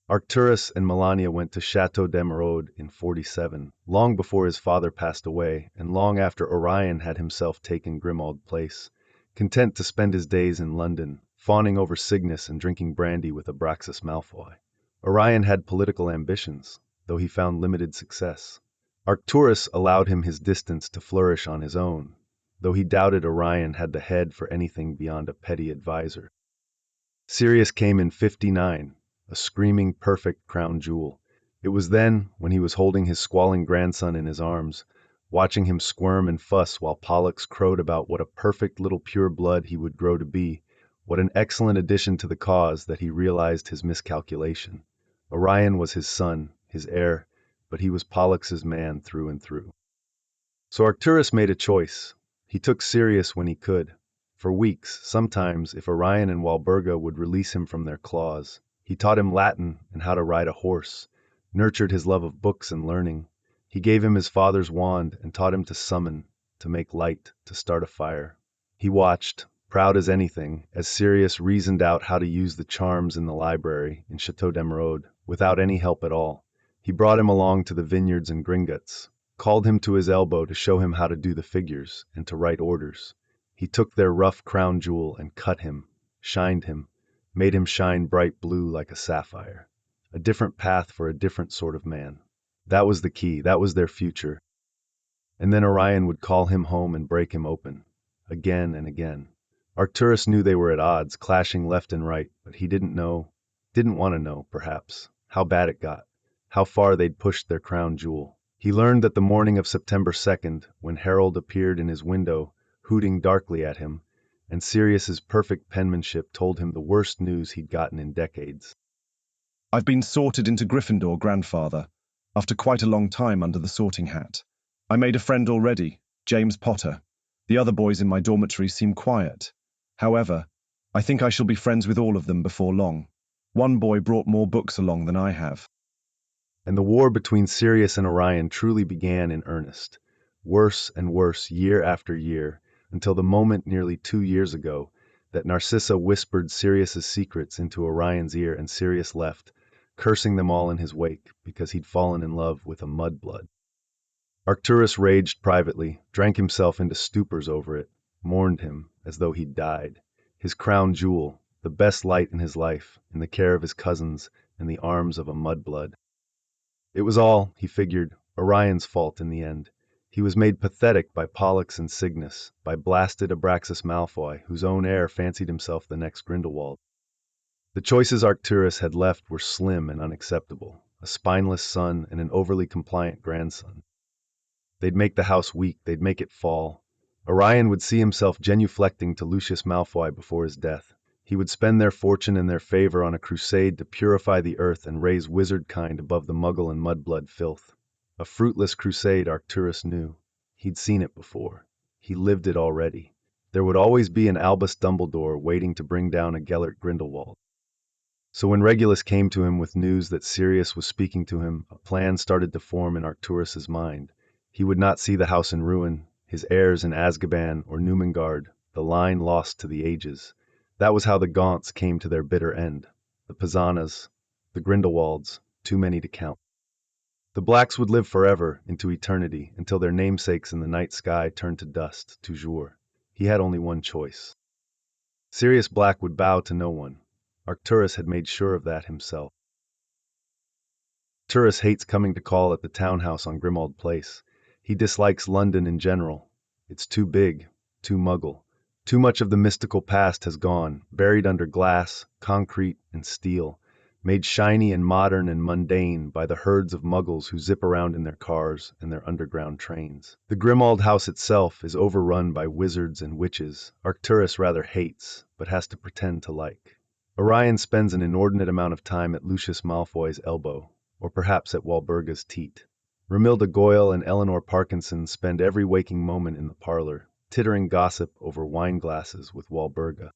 Arcturus and Melania went to Chateau d'Emeraude in '47, long before his father passed away and long after Orion had himself taken Grimmauld Place, content to spend his days in London, fawning over Cygnus and drinking brandy with Abraxas Malfoy. Orion had political ambitions, though he found limited success. Arcturus allowed him his distance to flourish on his own, though he doubted Orion had the head for anything beyond a petty advisor. Sirius came in '59, a screaming, perfect crown jewel. It was then, when he was holding his squalling grandson in his arms, watching him squirm and fuss while Pollux crowed about what a perfect little pure blood he would grow to be, what an excellent addition to the cause, that he realized his miscalculation. Orion was his son, his heir, but he was Pollux's man through and through. So Arcturus made a choice. He took Sirius when he could. For weeks, sometimes, if Orion and Walburga would release him from their claws. He taught him Latin and how to ride a horse, nurtured his love of books and learning. He gave him his father's wand and taught him to summon, to make light, to start a fire. He watched, proud as anything, as Sirius reasoned out how to use the charms in the library in Chateau d'Emeraude without any help at all. He brought him along to the vineyards in Gringotts, called him to his elbow to show him how to do the figures and to write orders. He took their rough crown jewel and cut him, shined him, made him shine bright blue like a sapphire. A different path for a different sort of man. That was the key, that was their future. And then Orion would call him home and break him open, again and again. Arcturus knew they were at odds, clashing left and right, but he didn't want to know, perhaps, how bad it got, how far they'd pushed their crown jewel. He learned that the morning of September 2nd, when Harold appeared in his window, hooting darkly at him, and Sirius's perfect penmanship told him the worst news he'd gotten in decades. I've been sorted into Gryffindor, grandfather, after quite a long time under the sorting hat. I made a friend already, James Potter. The other boys in my dormitory seem quiet. However, I think I shall be friends with all of them before long. One boy brought more books along than I have. And the war between Sirius and Orion truly began in earnest. Worse and worse year after year, until the moment nearly 2 years ago that Narcissa whispered Sirius's secrets into Orion's ear and Sirius left, cursing them all in his wake because he'd fallen in love with a mudblood. Arcturus raged privately, drank himself into stupors over it, mourned him as though he'd died. His crown jewel, the best light in his life, in the care of his cousins and the arms of a mudblood. It was all, he figured, Orion's fault in the end. He was made pathetic by Pollux and Cygnus, by blasted Abraxas Malfoy, whose own heir fancied himself the next Grindelwald. The choices Arcturus had left were slim and unacceptable, a spineless son and an overly compliant grandson. They'd make the house weak, they'd make it fall. Orion would see himself genuflecting to Lucius Malfoy before his death. He would spend their fortune and their favor on a crusade to purify the earth and raise wizard kind above the muggle and mudblood filth. A fruitless crusade, Arcturus knew. He'd seen it before. He lived it already. There would always be an Albus Dumbledore waiting to bring down a Gellert Grindelwald. So when Regulus came to him with news that Sirius was speaking to him, a plan started to form in Arcturus's mind. He would not see the house in ruin, his heirs in Azkaban or Numengard, the line lost to the ages. That was how the Gaunts came to their bitter end. The Pisanas, the Grindelwalds, too many to count. The Blacks would live forever, into eternity, until their namesakes in the night sky turned to dust, toujours. He had only one choice. Sirius Black would bow to no one. Arcturus had made sure of that himself. Arcturus hates coming to call at the townhouse on Grimmauld Place. He dislikes London in general. It's too big, too muggle. Too much of the mystical past has gone, buried under glass, concrete, and steel, made shiny and modern and mundane by the herds of muggles who zip around in their cars and their underground trains. The Grimmauld house itself is overrun by wizards and witches Arcturus rather hates, but has to pretend to like. Orion spends an inordinate amount of time at Lucius Malfoy's elbow, or perhaps at Walburga's teat. Romilda Goyle and Eleanor Parkinson spend every waking moment in the parlor, tittering gossip over wine glasses with Walburga.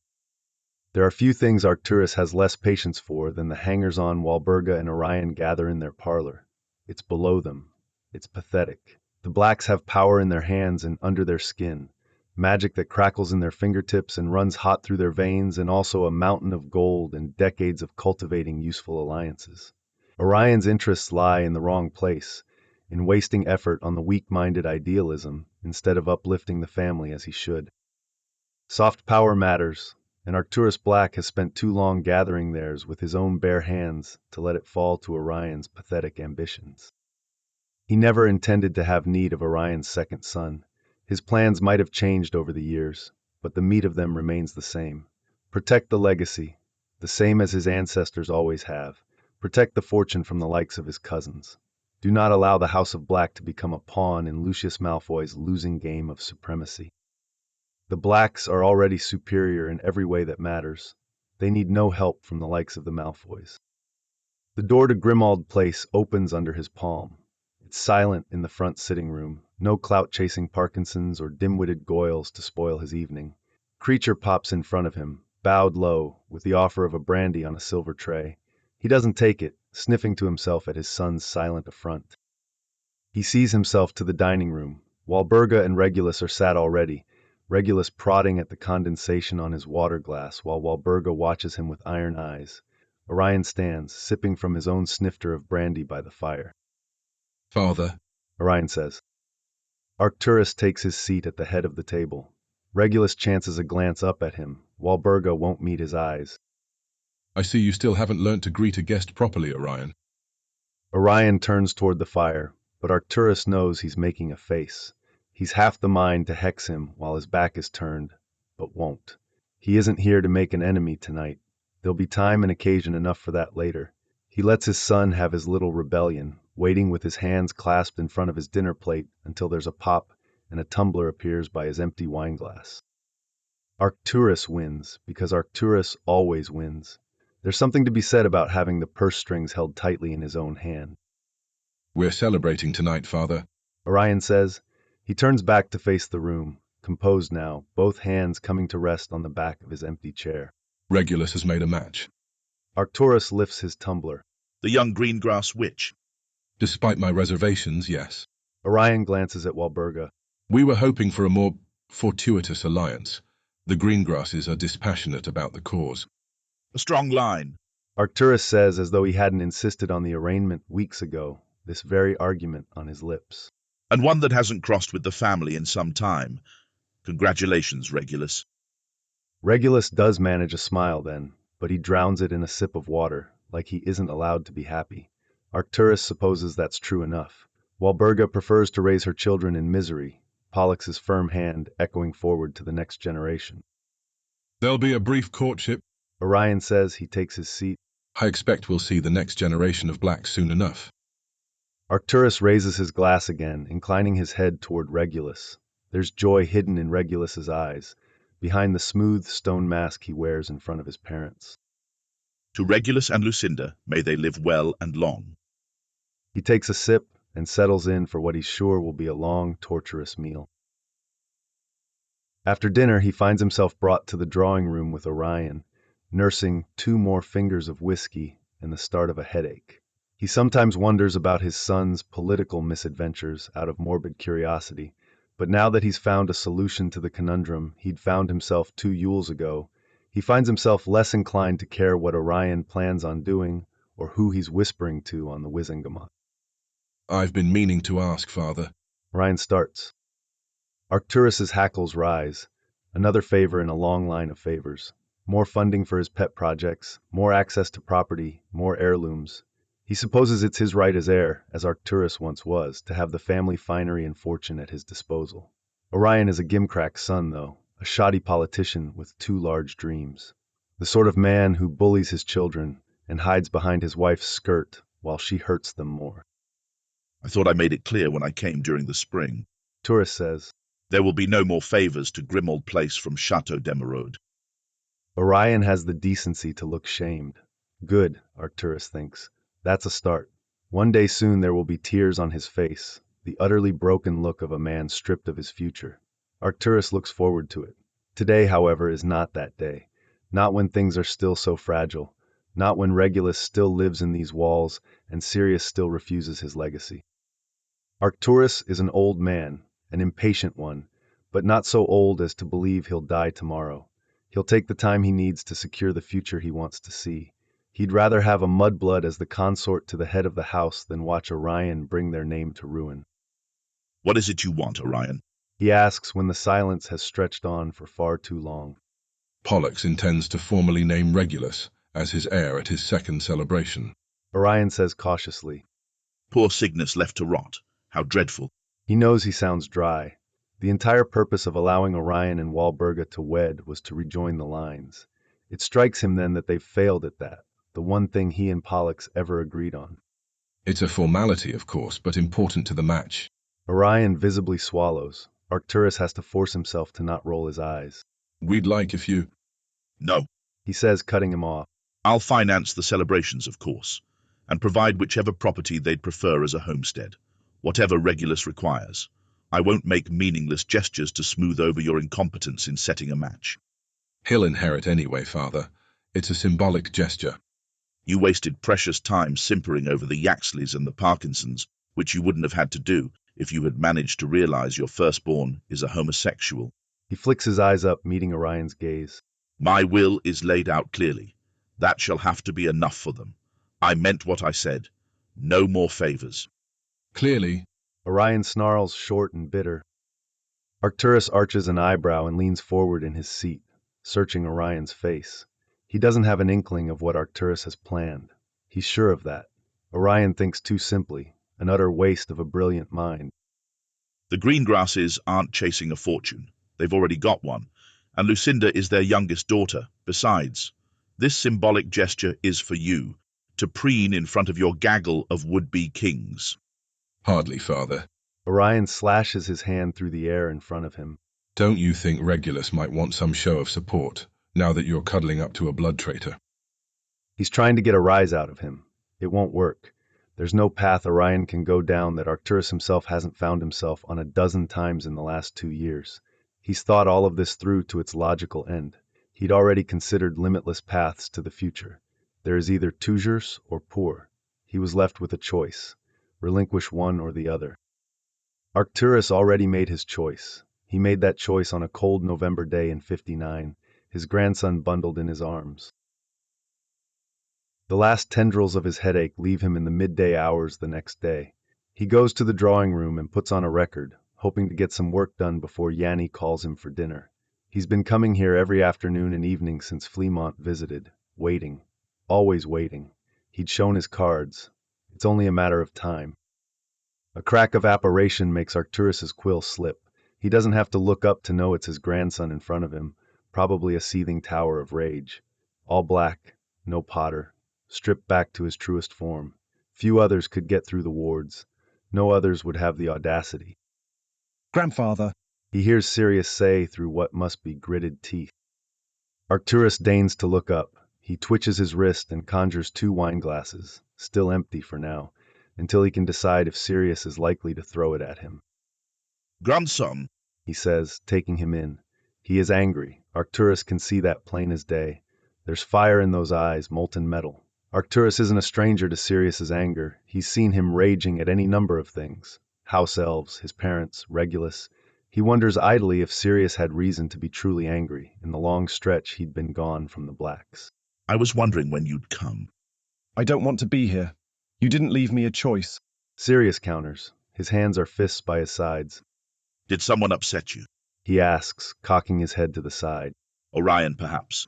There are few things Arcturus has less patience for than the hangers-on Walburga and Orion gather in their parlor. It's below them. It's pathetic. The Blacks have power in their hands and under their skin, magic that crackles in their fingertips and runs hot through their veins, and also a mountain of gold and decades of cultivating useful alliances. Orion's interests lie in the wrong place, in wasting effort on the weak-minded idealism instead of uplifting the family as he should. Soft power matters, and Arcturus Black has spent too long gathering theirs with his own bare hands to let it fall to Orion's pathetic ambitions. He never intended to have need of Orion's second son. His plans might have changed over the years, but the meat of them remains the same. Protect the legacy, the same as his ancestors always have. Protect the fortune from the likes of his cousins. Do not allow the House of Black to become a pawn in Lucius Malfoy's losing game of supremacy. The Blacks are already superior in every way that matters. They need no help from the likes of the Malfoys. The door to Grimmauld Place opens under his palm. It's silent in the front sitting room, no clout-chasing Parkinsons or dim-witted Goyles to spoil his evening. Creature pops in front of him, bowed low, with the offer of a brandy on a silver tray. He doesn't take it, sniffing to himself at his son's silent affront. He sees himself to the dining room. Walburga and Regulus are sat already, Regulus prodding at the condensation on his water glass while Walburga watches him with iron eyes. Orion stands, sipping from his own snifter of brandy by the fire. Father, Orion says. Arcturus takes his seat at the head of the table. Regulus chances a glance up at him. Walburga won't meet his eyes. I see you still haven't learnt to greet a guest properly, Orion. Orion turns toward the fire, but Arcturus knows he's making a face. He's half the mind to hex him while his back is turned, but won't. He isn't here to make an enemy tonight. There'll be time and occasion enough for that later. He lets his son have his little rebellion, waiting with his hands clasped in front of his dinner plate until there's a pop and a tumbler appears by his empty wineglass. Arcturus wins, because Arcturus always wins. There's something to be said about having the purse strings held tightly in his own hand. We're celebrating tonight, Father, Orion says. He turns back to face the room, composed now, both hands coming to rest on the back of his empty chair. Regulus has made a match. Arcturus lifts his tumbler. The young greengrass witch. Despite my reservations, yes. Orion glances at Walburga. We were hoping for a more fortuitous alliance. The Greengrasses are dispassionate about the cause. A strong line. Arcturus says as though he hadn't insisted on the arraignment weeks ago, this very argument on his lips. And one that hasn't crossed with the family in some time. Congratulations, Regulus. Regulus does manage a smile then, but he drowns it in a sip of water, like he isn't allowed to be happy. Arcturus supposes that's true enough. Walburga prefers to raise her children in misery, Pollux' firm hand echoing forward to the next generation. There'll be a brief courtship. Orion says. He takes his seat. I expect we'll see the next generation of Blacks soon enough. Arcturus raises his glass again, inclining his head toward Regulus. There's joy hidden in Regulus's eyes, behind the smooth stone mask he wears in front of his parents. To Regulus and Lucinda, may they live well and long. He takes a sip and settles in for what he's sure will be a long, torturous meal. After dinner, he finds himself brought to the drawing room with Orion, nursing 2 more fingers of whiskey and the start of a headache. He sometimes wonders about his son's political misadventures out of morbid curiosity, but now that he's found a solution to the conundrum he'd found himself 2 Yules ago, he finds himself less inclined to care what Orion plans on doing or who he's whispering to on the Wizengamot. I've been meaning to ask, Father. Orion starts. Arcturus's hackles rise, another favor in a long line of favors. More funding for his pet projects, more access to property, more heirlooms. He supposes it's his right as heir, as Arcturus once was, to have the family finery and fortune at his disposal. Orion is a gimcrack son, though, a shoddy politician with 2 large dreams. The sort of man who bullies his children and hides behind his wife's skirt while she hurts them more. I thought I made it clear when I came during the spring. Arcturus says. There will be no more favors to Grimmauld Place from Chateau d'Emeraude. Orion has the decency to look shamed. Good, Arcturus thinks. That's a start. One day soon there will be tears on his face, the utterly broken look of a man stripped of his future. Arcturus looks forward to it. Today, however, is not that day. Not when things are still so fragile. Not when Regulus still lives in these walls and Sirius still refuses his legacy. Arcturus is an old man, an impatient one, but not so old as to believe he'll die tomorrow. He'll take the time he needs to secure the future he wants to see. He'd rather have a mudblood as the consort to the head of the house than watch Orion bring their name to ruin. What is it you want, Orion? He asks when the silence has stretched on for far too long. Pollux intends to formally name Regulus as his heir at his second celebration. Orion says cautiously. Poor Cygnus left to rot. How dreadful. He knows he sounds dry. The entire purpose of allowing Orion and Walburga to wed was to rejoin the lines. It strikes him then that they've failed at that, the one thing he and Pollux ever agreed on. It's a formality, of course, but important to the match. Orion visibly swallows. Arcturus has to force himself to not roll his eyes. We'd like if you... No. He says, cutting him off. I'll finance the celebrations, of course, and provide whichever property they'd prefer as a homestead, whatever Regulus requires. I won't make meaningless gestures to smooth over your incompetence in setting a match. He'll inherit anyway, Father. It's a symbolic gesture. You wasted precious time simpering over the Yaxleys and the Parkinsons, which you wouldn't have had to do if you had managed to realize your firstborn is a homosexual. He flicks his eyes up, meeting Orion's gaze. My will is laid out clearly. That shall have to be enough for them. I meant what I said. No more favors. Clearly. Orion snarls, short and bitter. Arcturus arches an eyebrow and leans forward in his seat, searching Orion's face. He doesn't have an inkling of what Arcturus has planned. He's sure of that. Orion thinks too simply, an utter waste of a brilliant mind. The Greengrasses aren't chasing a fortune. They've already got one, and Lucinda is their youngest daughter. Besides, this symbolic gesture is for you, to preen in front of your gaggle of would-be kings. Hardly, Father. Orion slashes his hand through the air in front of him. Don't you think Regulus might want some show of support, now that you're cuddling up to a blood traitor? He's trying to get a rise out of him. It won't work. There's no path Orion can go down that Arcturus himself hasn't found himself on a dozen times in the last 2 years. He's thought all of this through to its logical end. He'd already considered limitless paths to the future. There is either toujours or pour. He was left with a choice. Relinquish one or the other. Arcturus already made his choice. He made that choice on a cold November day in '59, his grandson bundled in his arms. The last tendrils of his headache leave him in the midday hours the next day. He goes to the drawing room and puts on a record, hoping to get some work done before Yanni calls him for dinner. He's been coming here every afternoon and evening since Fleamont visited, waiting, always waiting. He'd shown his cards. It's only a matter of time. A crack of apparition makes Arcturus's quill slip. He doesn't have to look up to know it's his grandson in front of him, probably a seething tower of rage. All black, no Potter, stripped back to his truest form. Few others could get through the wards. No others would have the audacity. Grandfather, he hears Sirius say through what must be gritted teeth. Arcturus deigns to look up. He twitches his wrist and conjures 2 wine glasses, still empty for now, until he can decide if Sirius is likely to throw it at him. Grandson, he says, taking him in. He is angry. Arcturus can see that plain as day. There's fire in those eyes, molten metal. Arcturus isn't a stranger to Sirius's anger. He's seen him raging at any number of things. House elves, his parents, Regulus. He wonders idly if Sirius had reason to be truly angry in the long stretch he'd been gone from the Blacks. I was wondering when you'd come. I don't want to be here. You didn't leave me a choice. Sirius counters. His hands are fists by his sides. Did someone upset you? He asks, cocking his head to the side. Orion, perhaps.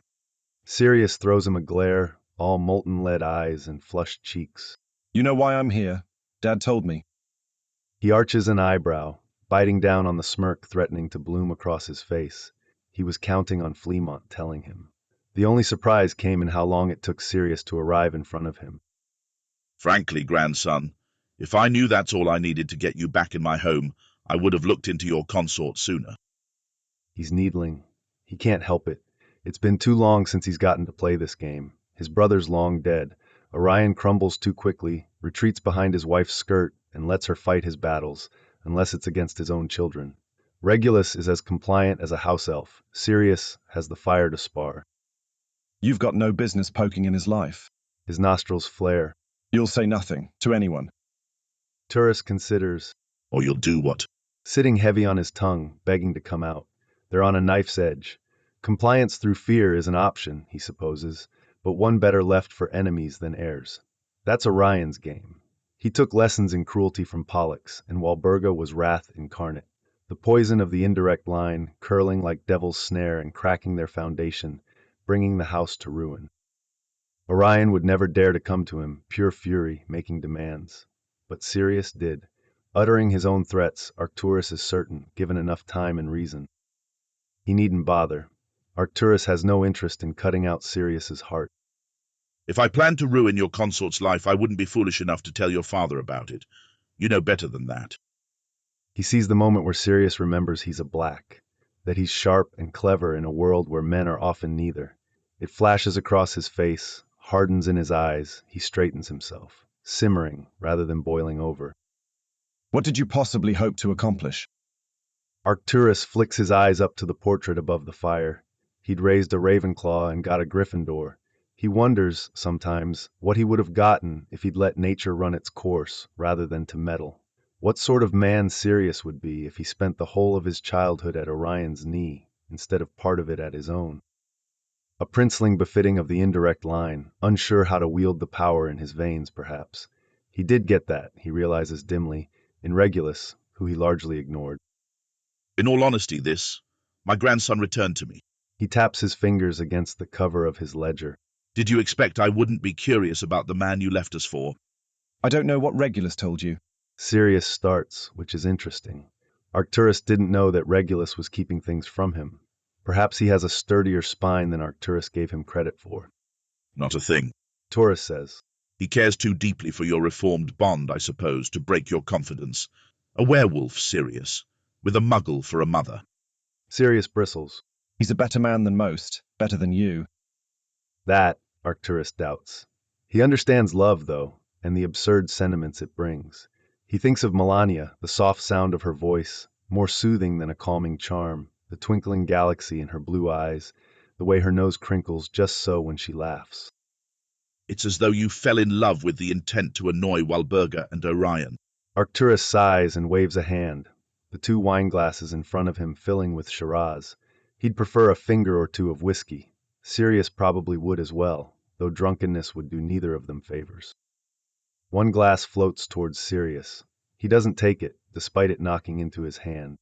Sirius throws him a glare, all molten lead eyes and flushed cheeks. You know why I'm here. Dad told me. He arches an eyebrow, biting down on the smirk threatening to bloom across his face. He was counting on Fleamont telling him. The only surprise came in how long it took Sirius to arrive in front of him. Frankly, grandson, if I knew that's all I needed to get you back in my home, I would have looked into your consort sooner. He's needling. He can't help it. It's been too long since he's gotten to play this game. His brother's long dead. Orion crumbles too quickly, retreats behind his wife's skirt, and lets her fight his battles, unless it's against his own children. Regulus is as compliant as a house elf. Sirius has the fire to spar. You've got no business poking in his life. His nostrils flare. You'll say nothing to anyone. Arcturus considers. Or you'll do what? Sitting heavy on his tongue, begging to come out. They're on a knife's edge. Compliance through fear is an option, he supposes, but one better left for enemies than heirs. That's Orion's game. He took lessons in cruelty from Pollux, and Walburga was wrath incarnate. The poison of the indirect line, curling like devil's snare and cracking their foundation, bringing the house to ruin. Orion would never dare to come to him, pure fury, making demands. But Sirius did. Uttering his own threats, Arcturus is certain, given enough time and reason. He needn't bother. Arcturus has no interest in cutting out Sirius's heart. If I planned to ruin your consort's life, I wouldn't be foolish enough to tell your father about it. You know better than that. He sees the moment where Sirius remembers he's a black, that he's sharp and clever in a world where men are often neither. It flashes across his face, hardens in his eyes, he straightens himself, simmering rather than boiling over. What did you possibly hope to accomplish? Arcturus flicks his eyes up to the portrait above the fire. He'd raised a Ravenclaw and got a Gryffindor. He wonders, sometimes, what he would have gotten if he'd let nature run its course, rather than to meddle. What sort of man Sirius would be if he spent the whole of his childhood at Orion's knee, instead of part of it at his own. A princeling befitting of the indirect line, unsure how to wield the power in his veins, perhaps. He did get that, he realizes dimly, in Regulus, who he largely ignored. In all honesty, my grandson returned to me. He taps his fingers against the cover of his ledger. Did you expect I wouldn't be curious about the man you left us for? I don't know what Regulus told you. Sirius starts, which is interesting. Arcturus didn't know that Regulus was keeping things from him. Perhaps he has a sturdier spine than Arcturus gave him credit for. Not a thing. Taurus says. He cares too deeply for your reformed bond, I suppose, to break your confidence. A werewolf, Sirius, with a muggle for a mother. Sirius bristles. He's a better man than most, better than you. That, Arcturus doubts. He understands love, though, and the absurd sentiments it brings. He thinks of Melania, the soft sound of her voice, more soothing than a calming charm, the twinkling galaxy in her blue eyes, the way her nose crinkles just so when she laughs. It's as though you fell in love with the intent to annoy Walburga and Orion. Arcturus sighs and waves a hand, the 2 wine glasses in front of him filling with Shiraz. He'd prefer a finger or 2 of whiskey. Sirius probably would as well, though drunkenness would do neither of them favors. 1 glass floats towards Sirius. He doesn't take it, despite it knocking into his hand.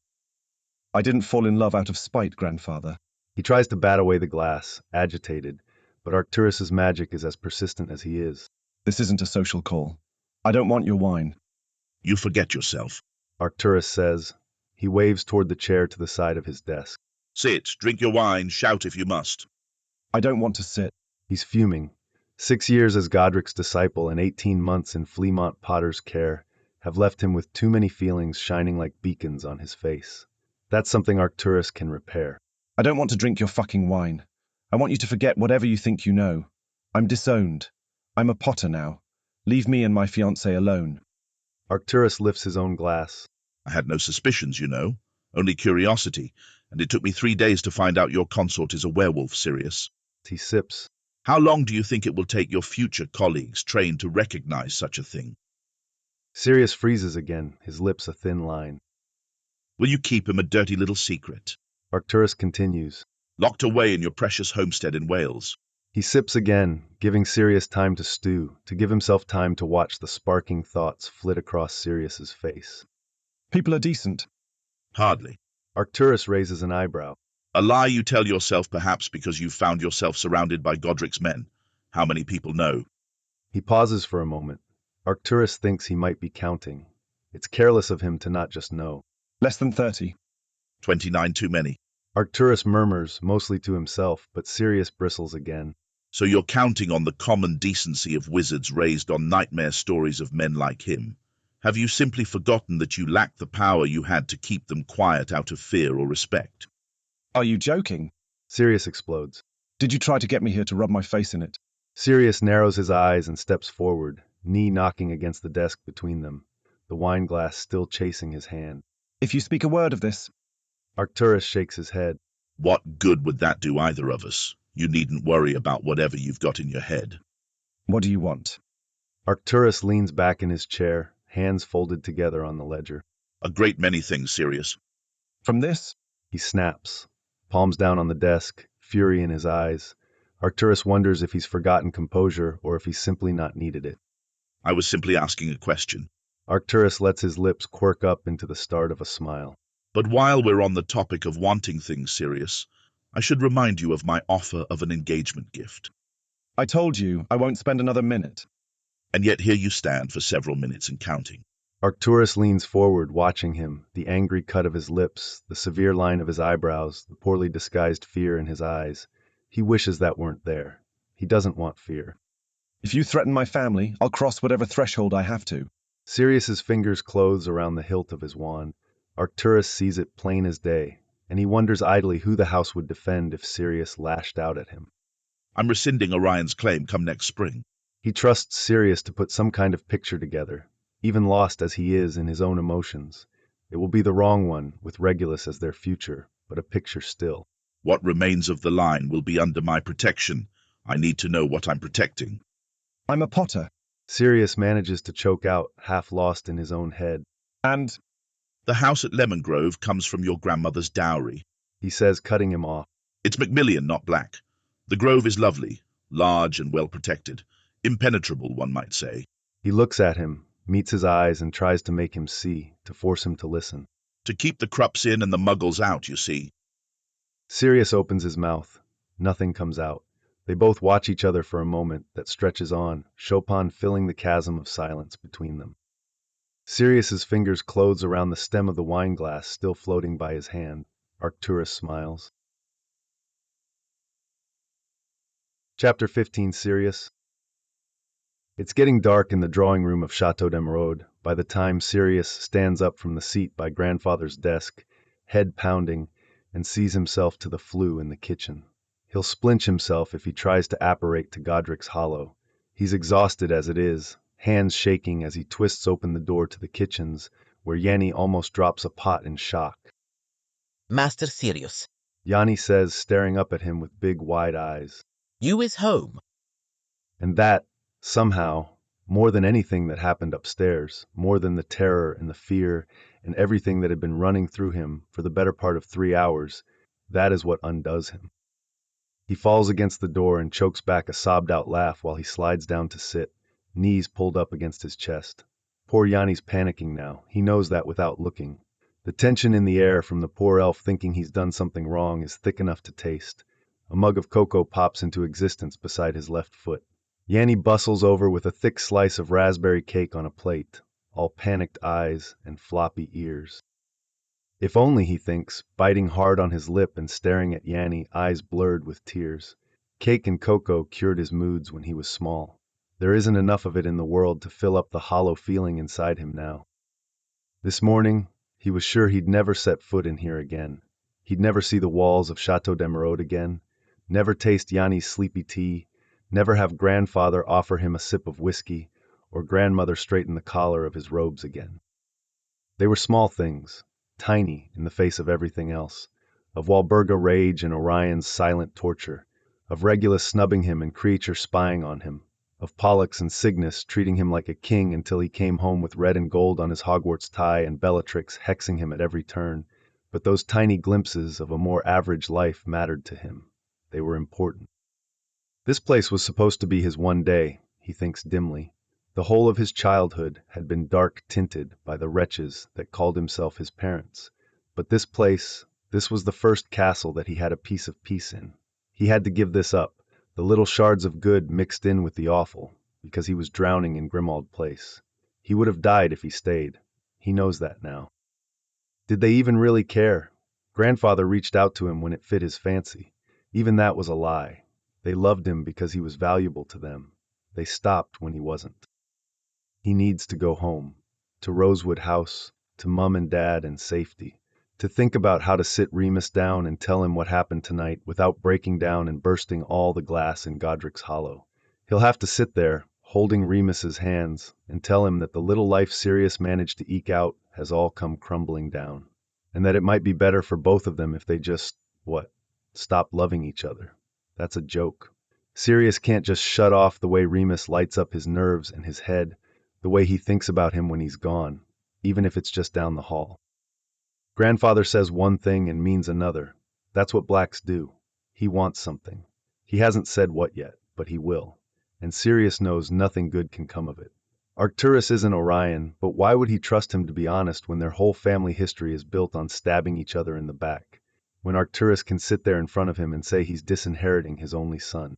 I didn't fall in love out of spite, grandfather. He tries to bat away the glass, agitated, but Arcturus's magic is as persistent as he is. This isn't a social call. I don't want your wine. You forget yourself, Arcturus says. He waves toward the chair to the side of his desk. Sit, drink your wine, shout if you must. I don't want to sit. He's fuming. 6 years as Godric's disciple and 18 months in Fleamont Potter's care have left him with too many feelings shining like beacons on his face. That's something Arcturus can repair. I don't want to drink your fucking wine. I want you to forget whatever you think you know. I'm disowned. I'm a Potter now. Leave me and my fiancée alone. Arcturus lifts his own glass. I had no suspicions, you know, only curiosity, and it took me 3 days to find out your consort is a werewolf, Sirius. He sips. How long do you think it will take your future colleagues trained to recognize such a thing? Sirius freezes again, his lips a thin line. Will you keep him a dirty little secret? Arcturus continues. Locked away in your precious homestead in Wales. He sips again, giving Sirius time to stew, to give himself time to watch the sparking thoughts flit across Sirius's face. People are decent. Hardly. Arcturus raises an eyebrow. A lie you tell yourself perhaps because you've found yourself surrounded by Godric's men. How many people know? He pauses for a moment. Arcturus thinks he might be counting. It's careless of him to not just know. Less than 30. 29 too many. Arcturus murmurs, mostly to himself, but Sirius bristles again. So you're counting on the common decency of wizards raised on nightmare stories of men like him. Have you simply forgotten that you lacked the power you had to keep them quiet out of fear or respect? Are you joking? Sirius explodes. Did you try to get me here to rub my face in it? Sirius narrows his eyes and steps forward, knee knocking against the desk between them, the wine glass still chasing his hand. If you speak a word of this... Arcturus shakes his head. What good would that do either of us? You needn't worry about whatever you've got in your head. What do you want? Arcturus leans back in his chair, hands folded together on the ledger. A great many things, Sirius. From this? He snaps, palms down on the desk, fury in his eyes. Arcturus wonders if he's forgotten composure or if he's simply not needed it. I was simply asking a question. Arcturus lets his lips quirk up into the start of a smile. But while we're on the topic of wanting things, Sirius, I should remind you of my offer of an engagement gift. I told you I won't spend another minute. And yet here you stand for several minutes and counting. Arcturus leans forward, watching him, the angry cut of his lips, the severe line of his eyebrows, the poorly disguised fear in his eyes. He wishes that weren't there. He doesn't want fear. If you threaten my family, I'll cross whatever threshold I have to. Sirius's fingers close around the hilt of his wand. Arcturus sees it plain as day, and he wonders idly who the house would defend if Sirius lashed out at him. I'm rescinding Orion's claim come next spring. He trusts Sirius to put some kind of picture together, even lost as he is in his own emotions. It will be the wrong one, with Regulus as their future, but a picture still. What remains of the line will be under my protection. I need to know what I'm protecting. I'm a potter. Sirius manages to choke out, half lost in his own head. And the house at Lemon Grove comes from your grandmother's dowry, he says, cutting him off. It's Macmillan, not Black. The grove is lovely, large and well protected. Impenetrable, one might say. He looks at him, meets his eyes, and tries to make him see, to force him to listen. To keep the Krupps in and the Muggles out, you see. Sirius opens his mouth. Nothing comes out. They both watch each other for a moment that stretches on, Chopin filling the chasm of silence between them. Sirius's fingers close around the stem of the wine glass still floating by his hand. Arcturus smiles. Chapter 15, Sirius. It's getting dark in the drawing room of Chateau d'Emeraude by the time Sirius stands up from the seat by grandfather's desk, head pounding, and sees himself to the flue in the kitchen. He'll splinch himself if he tries to apparate to Godric's hollow. He's exhausted as it is, hands shaking as he twists open the door to the kitchens, where Yanni almost drops a pot in shock. Master Sirius, Yanni says, staring up at him with big, wide eyes. You is home. And that, somehow, more than anything that happened upstairs, more than the terror and the fear and everything that had been running through him for the better part of 3 hours, that is what undoes him. He falls against the door and chokes back a sobbed-out laugh while he slides down to sit, knees pulled up against his chest. Poor Yanni's panicking now. He knows that without looking. The tension in the air from the poor elf thinking he's done something wrong is thick enough to taste. A mug of cocoa pops into existence beside his left foot. Yanni bustles over with a thick slice of raspberry cake on a plate, all panicked eyes and floppy ears. If only, he thinks, biting hard on his lip and staring at Yanni, eyes blurred with tears. Cake and cocoa cured his moods when he was small. There isn't enough of it in the world to fill up the hollow feeling inside him now. This morning, he was sure he'd never set foot in here again. He'd never see the walls of Chateau d'Emeraude again, never taste Yanni's sleepy tea, never have grandfather offer him a sip of whiskey, or grandmother straighten the collar of his robes again. They were small things, tiny in the face of everything else, of Walburga rage and Orion's silent torture, of Regulus snubbing him and Creature spying on him, of Pollux and Cygnus treating him like a king until he came home with red and gold on his Hogwarts tie and Bellatrix hexing him at every turn. But those tiny glimpses of a more average life mattered to him. They were important. This place was supposed to be his one day, he thinks dimly. The whole of his childhood had been dark-tinted by the wretches that called himself his parents. But this place, this was the first castle that he had a piece of peace in. He had to give this up, the little shards of good mixed in with the awful, because he was drowning in Grimmauld Place. He would have died if he stayed. He knows that now. Did they even really care? Grandfather reached out to him when it fit his fancy. Even that was a lie. They loved him because he was valuable to them. They stopped when he wasn't. He needs to go home, to Rosewood House, to Mum and Dad and safety, to think about how to sit Remus down and tell him what happened tonight without breaking down and bursting all the glass in Godric's hollow. He'll have to sit there, holding Remus's hands, and tell him that the little life Sirius managed to eke out has all come crumbling down, and that it might be better for both of them if they just, stop loving each other. That's a joke. Sirius can't just shut off the way Remus lights up his nerves and his head, the way he thinks about him when he's gone, even if it's just down the hall. Grandfather says one thing and means another. That's what blacks do. He wants something. He hasn't said what yet, but he will. And Sirius knows nothing good can come of it. Arcturus isn't Orion, but why would he trust him to be honest when their whole family history is built on stabbing each other in the back? When Arcturus can sit there in front of him and say he's disinheriting his only son.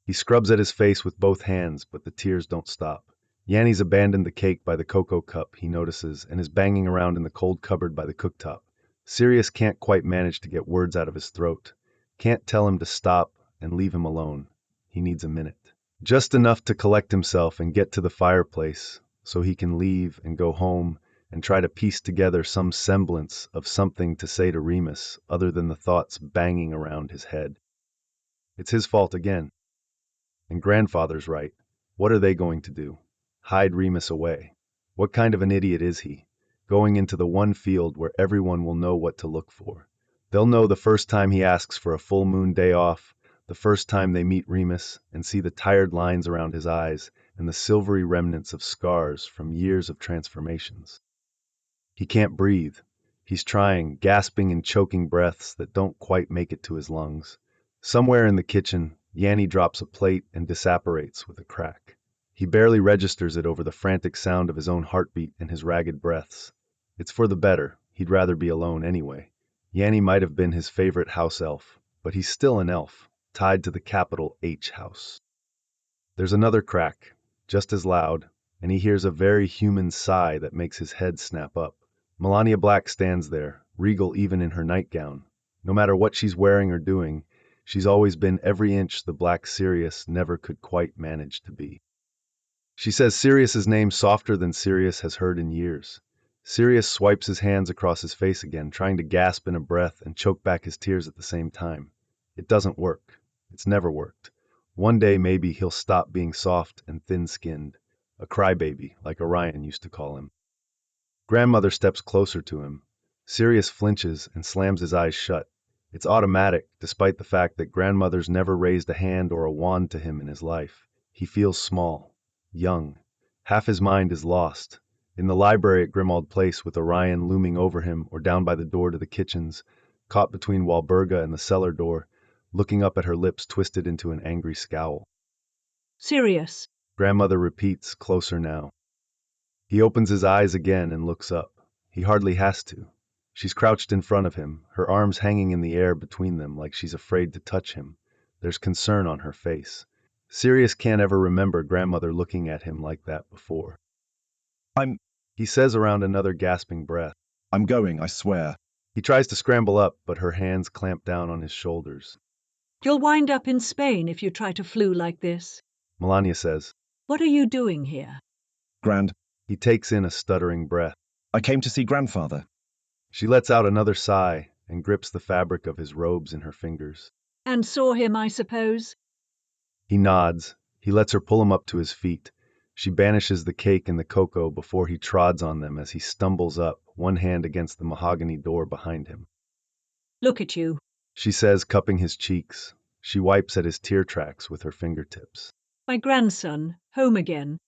He scrubs at his face with both hands, but the tears don't stop. Yanni's abandoned the cake by the cocoa cup, he notices, and is banging around in the cold cupboard by the cooktop. Sirius can't quite manage to get words out of his throat. Can't tell him to stop and leave him alone. He needs a minute. Just enough to collect himself and get to the fireplace so he can leave and go home and try to piece together some semblance of something to say to Remus other than the thoughts banging around his head. It's his fault again. And grandfather's right. What are they going to do? Hide Remus away? What kind of an idiot is he? Going into the one field where everyone will know what to look for. They'll know the first time he asks for a full moon day off, the first time they meet Remus and see the tired lines around his eyes and the silvery remnants of scars from years of transformations. He can't breathe. He's trying, gasping and choking breaths that don't quite make it to his lungs. Somewhere in the kitchen, Yanni drops a plate and disapparates with a crack. He barely registers it over the frantic sound of his own heartbeat and his ragged breaths. It's for the better. He'd rather be alone anyway. Yanni might have been his favorite house elf, but he's still an elf, tied to the capital H house. There's another crack, just as loud, and he hears a very human sigh that makes his head snap up. Melania Black stands there, regal even in her nightgown. No matter what she's wearing or doing, she's always been every inch the black Sirius never could quite manage to be. She says Sirius's name softer than Sirius has heard in years. Sirius swipes his hands across his face again, trying to gasp in a breath and choke back his tears at the same time. It doesn't work. It's never worked. One day maybe he'll stop being soft and thin-skinned, a crybaby like Orion used to call him. Grandmother steps closer to him. Sirius flinches and slams his eyes shut. It's automatic, despite the fact that grandmother's never raised a hand or a wand to him in his life. He feels small. Young. Half his mind is lost. In the library at Grimmauld Place with Orion looming over him or down by the door to the kitchens, caught between Walburga and the cellar door, looking up at her lips twisted into an angry scowl. Sirius. Grandmother repeats, closer now. He opens his eyes again and looks up. He hardly has to. She's crouched in front of him, her arms hanging in the air between them like she's afraid to touch him. There's concern on her face. Sirius can't ever remember grandmother looking at him like that before. He says around another gasping breath. I'm going, I swear. He tries to scramble up, but her hands clamp down on his shoulders. You'll wind up in Spain if you try to flew like this. Melania says. What are you doing here? Grand. He takes in a stuttering breath. I came to see grandfather. She lets out another sigh and grips the fabric of his robes in her fingers. And saw him, I suppose? He nods. He lets her pull him up to his feet. She banishes the cake and the cocoa before he trods on them as he stumbles up, one hand against the mahogany door behind him. Look at you, she says, cupping his cheeks. She wipes at his tear tracks with her fingertips. My grandson, home again.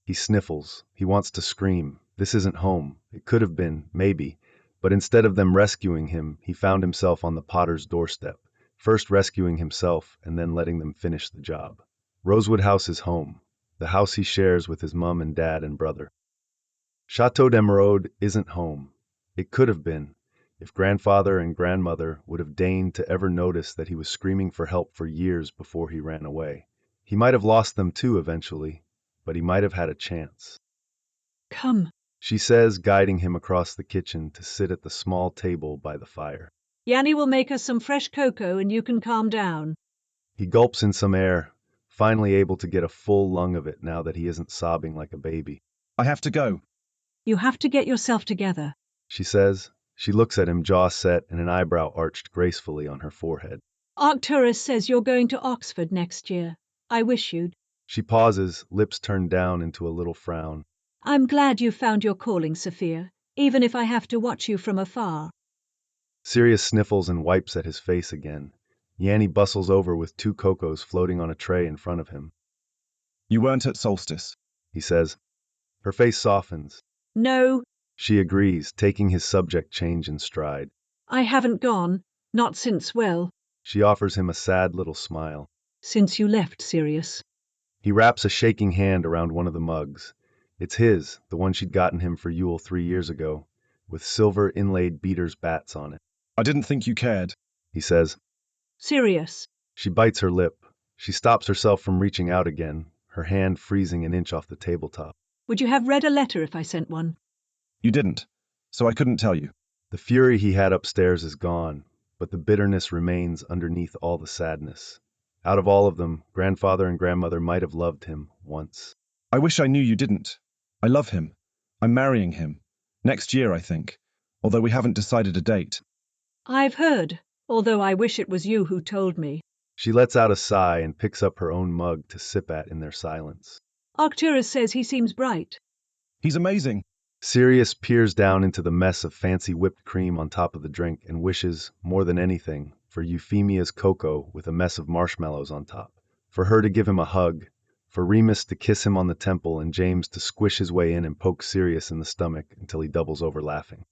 He sniffles. He wants to scream. This isn't home. It could have been, maybe. But instead of them rescuing him, he found himself on the potter's doorstep, first rescuing himself and then letting them finish the job. Rosewood House is home, the house he shares with his mum and dad and brother. Chateau d'Emeraude isn't home. It could have been, if grandfather and grandmother would have deigned to ever notice that he was screaming for help for years before he ran away. He might have lost them too eventually, but he might have had a chance. Come, she says, guiding him across the kitchen to sit at the small table by the fire. Yanni will make us some fresh cocoa and you can calm down. He gulps in some air, finally able to get a full lung of it now that he isn't sobbing like a baby. I have to go. You have to get yourself together, she says. She looks at him, jaw set and an eyebrow arched gracefully on her forehead. Arcturus says you're going to Oxford next year. I wish you'd. She pauses, lips turned down into a little frown. I'm glad you found your calling, Sophia, even if I have to watch you from afar. Sirius sniffles and wipes at his face again. Yanni bustles over with 2 cocos floating on a tray in front of him. You weren't at Solstice, he says. Her face softens. No, she agrees, taking his subject change in stride. I haven't gone, not since, well. She offers him a sad little smile. Since you left, Sirius. He wraps a shaking hand around one of the mugs. It's his, the one she'd gotten him for Yule 3 years ago, with silver inlaid beater's bats on it. I didn't think you cared, he says. Sirius. She bites her lip. She stops herself from reaching out again, her hand freezing an inch off the tabletop. Would you have read a letter if I sent one? You didn't, so I couldn't tell you. The fury he had upstairs is gone, but the bitterness remains underneath all the sadness. Out of all of them, grandfather and grandmother might have loved him once. I wish I knew you didn't. I love him. I'm marrying him. Next year, I think, although we haven't decided a date. I've heard, although I wish it was you who told me. She lets out a sigh and picks up her own mug to sip at in their silence. Arcturus says he seems bright. He's amazing. Sirius peers down into the mess of fancy whipped cream on top of the drink and wishes, more than anything, for Euphemia's cocoa with a mess of marshmallows on top, for her to give him a hug, for Remus to kiss him on the temple and James to squish his way in and poke Sirius in the stomach until he doubles over laughing,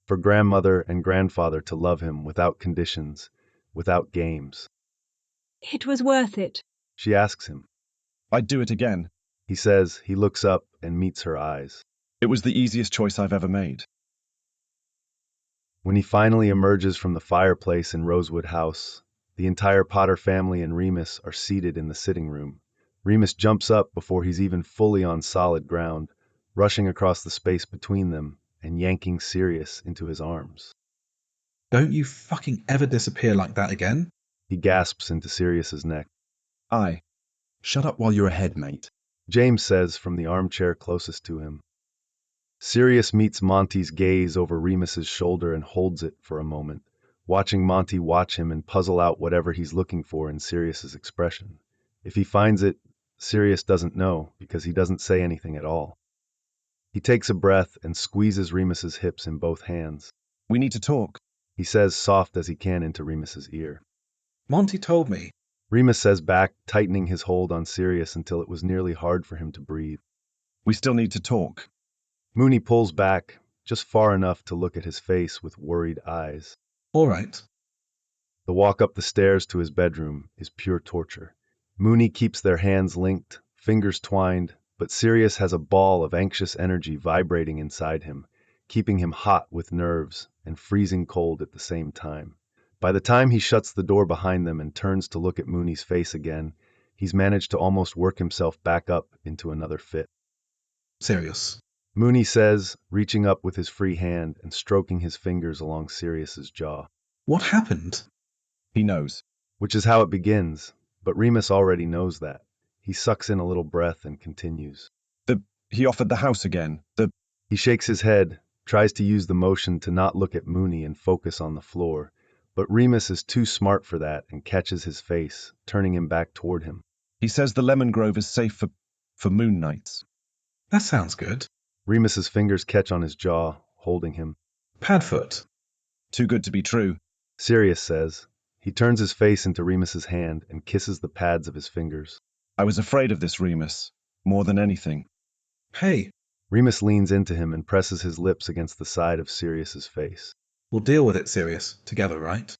for grandmother and grandfather to love him without conditions, without games. It was worth it. She asks him. I'd do it again. He says he looks up and meets her eyes. It was the easiest choice I've ever made. When he finally emerges from the fireplace in Rosewood House, the entire Potter family and Remus are seated in the sitting room. Remus jumps up before he's even fully on solid ground, rushing across the space between them and yanking Sirius into his arms. Don't you fucking ever disappear like that again? He gasps into Sirius's neck. Shut up while you're ahead, mate. James says from the armchair closest to him. Sirius meets Monty's gaze over Remus's shoulder and holds it for a moment, watching Monty watch him and puzzle out whatever he's looking for in Sirius's expression. If he finds it, Sirius doesn't know because he doesn't say anything at all. He takes a breath and squeezes Remus's hips in both hands. We need to talk, he says soft as he can into Remus's ear. Monty told me. Remus says back, tightening his hold on Sirius until it was nearly hard for him to breathe. We still need to talk. Mooney pulls back, just far enough to look at his face with worried eyes. All right. The walk up the stairs to his bedroom is pure torture. Mooney keeps their hands linked, fingers twined, but Sirius has a ball of anxious energy vibrating inside him, keeping him hot with nerves and freezing cold at the same time. By the time he shuts the door behind them and turns to look at Mooney's face again, he's managed to almost work himself back up into another fit. Sirius. Mooney says, reaching up with his free hand and stroking his fingers along Sirius's jaw. What happened? He knows. Which is how it begins, but Remus already knows that. He sucks in a little breath and continues. He offered the house again. He shakes his head, tries to use the motion to not look at Mooney and focus on the floor, but Remus is too smart for that and catches his face, turning him back toward him. He says the lemon grove is safe for moon nights. That sounds good. Remus's fingers catch on his jaw, holding him. Padfoot. Too good to be true, Sirius says. He turns his face into Remus's hand and kisses the pads of his fingers. I was afraid of this, Remus, more than anything. Hey. Remus leans into him and presses his lips against the side of Sirius's face. We'll deal with it, Sirius, together, right?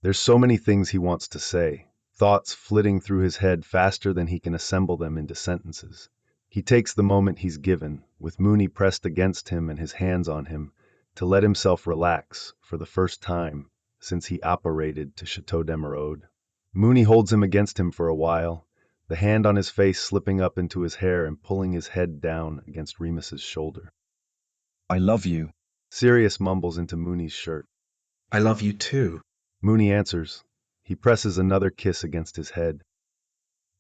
There's so many things he wants to say, thoughts flitting through his head faster than he can assemble them into sentences. He takes the moment he's given, with Mooney pressed against him and his hands on him, to let himself relax for the first time since he apparated to Chateau d'Emeraude. Mooney holds him against him for a while, the hand on his face slipping up into his hair and pulling his head down against Remus's shoulder. I love you, Sirius mumbles into Mooney's shirt. I love you too. Mooney answers. He presses another kiss against his head.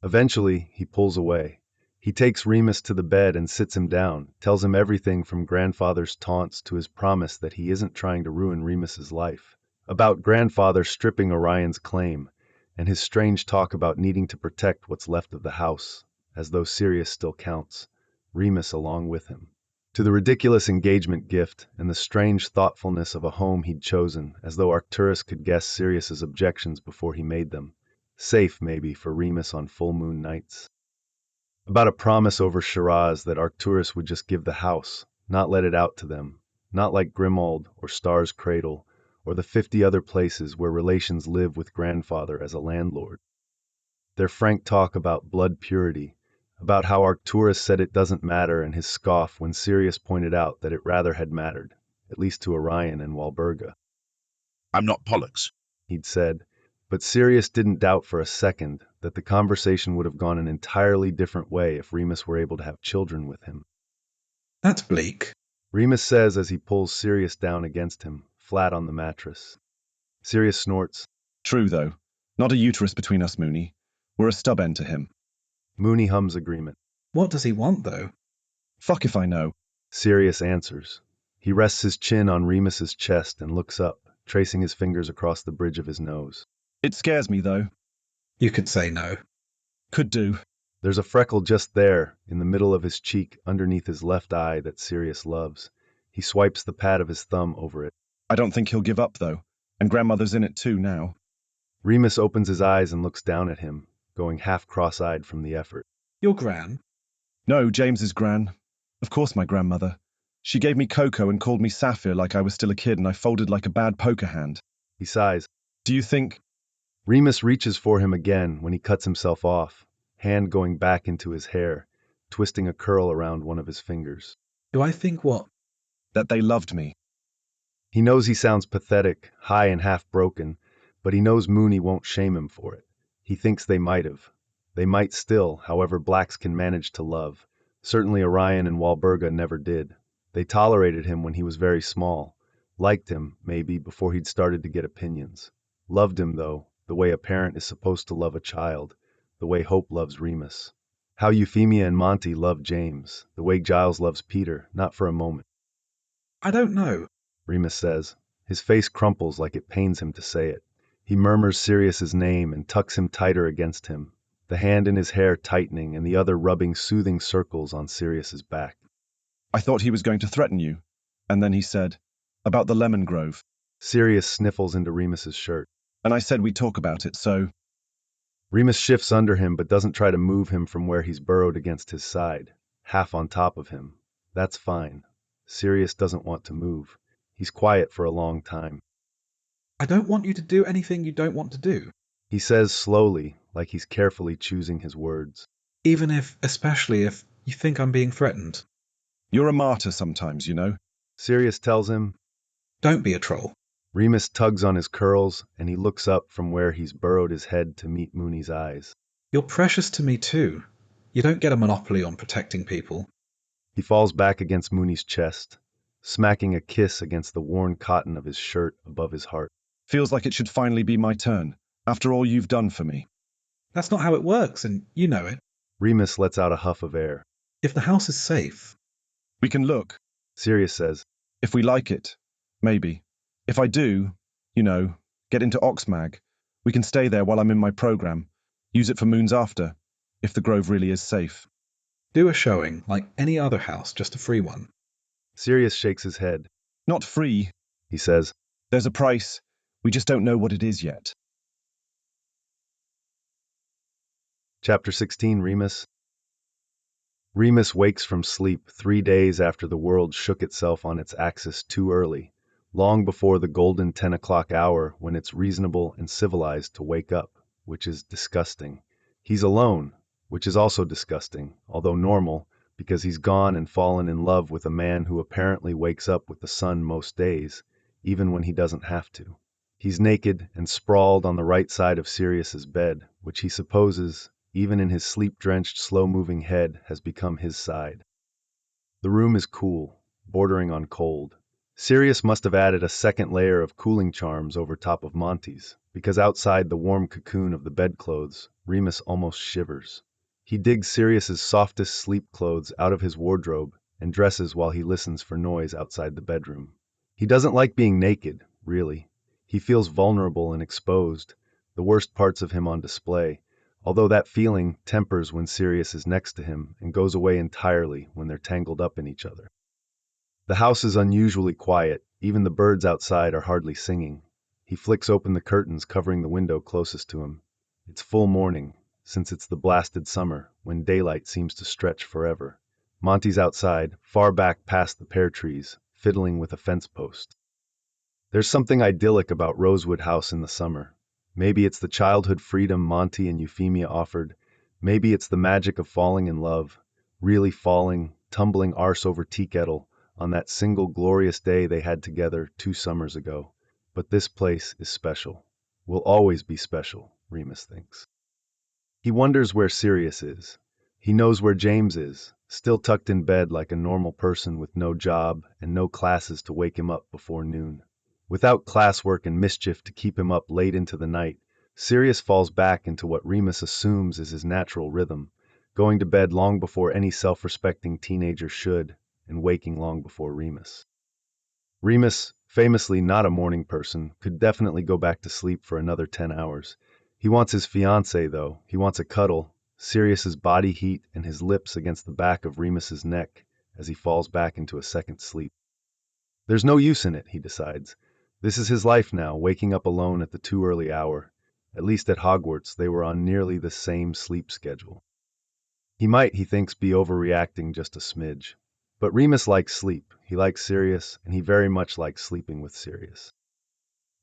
Eventually, he pulls away. He takes Remus to the bed and sits him down, tells him everything from grandfather's taunts to his promise that he isn't trying to ruin Remus's life, about grandfather stripping Orion's claim, and his strange talk about needing to protect what's left of the house, as though Sirius still counts, Remus along with him, to the ridiculous engagement gift and the strange thoughtfulness of a home he'd chosen, as though Arcturus could guess Sirius's objections before he made them, safe maybe for Remus on full moon nights. About a promise over Shiraz that Arcturus would just give the house, not let it out to them, not like Grimald or Star's Cradle, or the 50 other places where relations live with grandfather as a landlord. Their frank talk about blood purity, about how Arcturus said it doesn't matter and his scoff when Sirius pointed out that it rather had mattered, at least to Orion and Walburga. I'm not Pollux, he'd said, But Sirius didn't doubt for a second that the conversation would have gone an entirely different way if Remus were able to have children with him. That's bleak. Remus says as he pulls Sirius down against him, flat on the mattress. Sirius snorts. True, though. Not a uterus between us, Mooney. We're a stub end to him. Mooney hums agreement. What does he want, though? Fuck if I know. Sirius answers. He rests his chin on Remus's chest and looks up, tracing his fingers across the bridge of his nose. It scares me, though. You could say no. Could do. There's a freckle just there, in the middle of his cheek, underneath his left eye that Sirius loves. He swipes the pad of his thumb over it. I don't think he'll give up, though. And grandmother's in it too now. Remus opens his eyes and looks down at him, going half cross-eyed from the effort. Your Gran? No, James's Gran. Of course my grandmother. She gave me cocoa and called me Sapphire like I was still a kid, and I folded like a bad poker hand. He sighs. Do you think... Remus reaches for him again when he cuts himself off, hand going back into his hair, twisting a curl around one of his fingers. Do I think what? That they loved me. He knows he sounds pathetic, high and half broken, but he knows Mooney won't shame him for it. He thinks they might have. They might still, however blacks can manage to love. Certainly Orion and Walburga never did. They tolerated him when he was very small. Liked him, maybe, before he'd started to get opinions. Loved him, though, the way a parent is supposed to love a child, the way Hope loves Remus. How Euphemia and Monty love James, the way Giles loves Peter, not for a moment. I don't know, Remus says. His face crumples like it pains him to say it. He murmurs Sirius's name and tucks him tighter against him, the hand in his hair tightening and the other rubbing soothing circles on Sirius's back. I thought he was going to threaten you. And then he said, about the lemon grove. Sirius sniffles into Remus's shirt. And I said we'd talk about it, so... Remus shifts under him but doesn't try to move him from where he's burrowed against his side, half on top of him. That's fine. Sirius doesn't want to move. He's quiet for a long time. I don't want you to do anything you don't want to do. He says slowly, like he's carefully choosing his words. Even if, especially if, you think I'm being threatened. You're a martyr sometimes, you know. Sirius tells him. Don't be a troll. Remus tugs on his curls, and he looks up from where he's burrowed his head to meet Mooney's eyes. You're precious to me too. You don't get a monopoly on protecting people. He falls back against Mooney's chest, smacking a kiss against the worn cotton of his shirt above his heart. Feels like it should finally be my turn, after all you've done for me. That's not how it works, and you know it. Remus lets out a huff of air. If the house is safe... We can look, Sirius says. If we like it, maybe. If I do, you know, get into Oxmag, we can stay there while I'm in my program. Use it for moons after, if the grove really is safe. Do a showing, like any other house, just a free one. Sirius shakes his head. Not free, he says. There's a price. We just don't know what it is yet. Chapter 16, Remus. Remus wakes from sleep 3 days after the world shook itself on its axis too early, long before the golden 10 o'clock hour when it's reasonable and civilized to wake up, which is disgusting. He's alone, which is also disgusting, although normal, because he's gone and fallen in love with a man who apparently wakes up with the sun most days, even when he doesn't have to. He's naked and sprawled on the right side of Sirius's bed, which he supposes, even in his sleep-drenched, slow-moving head, has become his side. The room is cool, bordering on cold. Sirius must have added a second layer of cooling charms over top of Monty's, because outside the warm cocoon of the bedclothes, Remus almost shivers. He digs Sirius's softest sleep clothes out of his wardrobe and dresses while he listens for noise outside the bedroom. He doesn't like being naked, really. He feels vulnerable and exposed, the worst parts of him on display, although that feeling tempers when Sirius is next to him and goes away entirely when they're tangled up in each other. The house is unusually quiet, even the birds outside are hardly singing. He flicks open the curtains covering the window closest to him. It's full morning, since it's the blasted summer, when daylight seems to stretch forever. Monty's outside, far back past the pear trees, fiddling with a fence post. There's something idyllic about Rosewood House in the summer. Maybe it's the childhood freedom Monty and Euphemia offered. Maybe it's the magic of falling in love, really falling, tumbling arse over tea kettle, on that single glorious day they had together 2 summers ago. But this place is special. will always be special, Remus thinks. He wonders where Sirius is. He knows where James is, still tucked in bed like a normal person with no job and no classes to wake him up before noon. Without classwork and mischief to keep him up late into the night, Sirius falls back into what Remus assumes is his natural rhythm, going to bed long before any self-respecting teenager should, and waking long before Remus. Remus, famously not a morning person, could definitely go back to sleep for another 10 hours. He wants his fiancée, though. He wants a cuddle, Sirius's body heat and his lips against the back of Remus's neck as he falls back into a second sleep. There's no use in it, he decides. This is his life now, waking up alone at the too early hour. At least at Hogwarts, they were on nearly the same sleep schedule. He might, he thinks, be overreacting just a smidge. But Remus likes sleep, he likes Sirius, and he very much likes sleeping with Sirius.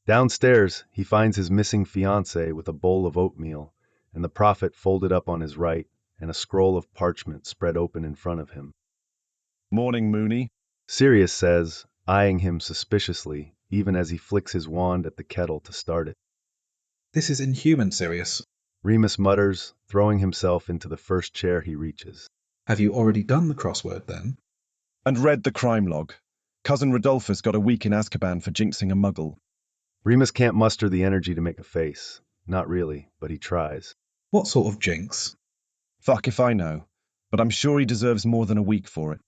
Downstairs, he finds his missing fiancée with a bowl of oatmeal, and the prophet folded up on his right, and a scroll of parchment spread open in front of him. Morning, Moony, Sirius says, eyeing him suspiciously, even as he flicks his wand at the kettle to start it. This is inhuman, Sirius. Remus mutters, throwing himself into the first chair he reaches. Have you already done the crossword, then? And read the crime log. Cousin Rodolphus got a week in Azkaban for jinxing a muggle. Remus can't muster the energy to make a face. Not really, but he tries. What sort of jinx? Fuck if I know, but I'm sure he deserves more than a week for it.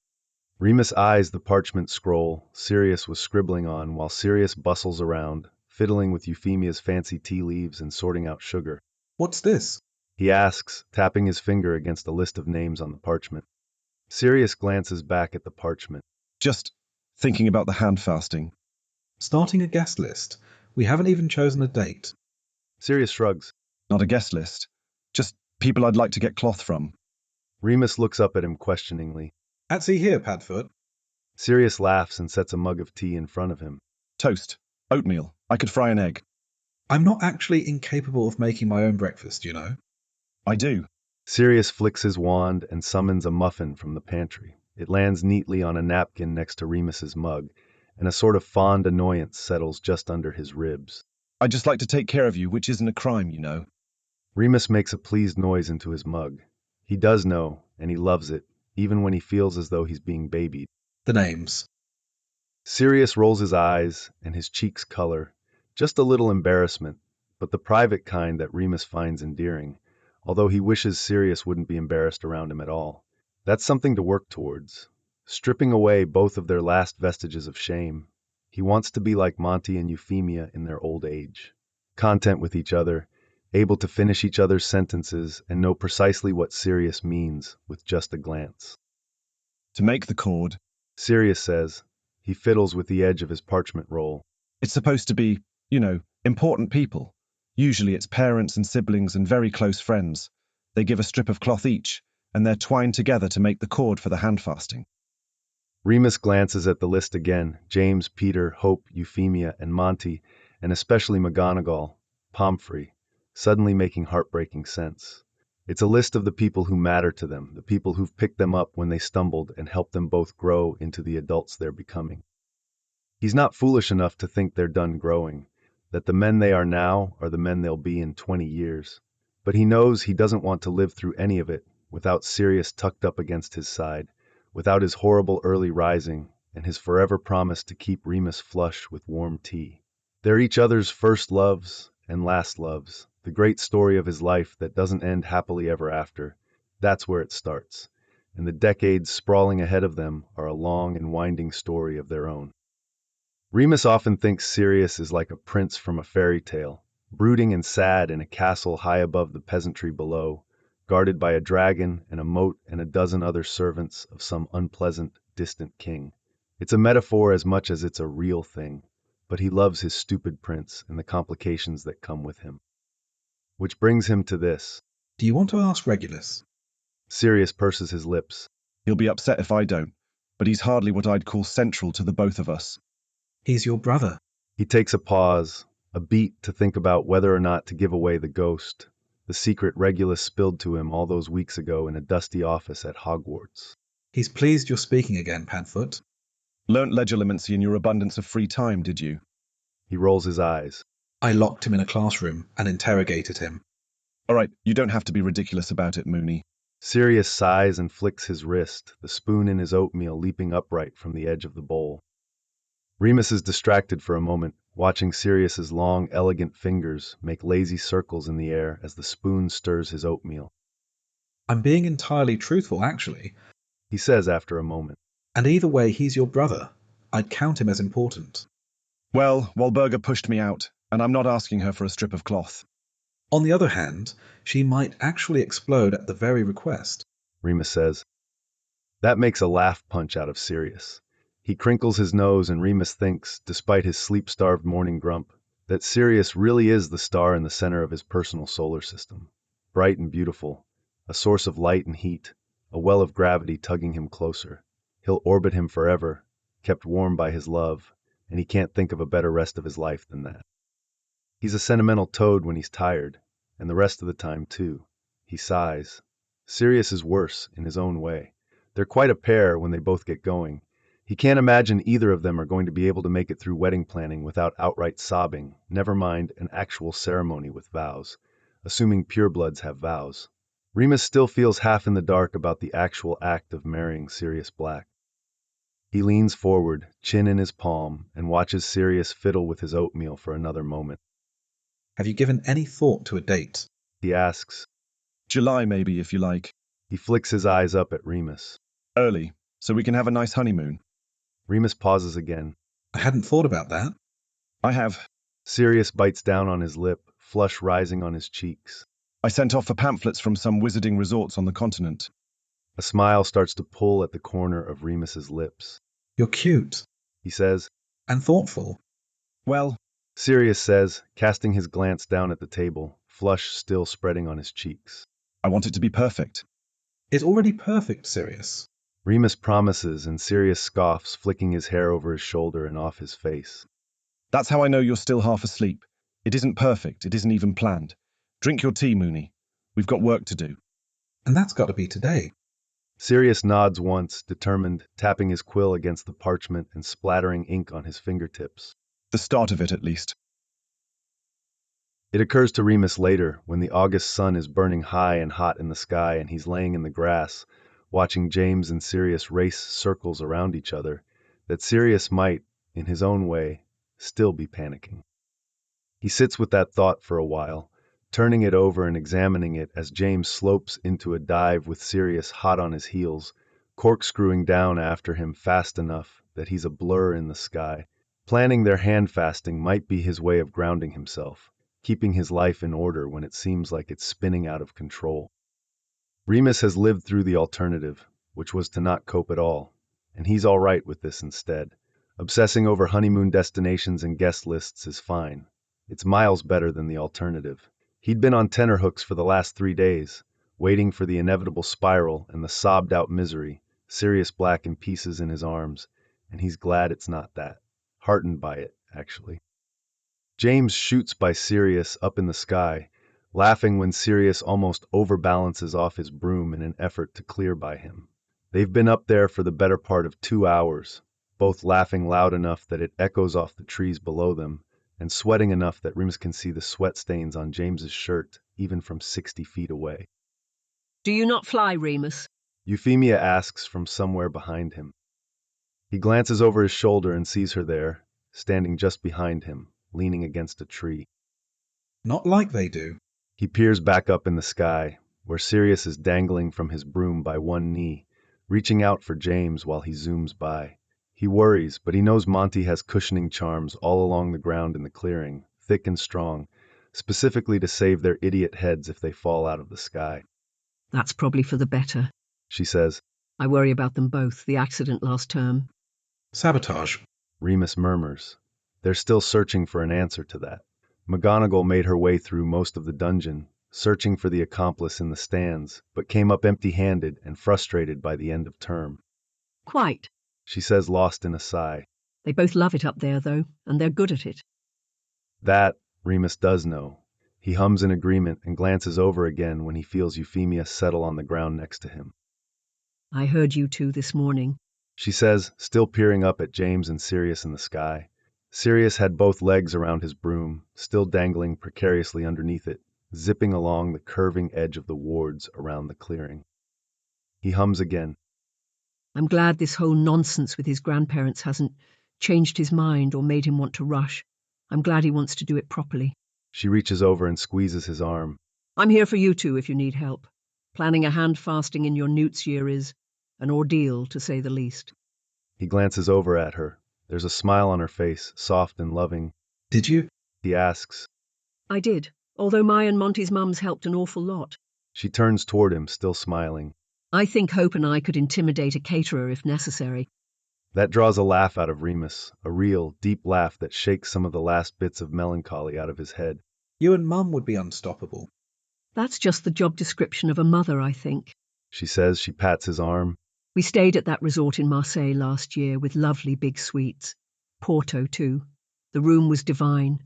Remus eyes the parchment scroll Sirius was scribbling on while Sirius bustles around, fiddling with Euphemia's fancy tea leaves and sorting out sugar. What's this? He asks, tapping his finger against a list of names on the parchment. Sirius glances back at the parchment. Just thinking about the hand fasting. Starting a guest list. We haven't even chosen a date. Sirius shrugs. Not a guest list. Just people I'd like to get cloth from. Remus looks up at him questioningly. Atsy here, Padfoot. Sirius laughs and sets a mug of tea in front of him. Toast. Oatmeal. I could fry an egg. I'm not actually incapable of making my own breakfast, you know. I do. Sirius flicks his wand and summons a muffin from the pantry. It lands neatly on a napkin next to Remus's mug, and a sort of fond annoyance settles just under his ribs. I'd just like to take care of you, which isn't a crime, you know. Remus makes a pleased noise into his mug. He does know, and he loves it, even when he feels as though he's being babied. The names. Sirius rolls his eyes, and his cheeks color. Just a little embarrassment, but the private kind that Remus finds endearing, although he wishes Sirius wouldn't be embarrassed around him at all. That's something to work towards. Stripping away both of their last vestiges of shame. He wants to be like Monty and Euphemia in their old age. Content with each other, able to finish each other's sentences and know precisely what Sirius means with just a glance. To make the cord, Sirius says. He fiddles with the edge of his parchment roll. It's supposed to be, important people. Usually it's parents and siblings and very close friends. They give a strip of cloth each, and they're twined together to make the cord for the hand fasting. Remus glances at the list again. James, Peter, Hope, Euphemia, and Monty, and especially McGonagall, Pomfrey, suddenly making heartbreaking sense. It's a list of the people who matter to them, the people who've picked them up when they stumbled and helped them both grow into the adults they're becoming. He's not foolish enough to think they're done growing, that the men they are now are the men they'll be in 20 years. But he knows he doesn't want to live through any of it without Sirius tucked up against his side, without his horrible early rising, and his forever promise to keep Remus flush with warm tea. They're each other's first loves and last loves, the great story of his life that doesn't end happily ever after. That's where it starts, and the decades sprawling ahead of them are a long and winding story of their own. Remus often thinks Sirius is like a prince from a fairy tale, brooding and sad in a castle high above the peasantry below, guarded by a dragon and a moat and a dozen other servants of some unpleasant, distant king. It's a metaphor as much as it's a real thing, but he loves his stupid prince and the complications that come with him. Which brings him to this. Do you want to ask Regulus? Sirius purses his lips. He'll be upset if I don't, but he's hardly what I'd call central to the both of us. He's your brother. He takes a pause, a beat to think about whether or not to give away the ghost, the secret Regulus spilled to him all those weeks ago in a dusty office at Hogwarts. He's pleased you're speaking again, Padfoot. Learnt legilimency in your abundance of free time, did you? He rolls his eyes. I locked him in a classroom and interrogated him. All right, you don't have to be ridiculous about it, Mooney. Sirius sighs and flicks his wrist, the spoon in his oatmeal leaping upright from the edge of the bowl. Remus is distracted for a moment, watching Sirius's long, elegant fingers make lazy circles in the air as the spoon stirs his oatmeal. I'm being entirely truthful, actually. He says after a moment. And either way, he's your brother. I'd count him as important. Well, Walburga pushed me out, and I'm not asking her for a strip of cloth. On the other hand, she might actually explode at the very request, Remus says. That makes a laugh punch out of Sirius. He crinkles his nose, and Remus thinks, despite his sleep-starved morning grump, that Sirius really is the star in the center of his personal solar system. Bright and beautiful, a source of light and heat, a well of gravity tugging him closer. He'll orbit him forever, kept warm by his love, and he can't think of a better rest of his life than that. He's a sentimental toad when he's tired, and the rest of the time, too. He sighs. Sirius is worse, in his own way. They're quite a pair when they both get going. He can't imagine either of them are going to be able to make it through wedding planning without outright sobbing, never mind an actual ceremony with vows, assuming purebloods have vows. Remus still feels half in the dark about the actual act of marrying Sirius Black. He leans forward, chin in his palm, and watches Sirius fiddle with his oatmeal for another moment. Have you given any thought to a date? He asks. July, maybe, if you like. He flicks his eyes up at Remus. Early, so we can have a nice honeymoon. Remus pauses again. I hadn't thought about that. I have. Sirius bites down on his lip, flush rising on his cheeks. I sent off for pamphlets from some wizarding resorts on the continent. A smile starts to pull at the corner of Remus's lips. You're cute, he says. And thoughtful. Well, Sirius says, casting his glance down at the table, flush still spreading on his cheeks. I want it to be perfect. It's already perfect, Sirius. Remus promises, and Sirius scoffs, flicking his hair over his shoulder and off his face. That's how I know you're still half asleep. It isn't perfect. It isn't even planned. Drink your tea, Mooney. We've got work to do. And that's got to be today. Sirius nods once, determined, tapping his quill against the parchment and splattering ink on his fingertips. The start of it, at least. It occurs to Remus later, when the August sun is burning high and hot in the sky and he's laying in the grass, watching James and Sirius race circles around each other, that Sirius might, in his own way, still be panicking. He sits with that thought for a while, turning it over and examining it as James slopes into a dive with Sirius hot on his heels, corkscrewing down after him fast enough that he's a blur in the sky. Planning their hand-fasting might be his way of grounding himself, keeping his life in order when it seems like it's spinning out of control. Remus has lived through the alternative, which was to not cope at all, and he's all right with this instead. Obsessing over honeymoon destinations and guest lists is fine. It's miles better than the alternative. He'd been on tenterhooks for the last 3 days, waiting for the inevitable spiral and the sobbed-out misery, Sirius Black in pieces in his arms, and he's glad it's not that. Heartened by it, actually. James shoots by Sirius up in the sky, laughing when Sirius almost overbalances off his broom in an effort to clear by him. They've been up there for the better part of 2 hours, both laughing loud enough that it echoes off the trees below them, and sweating enough that Remus can see the sweat stains on James's shirt, even from 60 feet away. Do you not fly, Remus? Euphemia asks from somewhere behind him. He glances over his shoulder and sees her there, standing just behind him, leaning against a tree. Not like they do. He peers back up in the sky, where Sirius is dangling from his broom by one knee, reaching out for James while he zooms by. He worries, but he knows Monty has cushioning charms all along the ground in the clearing, thick and strong, specifically to save their idiot heads if they fall out of the sky. That's probably for the better, she says. I worry about them both, the accident last term. Sabotage, Remus murmurs. They're still searching for an answer to that. McGonagall made her way through most of the dungeon, searching for the accomplice in the stands, but came up empty-handed and frustrated by the end of term. Quite, she says, lost in a sigh. They both love it up there, though, and they're good at it. That Remus does know. He hums in agreement and glances over again when he feels Euphemia settle on the ground next to him. I heard you two this morning, she says, still peering up at James and Sirius in the sky. Sirius had both legs around his broom, still dangling precariously underneath it, zipping along the curving edge of the wards around the clearing. He hums again. I'm glad this whole nonsense with his grandparents hasn't changed his mind or made him want to rush. I'm glad he wants to do it properly. She reaches over and squeezes his arm. I'm here for you two if you need help. Planning a hand fasting in your newts year is an ordeal, to say the least. He glances over at her. There's a smile on her face, soft and loving. Did you? He asks. I did, although my and Monty's mums helped an awful lot. She turns toward him, still smiling. I think Hope and I could intimidate a caterer if necessary. That draws a laugh out of Remus, a real, deep laugh that shakes some of the last bits of melancholy out of his head. You and Mum would be unstoppable. That's just the job description of a mother, I think. She says. She pats his arm. We stayed at that resort in Marseille last year with lovely big suites. Porto, too. The room was divine,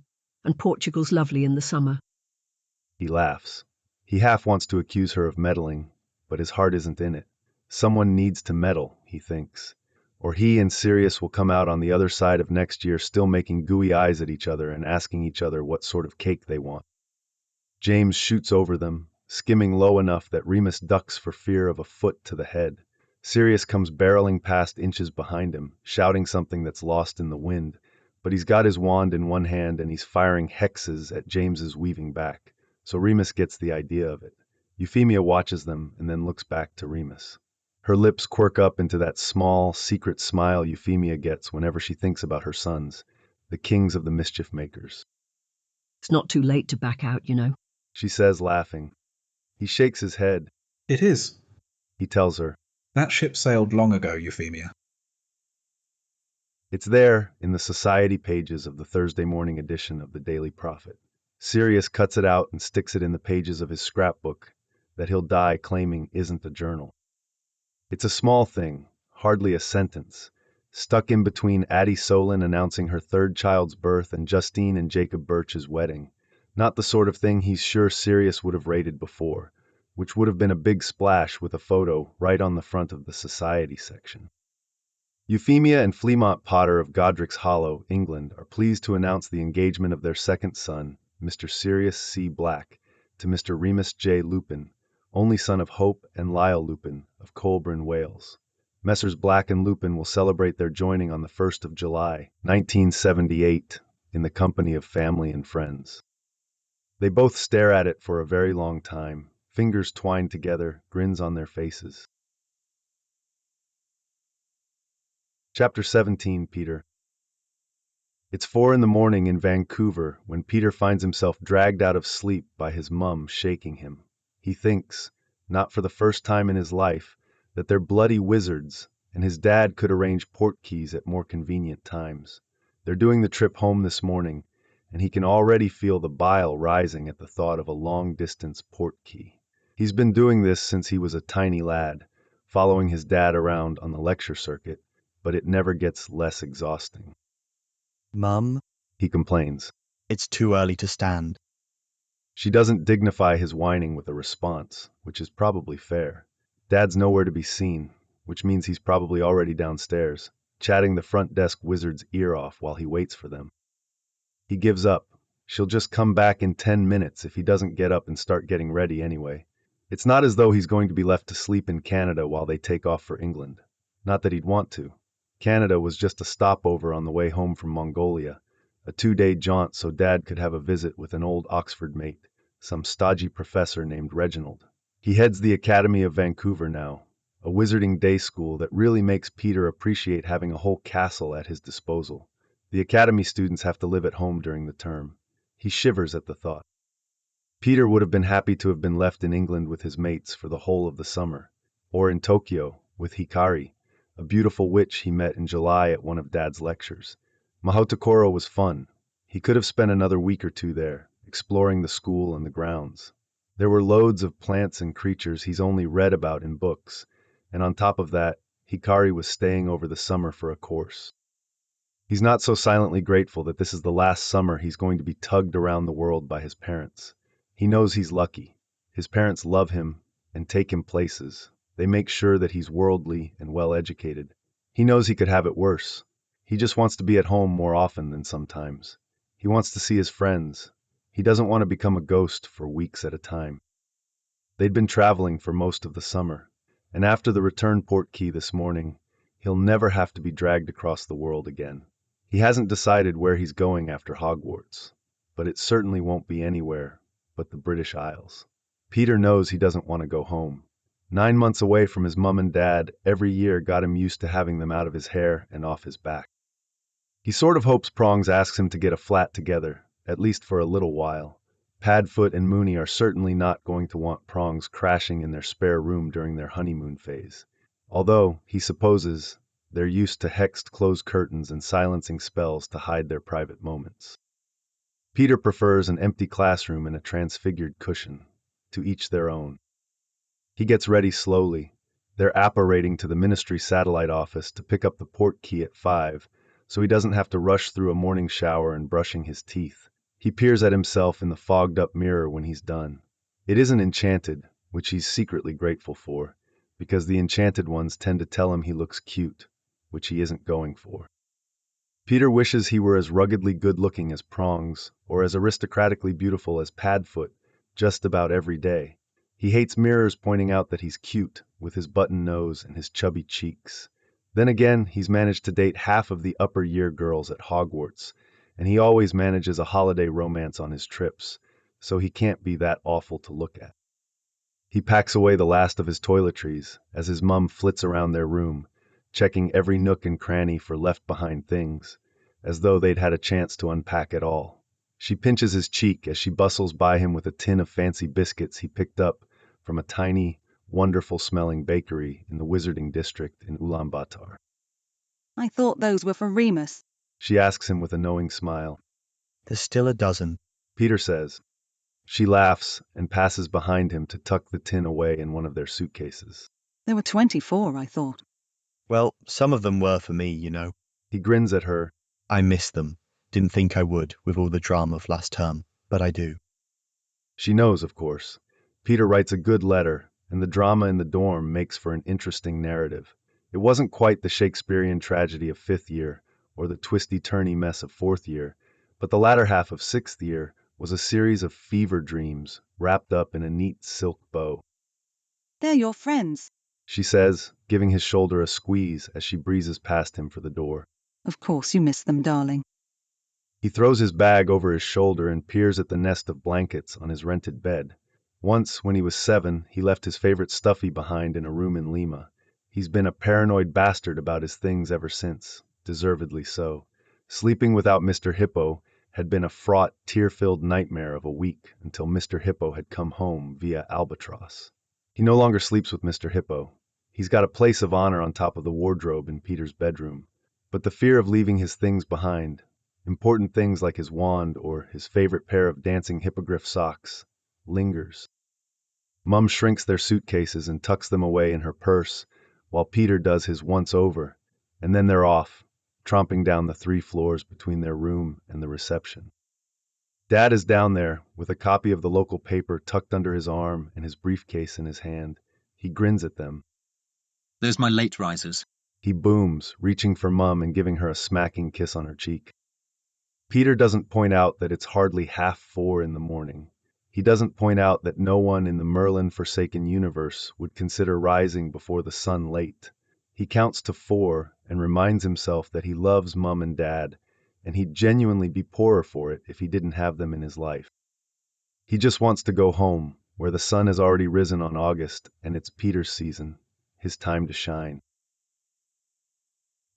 and Portugal's lovely in the summer. He laughs. He half wants to accuse her of meddling, but his heart isn't in it. Someone needs to meddle, he thinks, or he and Sirius will come out on the other side of next year still making gooey eyes at each other and asking each other what sort of cake they want. James shoots over them, skimming low enough that Remus ducks for fear of a foot to the head. Sirius comes barreling past inches behind him, shouting something that's lost in the wind, but he's got his wand in one hand and he's firing hexes at James's weaving back, so Remus gets the idea of it. Euphemia watches them and then looks back to Remus. Her lips quirk up into that small, secret smile Euphemia gets whenever she thinks about her sons, the kings of the mischief makers. It's not too late to back out, you know, she says, laughing. He shakes his head. It is, he tells her. That ship sailed long ago, Euphemia. It's there in the society pages of the Thursday morning edition of the Daily Prophet. Sirius cuts it out and sticks it in the pages of his scrapbook that he'll die claiming isn't a journal. It's a small thing, hardly a sentence, stuck in between Addie Solon announcing her third child's birth and Justine and Jacob Birch's wedding. Not the sort of thing he's sure Sirius would have rated before, which would have been a big splash with a photo right on the front of the society section. Euphemia and Fleamont Potter of Godric's Hollow, England, are pleased to announce the engagement of their second son, Mr. Sirius C. Black, to Mr. Remus J. Lupin, only son of Hope and Lyle Lupin of Colburn, Wales. Messrs. Black and Lupin will celebrate their joining on the 1st of July, 1978, in the company of family and friends. They both stare at it for a very long time, fingers twined together, grins on their faces. Chapter 17, Peter. It's 4 a.m. in Vancouver when Peter finds himself dragged out of sleep by his mum shaking him. He thinks, not for the first time in his life, that they're bloody wizards, and his dad could arrange port keys at more convenient times. They're doing the trip home this morning, and he can already feel the bile rising at the thought of a long-distance port key. He's been doing this since he was a tiny lad, following his dad around on the lecture circuit, but it never gets less exhausting. Mum, he complains. It's too early to stand. She doesn't dignify his whining with a response, which is probably fair. Dad's nowhere to be seen, which means he's probably already downstairs, chatting the front desk wizard's ear off while he waits for them. He gives up. She'll just come back in 10 minutes if he doesn't get up and start getting ready anyway. It's not as though he's going to be left to sleep in Canada while they take off for England. Not that he'd want to. Canada was just a stopover on the way home from Mongolia, a 2-day jaunt so Dad could have a visit with an old Oxford mate, some stodgy professor named Reginald. He heads the Academy of Vancouver now, a wizarding day school that really makes Peter appreciate having a whole castle at his disposal. The Academy students have to live at home during the term. He shivers at the thought. Peter would have been happy to have been left in England with his mates for the whole of the summer, or in Tokyo with Hikari, a beautiful witch he met in July at one of Dad's lectures. Mahotokoro was fun. He could have spent another week or 2 there, exploring the school and the grounds. There were loads of plants and creatures he's only read about in books, and on top of that, Hikari was staying over the summer for a course. He's not so silently grateful that this is the last summer he's going to be tugged around the world by his parents. He knows he's lucky. His parents love him and take him places. They make sure that he's worldly and well-educated. He knows he could have it worse. He just wants to be at home more often than sometimes. He wants to see his friends. He doesn't want to become a ghost for weeks at a time. They'd been traveling for most of the summer, and after the return port key this morning, he'll never have to be dragged across the world again. He hasn't decided where he's going after Hogwarts, but it certainly won't be anywhere but the British Isles. Peter knows he doesn't want to go home. 9 months away from his mum and dad every year got him used to having them out of his hair and off his back. He sort of hopes Prongs asks him to get a flat together, at least for a little while. Padfoot and Mooney are certainly not going to want Prongs crashing in their spare room during their honeymoon phase, although, he supposes, they're used to hexed closed curtains and silencing spells to hide their private moments. Peter prefers an empty classroom and a transfigured cushion, to each their own. He gets ready slowly. They're apparating to the ministry satellite office to pick up the port key at 5, so he doesn't have to rush through a morning shower and brushing his teeth. He peers at himself in the fogged-up mirror when he's done. It isn't enchanted, which he's secretly grateful for, because the enchanted ones tend to tell him he looks cute, which he isn't going for. Peter wishes he were as ruggedly good-looking as Prongs, or as aristocratically beautiful as Padfoot, just about every day. He hates mirrors pointing out that he's cute, with his button nose and his chubby cheeks. Then again, he's managed to date half of the upper-year girls at Hogwarts, and he always manages a holiday romance on his trips, so he can't be that awful to look at. He packs away the last of his toiletries as his mum flits around their room, checking every nook and cranny for left-behind things, as though they'd had a chance to unpack at all. She pinches his cheek as she bustles by him with a tin of fancy biscuits he picked up from a tiny, wonderful-smelling bakery in the Wizarding District in Ulaanbaatar. I thought those were for Remus. She asks him with a knowing smile. There's still a dozen, Peter says. She laughs and passes behind him to tuck the tin away in one of their suitcases. There were 24, I thought. Well, some of them were for me, you know. He grins at her. I miss them. Didn't think I would with all the drama of last term, but I do. She knows, of course. Peter writes a good letter, and the drama in the dorm makes for an interesting narrative. It wasn't quite the Shakespearean tragedy of 5th year, or the twisty-turny mess of 4th year, but the latter half of 6th year was a series of fever dreams wrapped up in a neat silk bow. They're your friends, She says, giving his shoulder a squeeze as she breezes past him for the door. Of course you miss them, darling. He throws his bag over his shoulder and peers at the nest of blankets on his rented bed. Once, when he was 7, he left his favorite stuffy behind in a room in Lima. He's been a paranoid bastard about his things ever since, deservedly so. Sleeping without Mr. Hippo had been a fraught, tear-filled nightmare of a week until Mr. Hippo had come home via Albatross. He no longer sleeps with Mr. Hippo. He's got a place of honor on top of the wardrobe in Peter's bedroom. But the fear of leaving his things behind, important things like his wand or his favorite pair of dancing hippogriff socks, lingers. Mum shrinks their suitcases and tucks them away in her purse, while Peter does his once-over, and then they're off, tromping down the 3 floors between their room and the reception. Dad is down there, with a copy of the local paper tucked under his arm and his briefcase in his hand. He grins at them. There's my late risers. He booms, reaching for Mum and giving her a smacking kiss on her cheek. Peter doesn't point out that it's hardly 4:30 in the morning. He doesn't point out that no one in the Merlin-forsaken universe would consider rising before the sun late. He counts to 4 and reminds himself that he loves Mum and Dad, and he'd genuinely be poorer for it if he didn't have them in his life. He just wants to go home, where the sun has already risen on August, and it's Peter's season, his time to shine.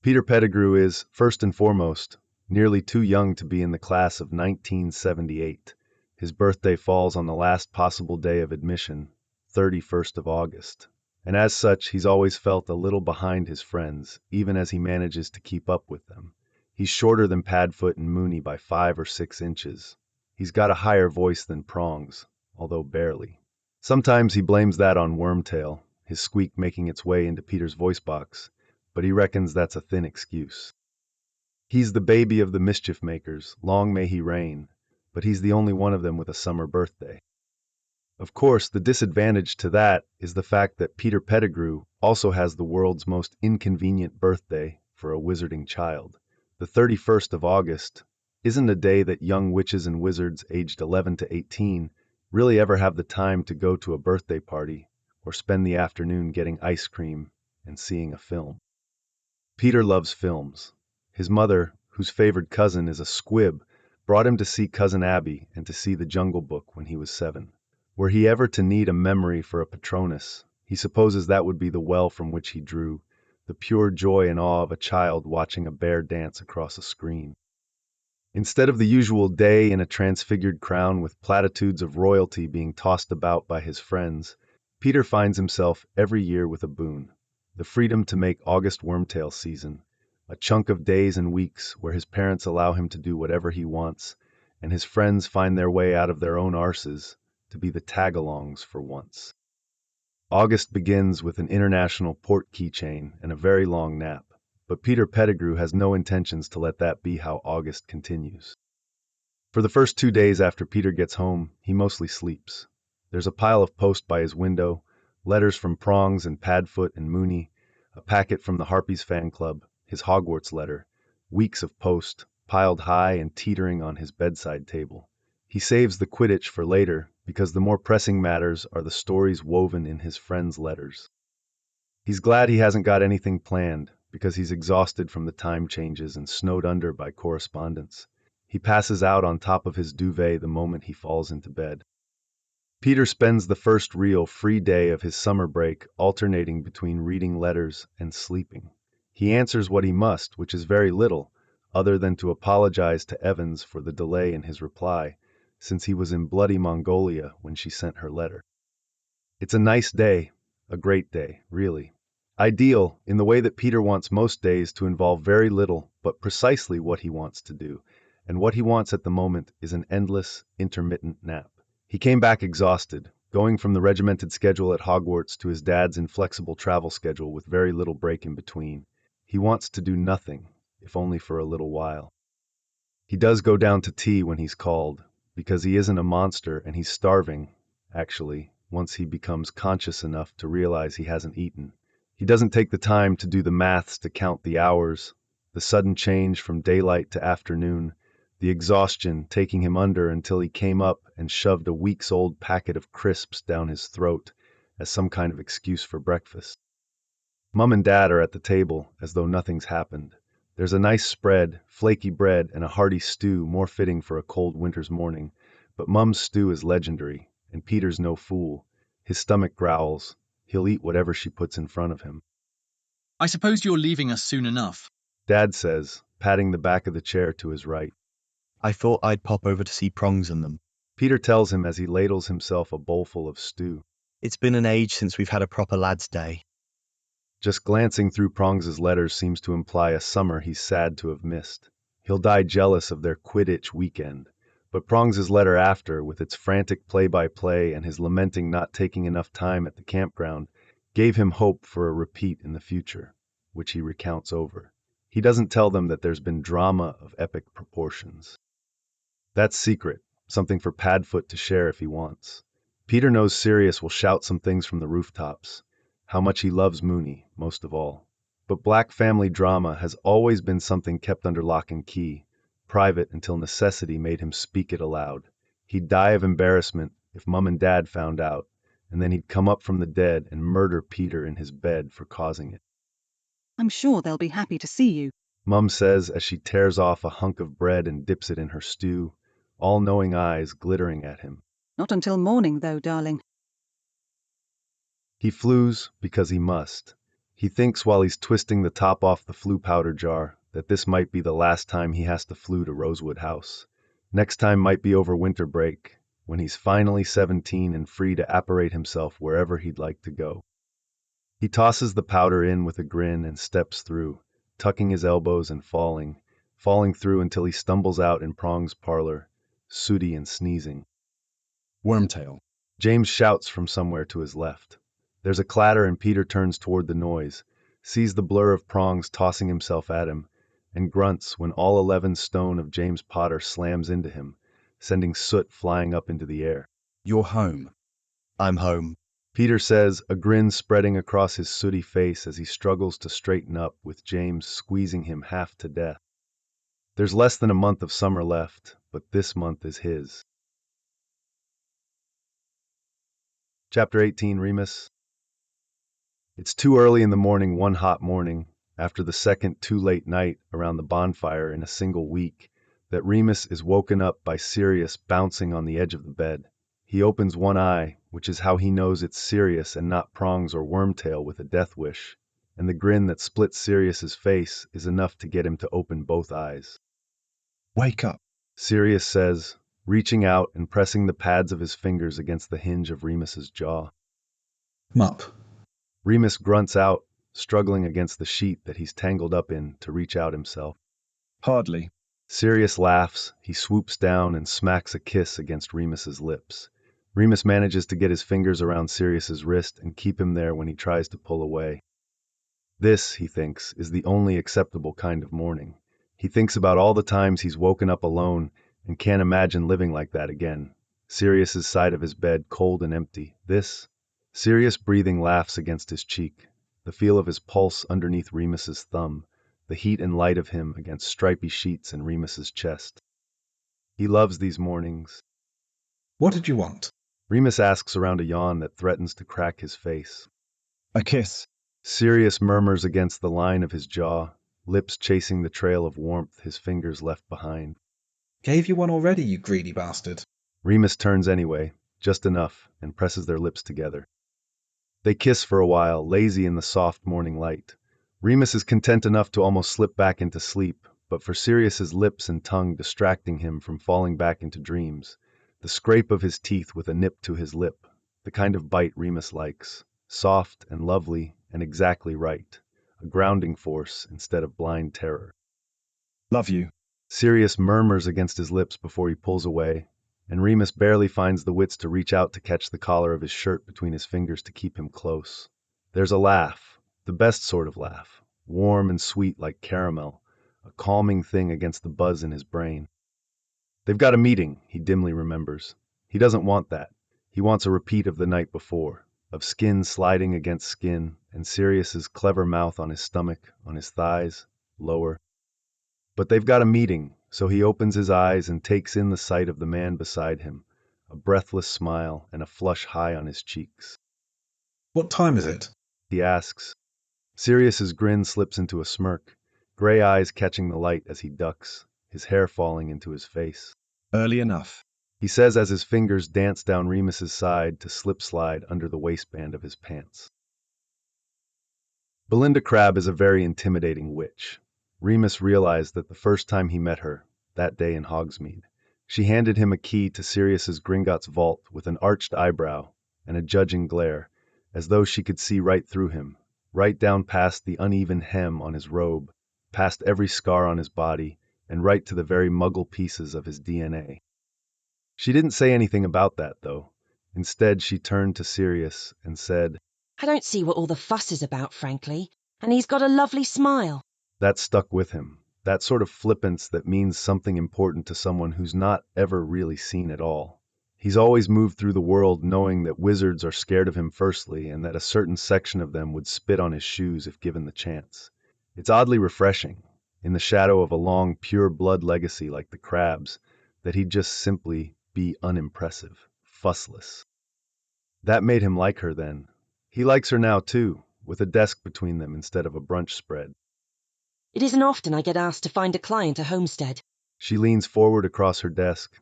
Peter Pettigrew is, first and foremost, nearly too young to be in the class of 1978. His birthday falls on the last possible day of admission, 31st of August. And as such, he's always felt a little behind his friends, even as he manages to keep up with them. He's shorter than Padfoot and Mooney by 5 or 6 inches. He's got a higher voice than Prongs, although barely. Sometimes he blames that on Wormtail, his squeak making its way into Peter's voice box, but he reckons that's a thin excuse. He's the baby of the mischief makers, long may he reign, but he's the only one of them with a summer birthday. Of course, the disadvantage to that is the fact that Peter Pettigrew also has the world's most inconvenient birthday for a wizarding child. The 31st of August isn't a day that young witches and wizards aged 11 to 18 really ever have the time to go to a birthday party or spend the afternoon getting ice cream and seeing a film. Peter loves films. His mother, whose favored cousin is a squib, brought him to see Cousin Abby and to see The Jungle Book when he was 7. Were he ever to need a memory for a Patronus, he supposes that would be the well from which he drew, the pure joy and awe of a child watching a bear dance across a screen. Instead of the usual day in a transfigured crown with platitudes of royalty being tossed about by his friends, Peter finds himself every year with a boon, the freedom to make August wormtail season, a chunk of days and weeks where his parents allow him to do whatever he wants, and his friends find their way out of their own arses to be the tag-alongs for once. August begins with an international port keychain and a very long nap, but Peter Pettigrew has no intentions to let that be how August continues. For the first 2 days after Peter gets home, he mostly sleeps. There's a pile of post by his window, letters from Prongs and Padfoot and Mooney, a packet from the Harpies fan club, his Hogwarts letter, weeks of post, piled high and teetering on his bedside table. He saves the Quidditch for later because the more pressing matters are the stories woven in his friends' letters. He's glad he hasn't got anything planned because he's exhausted from the time changes and snowed under by correspondence. He passes out on top of his duvet the moment he falls into bed. Peter spends the first real free day of his summer break alternating between reading letters and sleeping. He answers what he must, which is very little, other than to apologize to Evans for the delay in his reply, since he was in bloody Mongolia when she sent her letter. It's a nice day, a great day, really. Ideal in the way that Peter wants most days to involve very little but precisely what he wants to do, and what he wants at the moment is an endless, intermittent nap. He came back exhausted, going from the regimented schedule at Hogwarts to his dad's inflexible travel schedule with very little break in between. He wants to do nothing, if only for a little while. He does go down to tea when he's called, because he isn't a monster and he's starving, actually, once he becomes conscious enough to realize he hasn't eaten. He doesn't take the time to do the maths to count the hours, the sudden change from daylight to afternoon, the exhaustion taking him under until he came up and shoved a weeks-old packet of crisps down his throat as some kind of excuse for breakfast. Mum and Dad are at the table as though nothing's happened. There's a nice spread, flaky bread, and a hearty stew more fitting for a cold winter's morning, but Mum's stew is legendary, and Peter's no fool. His stomach growls. He'll eat whatever she puts in front of him. I suppose you're leaving us soon enough, Dad says, patting the back of the chair to his right. I thought I'd pop over to see Prongs and them. Peter tells him as he ladles himself a bowlful of stew. It's been an age since we've had a proper lad's day. Just glancing through Prongs' letters seems to imply a summer he's sad to have missed. He'll die jealous of their Quidditch weekend. But Prongs' letter after, with its frantic play-by-play and his lamenting not taking enough time at the campground, gave him hope for a repeat in the future, which he recounts over. He doesn't tell them that there's been drama of epic proportions. That's secret, something for Padfoot to share if he wants. Peter knows Sirius will shout some things from the rooftops, how much he loves Mooney, most of all. But black family drama has always been something kept under lock and key, private until necessity made him speak it aloud. He'd die of embarrassment if Mum and Dad found out, and then he'd come up from the dead and murder Peter in his bed for causing it. I'm sure they'll be happy to see you, Mum says as she tears off a hunk of bread and dips it in her stew, all-knowing eyes glittering at him. Not until morning, though, darling. He flews because he must. He thinks while he's twisting the top off the flue powder jar that this might be the last time he has to flew to Rosewood House. Next time might be over winter break, when he's finally 17 and free to apparate himself wherever he'd like to go. He tosses the powder in with a grin and steps through, tucking his elbows and falling through until he stumbles out in Prong's parlor, sooty and sneezing. Wormtail. James shouts from somewhere to his left. There's a clatter and Peter turns toward the noise, sees the blur of Prongs tossing himself at him, and grunts when all 11 stone of James Potter slams into him, sending soot flying up into the air. You're home. I'm home, Peter says, a grin spreading across his sooty face as he struggles to straighten up with James squeezing him half to death. There's less than a month of summer left, but this month is his. Chapter 18, Remus. It's too early in the morning one hot morning, after the second too late night around the bonfire in a single week, that Remus is woken up by Sirius bouncing on the edge of the bed. He opens one eye, which is how he knows it's Sirius and not Prongs or Wormtail with a death wish, and the grin that splits Sirius's face is enough to get him to open both eyes. Wake up, Sirius says, reaching out and pressing the pads of his fingers against the hinge of Remus's jaw. Mup. Remus grunts out, struggling against the sheet that he's tangled up in to reach out himself. Hardly. Sirius laughs. He swoops down and smacks a kiss against Remus's lips. Remus manages to get his fingers around Sirius's wrist and keep him there when he tries to pull away. This, he thinks, is the only acceptable kind of morning. He thinks about all the times he's woken up alone and can't imagine living like that again. Sirius's side of his bed cold and empty. Sirius breathing laughs against his cheek, the feel of his pulse underneath Remus's thumb, the heat and light of him against stripy sheets in Remus's chest. He loves these mornings. What did you want? Remus asks around a yawn that threatens to crack his face. A kiss. Sirius murmurs against the line of his jaw, lips chasing the trail of warmth his fingers left behind. Gave you one already, you greedy bastard. Remus turns anyway, just enough, and presses their lips together. They kiss for a while, lazy in the soft morning light. Remus is content enough to almost slip back into sleep, but for Sirius's lips and tongue distracting him from falling back into dreams, the scrape of his teeth with a nip to his lip, the kind of bite Remus likes, soft and lovely and exactly right, a grounding force instead of blind terror. Love you. Sirius murmurs against his lips before he pulls away, and Remus barely finds the wits to reach out to catch the collar of his shirt between his fingers to keep him close. There's a laugh, the best sort of laugh, warm and sweet like caramel, a calming thing against the buzz in his brain. They've got a meeting, he dimly remembers. He doesn't want that. He wants a repeat of the night before, of skin sliding against skin, and Sirius's clever mouth on his stomach, on his thighs, lower. But they've got a meeting, so he opens his eyes and takes in the sight of the man beside him, a breathless smile and a flush high on his cheeks. What time is it? He asks. Sirius's grin slips into a smirk, gray eyes catching the light as he ducks, his hair falling into his face. Early enough, he says as his fingers dance down Remus's side to slip-slide under the waistband of his pants. Belinda Crabbe is a very intimidating witch. Remus realized that the first time he met her, that day in Hogsmeade. She handed him a key to Sirius's Gringotts vault with an arched eyebrow and a judging glare, as though she could see right through him, right down past the uneven hem on his robe, past every scar on his body, and right to the very muggle pieces of his DNA. She didn't say anything about that, though. Instead, she turned to Sirius and said, I don't see what all the fuss is about, frankly, and he's got a lovely smile. That stuck with him, that sort of flippance that means something important to someone who's not ever really seen it all. He's always moved through the world knowing that wizards are scared of him firstly, and that a certain section of them would spit on his shoes if given the chance. It's oddly refreshing, in the shadow of a long pure blood legacy like the Crabs, that he'd just simply be unimpressive, fussless. That made him like her then. He likes her now too, with a desk between them instead of a brunch spread. It isn't often I get asked to find a client a homestead. She leans forward across her desk,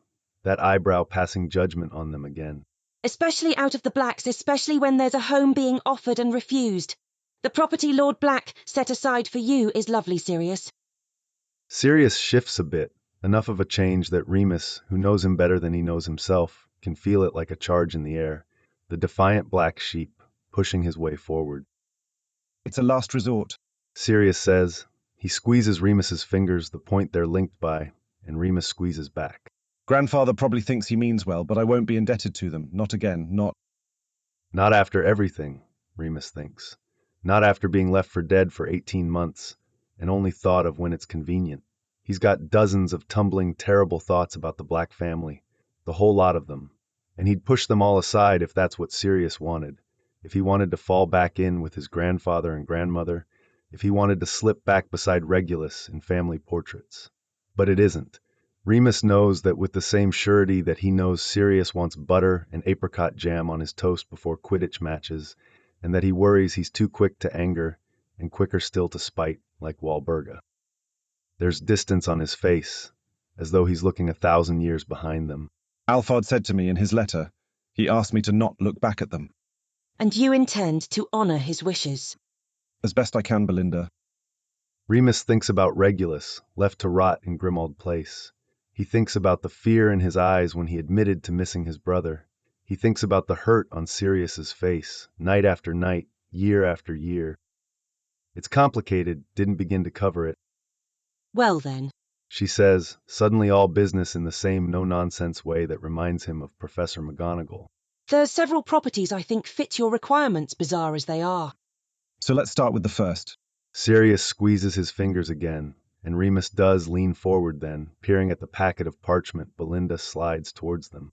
that eyebrow passing judgment on them again. Especially out of the Blacks, especially when there's a home being offered and refused. The property Lord Black set aside for you is lovely, Sirius. Sirius shifts a bit, enough of a change that Remus, who knows him better than he knows himself, can feel it like a charge in the air, the defiant black sheep, pushing his way forward. It's a last resort, Sirius says. He squeezes Remus's fingers the point they're linked by, and Remus squeezes back. Grandfather probably thinks he means well, but I won't be indebted to them. Not again, not... Not after everything, Remus thinks. Not after being left for dead for 18 months, and only thought of when it's convenient. He's got dozens of tumbling, terrible thoughts about the Black family, the whole lot of them, and he'd push them all aside if that's what Sirius wanted, if he wanted to fall back in with his grandfather and grandmother, if he wanted to slip back beside Regulus in family portraits. But it isn't. Remus knows that with the same surety that he knows Sirius wants butter and apricot jam on his toast before Quidditch matches, and that he worries he's too quick to anger and quicker still to spite, like Walburga. There's distance on his face, as though he's looking 1,000 years behind them. Alphard said to me in his letter, he asked me to not look back at them. And you intend to honour his wishes? As best I can, Belinda. Remus thinks about Regulus, left to rot in Grimmauld Place. He thinks about the fear in his eyes when he admitted to missing his brother. He thinks about the hurt on Sirius's face, night after night, year after year. It's complicated, didn't begin to cover it. Well then, She says, suddenly all business in the same no-nonsense way that reminds him of Professor McGonagall. there's several properties I think fit your requirements, bizarre as they are. So let's start with the first. Sirius squeezes his fingers again, and Remus does lean forward then, peering at the packet of parchment Belinda slides towards them.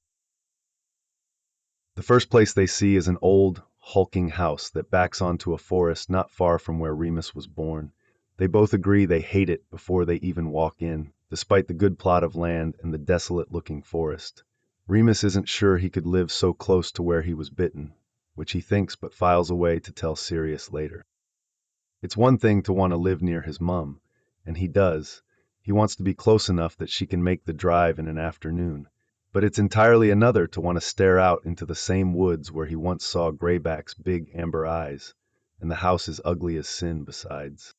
The first place they see is an old, hulking house that backs onto a forest not far from where Remus was born. They both agree they hate it before they even walk in, despite the good plot of land and the desolate-looking forest. Remus isn't sure he could live so close to where he was bitten, which he thinks but files away to tell Sirius later. It's one thing to want to live near his mum, and he does. He wants to be close enough that she can make the drive in an afternoon. But it's entirely another to want to stare out into the same woods where he once saw Greyback's big amber eyes, and the house is ugly as sin besides.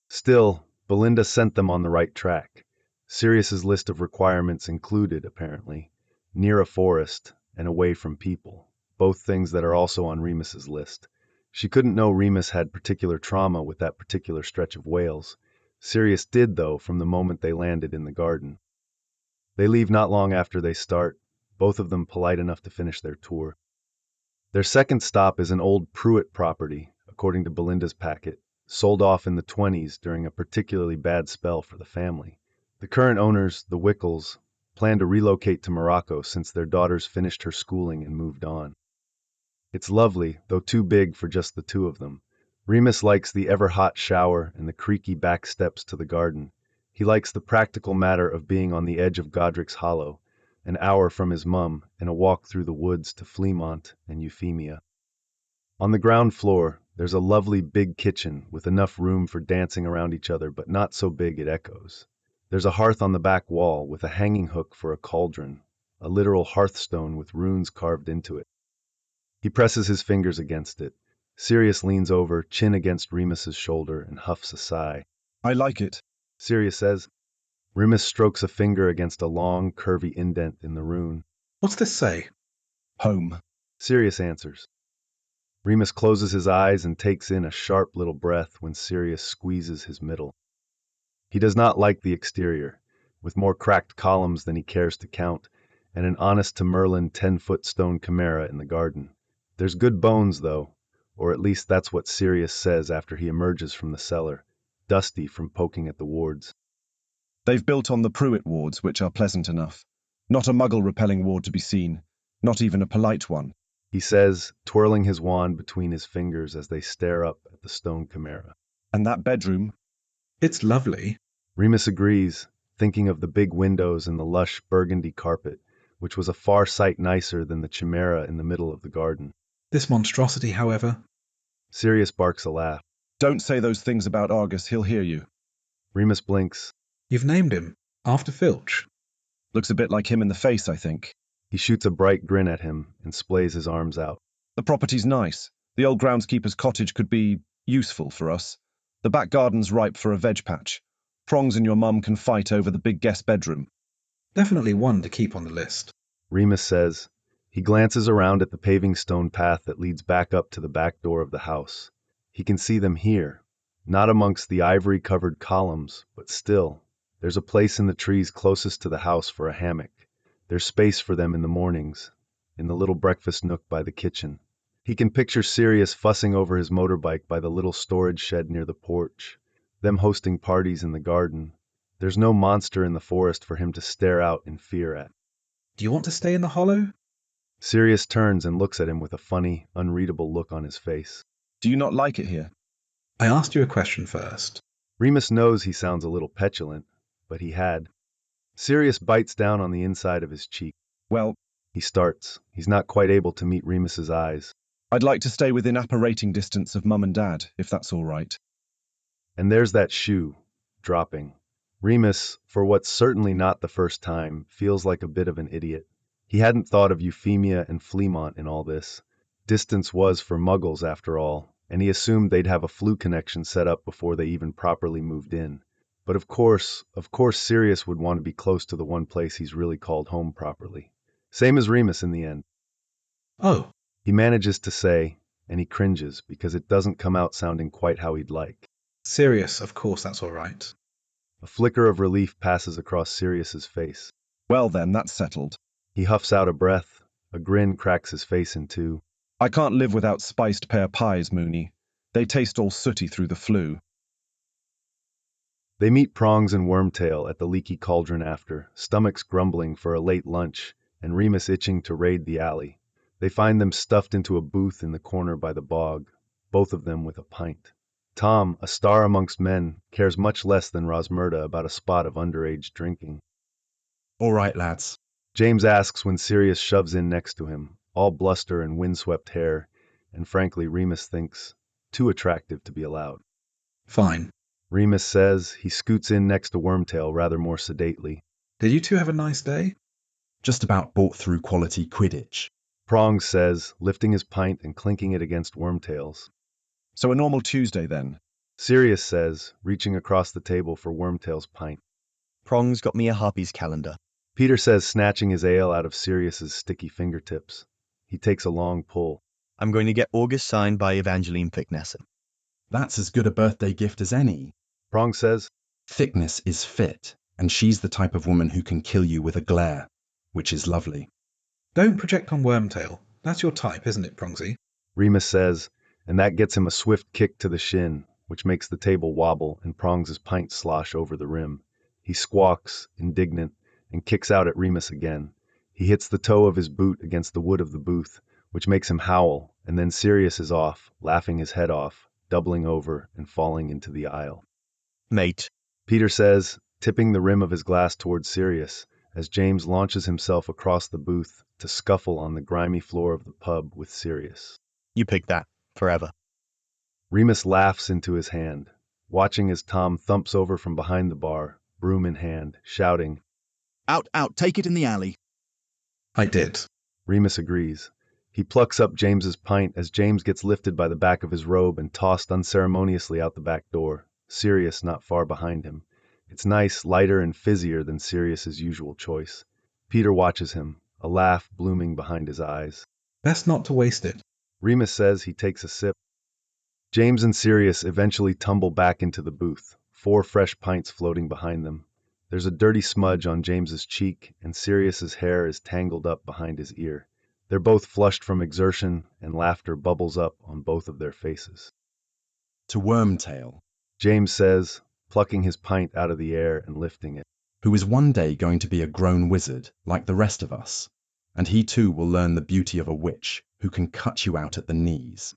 Still, Belinda sent them on the right track. Sirius's list of requirements included, apparently, near a forest and away from people, both things that are also on Remus's list. She couldn't know Remus had particular trauma with that particular stretch of Wales. Sirius did, though, from the moment they landed in the garden. They leave not long after they start, both of them polite enough to finish their tour. Their second stop is an old Pruitt property, according to Belinda's packet, sold off in the 20s during a particularly bad spell for the family. The current owners, the Wickles, plan to relocate to Morocco since their daughters finished her schooling and moved on. It's lovely, though too big for just the two of them. Remus likes the ever-hot shower and the creaky back steps to the garden. He likes the practical matter of being on the edge of Godric's Hollow, an hour from his mum, and a walk through the woods to Fleamont and Euphemia. On the ground floor, there's a lovely big kitchen with enough room for dancing around each other, but not so big it echoes. There's a hearth on the back wall with a hanging hook for a cauldron, a literal hearthstone with runes carved into it. He presses his fingers against it. Sirius leans over, chin against Remus's shoulder, and huffs a sigh. I like it, Sirius says. Remus strokes a finger against a long, curvy indent in the rune. What's this say? Home. Sirius answers. Remus closes his eyes and takes in a sharp little breath when Sirius squeezes his middle. He does not like the exterior, with more cracked columns than he cares to count, and an honest-to-Merlin 10-foot stone chimera in the garden. There's good bones, though, or at least that's what Sirius says after he emerges from the cellar, dusty from poking at the wards. They've built on the Pruitt wards, which are pleasant enough. Not a muggle-repelling ward to be seen, not even a polite one, he says, twirling his wand between his fingers as they stare up at the stone chimera. And that bedroom? It's lovely. Remus agrees, thinking of the big windows and the lush burgundy carpet, which was a far sight nicer than the chimera in the middle of the garden. This monstrosity, however... Sirius barks a laugh. Don't say those things about Argus, he'll hear you. Remus blinks. You've named him, after Filch. Looks a bit like him in the face, I think. He shoots a bright grin at him and splays his arms out. The property's nice. The old groundskeeper's cottage could be useful for us. The back garden's ripe for a veg patch. Prongs and your mum can fight over the big guest bedroom. Definitely one to keep on the list. Remus says. He glances around at the paving stone path that leads back up to the back door of the house. He can see them here, not amongst the ivory-covered columns, but still. There's a place in the trees closest to the house for a hammock. There's space for them in the mornings, in the little breakfast nook by the kitchen. He can picture Sirius fussing over his motorbike by the little storage shed near the porch, them hosting parties in the garden. There's no monster in the forest for him to stare out in fear at. Do you want to stay in the hollow? Sirius turns and looks at him with a funny, unreadable look on his face. Do you not like it here? I asked you a question first. Remus knows he sounds a little petulant, but he had. Sirius bites down on the inside of his cheek. Well, he starts. He's not quite able to meet Remus's eyes. I'd like to stay within apparating distance of Mum and Dad, if that's all right. And there's that shoe, dropping. Remus, for what's certainly not the first time, feels like a bit of an idiot. He hadn't thought of Euphemia and Fleamont in all this. Distance was for muggles, after all, and he assumed they'd have a flu connection set up before they even properly moved in. But of course, Sirius would want to be close to the one place he's really called home properly. Same as Remus in the end. Oh. He manages to say, and he cringes because it doesn't come out sounding quite how he'd like. Sirius, of course that's all right. A flicker of relief passes across Sirius's face. Well then, that's settled. He huffs out a breath. A grin cracks his face in two. I can't live without spiced pear pies, Moony. They taste all sooty through the flu. They meet Prongs and Wormtail at the leaky cauldron after, stomachs grumbling for a late lunch, and Remus itching to raid the alley. They find them stuffed into a booth in the corner by the bog, both of them with a pint. Tom, a star amongst men, cares much less than Rosmerta about a spot of underage drinking. All right, lads. James asks when Sirius shoves in next to him, all bluster and windswept hair, and frankly Remus thinks, too attractive to be allowed. Fine. Remus says. He scoots in next to Wormtail rather more sedately. Did you two have a nice day? Just about bought through quality Quidditch. Prongs says, lifting his pint and clinking it against Wormtail's. So a normal Tuesday then? Sirius says, reaching across the table for Wormtail's pint. Prongs got me a Harpy's calendar. Peter says, snatching his ale out of Sirius's sticky fingertips. He takes a long pull. I'm going to get August signed by Evangeline Thicknesser. That's as good a birthday gift as any. Prong says, Thickness is fit, and she's the type of woman who can kill you with a glare, which is lovely. Don't project on Wormtail. That's your type, isn't it, Prongsy? Remus says, and that gets him a swift kick to the shin, which makes the table wobble and Prongs' pint slosh over the rim. He squawks, indignant, and kicks out at Remus again. He hits the toe of his boot against the wood of the booth, which makes him howl, and then Sirius is off, laughing his head off, doubling over and falling into the aisle. Mate, Peter says, tipping the rim of his glass towards Sirius, as James launches himself across the booth to scuffle on the grimy floor of the pub with Sirius. You picked that, forever. Remus laughs into his hand, watching as Tom thumps over from behind the bar, broom in hand, shouting, Out, out, take it in the alley. I did. Remus agrees. He plucks up James's pint as James gets lifted by the back of his robe and tossed unceremoniously out the back door, Sirius not far behind him. It's nice, lighter, and fizzier than Sirius's usual choice. Peter watches him, a laugh blooming behind his eyes. Best not to waste it. Remus says. He takes a sip. James and Sirius eventually tumble back into the booth, 4 fresh pints floating behind them. There's a dirty smudge on James's cheek, and Sirius's hair is tangled up behind his ear. They're both flushed from exertion, and laughter bubbles up on both of their faces. To Wormtail, James says, plucking his pint out of the air and lifting it, who is one day going to be a grown wizard like the rest of us, and he too will learn the beauty of a witch who can cut you out at the knees.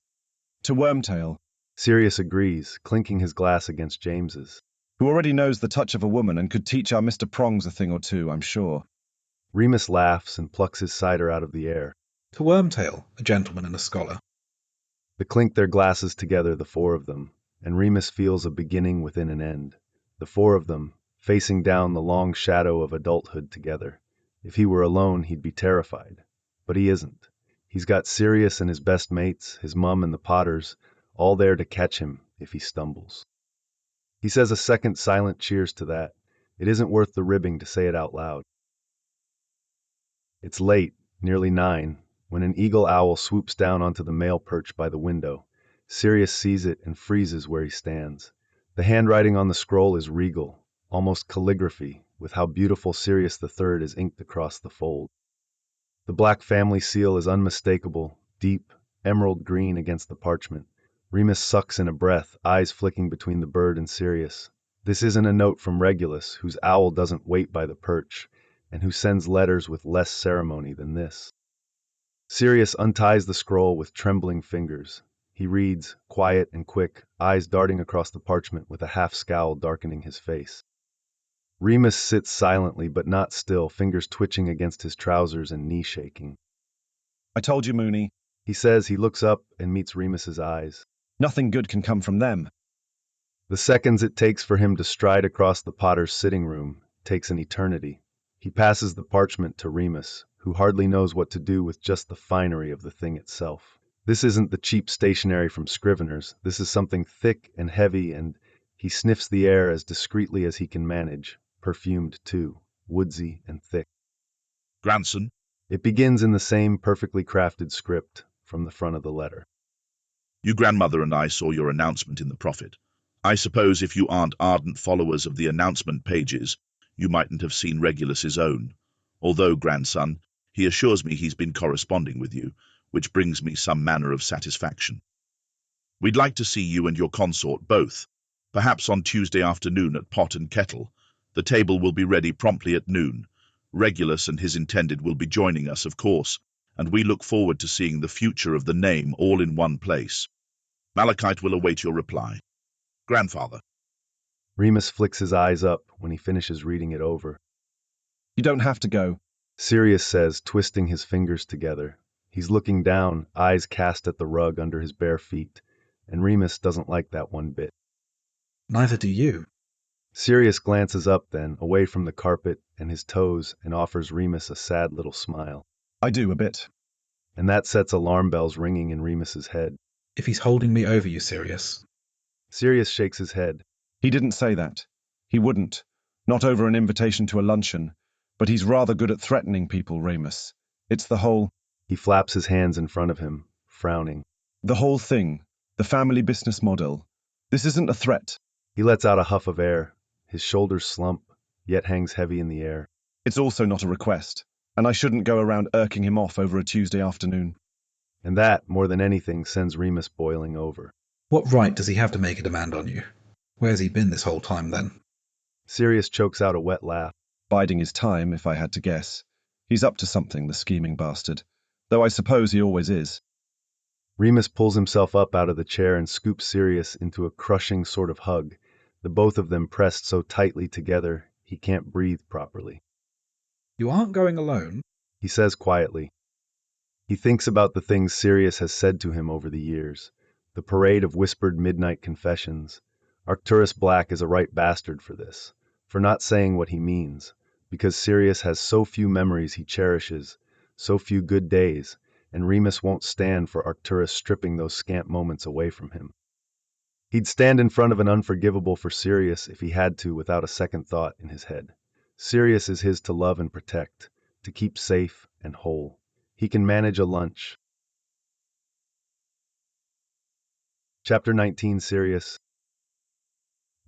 To Wormtail, Sirius agrees, clinking his glass against James's, who already knows the touch of a woman and could teach our Mr. Prongs a thing or two, I'm sure. Remus laughs and plucks his cider out of the air. To Wormtail, a gentleman and a scholar. They clink their glasses together, the 4 of them, and Remus feels a beginning within an end. The 4 of them, facing down the long shadow of adulthood together. If he were alone, he'd be terrified. But he isn't. He's got Sirius and his best mates, his mum and the Potters, all there to catch him if he stumbles. He says a second silent cheers to that. It isn't worth the ribbing to say it out loud. It's late, nearly 9, when an eagle owl swoops down onto the mail perch by the window. Sirius sees it and freezes where he stands. The handwriting on the scroll is regal, almost calligraphy, with how beautiful Sirius III is inked across the fold. The black family seal is unmistakable, deep, emerald green against the parchment. Remus sucks in a breath, eyes flicking between the bird and Sirius. This isn't a note from Regulus, whose owl doesn't wait by the perch, and who sends letters with less ceremony than this. Sirius unties the scroll with trembling fingers. He reads, quiet and quick, eyes darting across the parchment with a half-scowl darkening his face. Remus sits silently but not still, fingers twitching against his trousers and knee shaking. I told you, Mooney. He says. He looks up and meets Remus's eyes. Nothing good can come from them. The seconds it takes for him to stride across the Potter's sitting room takes an eternity. He passes the parchment to Remus, who hardly knows what to do with just the finery of the thing itself. This isn't the cheap stationery from Scrivener's. This is something thick and heavy, and he sniffs the air as discreetly as he can manage, perfumed too, woodsy and thick. Grandson? It begins in the same perfectly crafted script from the front of the letter. Your grandmother and I saw your announcement in the Prophet. I suppose if you aren't ardent followers of the announcement pages, you mightn't have seen Regulus's own. Although, grandson, he assures me he's been corresponding with you, which brings me some manner of satisfaction. We'd like to see you and your consort both, perhaps on Tuesday afternoon at Pot and Kettle. The table will be ready promptly at noon. Regulus and his intended will be joining us, of course, and we look forward to seeing the future of the name all in one place. Malachite will await your reply. Grandfather. Remus flicks his eyes up when he finishes reading it over. You don't have to go, Sirius says, twisting his fingers together. He's looking down, eyes cast at the rug under his bare feet, and Remus doesn't like that one bit. Neither do you. Sirius glances up then, away from the carpet and his toes, and offers Remus a sad little smile. I do, a bit. And that sets alarm bells ringing in Remus's head. If he's holding me over you, Sirius. Sirius shakes his head. He didn't say that. He wouldn't. Not over an invitation to a luncheon. But he's rather good at threatening people, Remus. It's the whole... He flaps his hands in front of him, frowning. The whole thing. The family business model. This isn't a threat. He lets out a huff of air. His shoulders slump, yet hangs heavy in the air. It's also not a request. And I shouldn't go around irking him off over a Tuesday afternoon. And that, more than anything, sends Remus boiling over. What right does he have to make a demand on you? Where's he been this whole time, then? Sirius chokes out a wet laugh. Biding his time, if I had to guess. He's up to something, the scheming bastard. Though I suppose he always is. Remus pulls himself up out of the chair and scoops Sirius into a crushing sort of hug, the both of them pressed so tightly together he can't breathe properly. You aren't going alone, he says quietly. He thinks about the things Sirius has said to him over the years, the parade of whispered midnight confessions. Arcturus Black is a right bastard for this, for not saying what he means, because Sirius has so few memories he cherishes, so few good days, and Remus won't stand for Arcturus stripping those scant moments away from him. He'd stand in front of an unforgivable for Sirius if he had to without a second thought in his head. Sirius is his to love and protect, to keep safe and whole. He can manage a lunch. Chapter 19, Sirius.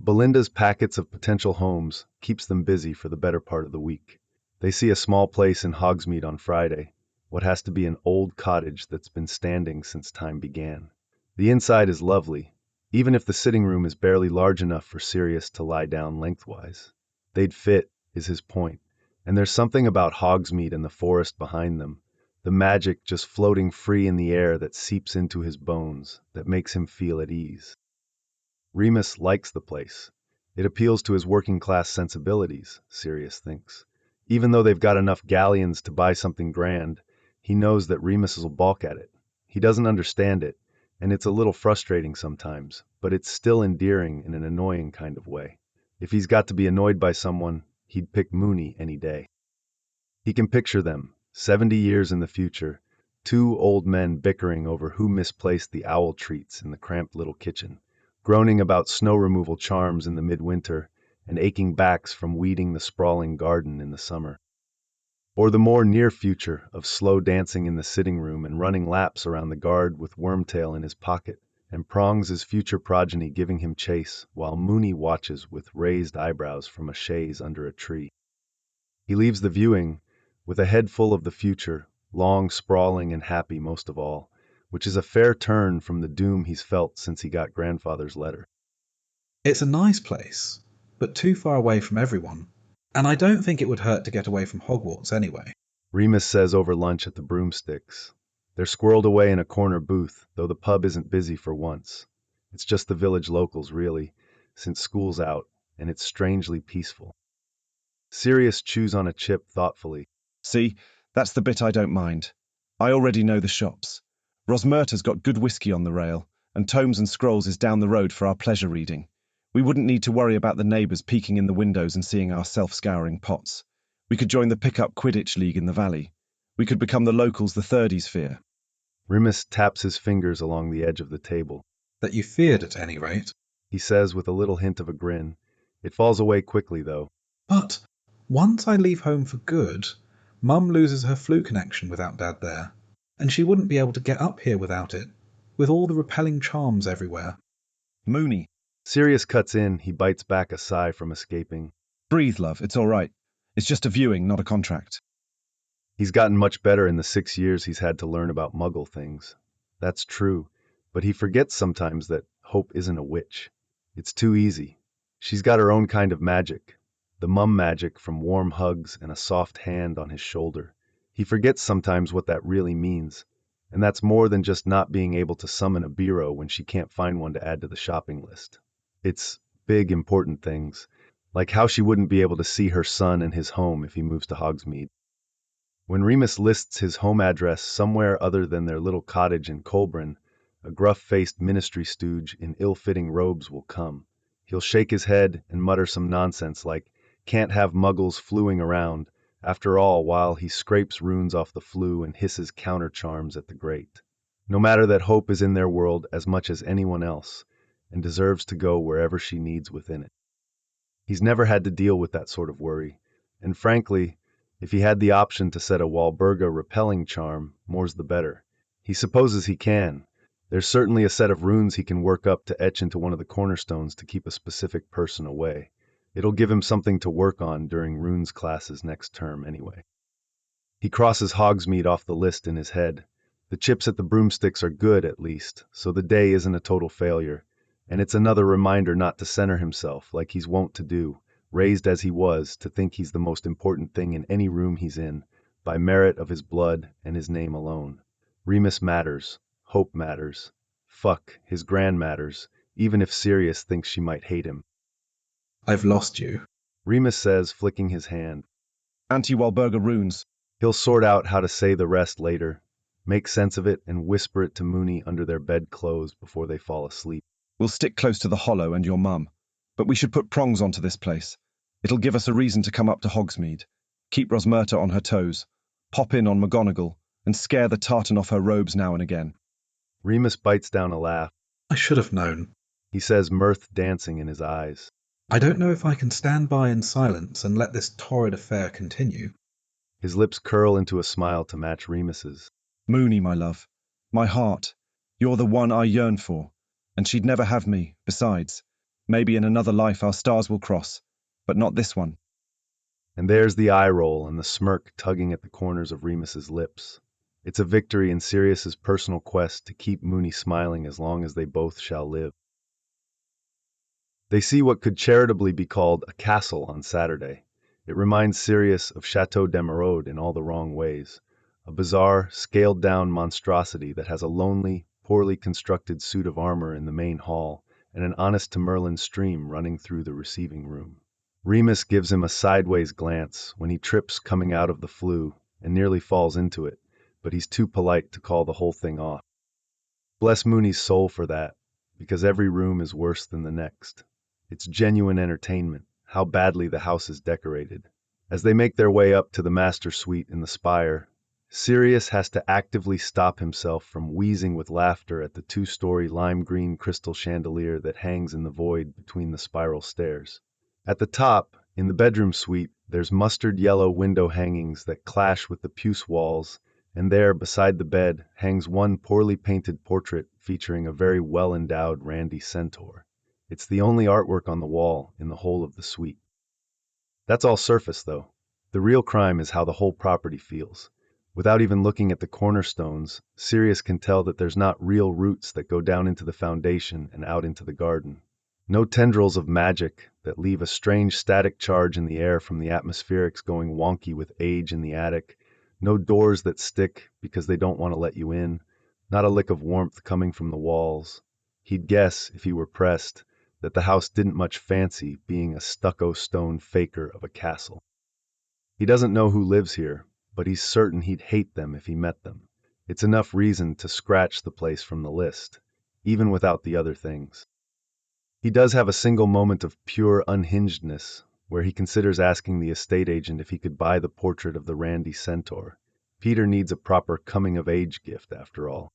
Belinda's packets of potential homes keeps them busy for the better part of the week. They see a small place in Hogsmeade on Friday, what has to be an old cottage that's been standing since time began. The inside is lovely, even if the sitting room is barely large enough for Sirius to lie down lengthwise. They'd fit, is his point, and there's something about Hogsmeade and the forest behind them, the magic just floating free in the air that seeps into his bones, that makes him feel at ease. Remus likes the place. It appeals to his working-class sensibilities, Sirius thinks. Even though they've got enough galleons to buy something grand, he knows that Remus will balk at it. He doesn't understand it, and it's a little frustrating sometimes, but it's still endearing in an annoying kind of way. If he's got to be annoyed by someone, he'd pick Mooney any day. He can picture them, 70 years in the future, two old men bickering over who misplaced the owl treats in the cramped little kitchen, groaning about snow removal charms in the midwinter, and aching backs from weeding the sprawling garden in the summer. Or the more near future of slow dancing in the sitting room and running laps around the guard with Wormtail in his pocket, and Prongs' future progeny giving him chase, while Mooney watches with raised eyebrows from a chaise under a tree. He leaves the viewing with a head full of the future, long, sprawling, and happy most of all, which is a fair turn from the doom he's felt since he got grandfather's letter. It's a nice place, but too far away from everyone. And I don't think it would hurt to get away from Hogwarts anyway. Remus says over lunch at the Broomsticks. They're squirreled away in a corner booth, though the pub isn't busy for once. It's just the village locals, really, since school's out, and it's strangely peaceful. Sirius chews on a chip thoughtfully. See, that's the bit I don't mind. I already know the shops. Rosmerta's got good whiskey on the rail, and Tomes and Scrolls is down the road for our pleasure reading. We wouldn't need to worry about the neighbours peeking in the windows and seeing our self-scouring pots. We could join the pick-up Quidditch League in the valley. We could become the locals the thirdies fear. Remus taps his fingers along the edge of the table. That you feared at any rate, he says with a little hint of a grin. It falls away quickly, though. But once I leave home for good, Mum loses her flu connection without Dad there, and she wouldn't be able to get up here without it, with all the repelling charms everywhere. Moony. Sirius cuts in, he bites back a sigh from escaping. Breathe, love, it's all right. It's just a viewing, not a contract. He's gotten much better in the 6 years he's had to learn about Muggle things. That's true, but he forgets sometimes that Hope isn't a witch. It's too easy. She's got her own kind of magic, the mum magic from warm hugs and a soft hand on his shoulder. He forgets sometimes what that really means, and that's more than just not being able to summon a bureau when she can't find one to add to the shopping list. It's big, important things, like how she wouldn't be able to see her son and his home if he moves to Hogsmeade. When Remus lists his home address somewhere other than their little cottage in Colburn, a gruff-faced ministry stooge in ill-fitting robes will come. He'll shake his head and mutter some nonsense like, can't have muggles fluing around, after all, while he scrapes runes off the flue and hisses counter-charms at the grate. No matter that Hope is in their world as much as anyone else, and deserves to go wherever she needs within it. He's never had to deal with that sort of worry, and frankly, if he had the option to set a Walburga repelling charm, more's the better. He supposes he can. There's certainly a set of runes he can work up to etch into one of the cornerstones to keep a specific person away. It'll give him something to work on during runes classes next term anyway. He crosses Hogsmeade off the list in his head. The chips at the broomsticks are good, at least, so the day isn't a total failure, and it's another reminder not to center himself like he's wont to do, raised as he was to think he's the most important thing in any room he's in, by merit of his blood and his name alone. Remus matters. Hope matters. Fuck, his Gran matters, even if Sirius thinks she might hate him. I've lost you, Remus says, flicking his hand. Anti-Walburga runes. He'll sort out how to say the rest later, make sense of it, and whisper it to Moony under their bedclothes before they fall asleep. We'll stick close to the Hollow and your mum, but we should put prongs onto this place. It'll give us a reason to come up to Hogsmeade, keep Rosmerta on her toes, pop in on McGonagall, and scare the tartan off her robes now and again. Remus bites down a laugh. I should have known, he says, mirth dancing in his eyes. I don't know if I can stand by in silence and let this torrid affair continue. His lips curl into a smile to match Remus's. Moony, my love, my heart, you're the one I yearn for, and she'd never have me, besides. Maybe in another life our stars will cross, but not this one. And there's the eye roll and the smirk tugging at the corners of Remus's lips. It's a victory in Sirius's personal quest to keep Moony smiling as long as they both shall live. They see what could charitably be called a castle on Saturday. It reminds Sirius of Chateau d'Emeraude in all the wrong ways, a bizarre, scaled-down monstrosity that has a lonely, poorly constructed suit of armor in the main hall and an honest-to-Merlin stream running through the receiving room. Remus gives him a sideways glance when he trips coming out of the flue and nearly falls into it, but he's too polite to call the whole thing off. Bless Moony's soul for that, because every room is worse than the next. It's genuine entertainment, how badly the house is decorated. As they make their way up to the master suite in the spire, Sirius has to actively stop himself from wheezing with laughter at the 2-story lime-green crystal chandelier that hangs in the void between the spiral stairs. At the top, in the bedroom suite, there's mustard-yellow window hangings that clash with the puce walls, and there, beside the bed, hangs one poorly painted portrait featuring a very well-endowed Randy centaur. It's the only artwork on the wall in the whole of the suite. That's all surface, though. The real crime is how the whole property feels. Without even looking at the cornerstones, Sirius can tell that there's not real roots that go down into the foundation and out into the garden. No tendrils of magic that leave a strange static charge in the air from the atmospherics going wonky with age in the attic. No doors that stick because they don't want to let you in. Not a lick of warmth coming from the walls. He'd guess, if he were pressed, that the house didn't much fancy being a stucco stone faker of a castle. He doesn't know who lives here, but he's certain he'd hate them if he met them. It's enough reason to scratch the place from the list, even without the other things. He does have a single moment of pure unhingedness, where he considers asking the estate agent if he could buy the portrait of the Randy centaur. Peter needs a proper coming-of-age gift, after all.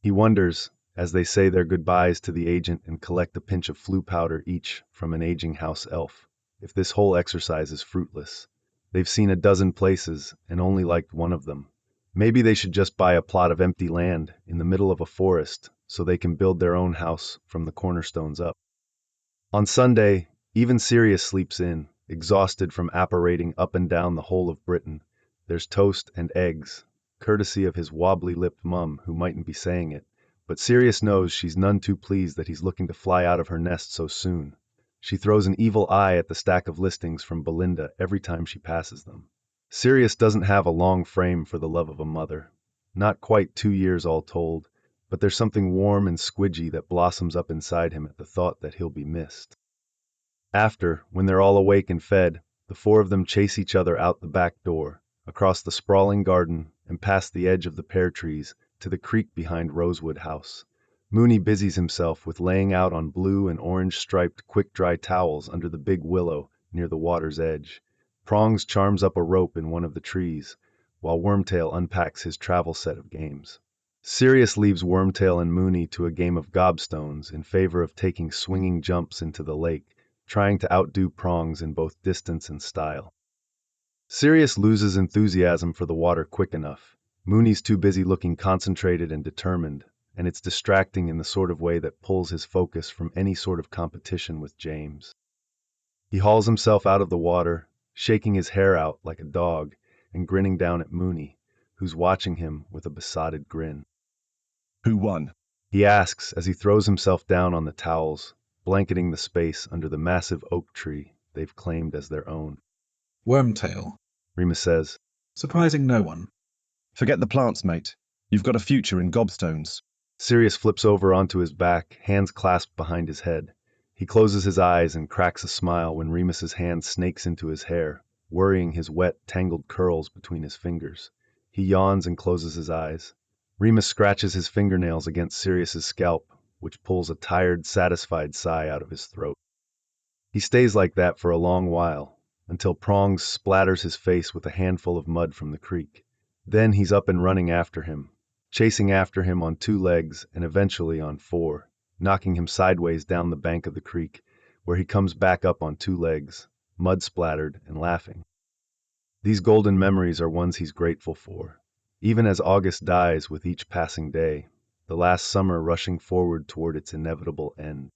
He wonders, as they say their goodbyes to the agent and collect a pinch of flue powder each from an aging house elf, if this whole exercise is fruitless. They've seen a dozen places and only liked one of them. Maybe they should just buy a plot of empty land in the middle of a forest so they can build their own house from the cornerstones up. On Sunday, even Sirius sleeps in, exhausted from apparating up and down the whole of Britain. There's toast and eggs, courtesy of his wobbly-lipped mum who mightn't be saying it, but Sirius knows she's none too pleased that he's looking to fly out of her nest so soon. She throws an evil eye at the stack of listings from Belinda every time she passes them. Sirius doesn't have a long frame for the love of a mother. Not quite 2 years all told, but there's something warm and squidgy that blossoms up inside him at the thought that he'll be missed. After, when they're all awake and fed, the four of them chase each other out the back door, across the sprawling garden, and past the edge of the pear trees to the creek behind Rosewood house. Mooney busies himself with laying out on blue and orange-striped quick-dry towels under the big willow near the water's edge. Prongs charms up a rope in one of the trees, while Wormtail unpacks his travel set of games. Sirius leaves Wormtail and Mooney to a game of gobstones in favor of taking swinging jumps into the lake, trying to outdo Prongs in both distance and style. Sirius loses enthusiasm for the water quick enough. Mooney's too busy looking concentrated and determined, and it's distracting in the sort of way that pulls his focus from any sort of competition with James. He hauls himself out of the water, shaking his hair out like a dog, and grinning down at Mooney, who's watching him with a besotted grin. Who won? He asks as he throws himself down on the towels, blanketing the space under the massive oak tree they've claimed as their own. Wormtail, Remus says, surprising no one. Forget the plants, mate. You've got a future in gobstones. Sirius flips over onto his back, hands clasped behind his head. He closes his eyes and cracks a smile when Remus's hand snakes into his hair, worrying his wet, tangled curls between his fingers. He yawns and closes his eyes. Remus scratches his fingernails against Sirius's scalp, which pulls a tired, satisfied sigh out of his throat. He stays like that for a long while, until Prongs splatters his face with a handful of mud from the creek. Then he's up and running after him, chasing after him on 2 legs and eventually on 4, knocking him sideways down the bank of the creek, where he comes back up on 2 legs, mud-splattered and laughing. These golden memories are ones he's grateful for, even as August dies with each passing day, the last summer rushing forward toward its inevitable end.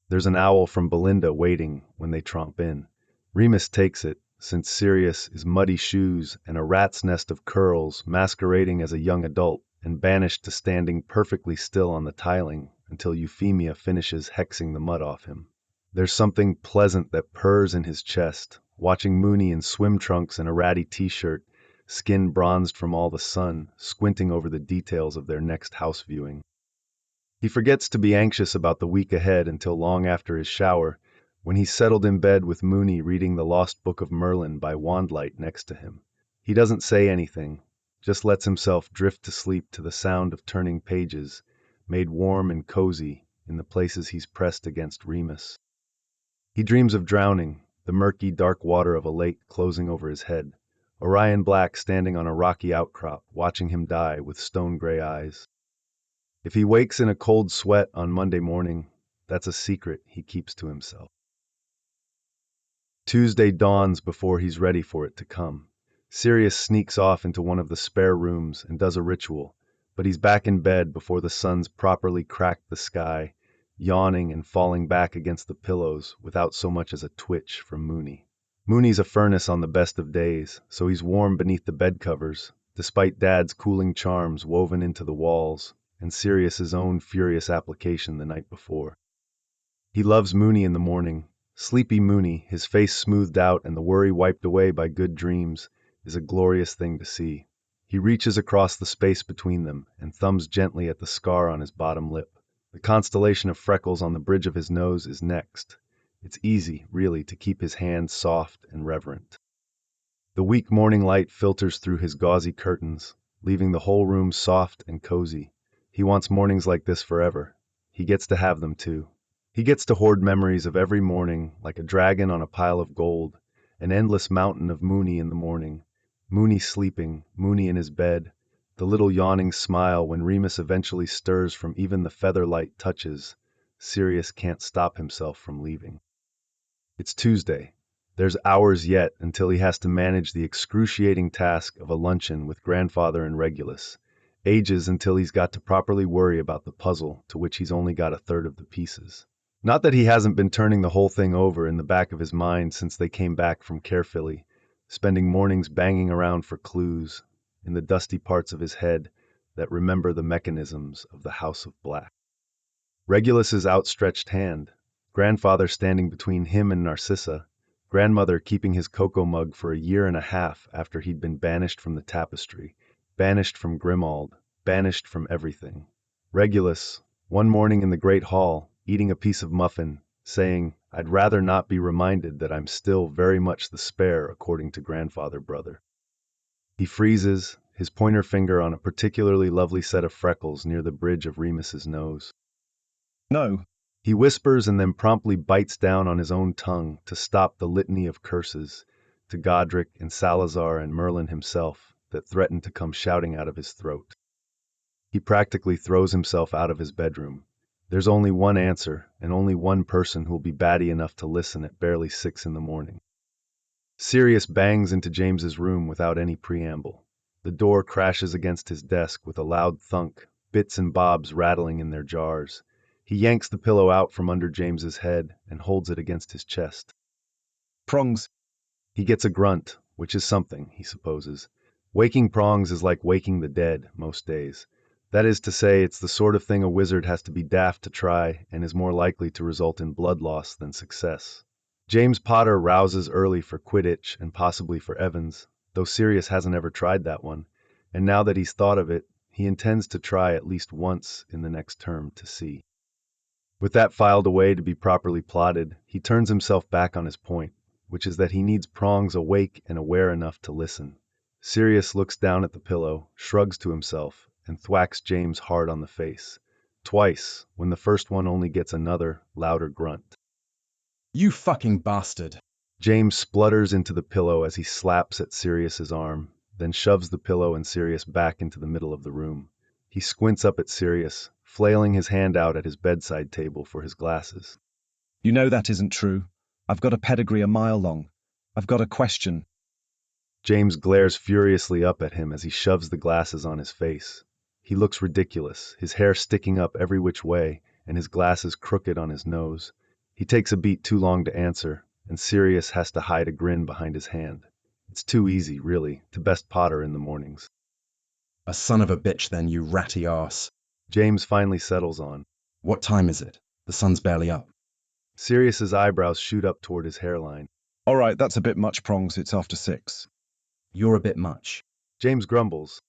There's an owl from Belinda waiting when they tromp in. Remus takes it, since Sirius is muddy shoes and a rat's nest of curls masquerading as a young adult and banished to standing perfectly still on the tiling until Euphemia finishes hexing the mud off him. There's something pleasant that purrs in his chest, watching Mooney in swim trunks and a ratty t-shirt, skin bronzed from all the sun, squinting over the details of their next house viewing. He forgets to be anxious about the week ahead until long after his shower, when he's settled in bed with Mooney reading the Lost Book of Merlin by Wandlight next to him. He doesn't say anything, just lets himself drift to sleep to the sound of turning pages, made warm and cozy in the places he's pressed against Remus. He dreams of drowning, the murky, dark water of a lake closing over his head, Orion Black standing on a rocky outcrop, watching him die with stone-gray eyes. If he wakes in a cold sweat on Monday morning, that's a secret he keeps to himself. Tuesday dawns before he's ready for it to come. Sirius sneaks off into one of the spare rooms and does a ritual, but he's back in bed before the sun's properly cracked the sky, yawning and falling back against the pillows without so much as a twitch from Mooney. Mooney's a furnace on the best of days, so he's warm beneath the bed covers, despite Dad's cooling charms woven into the walls and Sirius's own furious application the night before. He loves Mooney in the morning. Sleepy Mooney, his face smoothed out and the worry wiped away by good dreams, is a glorious thing to see. He reaches across the space between them and thumbs gently at the scar on his bottom lip. The constellation of freckles on the bridge of his nose is next. It's easy, really, to keep his hands soft and reverent. The weak morning light filters through his gauzy curtains, leaving the whole room soft and cozy. He wants mornings like this forever. He gets to have them too. He gets to hoard memories of every morning like a dragon on a pile of gold, an endless mountain of Mooney in the morning, Mooney sleeping, Mooney in his bed, the little yawning smile when Remus eventually stirs from even the feather light touches. Sirius can't stop himself from leaving. It's Tuesday. There's hours yet until he has to manage the excruciating task of a luncheon with Grandfather and Regulus. Ages until he's got to properly worry about the puzzle to which he's only got a third of the pieces. Not that he hasn't been turning the whole thing over in the back of his mind since they came back from Caerphilly, spending mornings banging around for clues in the dusty parts of his head that remember the mechanisms of the House of Black. Regulus's outstretched hand, Grandfather standing between him and Narcissa, Grandmother keeping his cocoa mug for a year and a half after he'd been banished from the tapestry, banished from Grimald, banished from everything. Regulus, one morning in the great hall, eating a piece of muffin, saying, "I'd rather not be reminded that I'm still very much the spare according to Grandfather Brother." He freezes, his pointer finger on a particularly lovely set of freckles near the bridge of Remus's nose. No. He whispers and then promptly bites down on his own tongue to stop the litany of curses to Godric and Salazar and Merlin himself that threatened to come shouting out of his throat. He practically throws himself out of his bedroom. There's only one answer and only one person who'll be batty enough to listen at barely 6 in the morning. Sirius bangs into James's room without any preamble. The door crashes against his desk with a loud thunk, bits and bobs rattling in their jars. He yanks the pillow out from under James's head and holds it against his chest. Prongs. He gets a grunt, which is something, he supposes. Waking Prongs is like waking the dead most days. That is to say, it's the sort of thing a wizard has to be daft to try and is more likely to result in blood loss than success. James Potter rouses early for Quidditch and possibly for Evans, though Sirius hasn't ever tried that one, and now that he's thought of it, he intends to try at least once in the next term to see. With that filed away to be properly plotted, he turns himself back on his point, which is that he needs Prongs awake and aware enough to listen. Sirius looks down at the pillow, shrugs to himself, and thwacks James hard on the face. Twice, when the first one only gets another, louder grunt. You fucking bastard. James splutters into the pillow as he slaps at Sirius's arm, then shoves the pillow and Sirius back into the middle of the room. He squints up at Sirius, flailing his hand out at his bedside table for his glasses. You know that isn't true. I've got a pedigree a mile long. I've got a question. James glares furiously up at him as he shoves the glasses on his face. He looks ridiculous, his hair sticking up every which way, and his glasses crooked on his nose. He takes a beat too long to answer, and Sirius has to hide a grin behind his hand. It's too easy, really, to best Potter in the mornings. A son of a bitch then, you ratty arse. James finally settles on. What time is it? The sun's barely up. Sirius's eyebrows shoot up toward his hairline. All right, that's a bit much, Prongs. It's after 6. You're a bit much. James grumbles.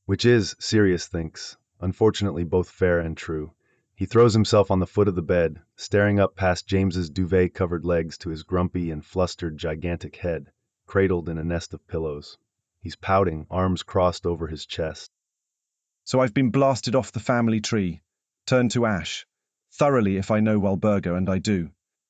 Which is, Sirius thinks, unfortunately both fair and true. He throws himself on the foot of the bed, staring up past James's duvet-covered legs to his grumpy and flustered gigantic head, cradled in a nest of pillows. He's pouting, arms crossed over his chest. So I've been blasted off the family tree, turned to ash, thoroughly if I know Walburga, and I do.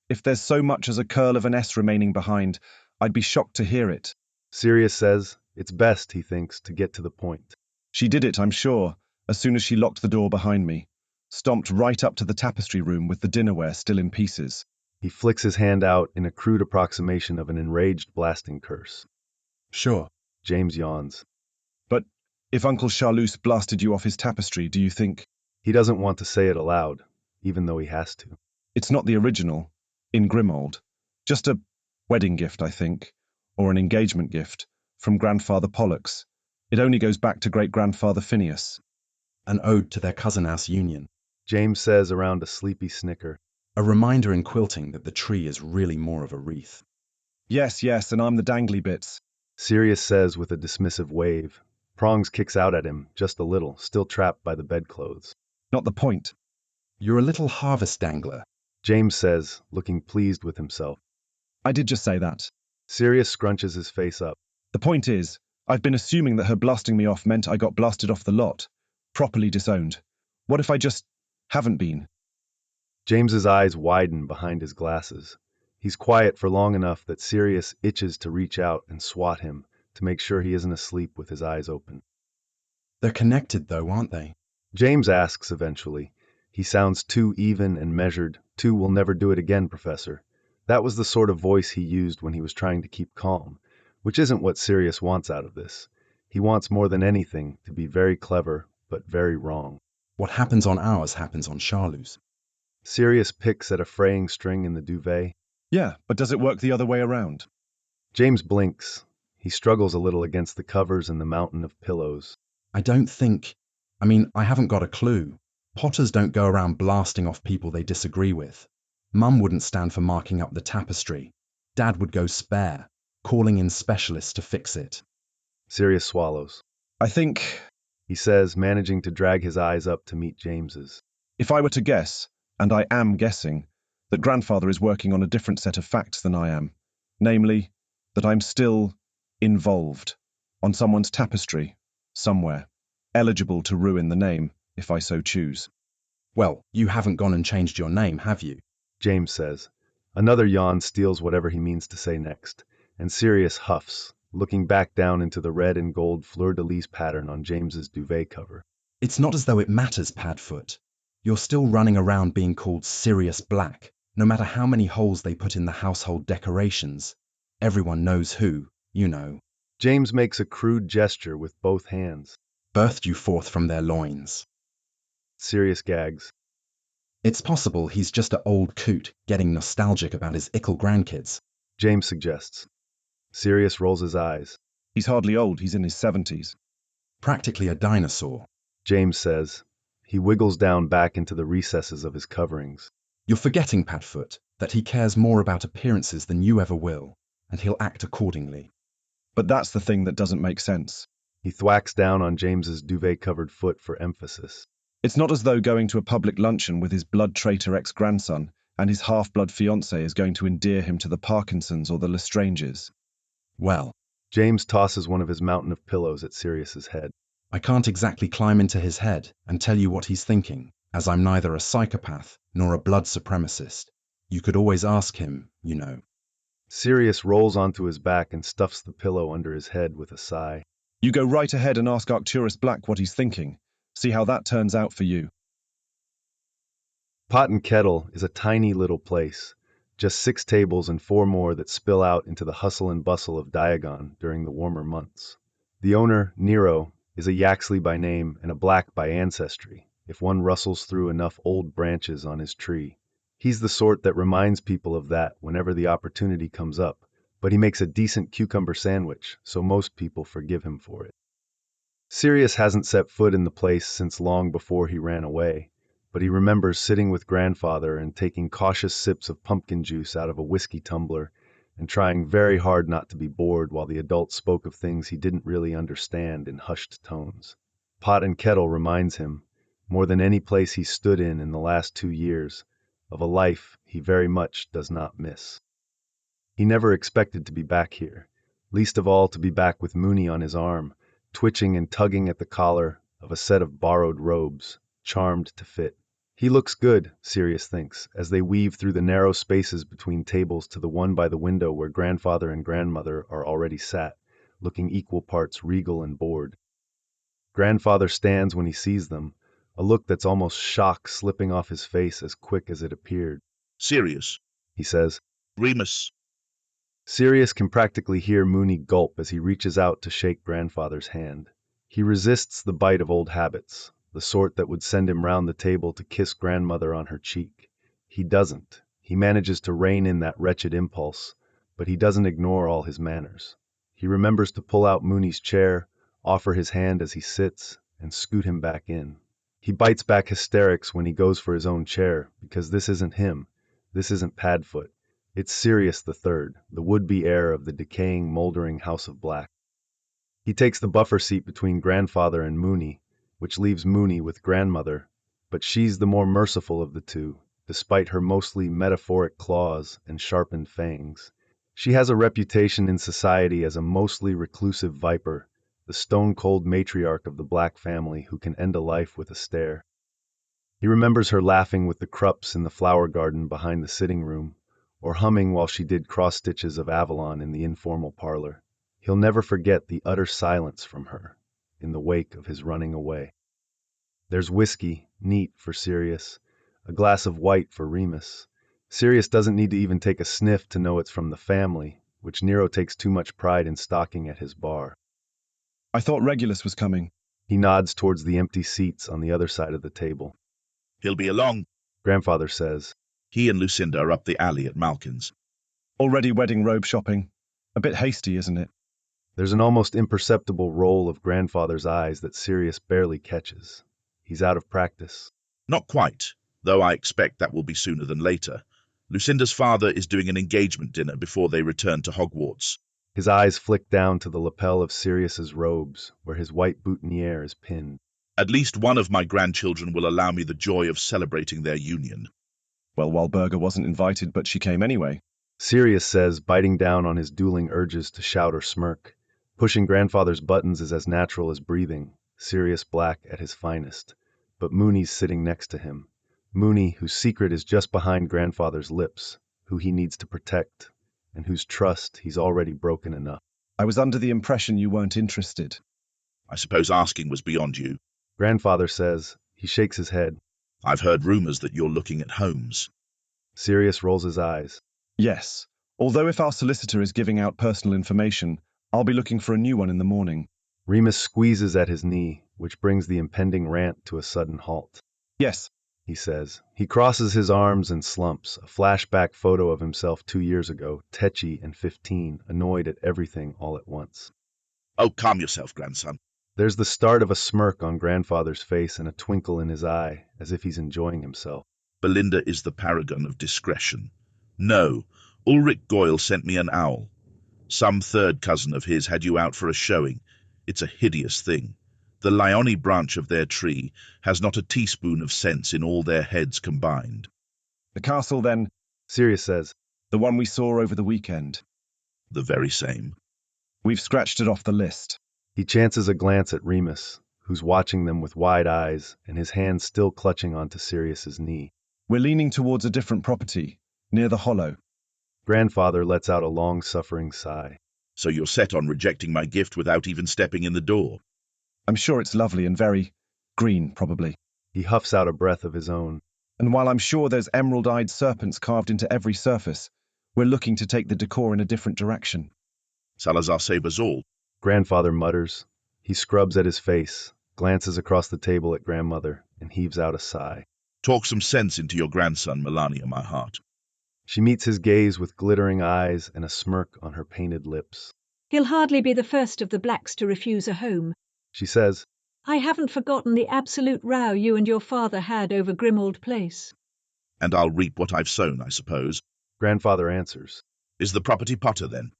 If there's so much as a curl of an S remaining behind, I'd be shocked to hear it. Sirius says, it's best, he thinks, to get to the point. She did it, I'm sure, as soon as she locked the door behind me. Stomped right up to the tapestry room with the dinnerware still in pieces. He flicks his hand out in a crude approximation of an enraged blasting curse. Sure. James yawns. But if Uncle Charlus blasted you off his tapestry, do you think... He doesn't want to say it aloud, even though he has to. It's not the original, in Grimald. Just a wedding gift, I think, or an engagement gift, from Grandfather Pollux. It only goes back to great-grandfather Phineas. An ode to their cousin-house union. James says around a sleepy snicker. A reminder in quilting that the tree is really more of a wreath. Yes, and I'm the dangly bits. Sirius says with a dismissive wave. Prongs kicks out at him, just a little, still trapped by the bedclothes. Not the point. You're a little harvest dangler. James says, looking pleased with himself. I did just say that. Sirius scrunches his face up. The point is, I've been assuming that her blasting me off meant I got blasted off the lot, properly disowned. What if I just haven't been? James's eyes widen behind his glasses. He's quiet for long enough that Sirius itches to reach out and swat him to make sure he isn't asleep with his eyes open. They're connected, though, aren't they? James asks eventually. He sounds too even and measured. Two will never do it again, Professor. That was the sort of voice he used when he was trying to keep calm, which isn't what Sirius wants out of this. He wants more than anything to be very clever, but very wrong. What happens on ours happens on Charlou's. Sirius picks at a fraying string in the duvet. Yeah, but does it work the other way around? James blinks. He struggles a little against the covers and the mountain of pillows. I haven't got a clue. Potters don't go around blasting off people they disagree with. Mum wouldn't stand for marking up the tapestry. Dad would go spare, calling in specialists to fix it. Sirius swallows. I think, he says, managing to drag his eyes up to meet James's. If I were to guess, and I am guessing, that grandfather is working on a different set of facts than I am. Namely, that I'm still involved on someone's tapestry, somewhere, eligible to ruin the name, if I so choose. Well, you haven't gone and changed your name, have you? James says. Another yawn steals whatever he means to say next, and Sirius huffs, looking back down into the red and gold fleur-de-lis pattern on James's duvet cover. It's not as though it matters, Padfoot. You're still running around being called Sirius Black, no matter how many holes they put in the household decorations. Everyone knows who, you know. James makes a crude gesture with both hands. Birthed you forth from their loins. Sirius gags. It's possible he's just an old coot getting nostalgic about his ickle grandkids. James suggests. Sirius rolls his eyes. He's hardly old, he's in his 70s. Practically a dinosaur. James says. He wiggles down back into the recesses of his coverings. You're forgetting, Padfoot, that he cares more about appearances than you ever will, and he'll act accordingly. But that's the thing that doesn't make sense. He thwacks down on James's duvet-covered foot for emphasis. It's not as though going to a public luncheon with his blood-traitor ex-grandson and his half-blood fiancée is going to endear him to the Parkinsons or the Lestranges. Well, James tosses one of his mountain of pillows at Sirius's head. I can't exactly climb into his head and tell you what he's thinking, as I'm neither a psychopath nor a blood supremacist. You could always ask him, you know. Sirius rolls onto his back and stuffs the pillow under his head with a sigh. You go right ahead and ask Arcturus Black what he's thinking. See how that turns out for you. Pot and Kettle is a tiny little place, just 6 tables and 4 more that spill out into the hustle and bustle of Diagon during the warmer months. The owner, Nero, is a Yaxley by name and a Black by ancestry, if one rustles through enough old branches on his tree. He's the sort that reminds people of that whenever the opportunity comes up, but he makes a decent cucumber sandwich, so most people forgive him for it. Sirius hasn't set foot in the place since long before he ran away, but he remembers sitting with grandfather and taking cautious sips of pumpkin juice out of a whiskey tumbler and trying very hard not to be bored while the adults spoke of things he didn't really understand in hushed tones. Pot and Kettle reminds him, more than any place he stood in the last 2 years, of a life he very much does not miss. He never expected to be back here, least of all to be back with Mooney on his arm, twitching and tugging at the collar of a set of borrowed robes, charmed to fit. He looks good, Sirius thinks, as they weave through the narrow spaces between tables to the one by the window where grandfather and grandmother are already sat, looking equal parts regal and bored. Grandfather stands when he sees them, a look that's almost shock slipping off his face as quick as it appeared. Sirius, he says. Remus. Sirius can practically hear Mooney gulp as he reaches out to shake grandfather's hand. He resists the bite of old habits, the sort that would send him round the table to kiss grandmother on her cheek. He doesn't. He manages to rein in that wretched impulse, but he doesn't ignore all his manners. He remembers to pull out Mooney's chair, offer his hand as he sits, and scoot him back in. He bites back hysterics when he goes for his own chair, because this isn't him. This isn't Padfoot. It's Sirius III, the would-be heir of the decaying, moldering House of Black. He takes the buffer seat between grandfather and Mooney, which leaves Mooney with grandmother, but she's the more merciful of the two, despite her mostly metaphoric claws and sharpened fangs. She has a reputation in society as a mostly reclusive viper, the stone-cold matriarch of the Black family who can end a life with a stare. He remembers her laughing with the Krupps in the flower garden behind the sitting room, or humming while she did cross-stitches of Avalon in the informal parlor. He'll never forget the utter silence from her in the wake of his running away. There's whiskey, neat for Sirius, a glass of white for Remus. Sirius doesn't need to even take a sniff to know it's from the family, which Nero takes too much pride in stocking at his bar. I thought Regulus was coming. He nods towards the empty seats on the other side of the table. He'll be along, Grandfather says. He and Lucinda are up the alley at Malkin's. Already wedding robe shopping. A bit hasty, isn't it? There's an almost imperceptible roll of Grandfather's eyes that Sirius barely catches. He's out of practice. Not quite, though I expect that will be sooner than later. Lucinda's father is doing an engagement dinner before they return to Hogwarts. His eyes flick down to the lapel of Sirius's robes, where his white boutonniere is pinned. At least one of my grandchildren will allow me the joy of celebrating their union. Well, Walburga wasn't invited, but she came anyway. Sirius says, biting down on his dueling urges to shout or smirk. Pushing Grandfather's buttons is as natural as breathing, Sirius Black at his finest. But Mooney's sitting next to him. Mooney, whose secret is just behind Grandfather's lips, who he needs to protect, and whose trust he's already broken enough. I was under the impression you weren't interested. I suppose asking was beyond you. Grandfather says. He shakes his head. I've heard rumors that you're looking at homes. Sirius rolls his eyes. Yes, although if our solicitor is giving out personal information, I'll be looking for a new one in the morning. Remus squeezes at his knee, which brings the impending rant to a sudden halt. Yes, he says. He crosses his arms and slumps, a flashback photo of himself 2 years ago, tetchy and 15, annoyed at everything all at once. Oh, calm yourself, grandson. There's the start of a smirk on Grandfather's face and a twinkle in his eye, as if he's enjoying himself. Belinda is the paragon of discretion. No, Ulrich Goyle sent me an owl. Some third cousin of his had you out for a showing. It's a hideous thing. The Lioni branch of their tree has not a teaspoon of sense in all their heads combined. The castle, then, Sirius says. The one we saw over the weekend. The very same. We've scratched it off the list. He chances a glance at Remus, who's watching them with wide eyes and his hand still clutching onto Sirius's knee. We're leaning towards a different property, near the hollow. Grandfather lets out a long-suffering sigh. So you're set on rejecting my gift without even stepping in the door? I'm sure it's lovely and very green, probably. He huffs out a breath of his own. And while I'm sure there's emerald-eyed serpents carved into every surface, we're looking to take the decor in a different direction. Salazar sabers all. Grandfather mutters. He scrubs at his face, glances across the table at Grandmother, and heaves out a sigh. Talk some sense into your grandson, Melania, my heart. She meets his gaze with glittering eyes and a smirk on her painted lips. He'll hardly be the first of the Blacks to refuse a home. She says, I haven't forgotten the absolute row you and your father had over Grimmauld Place. And I'll reap what I've sown, I suppose. Grandfather answers. Is the property Potter, then?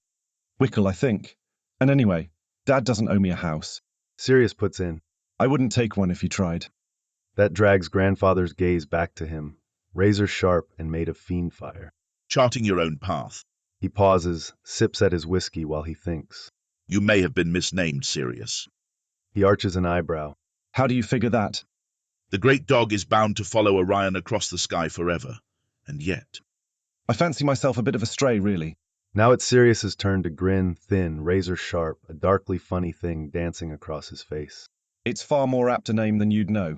Wickle, I think. And anyway, Dad doesn't owe me a house. Sirius puts in. I wouldn't take one if you tried. That drags Grandfather's gaze back to him, razor sharp and made of fiend fire. Charting your own path. He pauses, sips at his whiskey while he thinks. You may have been misnamed Sirius. He arches an eyebrow. How do you figure that? The great dog is bound to follow Orion across the sky forever. And yet... I fancy myself a bit of a stray, really. Now it's Sirius's turn to grin, thin, razor sharp, a darkly funny thing dancing across his face. It's far more apt a name than you'd know.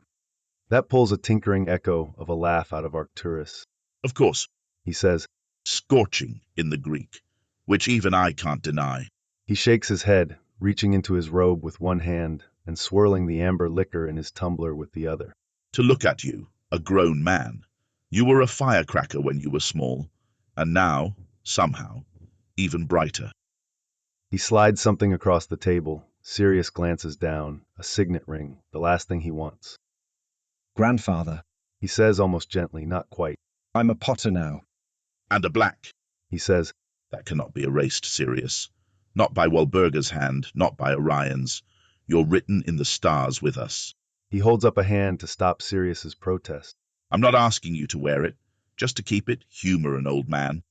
That pulls a tinkering echo of a laugh out of Arcturus. Of course, he says. Scorching in the Greek, which even I can't deny. He shakes his head, reaching into his robe with one hand and swirling the amber liquor in his tumbler with the other. To look at you, a grown man. You were a firecracker when you were small, and now, somehow, even brighter. He slides something across the table. Sirius glances down, a signet ring, the last thing he wants. Grandfather, he says almost gently, not quite. I'm a Potter now. And a Black, he says. That cannot be erased, Sirius. Not by Walburga's hand, not by Orion's. You're written in the stars with us. He holds up a hand to stop Sirius's protest. I'm not asking you to wear it. just to keep it, humour an old man.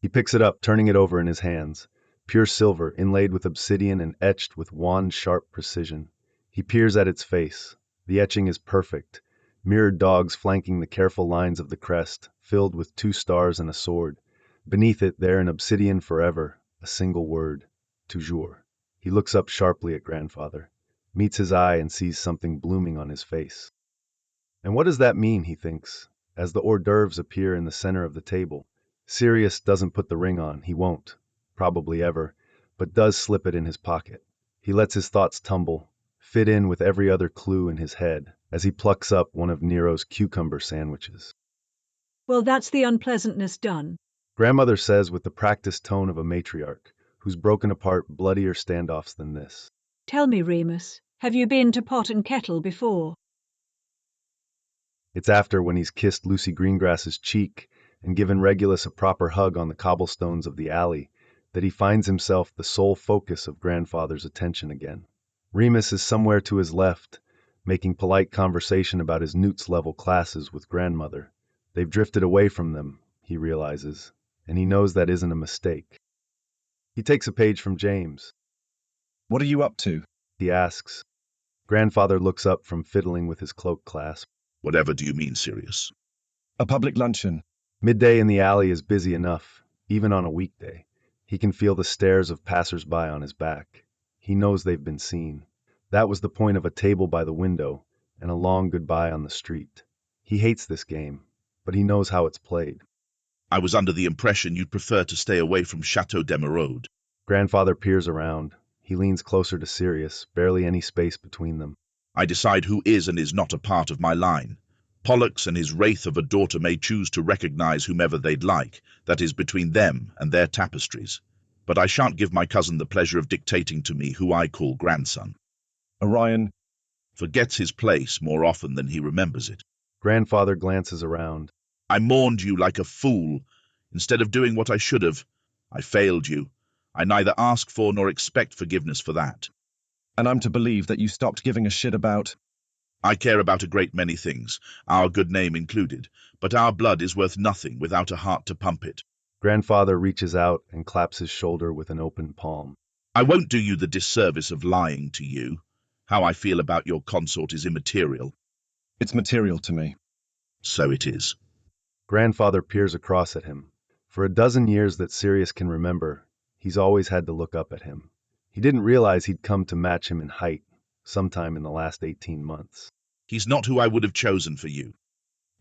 He picks it up, turning it over in his hands. Pure silver, inlaid with obsidian and etched with wand-sharp precision. He peers at its face. The etching is perfect. Mirrored dogs flanking the careful lines of the crest, filled with 2 stars and a sword. Beneath it, there in obsidian forever, a single word, toujours. He looks up sharply at grandfather, meets his eye and sees something blooming on his face. And what does that mean, he thinks, as the hors d'oeuvres appear in the center of the table. Sirius doesn't put the ring on, he won't, probably ever, but does slip it in his pocket. He lets his thoughts tumble, fit in with every other clue in his head, as he plucks up one of Nero's cucumber sandwiches. Well, that's the unpleasantness done. Grandmother says with the practiced tone of a matriarch, who's broken apart bloodier standoffs than this. Tell me, Remus, have you been to Pot and Kettle before? It's after, when he's kissed Lucy Greengrass's cheek and given Regulus a proper hug on the cobblestones of the alley, that he finds himself the sole focus of grandfather's attention again. Remus is somewhere to his left, making polite conversation about his Newts-level classes with grandmother. They've drifted away from them, he realizes, and he knows that isn't a mistake. He takes a page from James. What are you up to? He asks. Grandfather looks up from fiddling with his cloak clasp. Whatever do you mean, Sirius? A public luncheon. Midday in the alley is busy enough, even on a weekday. He can feel the stares of passers-by on his back. He knows they've been seen. That was the point of a table by the window and a long goodbye on the street. He hates this game, but he knows how it's played. I was under the impression you'd prefer to stay away from Chateau d'Emeraude. Grandfather peers around. He leans closer to Sirius, barely any space between them. I decide who is and is not a part of my line. Pollux and his wraith of a daughter may choose to recognize whomever they'd like, that is, between them and their tapestries. But I shan't give my cousin the pleasure of dictating to me who I call grandson. Orion forgets his place more often than he remembers it. Grandfather glances around. I mourned you like a fool. Instead of doing what I should have, I failed you. I neither ask for nor expect forgiveness for that. And I'm to believe that you stopped giving a shit about... I care about a great many things, our good name included, but our blood is worth nothing without a heart to pump it. Grandfather reaches out and claps his shoulder with an open palm. I won't do you the disservice of lying to you. How I feel about your consort is immaterial. It's material to me. So it is. Grandfather peers across at him. For a dozen years that Sirius can remember, he's always had to look up at him. He didn't realize he'd come to match him in height, sometime in the last 18 months. He's not who I would have chosen for you.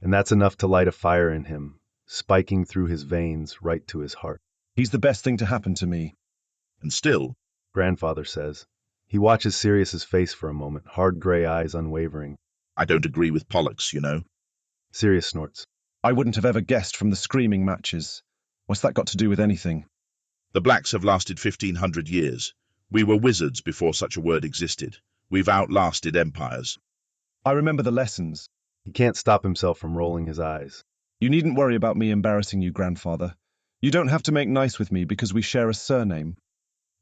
And that's enough to light a fire in him, spiking through his veins right to his heart. He's the best thing to happen to me. And still, Grandfather says. He watches Sirius's face for a moment, hard gray eyes unwavering. I don't agree with Pollux, you know. Sirius snorts. I wouldn't have ever guessed from the screaming matches. What's that got to do with anything? The Blacks have lasted 1,500 years. We were wizards before such a word existed. We've outlasted empires. I remember the lessons. He can't stop himself from rolling his eyes. You needn't worry about me embarrassing you, Grandfather. You don't have to make nice with me because we share a surname.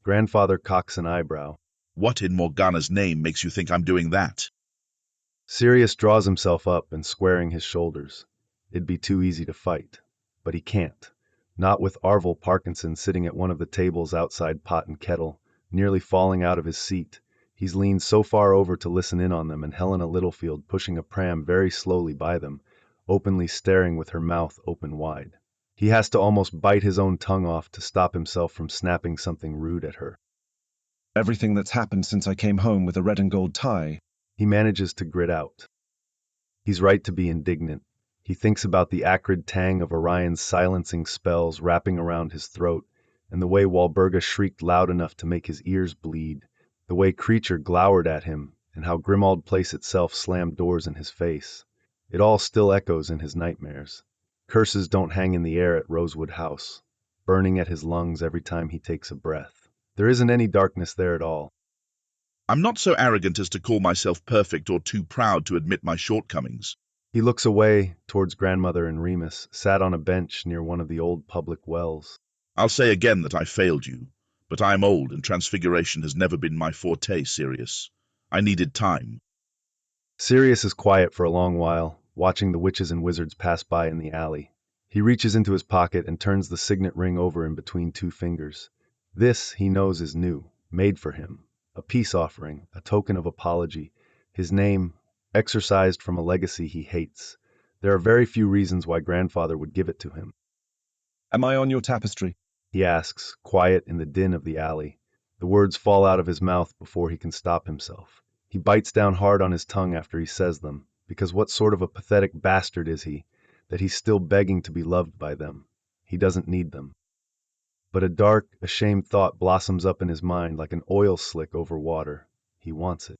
Grandfather cocks an eyebrow. What in Morgana's name makes you think I'm doing that? Sirius draws himself up and squaring his shoulders. It'd be too easy to fight. But he can't. Not with Arvel Parkinson sitting at one of the tables outside Pot and Kettle, nearly falling out of his seat. He's leaned so far over to listen in on them, and Helena Littlefield pushing a pram very slowly by them, openly staring with her mouth open wide. He has to almost bite his own tongue off to stop himself from snapping something rude at her. Everything that's happened since I came home with a red and gold tie. He manages to grit out. He's right to be indignant. He thinks about the acrid tang of Orion's silencing spells wrapping around his throat, and the way Walburga shrieked loud enough to make his ears bleed, the way Creature glowered at him, and how Grimmauld Place itself slammed doors in his face. It all still echoes in his nightmares. Curses don't hang in the air at Rosewood House, burning at his lungs every time he takes a breath. There isn't any darkness there at all. I'm not so arrogant as to call myself perfect or too proud to admit my shortcomings. He looks away towards grandmother and Remus, sat on a bench near one of the old public wells. I'll say again that I failed you, but I am old and transfiguration has never been my forte, Sirius. I needed time. Sirius is quiet for a long while, watching the witches and wizards pass by in the alley. He reaches into his pocket and turns the signet ring over in between two fingers. This, he knows, is new, made for him. A peace offering, a token of apology. His name, exorcised from a legacy he hates. There are very few reasons why grandfather would give it to him. Am I on your tapestry? He asks, quiet in the din of the alley. The words fall out of his mouth before he can stop himself. He bites down hard on his tongue after he says them, because what sort of a pathetic bastard is he, that he's still begging to be loved by them? He doesn't need them. But a dark, ashamed thought blossoms up in his mind like an oil slick over water. He wants it.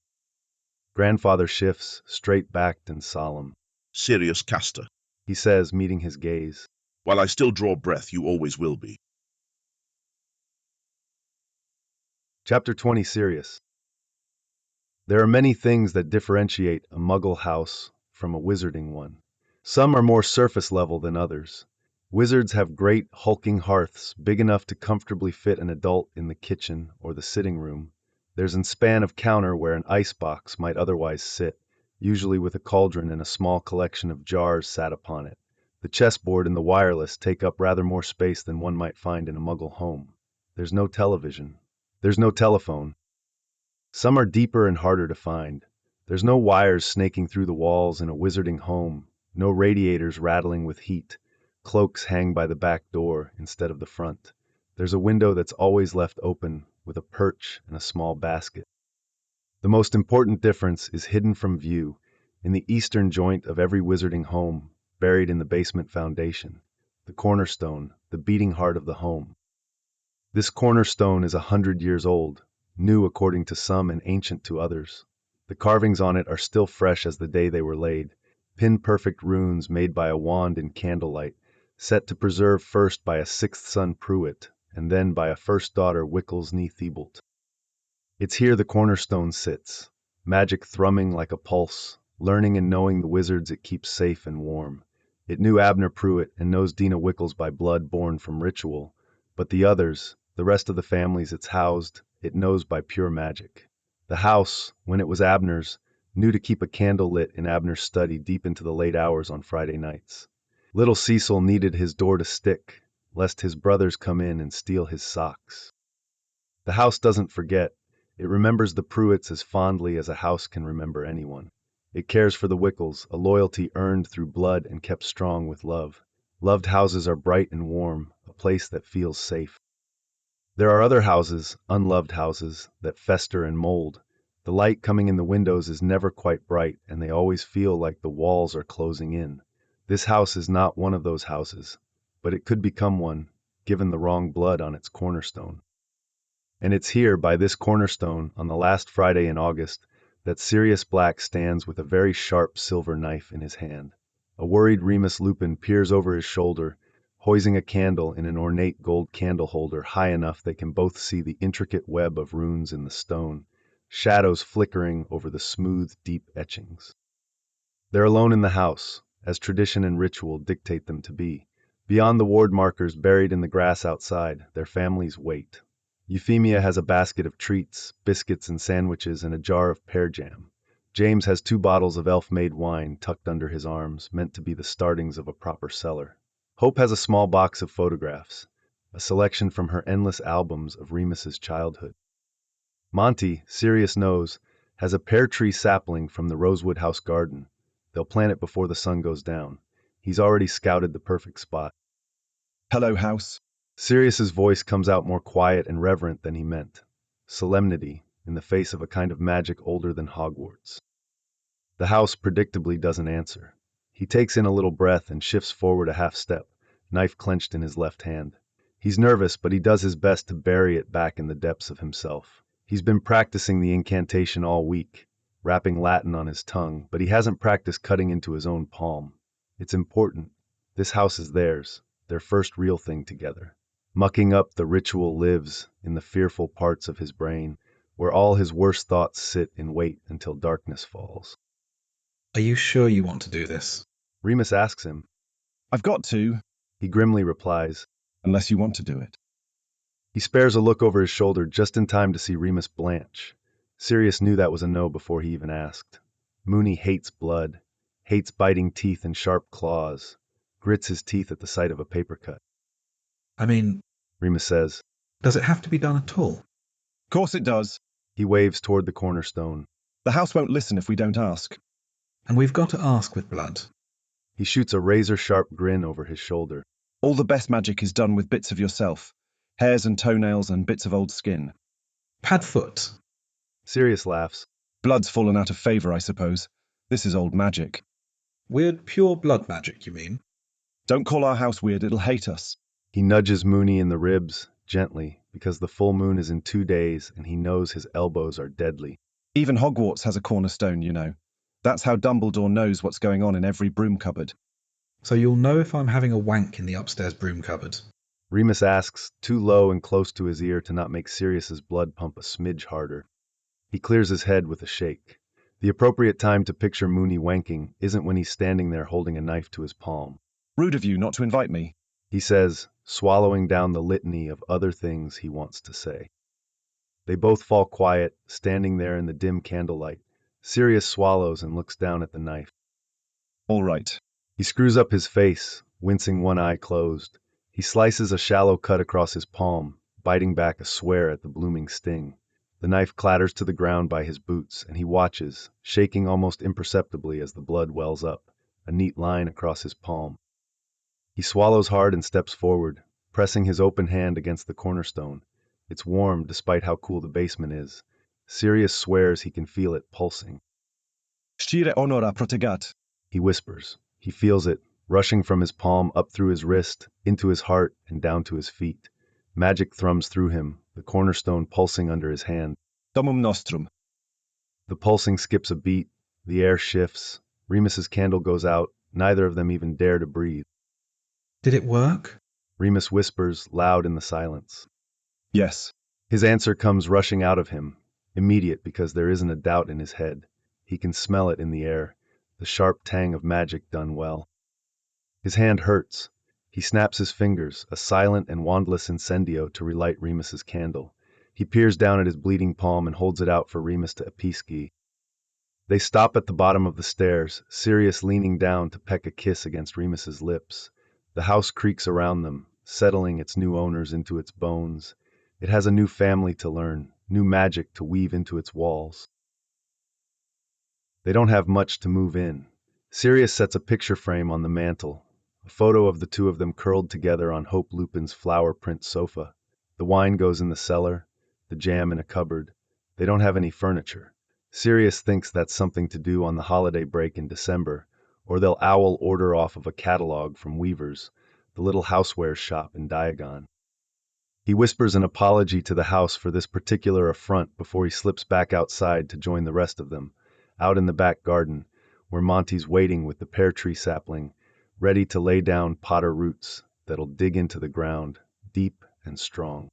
Grandfather shifts, straight-backed and solemn. Sirius Castor, He says, meeting his gaze. while I still draw breath, you always will be. Chapter 20, Sirius. There are many things that differentiate a muggle house from a wizarding one. Some are more surface level than others. Wizards have great, hulking hearths, big enough to comfortably fit an adult in the kitchen or the sitting room. There's a span of counter where an icebox might otherwise sit, usually with a cauldron and a small collection of jars sat upon it. The chessboard and the wireless take up rather more space than one might find in a muggle home. There's no television. There's no telephone. Some are deeper and harder to find. There's no wires snaking through the walls in a wizarding home, no radiators rattling with heat. Cloaks hang by the back door instead of the front. There's a window that's always left open with a perch and a small basket. The most important difference is hidden from view in the eastern joint of every wizarding home, buried in the basement foundation, the cornerstone, the beating heart of the home. This cornerstone is 100 years old, new according to some and ancient to others. The carvings on it are still fresh as the day they were laid, pin-perfect runes made by a wand in candlelight, set to preserve first by a sixth son Pruitt, and then by a first daughter Wicklesney Thibault. It's here the cornerstone sits, magic thrumming like a pulse, learning and knowing the wizards it keeps safe and warm. It knew Abner Pruitt and knows Dina Wickles by blood born from ritual, but the others, the rest of the families it's housed, it knows by pure magic. The house, when it was Abner's, knew to keep a candle lit in Abner's study deep into the late hours on Friday nights. Little Cecil needed his door to stick, lest his brothers come in and steal his socks. The house doesn't forget. It remembers the Pruitts as fondly as a house can remember anyone. It cares for the Wickles, a loyalty earned through blood and kept strong with love. Loved houses are bright and warm, a place that feels safe. There are other houses, unloved houses, that fester and mold. The light coming in the windows is never quite bright, and they always feel like the walls are closing in. This house is not one of those houses, but it could become one, given the wrong blood on its cornerstone. And it's here, by this cornerstone, on the last Friday in August, that Sirius Black stands with a very sharp silver knife in his hand. A worried Remus Lupin peers over his shoulder, hoising a candle in an ornate gold candle holder high enough they can both see the intricate web of runes in the stone, shadows flickering over the smooth, deep etchings. They're alone in the house, as tradition and ritual dictate them to be. Beyond the ward markers buried in the grass outside, their families wait. Euphemia has a basket of treats, biscuits and sandwiches, and a jar of pear jam. James has 2 bottles of elf-made wine tucked under his arms, meant to be the startings of a proper cellar. Hope has a small box of photographs, a selection from her endless albums of Remus's childhood. Monty, Sirius knows, has a pear tree sapling from the Rosewood house garden. They'll plant it before the sun goes down. He's already scouted the perfect spot. Hello, house. Sirius's voice comes out more quiet and reverent than he meant. Solemnity in the face of a kind of magic older than Hogwarts. The house predictably doesn't answer. He takes in a little breath and shifts forward a half step, knife clenched in his left hand. He's nervous, but he does his best to bury it back in the depths of himself. He's been practicing the incantation all week, rapping Latin on his tongue, but he hasn't practiced cutting into his own palm. It's important. This house is theirs, their first real thing together. Mucking up the ritual lives in the fearful parts of his brain, where all his worst thoughts sit and wait until darkness falls. Are you sure you want to do this? Remus asks him. I've got to. He grimly replies. Unless you want to do it. He spares a look over his shoulder just in time to see Remus blanch. Sirius knew that was a no before he even asked. Moony hates blood. hates biting teeth and sharp claws, grits his teeth at the sight of a paper cut. I mean, Remus says. Does it have to be done at all? Of course it does. He waves toward the cornerstone. The house won't listen if we don't ask. And we've got to ask with blood. He shoots a razor-sharp grin over his shoulder. All the best magic is done with bits of yourself. Hairs and toenails and bits of old skin. Padfoot. Sirius laughs. Blood's fallen out of favour, I suppose. This is old magic. Weird pure blood magic, you mean? Don't call our house weird, it'll hate us. He nudges Moony in the ribs, gently, because the full moon is in 2 days and he knows his elbows are deadly. Even Hogwarts has a cornerstone, you know. That's how Dumbledore knows what's going on in every broom cupboard. So you'll know if I'm having a wank in the upstairs broom cupboard? Remus asks, too low and close to his ear to not make Sirius's blood pump a smidge harder. He clears his head with a shake. The appropriate time to picture Moony wanking isn't when he's standing there holding a knife to his palm. Rude of you not to invite me, he says, swallowing down the litany of other things he wants to say. They both fall quiet, standing there in the dim candlelight. Sirius swallows and looks down at the knife. All right. He screws up his face, wincing one eye closed. He slices a shallow cut across his palm, biting back a swear at the blooming sting. The knife clatters to the ground by his boots, and he watches, shaking almost imperceptibly as the blood wells up, a neat line across his palm. He swallows hard and steps forward, pressing his open hand against the cornerstone. It's warm despite how cool the basement is. Sirius swears he can feel it pulsing. Scire honora protegat, he whispers. He feels it, rushing from his palm up through his wrist, into his heart, and down to his feet. Magic thrums through him, the cornerstone pulsing under his hand. Domum nostrum. The pulsing skips a beat, the air shifts. Remus's candle goes out, neither of them even dare to breathe. Did it work? Remus whispers, loud in the silence. Yes. His answer comes rushing out of him, immediate because there isn't a doubt in his head. He can smell it in the air, the sharp tang of magic done well. His hand hurts. He snaps his fingers, a silent and wandless incendio to relight Remus's candle. He peers down at his bleeding palm and holds it out for Remus to appease. They stop at the bottom of the stairs, Sirius leaning down to peck a kiss against Remus's lips. The house creaks around them, settling its new owners into its bones. It has a new family to learn, new magic to weave into its walls. They don't have much to move in. Sirius sets a picture frame on the mantel, a photo of the two of them curled together on Hope Lupin's flower print sofa. The wine goes in the cellar, the jam in a cupboard. They don't have any furniture. Sirius thinks that's something to do on the holiday break in December, or they'll owl order off of a catalog from Weaver's, the little housewares shop in Diagon. He whispers an apology to the house for this particular affront before he slips back outside to join the rest of them, out in the back garden, where Monty's waiting with the pear tree sapling, ready to lay down Potter roots that'll dig into the ground, deep and strong.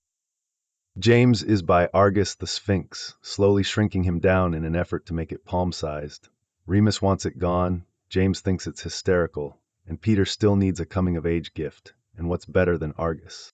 James is by Argus the Sphinx, slowly shrinking him down in an effort to make it palm-sized. Remus wants it gone, James thinks it's hysterical, and Peter still needs a coming-of-age gift, and what's better than Argus?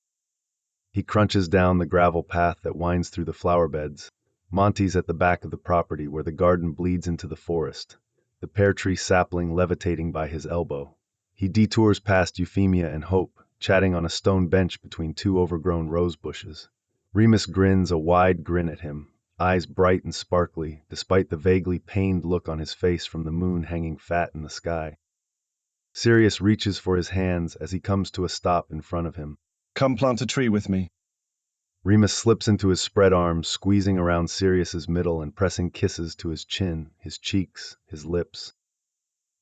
He crunches down the gravel path that winds through the flower beds. Monty's at the back of the property where the garden bleeds into the forest, the pear tree sapling levitating by his elbow. He detours past Euphemia and Hope, chatting on a stone bench between two overgrown rose bushes. Remus grins a wide grin at him, eyes bright and sparkly, despite the vaguely pained look on his face from the moon hanging fat in the sky. Sirius reaches for his hands as he comes to a stop in front of him. Come plant a tree with me. Remus slips into his spread arms, squeezing around Sirius's middle and pressing kisses to his chin, his cheeks, his lips.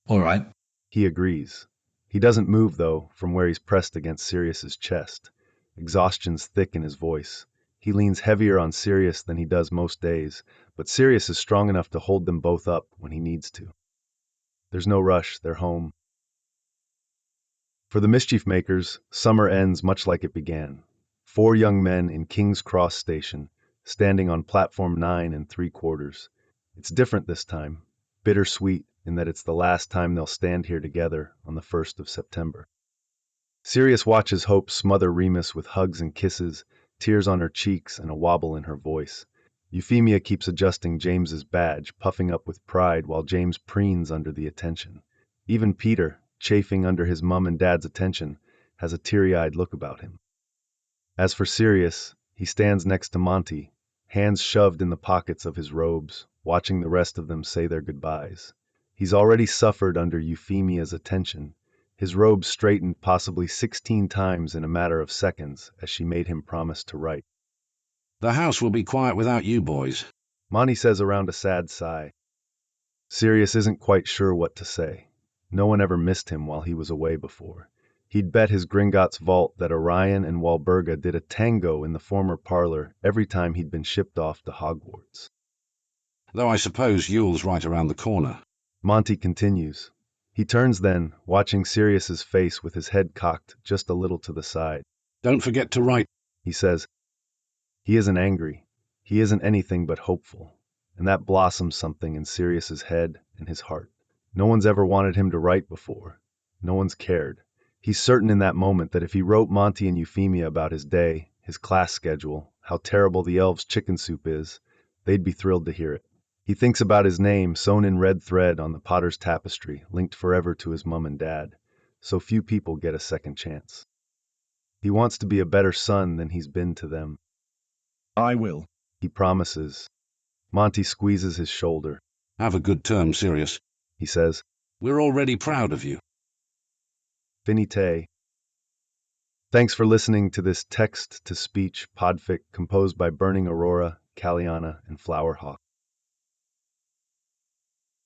All right. He agrees. He doesn't move, though, from where he's pressed against Sirius's chest. Exhaustion's thick in his voice. He leans heavier on Sirius than he does most days, but Sirius is strong enough to hold them both up when he needs to. There's no rush, they're home. For the mischief makers, summer ends much like it began. 4 young men in King's Cross Station, standing on platform 9 3/4. It's different this time, bittersweet in that it's the last time they'll stand here together on the 1st of September. Sirius watches Hope smother Remus with hugs and kisses, tears on her cheeks and a wobble in her voice. Euphemia keeps adjusting James's badge, puffing up with pride while James preens under the attention. Even Peter, chafing under his mum and dad's attention, has a teary-eyed look about him. As for Sirius, he stands next to Monty, hands shoved in the pockets of his robes, watching the rest of them say their goodbyes. He's already suffered under Euphemia's attention. His robes straightened possibly 16 times in a matter of seconds as she made him promise to write. The house will be quiet without you boys, Monty says around a sad sigh. Sirius isn't quite sure what to say. No one ever missed him while he was away before. He'd bet his Gringotts vault that Orion and Walburga did a tango in the former parlor every time he'd been shipped off to Hogwarts. though I suppose Yule's right around the corner. Monty continues. He turns then, watching Sirius's face with his head cocked just a little to the side. Don't forget to write, he says. He isn't angry. He isn't anything but hopeful. And that blossoms something in Sirius's head and his heart. No one's ever wanted him to write before. No one's cared. He's certain in that moment that if he wrote Monty and Euphemia about his day, his class schedule, how terrible the elves' chicken soup is, they'd be thrilled to hear it. He thinks about his name sewn in red thread on the potter's tapestry, linked forever to his mum and dad. So few people get a second chance. He wants to be a better son than he's been to them. I will, he promises. Monty squeezes his shoulder. Have a good term, Sirius, he says. We're already proud of you. Finite. Thanks for listening to this text-to-speech podfic composed by Burning Aurora, Caliana, and Flowerhawk.